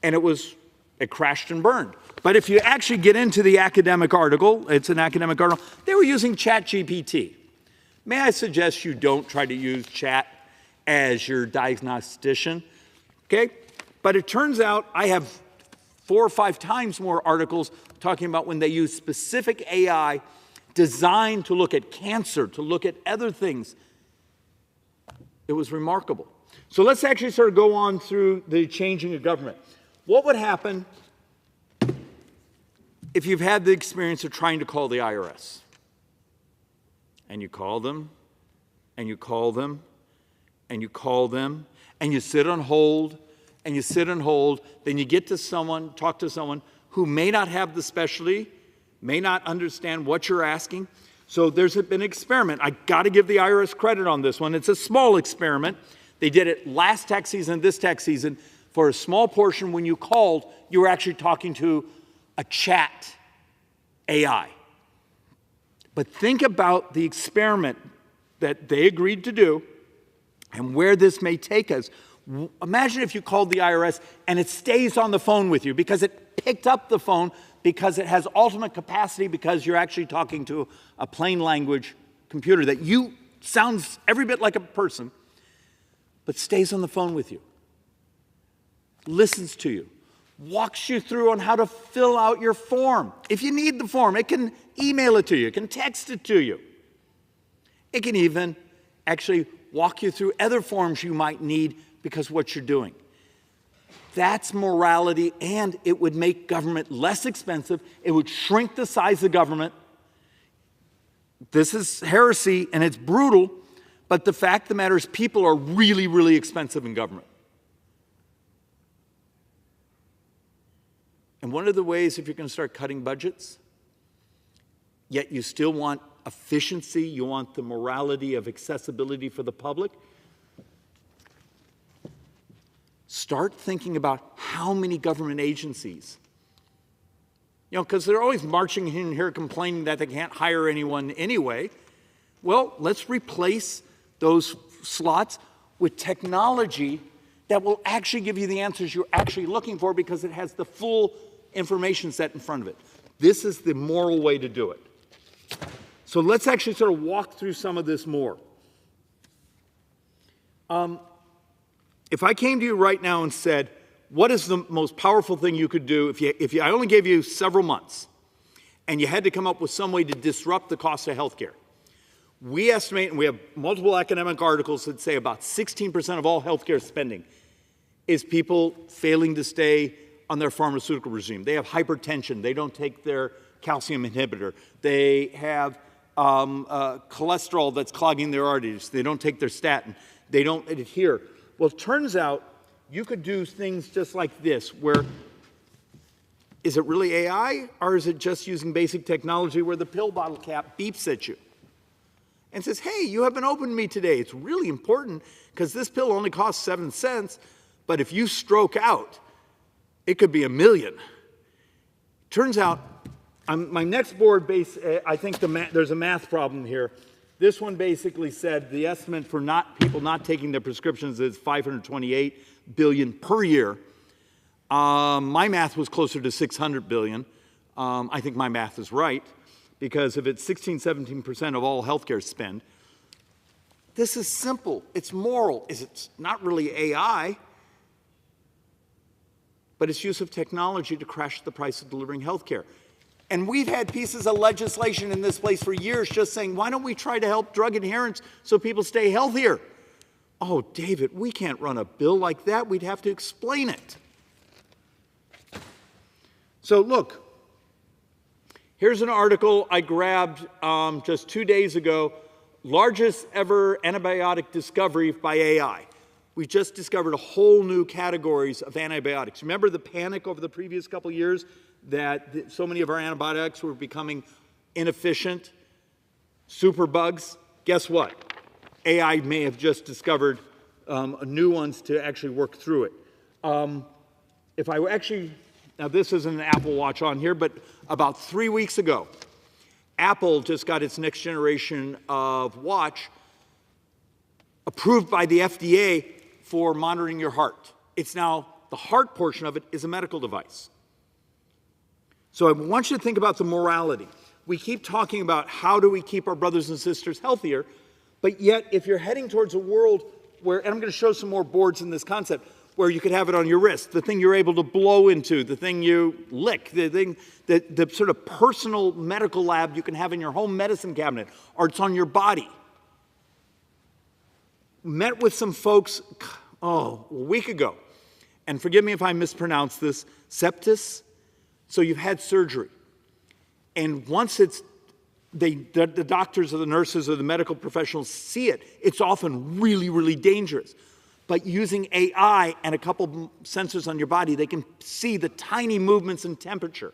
And it crashed and burned. But if you actually get into the academic article, it's an academic article, they were using ChatGPT. May I suggest you don't try to use Chat as your diagnostician, okay? But it turns out I have 4 or 5 times more articles talking about when they use specific AI designed to look at cancer, to look at other things. It was remarkable. So let's actually sort of go on through the changing of government. What would happen if you've had the experience of trying to call the IRS? And you call them, and you call them, and you call them, and you sit on hold, and you sit on hold, then you get to someone, talk to someone who may not have the specialty, may not understand what you're asking. So there's been an experiment. I got to give the IRS credit on this one. It's a small experiment. They did it last tax season, this tax season. For a small portion, when you called, you were actually talking to a chat AI. But think about the experiment that they agreed to do and where this may take us. Imagine if you called the IRS and it stays on the phone with you because it picked up the phone, because it has ultimate capacity, because you're actually talking to a plain language computer that sounds every bit like a person, but stays on the phone with you, listens to you, walks you through on how to fill out your form. If you need the form, it can email it to you, it can text it to you. It can even actually walk you through other forms you might need because of what you're doing. That's morality, and it would make government less expensive. It would shrink the size of government. This is heresy, and it's brutal, but the fact of the matter is people are really, really expensive in government. And one of the ways, if you're going to start cutting budgets, yet you still want efficiency, you want the morality of accessibility for the public, start thinking about how many government agencies, because they're always marching in here complaining that they can't hire anyone anyway. Well, let's replace those slots with technology that will actually give you the answers you're actually looking for because it has the full information set in front of it. This is the moral way to do it. So let's actually sort of walk through some of this more. If I came to you right now and said, what is the most powerful thing you could do if I only gave you several months and you had to come up with some way to disrupt the cost of health care? We estimate, and we have multiple academic articles that say about 16% of all healthcare spending is people failing to stay on their pharmaceutical regime. They have hypertension. They don't take their calcium inhibitor. They have cholesterol that's clogging their arteries. They don't take their statin. They don't adhere. Well, it turns out you could do things just like this, where is it really AI, or is it just using basic technology where the pill bottle cap beeps at you and says, hey, you haven't opened me today. It's really important because this pill only costs 7 cents, but if you stroke out, it could be $1 million. Turns out, my next board base, I think there's a math problem here. This one basically said the estimate for people not taking their prescriptions is $528 billion per year. My math was closer to $600 billion. I think my math is right, because if it's 16-17% of all healthcare spend, this is simple. It's moral. It's not really AI, but it's use of technology to crash the price of delivering health care. And we've had pieces of legislation in this place for years just saying, why don't we try to help drug adherence so people stay healthier? Oh, David, we can't run a bill like that. We'd have to explain it. So look, here's an article I grabbed just 2 days ago, largest ever antibiotic discovery by AI. We just discovered a whole new categories of antibiotics. Remember the panic over the previous couple of years that so many of our antibiotics were becoming inefficient, superbugs? Guess what? AI may have just discovered new ones to actually work through it. If I actually, now this isn't an Apple Watch on here, but about 3 weeks ago, Apple just got its next generation of watch approved by the FDA for monitoring your heart. It's now, the heart portion of it is a medical device. So I want you to think about the morality. We keep talking about how do we keep our brothers and sisters healthier, but yet if you're heading towards a world where, and I'm going to show some more boards in this concept, where you could have it on your wrist, the thing you're able to blow into, the thing you lick, the thing, the sort of personal medical lab you can have in your home medicine cabinet, or it's on your body. Met with some folks, a week ago, and forgive me if I mispronounce this, sepsis. So you've had surgery, and once it's, the doctors or the nurses or the medical professionals see it, it's often really, really dangerous. But using AI and a couple sensors on your body, they can see the tiny movements in temperature,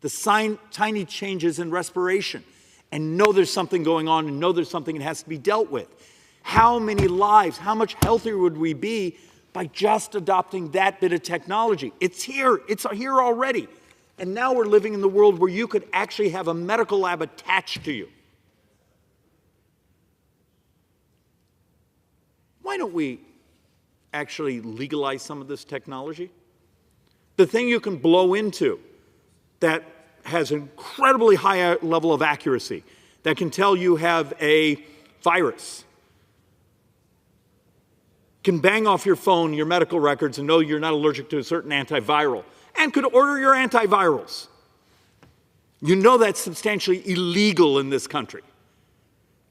the tiny changes in respiration, and know there's something going on and know there's something that has to be dealt with. How many lives, how much healthier would we be by just adopting that bit of technology? It's here already. And now we're living in the world where you could actually have a medical lab attached to you. Why don't we actually legalize some of this technology? The thing you can blow into that has an incredibly high level of accuracy, that can tell you have a virus, can bang off your phone your medical records and know you're not allergic to a certain antiviral, and could order your antivirals. You know that's substantially illegal in this country.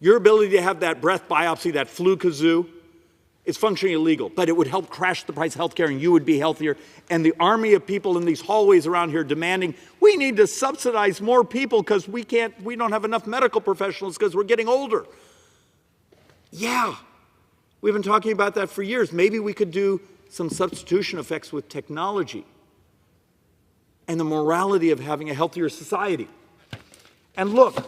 Your ability to have that breath biopsy, that flu kazoo, is functionally illegal, but it would help crash the price of healthcare and you would be healthier. And the army of people in these hallways around here demanding, we need to subsidize more people because we don't have enough medical professionals because we're getting older. Yeah, we've been talking about that for years. Maybe we could do some substitution effects with technology and the morality of having a healthier society. And look,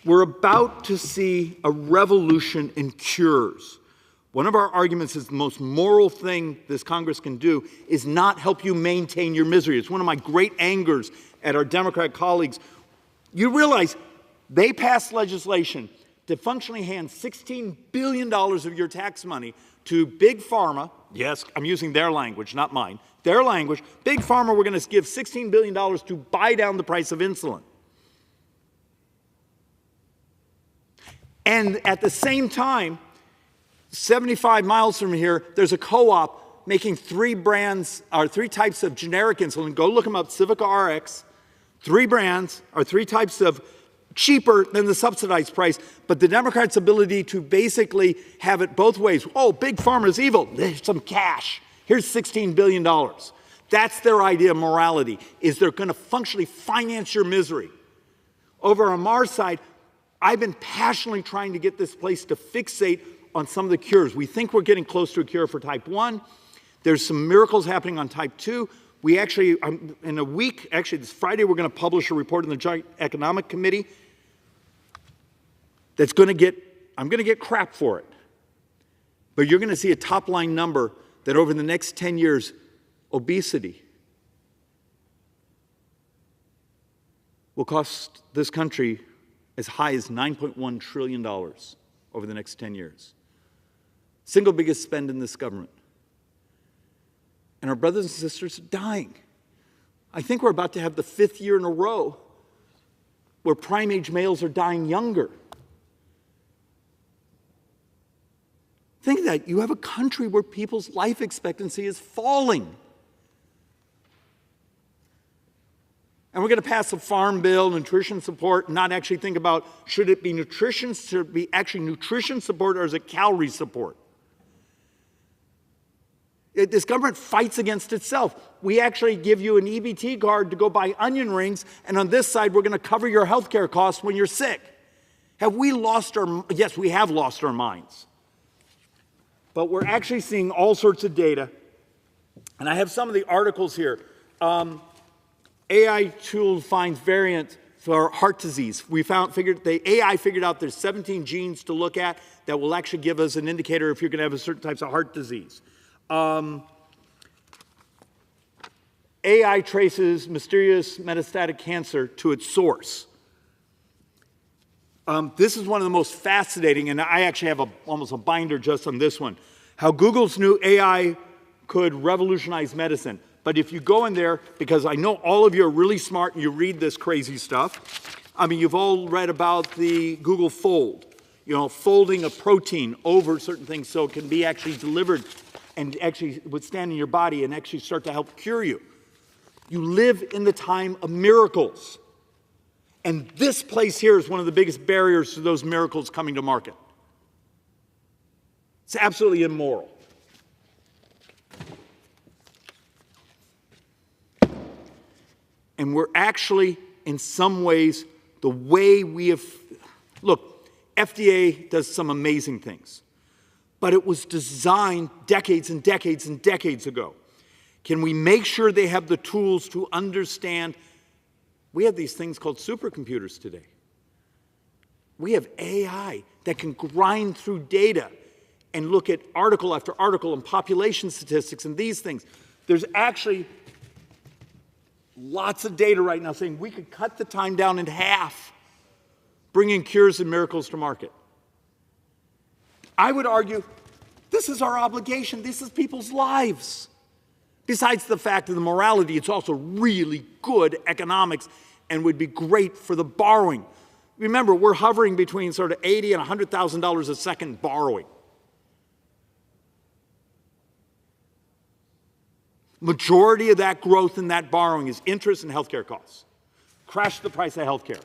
we're about to see a revolution in cures. One of our arguments is the most moral thing this Congress can do is not help you maintain your misery. It's one of my great angers at our Democrat colleagues. You realize they passed legislation to functionally hand $16 billion of your tax money to Big Pharma. Yes, I'm using their language, not mine. Their language. Big Pharma, we're going to give $16 billion to buy down the price of insulin. And at the same time, 75 miles from here, there's a co-op making three types of generic insulin. Go look them up, Civica RX. 3 brands or 3 types of cheaper than the subsidized price, but the Democrats' ability to basically have it both ways. Oh, Big Pharma's evil. There's some cash. Here's $16 billion. That's their idea of morality, is they're going to functionally finance your misery. Over on our side, I've been passionately trying to get this place to fixate on some of the cures. We think we're getting close to a cure for type 1. There's some miracles happening on type 2. We actually, in a week, actually this Friday, we're going to publish a report in the Joint Economic Committee that's going to get, I'm going to get crap for it. But you're going to see a top-line number that over the next 10 years, obesity will cost this country as high as $9.1 trillion over the next 10 years. Single biggest spend in this government. And our brothers and sisters are dying. I think we're about to have the 5th year in a row where prime-age males are dying younger. Think of that. You have a country where people's life expectancy is falling. And we're going to pass a farm bill, nutrition support, not actually think about should it be nutrition, should it be actually nutrition support, or is it calorie support? This government fights against itself. We actually give you an EBT card to go buy onion rings, and on this side, we're going to cover your health care costs when you're sick. Have we lost our, yes, we have lost our minds. But we're actually seeing all sorts of data. And I have some of the articles here. AI tool finds variant for heart disease. The AI figured out there's 17 genes to look at that will actually give us an indicator if you're going to have a certain types of heart disease. AI traces mysterious metastatic cancer to its source. This is one of the most fascinating, and I actually have almost a binder just on this one, how Google's new AI could revolutionize medicine. But if you go in there, because I know all of you are really smart and you read this crazy stuff, I mean, you've all read about the Google Fold, folding a protein over certain things so it can be actually delivered and actually withstand in your body and actually start to help cure you. You live in the time of miracles. And this place here is one of the biggest barriers to those miracles coming to market. It's absolutely immoral. And we're actually, in some ways, the way we have... Look, FDA does some amazing things. But it was designed decades and decades and decades ago. Can we make sure they have the tools to understand? We have these things called supercomputers today. We have AI that can grind through data and look at article after article and population statistics and these things. There's actually lots of data right now saying we could cut the time down in half, bringing cures and miracles to market. I would argue this is our obligation. This is people's lives. Besides the fact of the morality, it's also really good economics and would be great for the borrowing. Remember, we're hovering between sort of $80,000 and $100,000 a second borrowing. Majority of that growth in that borrowing is interest and healthcare costs. Crash the price of healthcare.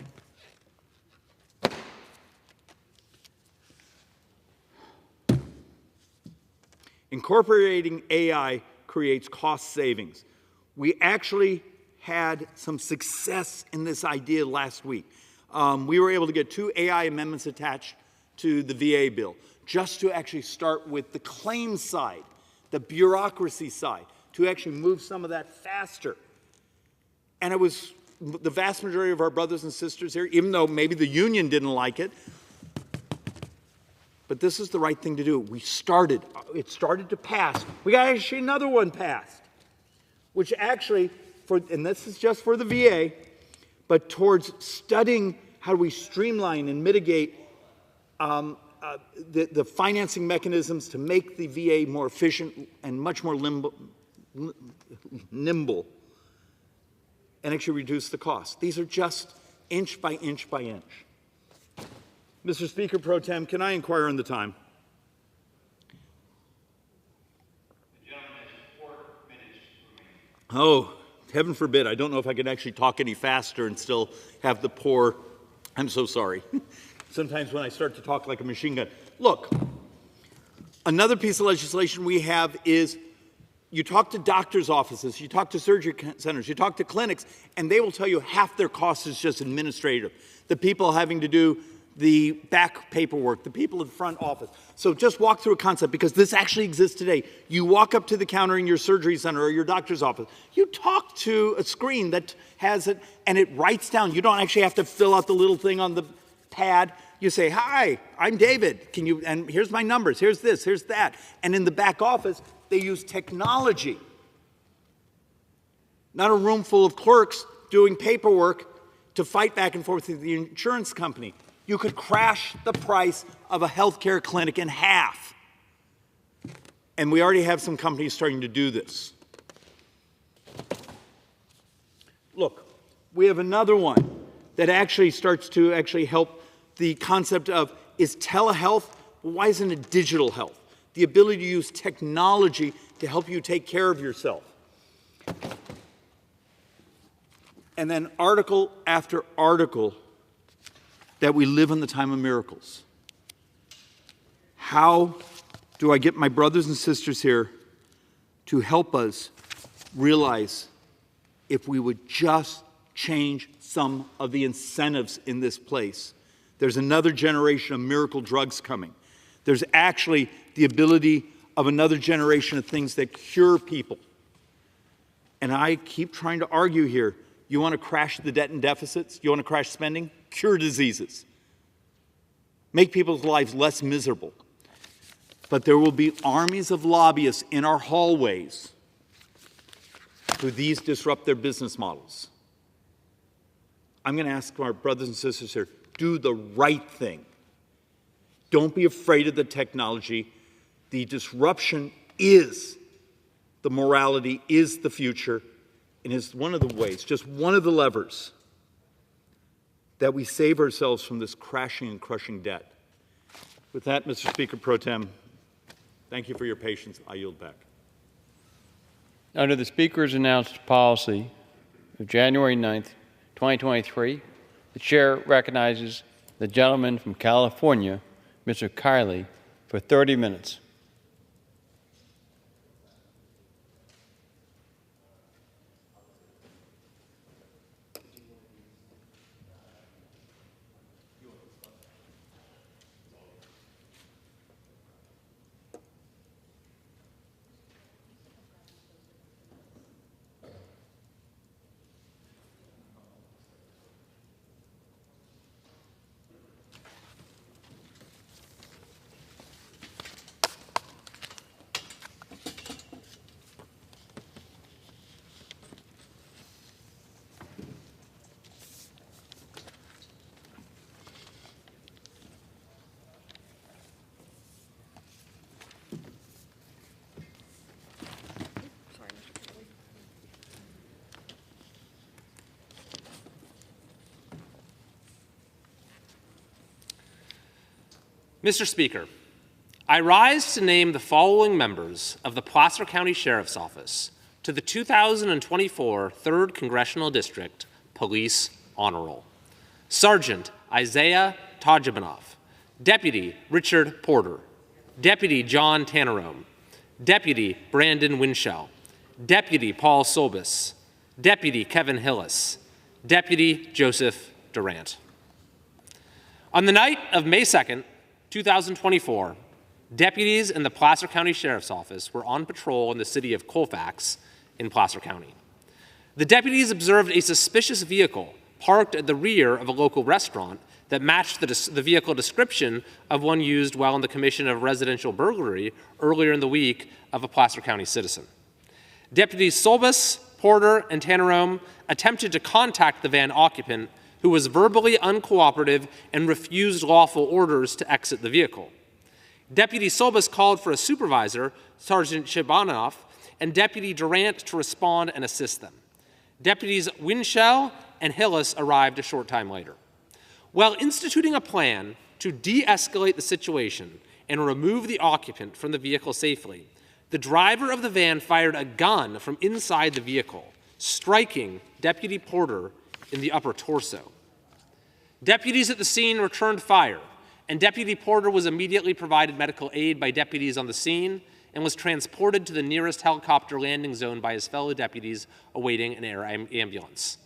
Incorporating AI creates cost savings. We actually had some success in this idea last week. We were able to get 2 AI amendments attached to the VA bill, just to actually start with the claims side, the bureaucracy side, to actually move some of that faster. And it was the vast majority of our brothers and sisters here, even though maybe the union didn't like it, but this is the right thing to do. It started to pass. We got actually another one passed, which actually, and this is just for the VA, but towards studying how do we streamline and mitigate the financing mechanisms to make the VA more efficient and much more nimble, and actually reduce the cost. These are just inch by inch by inch. Mr. Speaker Pro Tem, can I inquire on the time? The gentleman has 4 minutes remaining. Oh, heaven forbid. I don't know if I can actually talk any faster and still have the poor... I'm so sorry. Sometimes when I start to talk like a machine gun. Look, another piece of legislation we have is you talk to doctors' offices, you talk to surgery centers, you talk to clinics, and they will tell you half their cost is just administrative. The people having to do the back paperwork, the people in front office. So just walk through a concept, because this actually exists today. You walk up to the counter in your surgery center or your doctor's office. You talk to a screen that has it, and it writes down. You don't actually have to fill out the little thing on the pad. You say, "Hi, I'm David. Can you?" And here's my numbers. Here's this. Here's that. And in the back office, they use technology. Not a room full of clerks doing paperwork to fight back and forth with the insurance company. You could crash the price of a healthcare clinic in half. And we already have some companies starting to do this. Look, we have another one that actually starts to actually help the concept of, is telehealth? Well, why isn't it digital health? the ability to use technology to help you take care of yourself. And then article after article that we live in the time of miracles. How do I get my brothers and sisters here to help us realize if we would just change some of the incentives in this place? There's another generation of miracle drugs coming. There's actually the ability of another generation of things that cure people. And I keep trying to argue here, you want to crash the debt and deficits? You want to crash spending? Cure diseases. Make people's lives less miserable. But there will be armies of lobbyists in our hallways who these disrupt their business models. I'm going to ask our brothers and sisters here, do the right thing. Don't be afraid of the technology. The disruption is the morality, is the future, and is one of the ways, just one of the levers that we save ourselves from this crashing and crushing debt. With that, Mr. Speaker Pro Tem, thank you for your patience. I yield back. Under the Speaker's announced policy of January 9th, 2023, the Chair recognizes the gentleman from California, Mr. Kiley, for 30 minutes. Mr. Speaker, I rise to name the following members of the Placer County Sheriff's Office to the 2024 3rd Congressional District Police Honor Roll. Sergeant Isaiah Tajibanoff, Deputy Richard Porter, Deputy John Tannerome, Deputy Brandon Winchell, Deputy Paul Solbis, Deputy Kevin Hillis, Deputy Joseph Durant. On the night of May 2nd, 2024, deputies in the Placer County Sheriff's Office were on patrol in the city of Colfax in Placer County. The deputies observed a suspicious vehicle parked at the rear of a local restaurant that matched the vehicle description of one used while in the commission of residential burglary earlier in the week of a Placer County citizen. Deputies Solbis, Porter, and Tannerome attempted to contact the van occupant, who was verbally uncooperative and refused lawful orders to exit the vehicle. Deputy Solbis called for a supervisor, Sergeant Shibanoff, and Deputy Durant to respond and assist them. Deputies Winchell and Hillis arrived a short time later. While instituting a plan to de-escalate the situation and remove the occupant from the vehicle safely, the driver of the van fired a gun from inside the vehicle, striking Deputy Porter in the upper torso. Deputies at the scene returned fire, and Deputy Porter was immediately provided medical aid by deputies on the scene and was transported to the nearest helicopter landing zone by his fellow deputies awaiting an air ambulance.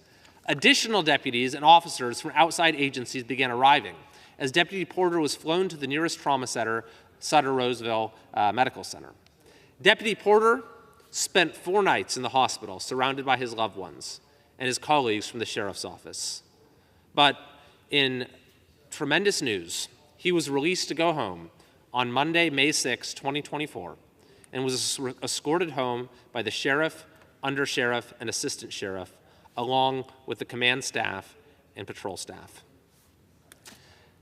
Additional deputies and officers from outside agencies began arriving as Deputy Porter was flown to the nearest trauma center, Sutter-Roseville Medical Center. Deputy Porter spent 4 nights in the hospital surrounded by his loved ones and his colleagues from the sheriff's office. But in tremendous news, he was released to go home on Monday, May 6, 2024, and was escorted home by the sheriff, undersheriff, and assistant sheriff, along with the command staff and patrol staff.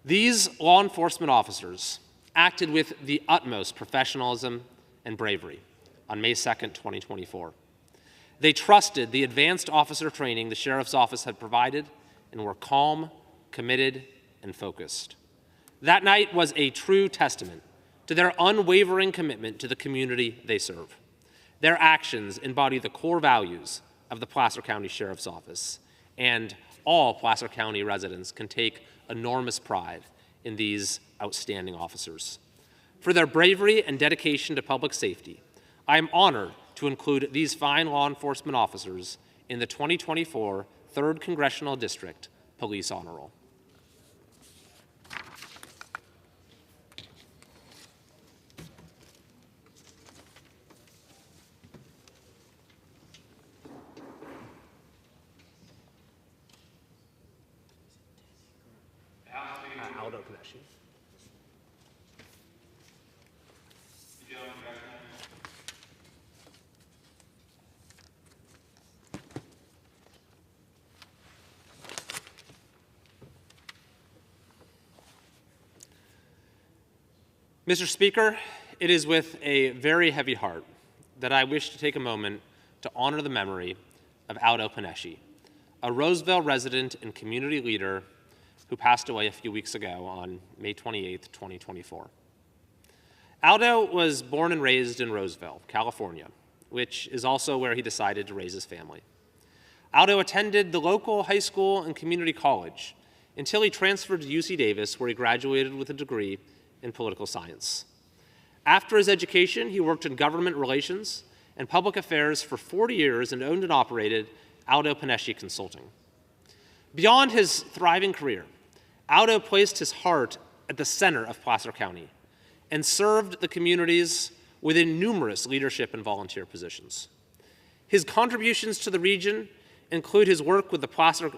These law enforcement officers acted with the utmost professionalism and bravery on May 2nd, 2024. They trusted the advanced officer training the sheriff's office had provided and were calm, committed, and focused. That night was a true testament to their unwavering commitment to the community they serve. Their actions embody the core values of the Placer County Sheriff's Office, and all Placer County residents can take enormous pride in these outstanding officers. For their bravery and dedication to public safety, I am honored to include these fine law enforcement officers in the 2024 3rd Congressional District Police Honor Roll. Aldo Panesci. Mr. Speaker, it is with a very heavy heart that I wish to take a moment to honor the memory of Aldo Panesci, a Roseville resident and community leader who passed away a few weeks ago on May 28, 2024. Aldo was born and raised in Roseville, California, which is also where he decided to raise his family. Aldo attended the local high school and community college until he transferred to UC Davis, where he graduated with a degree in political science. After his education, he worked in government relations and public affairs for 40 years and owned and operated Aldo Panesci Consulting. Beyond his thriving career, Aldo placed his heart at the center of Placer County and served the communities within numerous leadership and volunteer positions. His contributions to the region include his work with the Placer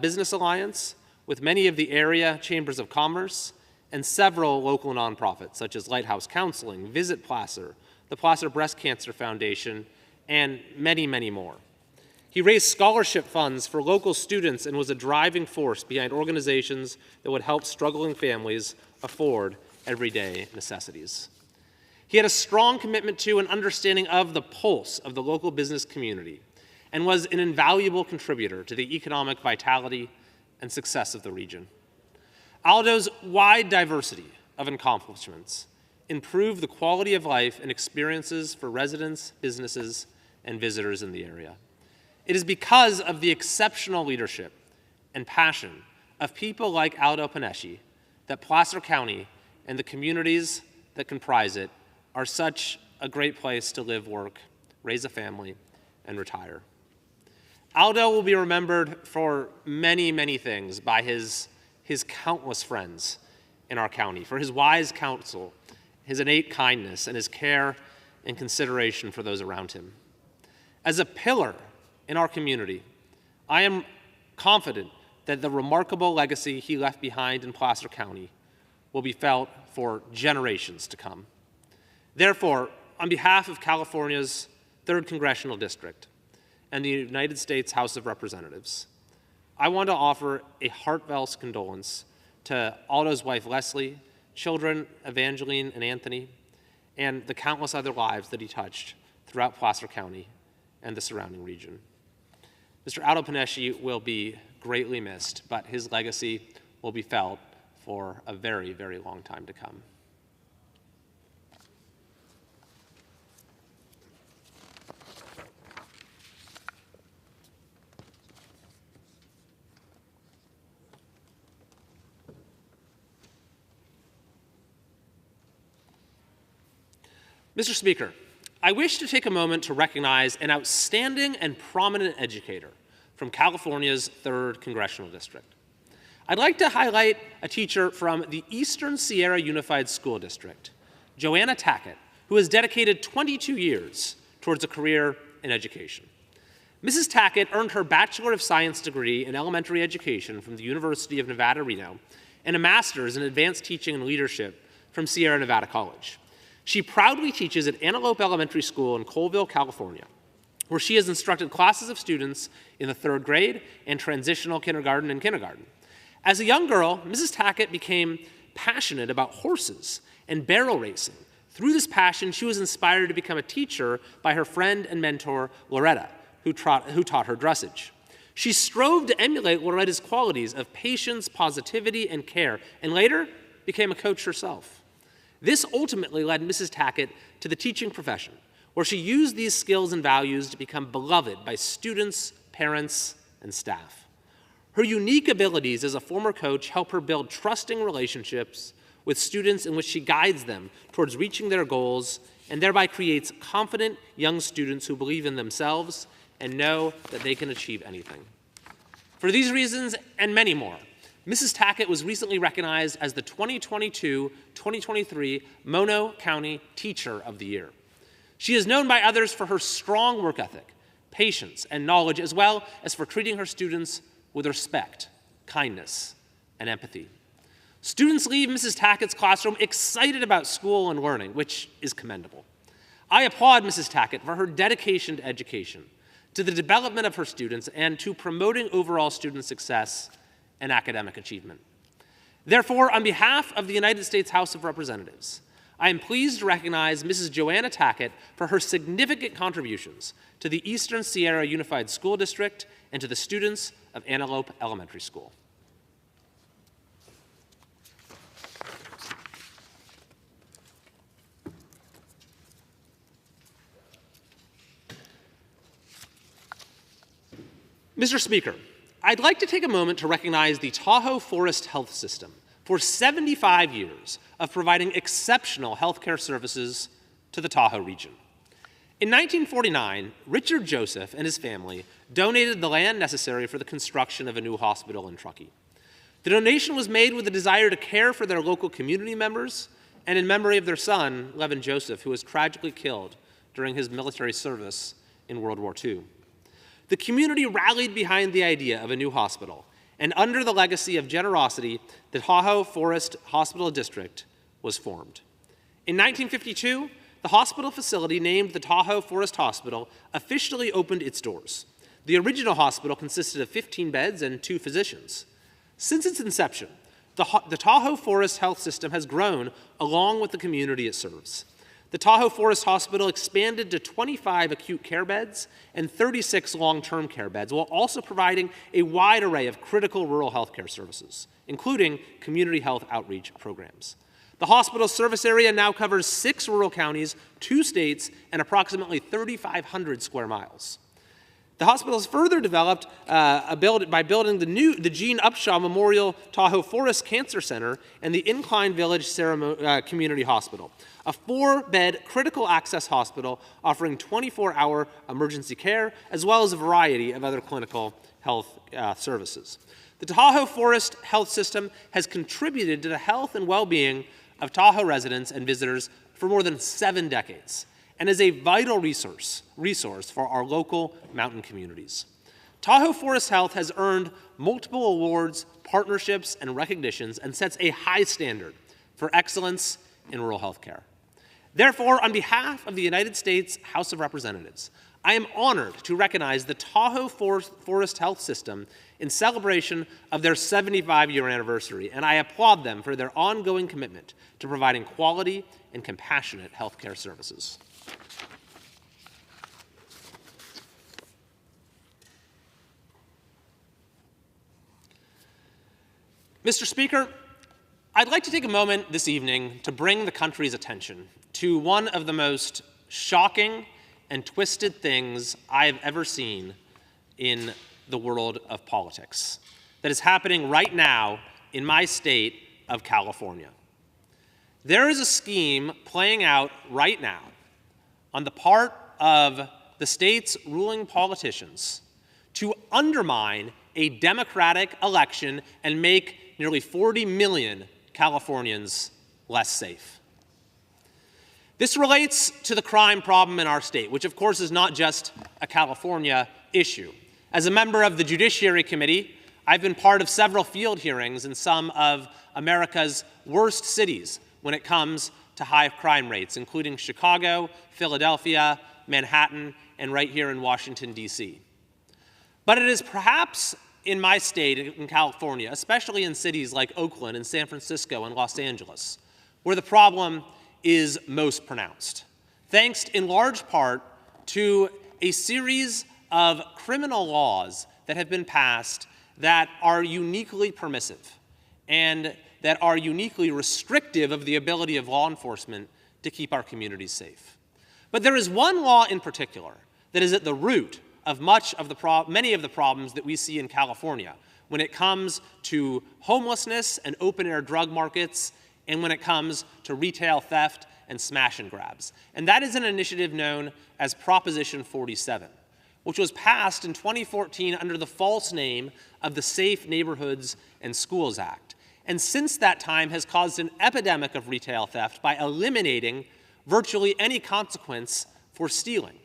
Business Alliance, with many of the area chambers of commerce, and several local nonprofits such as Lighthouse Counseling, Visit Placer, the Placer Breast Cancer Foundation, and many, many more. He raised scholarship funds for local students and was a driving force behind organizations that would help struggling families afford everyday necessities. He had a strong commitment to and understanding of the pulse of the local business community and was an invaluable contributor to the economic vitality and success of the region. Aldo's wide diversity of accomplishments improved the quality of life and experiences for residents, businesses, and visitors in the area. It is because of the exceptional leadership and passion of people like Aldo Panesci that Placer County and the communities that comprise it are such a great place to live, work, raise a family, and retire. Aldo will be remembered for many, many things by his countless friends in our county, for his wise counsel, his innate kindness, and his care and consideration for those around him. As a pillar in our community, I am confident that the remarkable legacy he left behind in Placer County will be felt for generations to come. Therefore, on behalf of California's 3rd Congressional District and the United States House of Representatives, I want to offer a heartfelt condolence to Aldo's wife, Leslie, children, Evangeline and Anthony, and the countless other lives that he touched throughout Placer County and the surrounding region. Mr. Aldo Panesci will be greatly missed, but his legacy will be felt for a very, very long time to come. Mr. Speaker, I wish to take a moment to recognize an outstanding and prominent educator from California's 3rd Congressional District. I'd like to highlight a teacher from the Eastern Sierra Unified School District, Joanna Tackett, who has dedicated 22 years towards a career in education. Mrs. Tackett earned her Bachelor of Science degree in elementary education from the University of Nevada, Reno, and a master's in advanced teaching and leadership from Sierra Nevada College. She proudly teaches at Antelope Elementary School in Colville, California, where she has instructed classes of students in the 3rd grade and transitional kindergarten and kindergarten. As a young girl, Mrs. Tackett became passionate about horses and barrel racing. Through this passion, she was inspired to become a teacher by her friend and mentor, Loretta, who taught her dressage. She strove to emulate Loretta's qualities of patience, positivity, and care, and later became a coach herself. This ultimately led Mrs. Tackett to the teaching profession, where she used these skills and values to become beloved by students, parents, and staff. Her unique abilities as a former coach help her build trusting relationships with students in which she guides them towards reaching their goals and thereby creates confident young students who believe in themselves and know that they can achieve anything. For these reasons and many more, Mrs. Tackett was recently recognized as the 2022-2023 Mono County Teacher of the Year. She is known by others for her strong work ethic, patience, and knowledge, as well as for treating her students with respect, kindness, and empathy. Students leave Mrs. Tackett's classroom excited about school and learning, which is commendable. I applaud Mrs. Tackett for her dedication to education, to the development of her students, and to promoting overall student success and academic achievement. Therefore, on behalf of the United States House of Representatives, I am pleased to recognize Mrs. Joanna Tackett for her significant contributions to the Eastern Sierra Unified School District and to the students of Antelope Elementary School. Mr. Speaker, I'd like to take a moment to recognize the Tahoe Forest Health System for 75 years of providing exceptional healthcare services to the Tahoe region. In 1949, Richard Joseph and his family donated the land necessary for the construction of a new hospital in Truckee. The donation was made with a desire to care for their local community members and in memory of their son, Levin Joseph, who was tragically killed during his military service in World War II. The community rallied behind the idea of a new hospital, and under the legacy of generosity, the Tahoe Forest Hospital District was formed. In 1952, the hospital facility named the Tahoe Forest Hospital officially opened its doors. The original hospital consisted of 15 beds and 2 physicians. Since its inception, the Tahoe Forest Health System has grown along with the community it serves. The Tahoe Forest Hospital expanded to 25 acute care beds and 36 long-term care beds, while also providing a wide array of critical rural health care services, including community health outreach programs. The hospital's service area now covers 6 rural counties, 2 states, and approximately 3,500 square miles. The hospital is further developed by building the Gene Upshaw Memorial Tahoe Forest Cancer Center and the Incline Village Community Hospital, a 4-bed critical access hospital offering 24-hour emergency care, as well as a variety of other clinical health services. The Tahoe Forest Health System has contributed to the health and well-being of Tahoe residents and visitors for more than 7 decades, and is a vital resource for our local mountain communities. Tahoe Forest Health has earned multiple awards, partnerships, and recognitions, and sets a high standard for excellence in rural health care. Therefore, on behalf of the United States House of Representatives, I am honored to recognize the Tahoe Forest Health System in celebration of their 75-year anniversary, and I applaud them for their ongoing commitment to providing quality and compassionate health care services. Mr. Speaker, I'd like to take a moment this evening to bring the country's attention to one of the most shocking and twisted things I have ever seen in the world of politics that is happening right now in my state of California. There is a scheme playing out right now on the part of the state's ruling politicians to undermine a democratic election and make nearly 40 million Californians less safe. This relates to the crime problem in our state, which of course is not just a California issue. As a member of the Judiciary Committee, I've been part of several field hearings in some of America's worst cities when it comes to high crime rates, including Chicago, Philadelphia, Manhattan, and right here in Washington, D.C. But it is perhaps in my state, in California, especially in cities like Oakland and San Francisco and Los Angeles, where the problem is most pronounced, thanks in large part to a series of criminal laws that have been passed that are uniquely permissive and that are uniquely restrictive of the ability of law enforcement to keep our communities safe. But there is one law in particular that is at the root of many of the problems that we see in California when it comes to homelessness and open-air drug markets, and when it comes to retail theft and smash and grabs. And that is an initiative known as Proposition 47, which was passed in 2014 under the false name of the Safe Neighborhoods and Schools Act. And since that time has caused an epidemic of retail theft by eliminating virtually any consequence for stealing.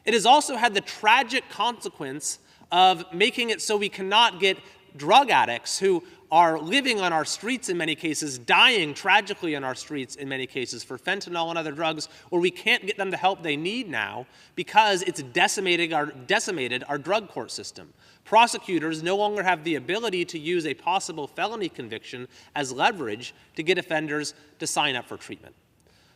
It has also had the tragic consequence of making it so we cannot get drug addicts who are living on our streets in many cases, dying tragically on our streets in many cases for fentanyl and other drugs, where we can't get them the help they need now because it's decimated our drug court system. Prosecutors no longer have the ability to use a possible felony conviction as leverage to get offenders to sign up for treatment.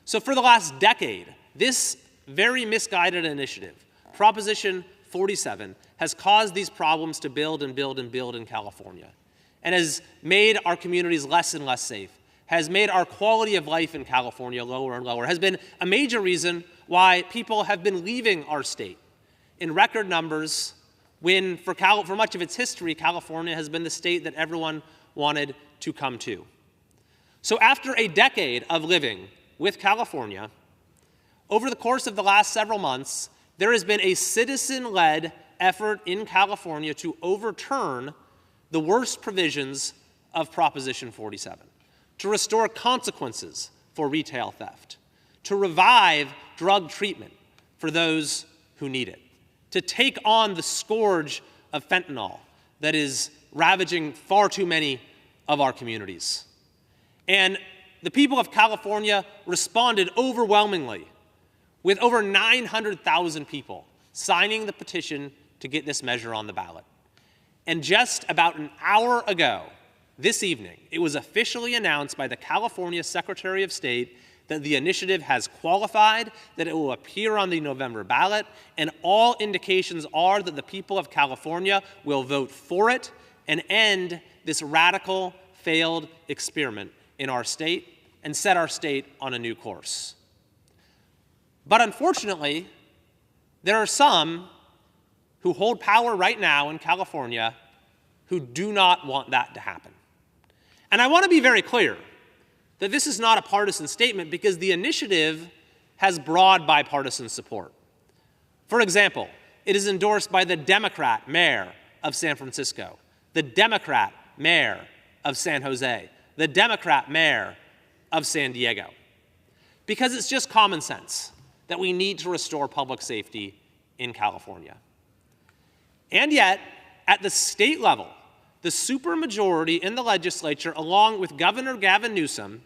So for the last decade, this very misguided initiative, Proposition 47, has caused these problems to build and build and build in California, and has made our communities less and less safe, has made our quality of life in California lower and lower, has been a major reason why people have been leaving our state in record numbers when, for much of its history, California has been the state that everyone wanted to come to. So after a decade of living with California, over the course of the last several months, there has been a citizen-led effort in California to overturn the worst provisions of Proposition 47, to restore consequences for retail theft, to revive drug treatment for those who need it, to take on the scourge of fentanyl that is ravaging far too many of our communities. And the people of California responded overwhelmingly, with over 900,000 people signing the petition to get this measure on the ballot. And just about an hour ago, this evening, it was officially announced by the California Secretary of State that the initiative has qualified, that it will appear on the November ballot, and all indications are that the people of California will vote for it and end this radical, failed experiment in our state and set our state on a new course. But unfortunately, there are some who hold power right now in California who do not want that to happen. And I want to be very clear that this is not a partisan statement because the initiative has broad bipartisan support. For example, it is endorsed by the Democrat mayor of San Francisco, the Democrat mayor of San Jose, the Democrat mayor of San Diego, because it's just common sense that we need to restore public safety in California. And yet, at the state level, the supermajority in the legislature, along with Governor Gavin Newsom,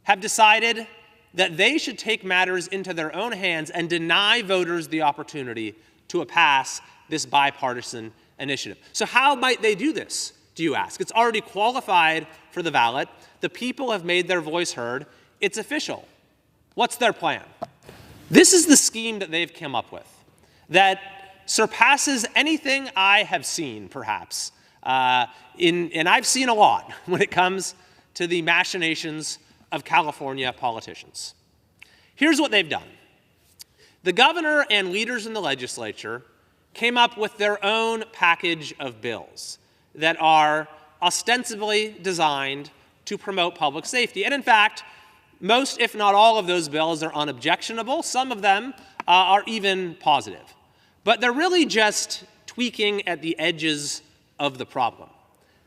have decided that they should take matters into their own hands and deny voters the opportunity to pass this bipartisan initiative. So how might they do this, do you ask? It's already qualified for the ballot. The people have made their voice heard. It's official. What's their plan? This is the scheme that they've come up with that surpasses anything I have seen, perhaps. And I've seen a lot when it comes to the machinations of California politicians. Here's what they've done. The governor and leaders in the legislature came up with their own package of bills that are ostensibly designed to promote public safety. And in fact, most, if not all, of those bills are unobjectionable. Some of them are even positive. But they're really just tweaking at the edges of the problem.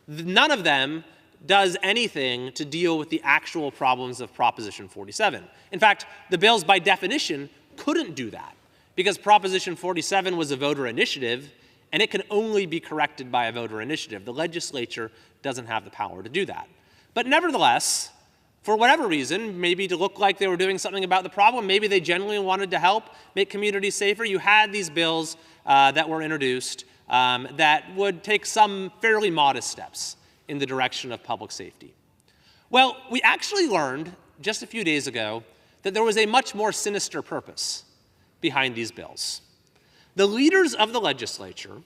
None of them does anything to deal with the actual problems of Proposition 47. In fact, the bills by definition couldn't do that because Proposition 47 was a voter initiative and it can only be corrected by a voter initiative. The legislature doesn't have the power to do that. But nevertheless, for whatever reason, maybe to look like they were doing something about the problem, maybe they genuinely wanted to help make communities safer, you had these bills that were introduced that would take some fairly modest steps in the direction of public safety. Well, we actually learned just a few days ago that there was a much more sinister purpose behind these bills. The leaders of the legislature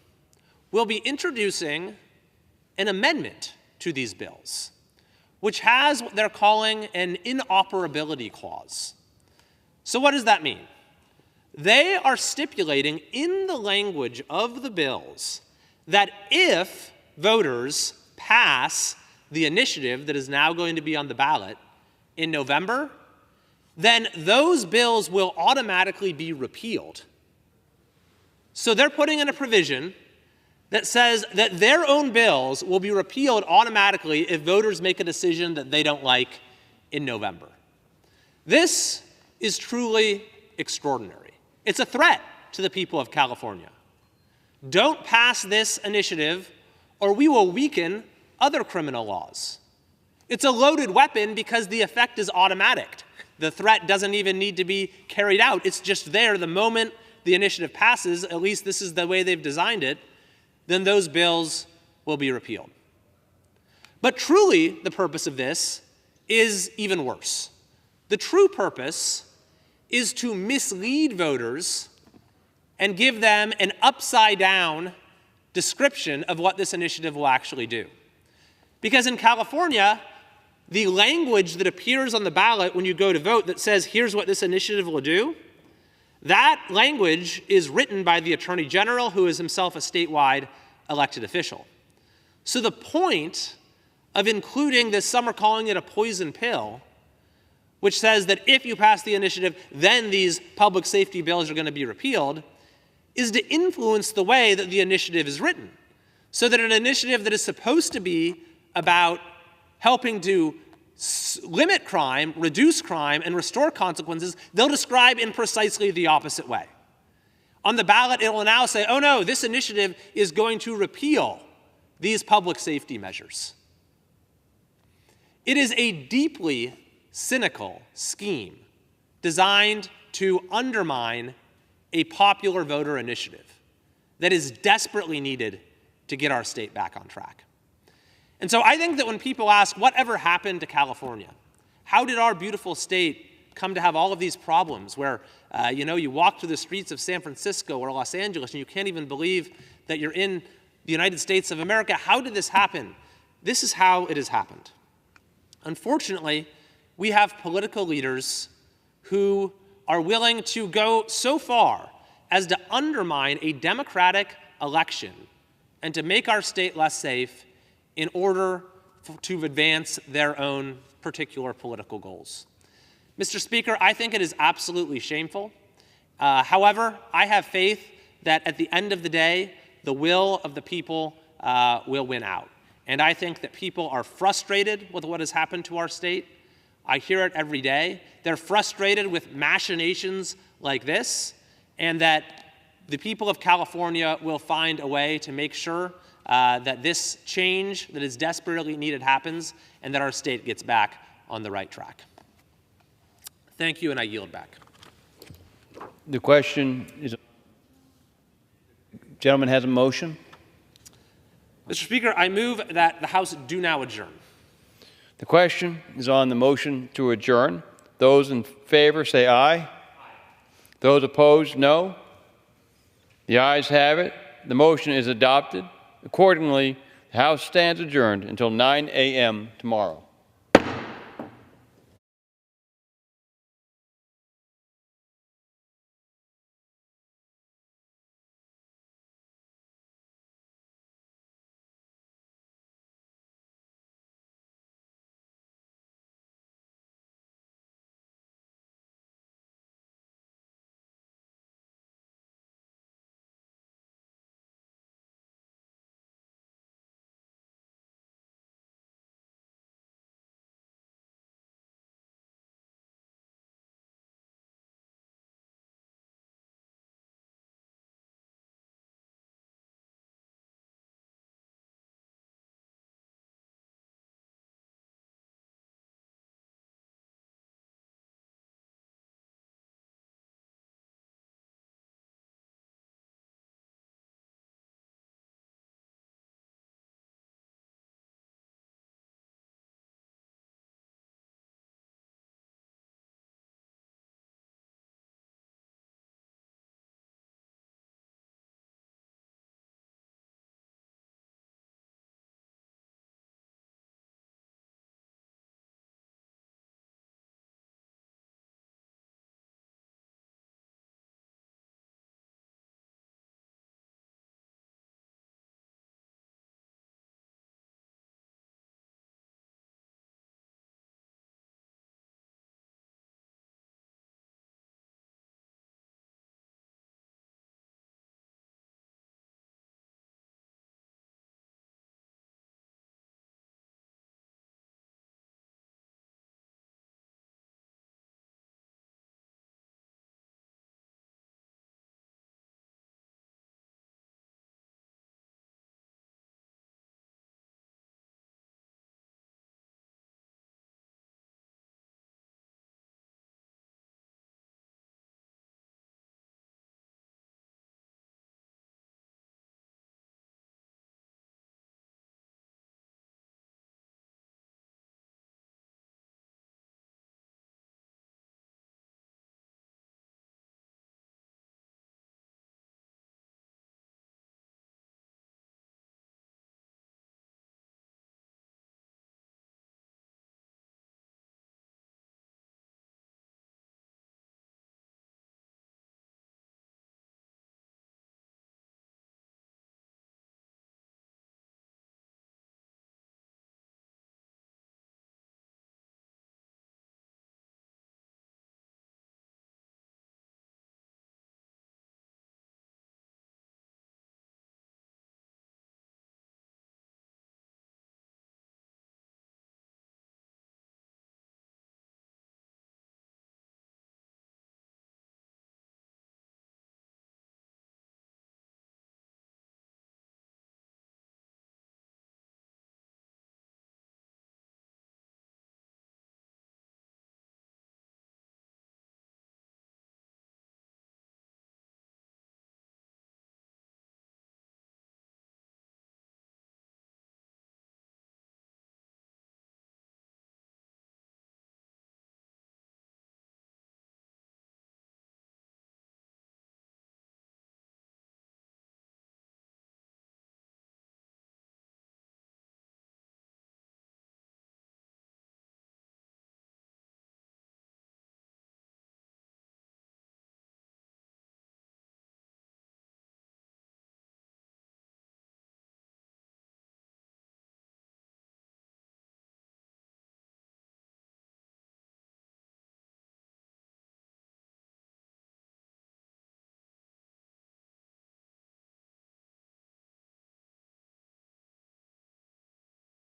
will be introducing an amendment to these bills, which has what they're calling an inoperability clause. So what does that mean? They are stipulating in the language of the bills that if voters pass the initiative that is now going to be on the ballot in November, then those bills will automatically be repealed. So they're putting in a provision that says that their own bills will be repealed automatically if voters make a decision that they don't like in November. This is truly extraordinary. It's a threat to the people of California. Don't pass this initiative or we will weaken other criminal laws. It's a loaded weapon because the effect is automatic. The threat doesn't even need to be carried out. It's just there the moment the initiative passes, at least this is the way they've designed it, then those bills will be repealed. But truly, the purpose of this is even worse. The true purpose is to mislead voters and give them an upside-down description of what this initiative will actually do. Because in California, the language that appears on the ballot when you go to vote that says, here's what this initiative will do, that language is written by the Attorney General, who is himself a statewide elected official. So the point of including this, some are calling it a poison pill, which says that if you pass the initiative, then these public safety bills are going to be repealed, is to influence the way that the initiative is written. So that an initiative that is supposed to be about helping to limit crime, reduce crime, and restore consequences, they'll describe in precisely the opposite way. On the ballot, it will now say, oh no, this initiative is going to repeal these public safety measures. It is a deeply cynical scheme designed to undermine a popular voter initiative that is desperately needed to get our state back on track. And so I think that when people ask, whatever happened to California? How did our beautiful state come to have all of these problems where, you walk through the streets of San Francisco or Los Angeles and you can't even believe that you're in the United States of America? How did this happen? This is how it has happened. Unfortunately, we have political leaders who are willing to go so far as to undermine a democratic election and to make our state less safe in order to advance their own particular political goals. Mr. Speaker, I think it is absolutely shameful. However, I have faith that at the end of the day, the will of the people will win out. And I think that people are frustrated with what has happened to our state. I hear it every day. They're frustrated with machinations like this, and that the people of California will find a way to make sure that this change that is desperately needed happens and that our state gets back on the right track. Thank you, and I yield back. The question is, gentleman has a motion. Mr. Speaker, I move that the House do now adjourn. The question is on the motion to adjourn. Those in favor say aye. Those opposed, no. The ayes have it. The motion is adopted. Accordingly, the House stands adjourned until 9 a.m. tomorrow.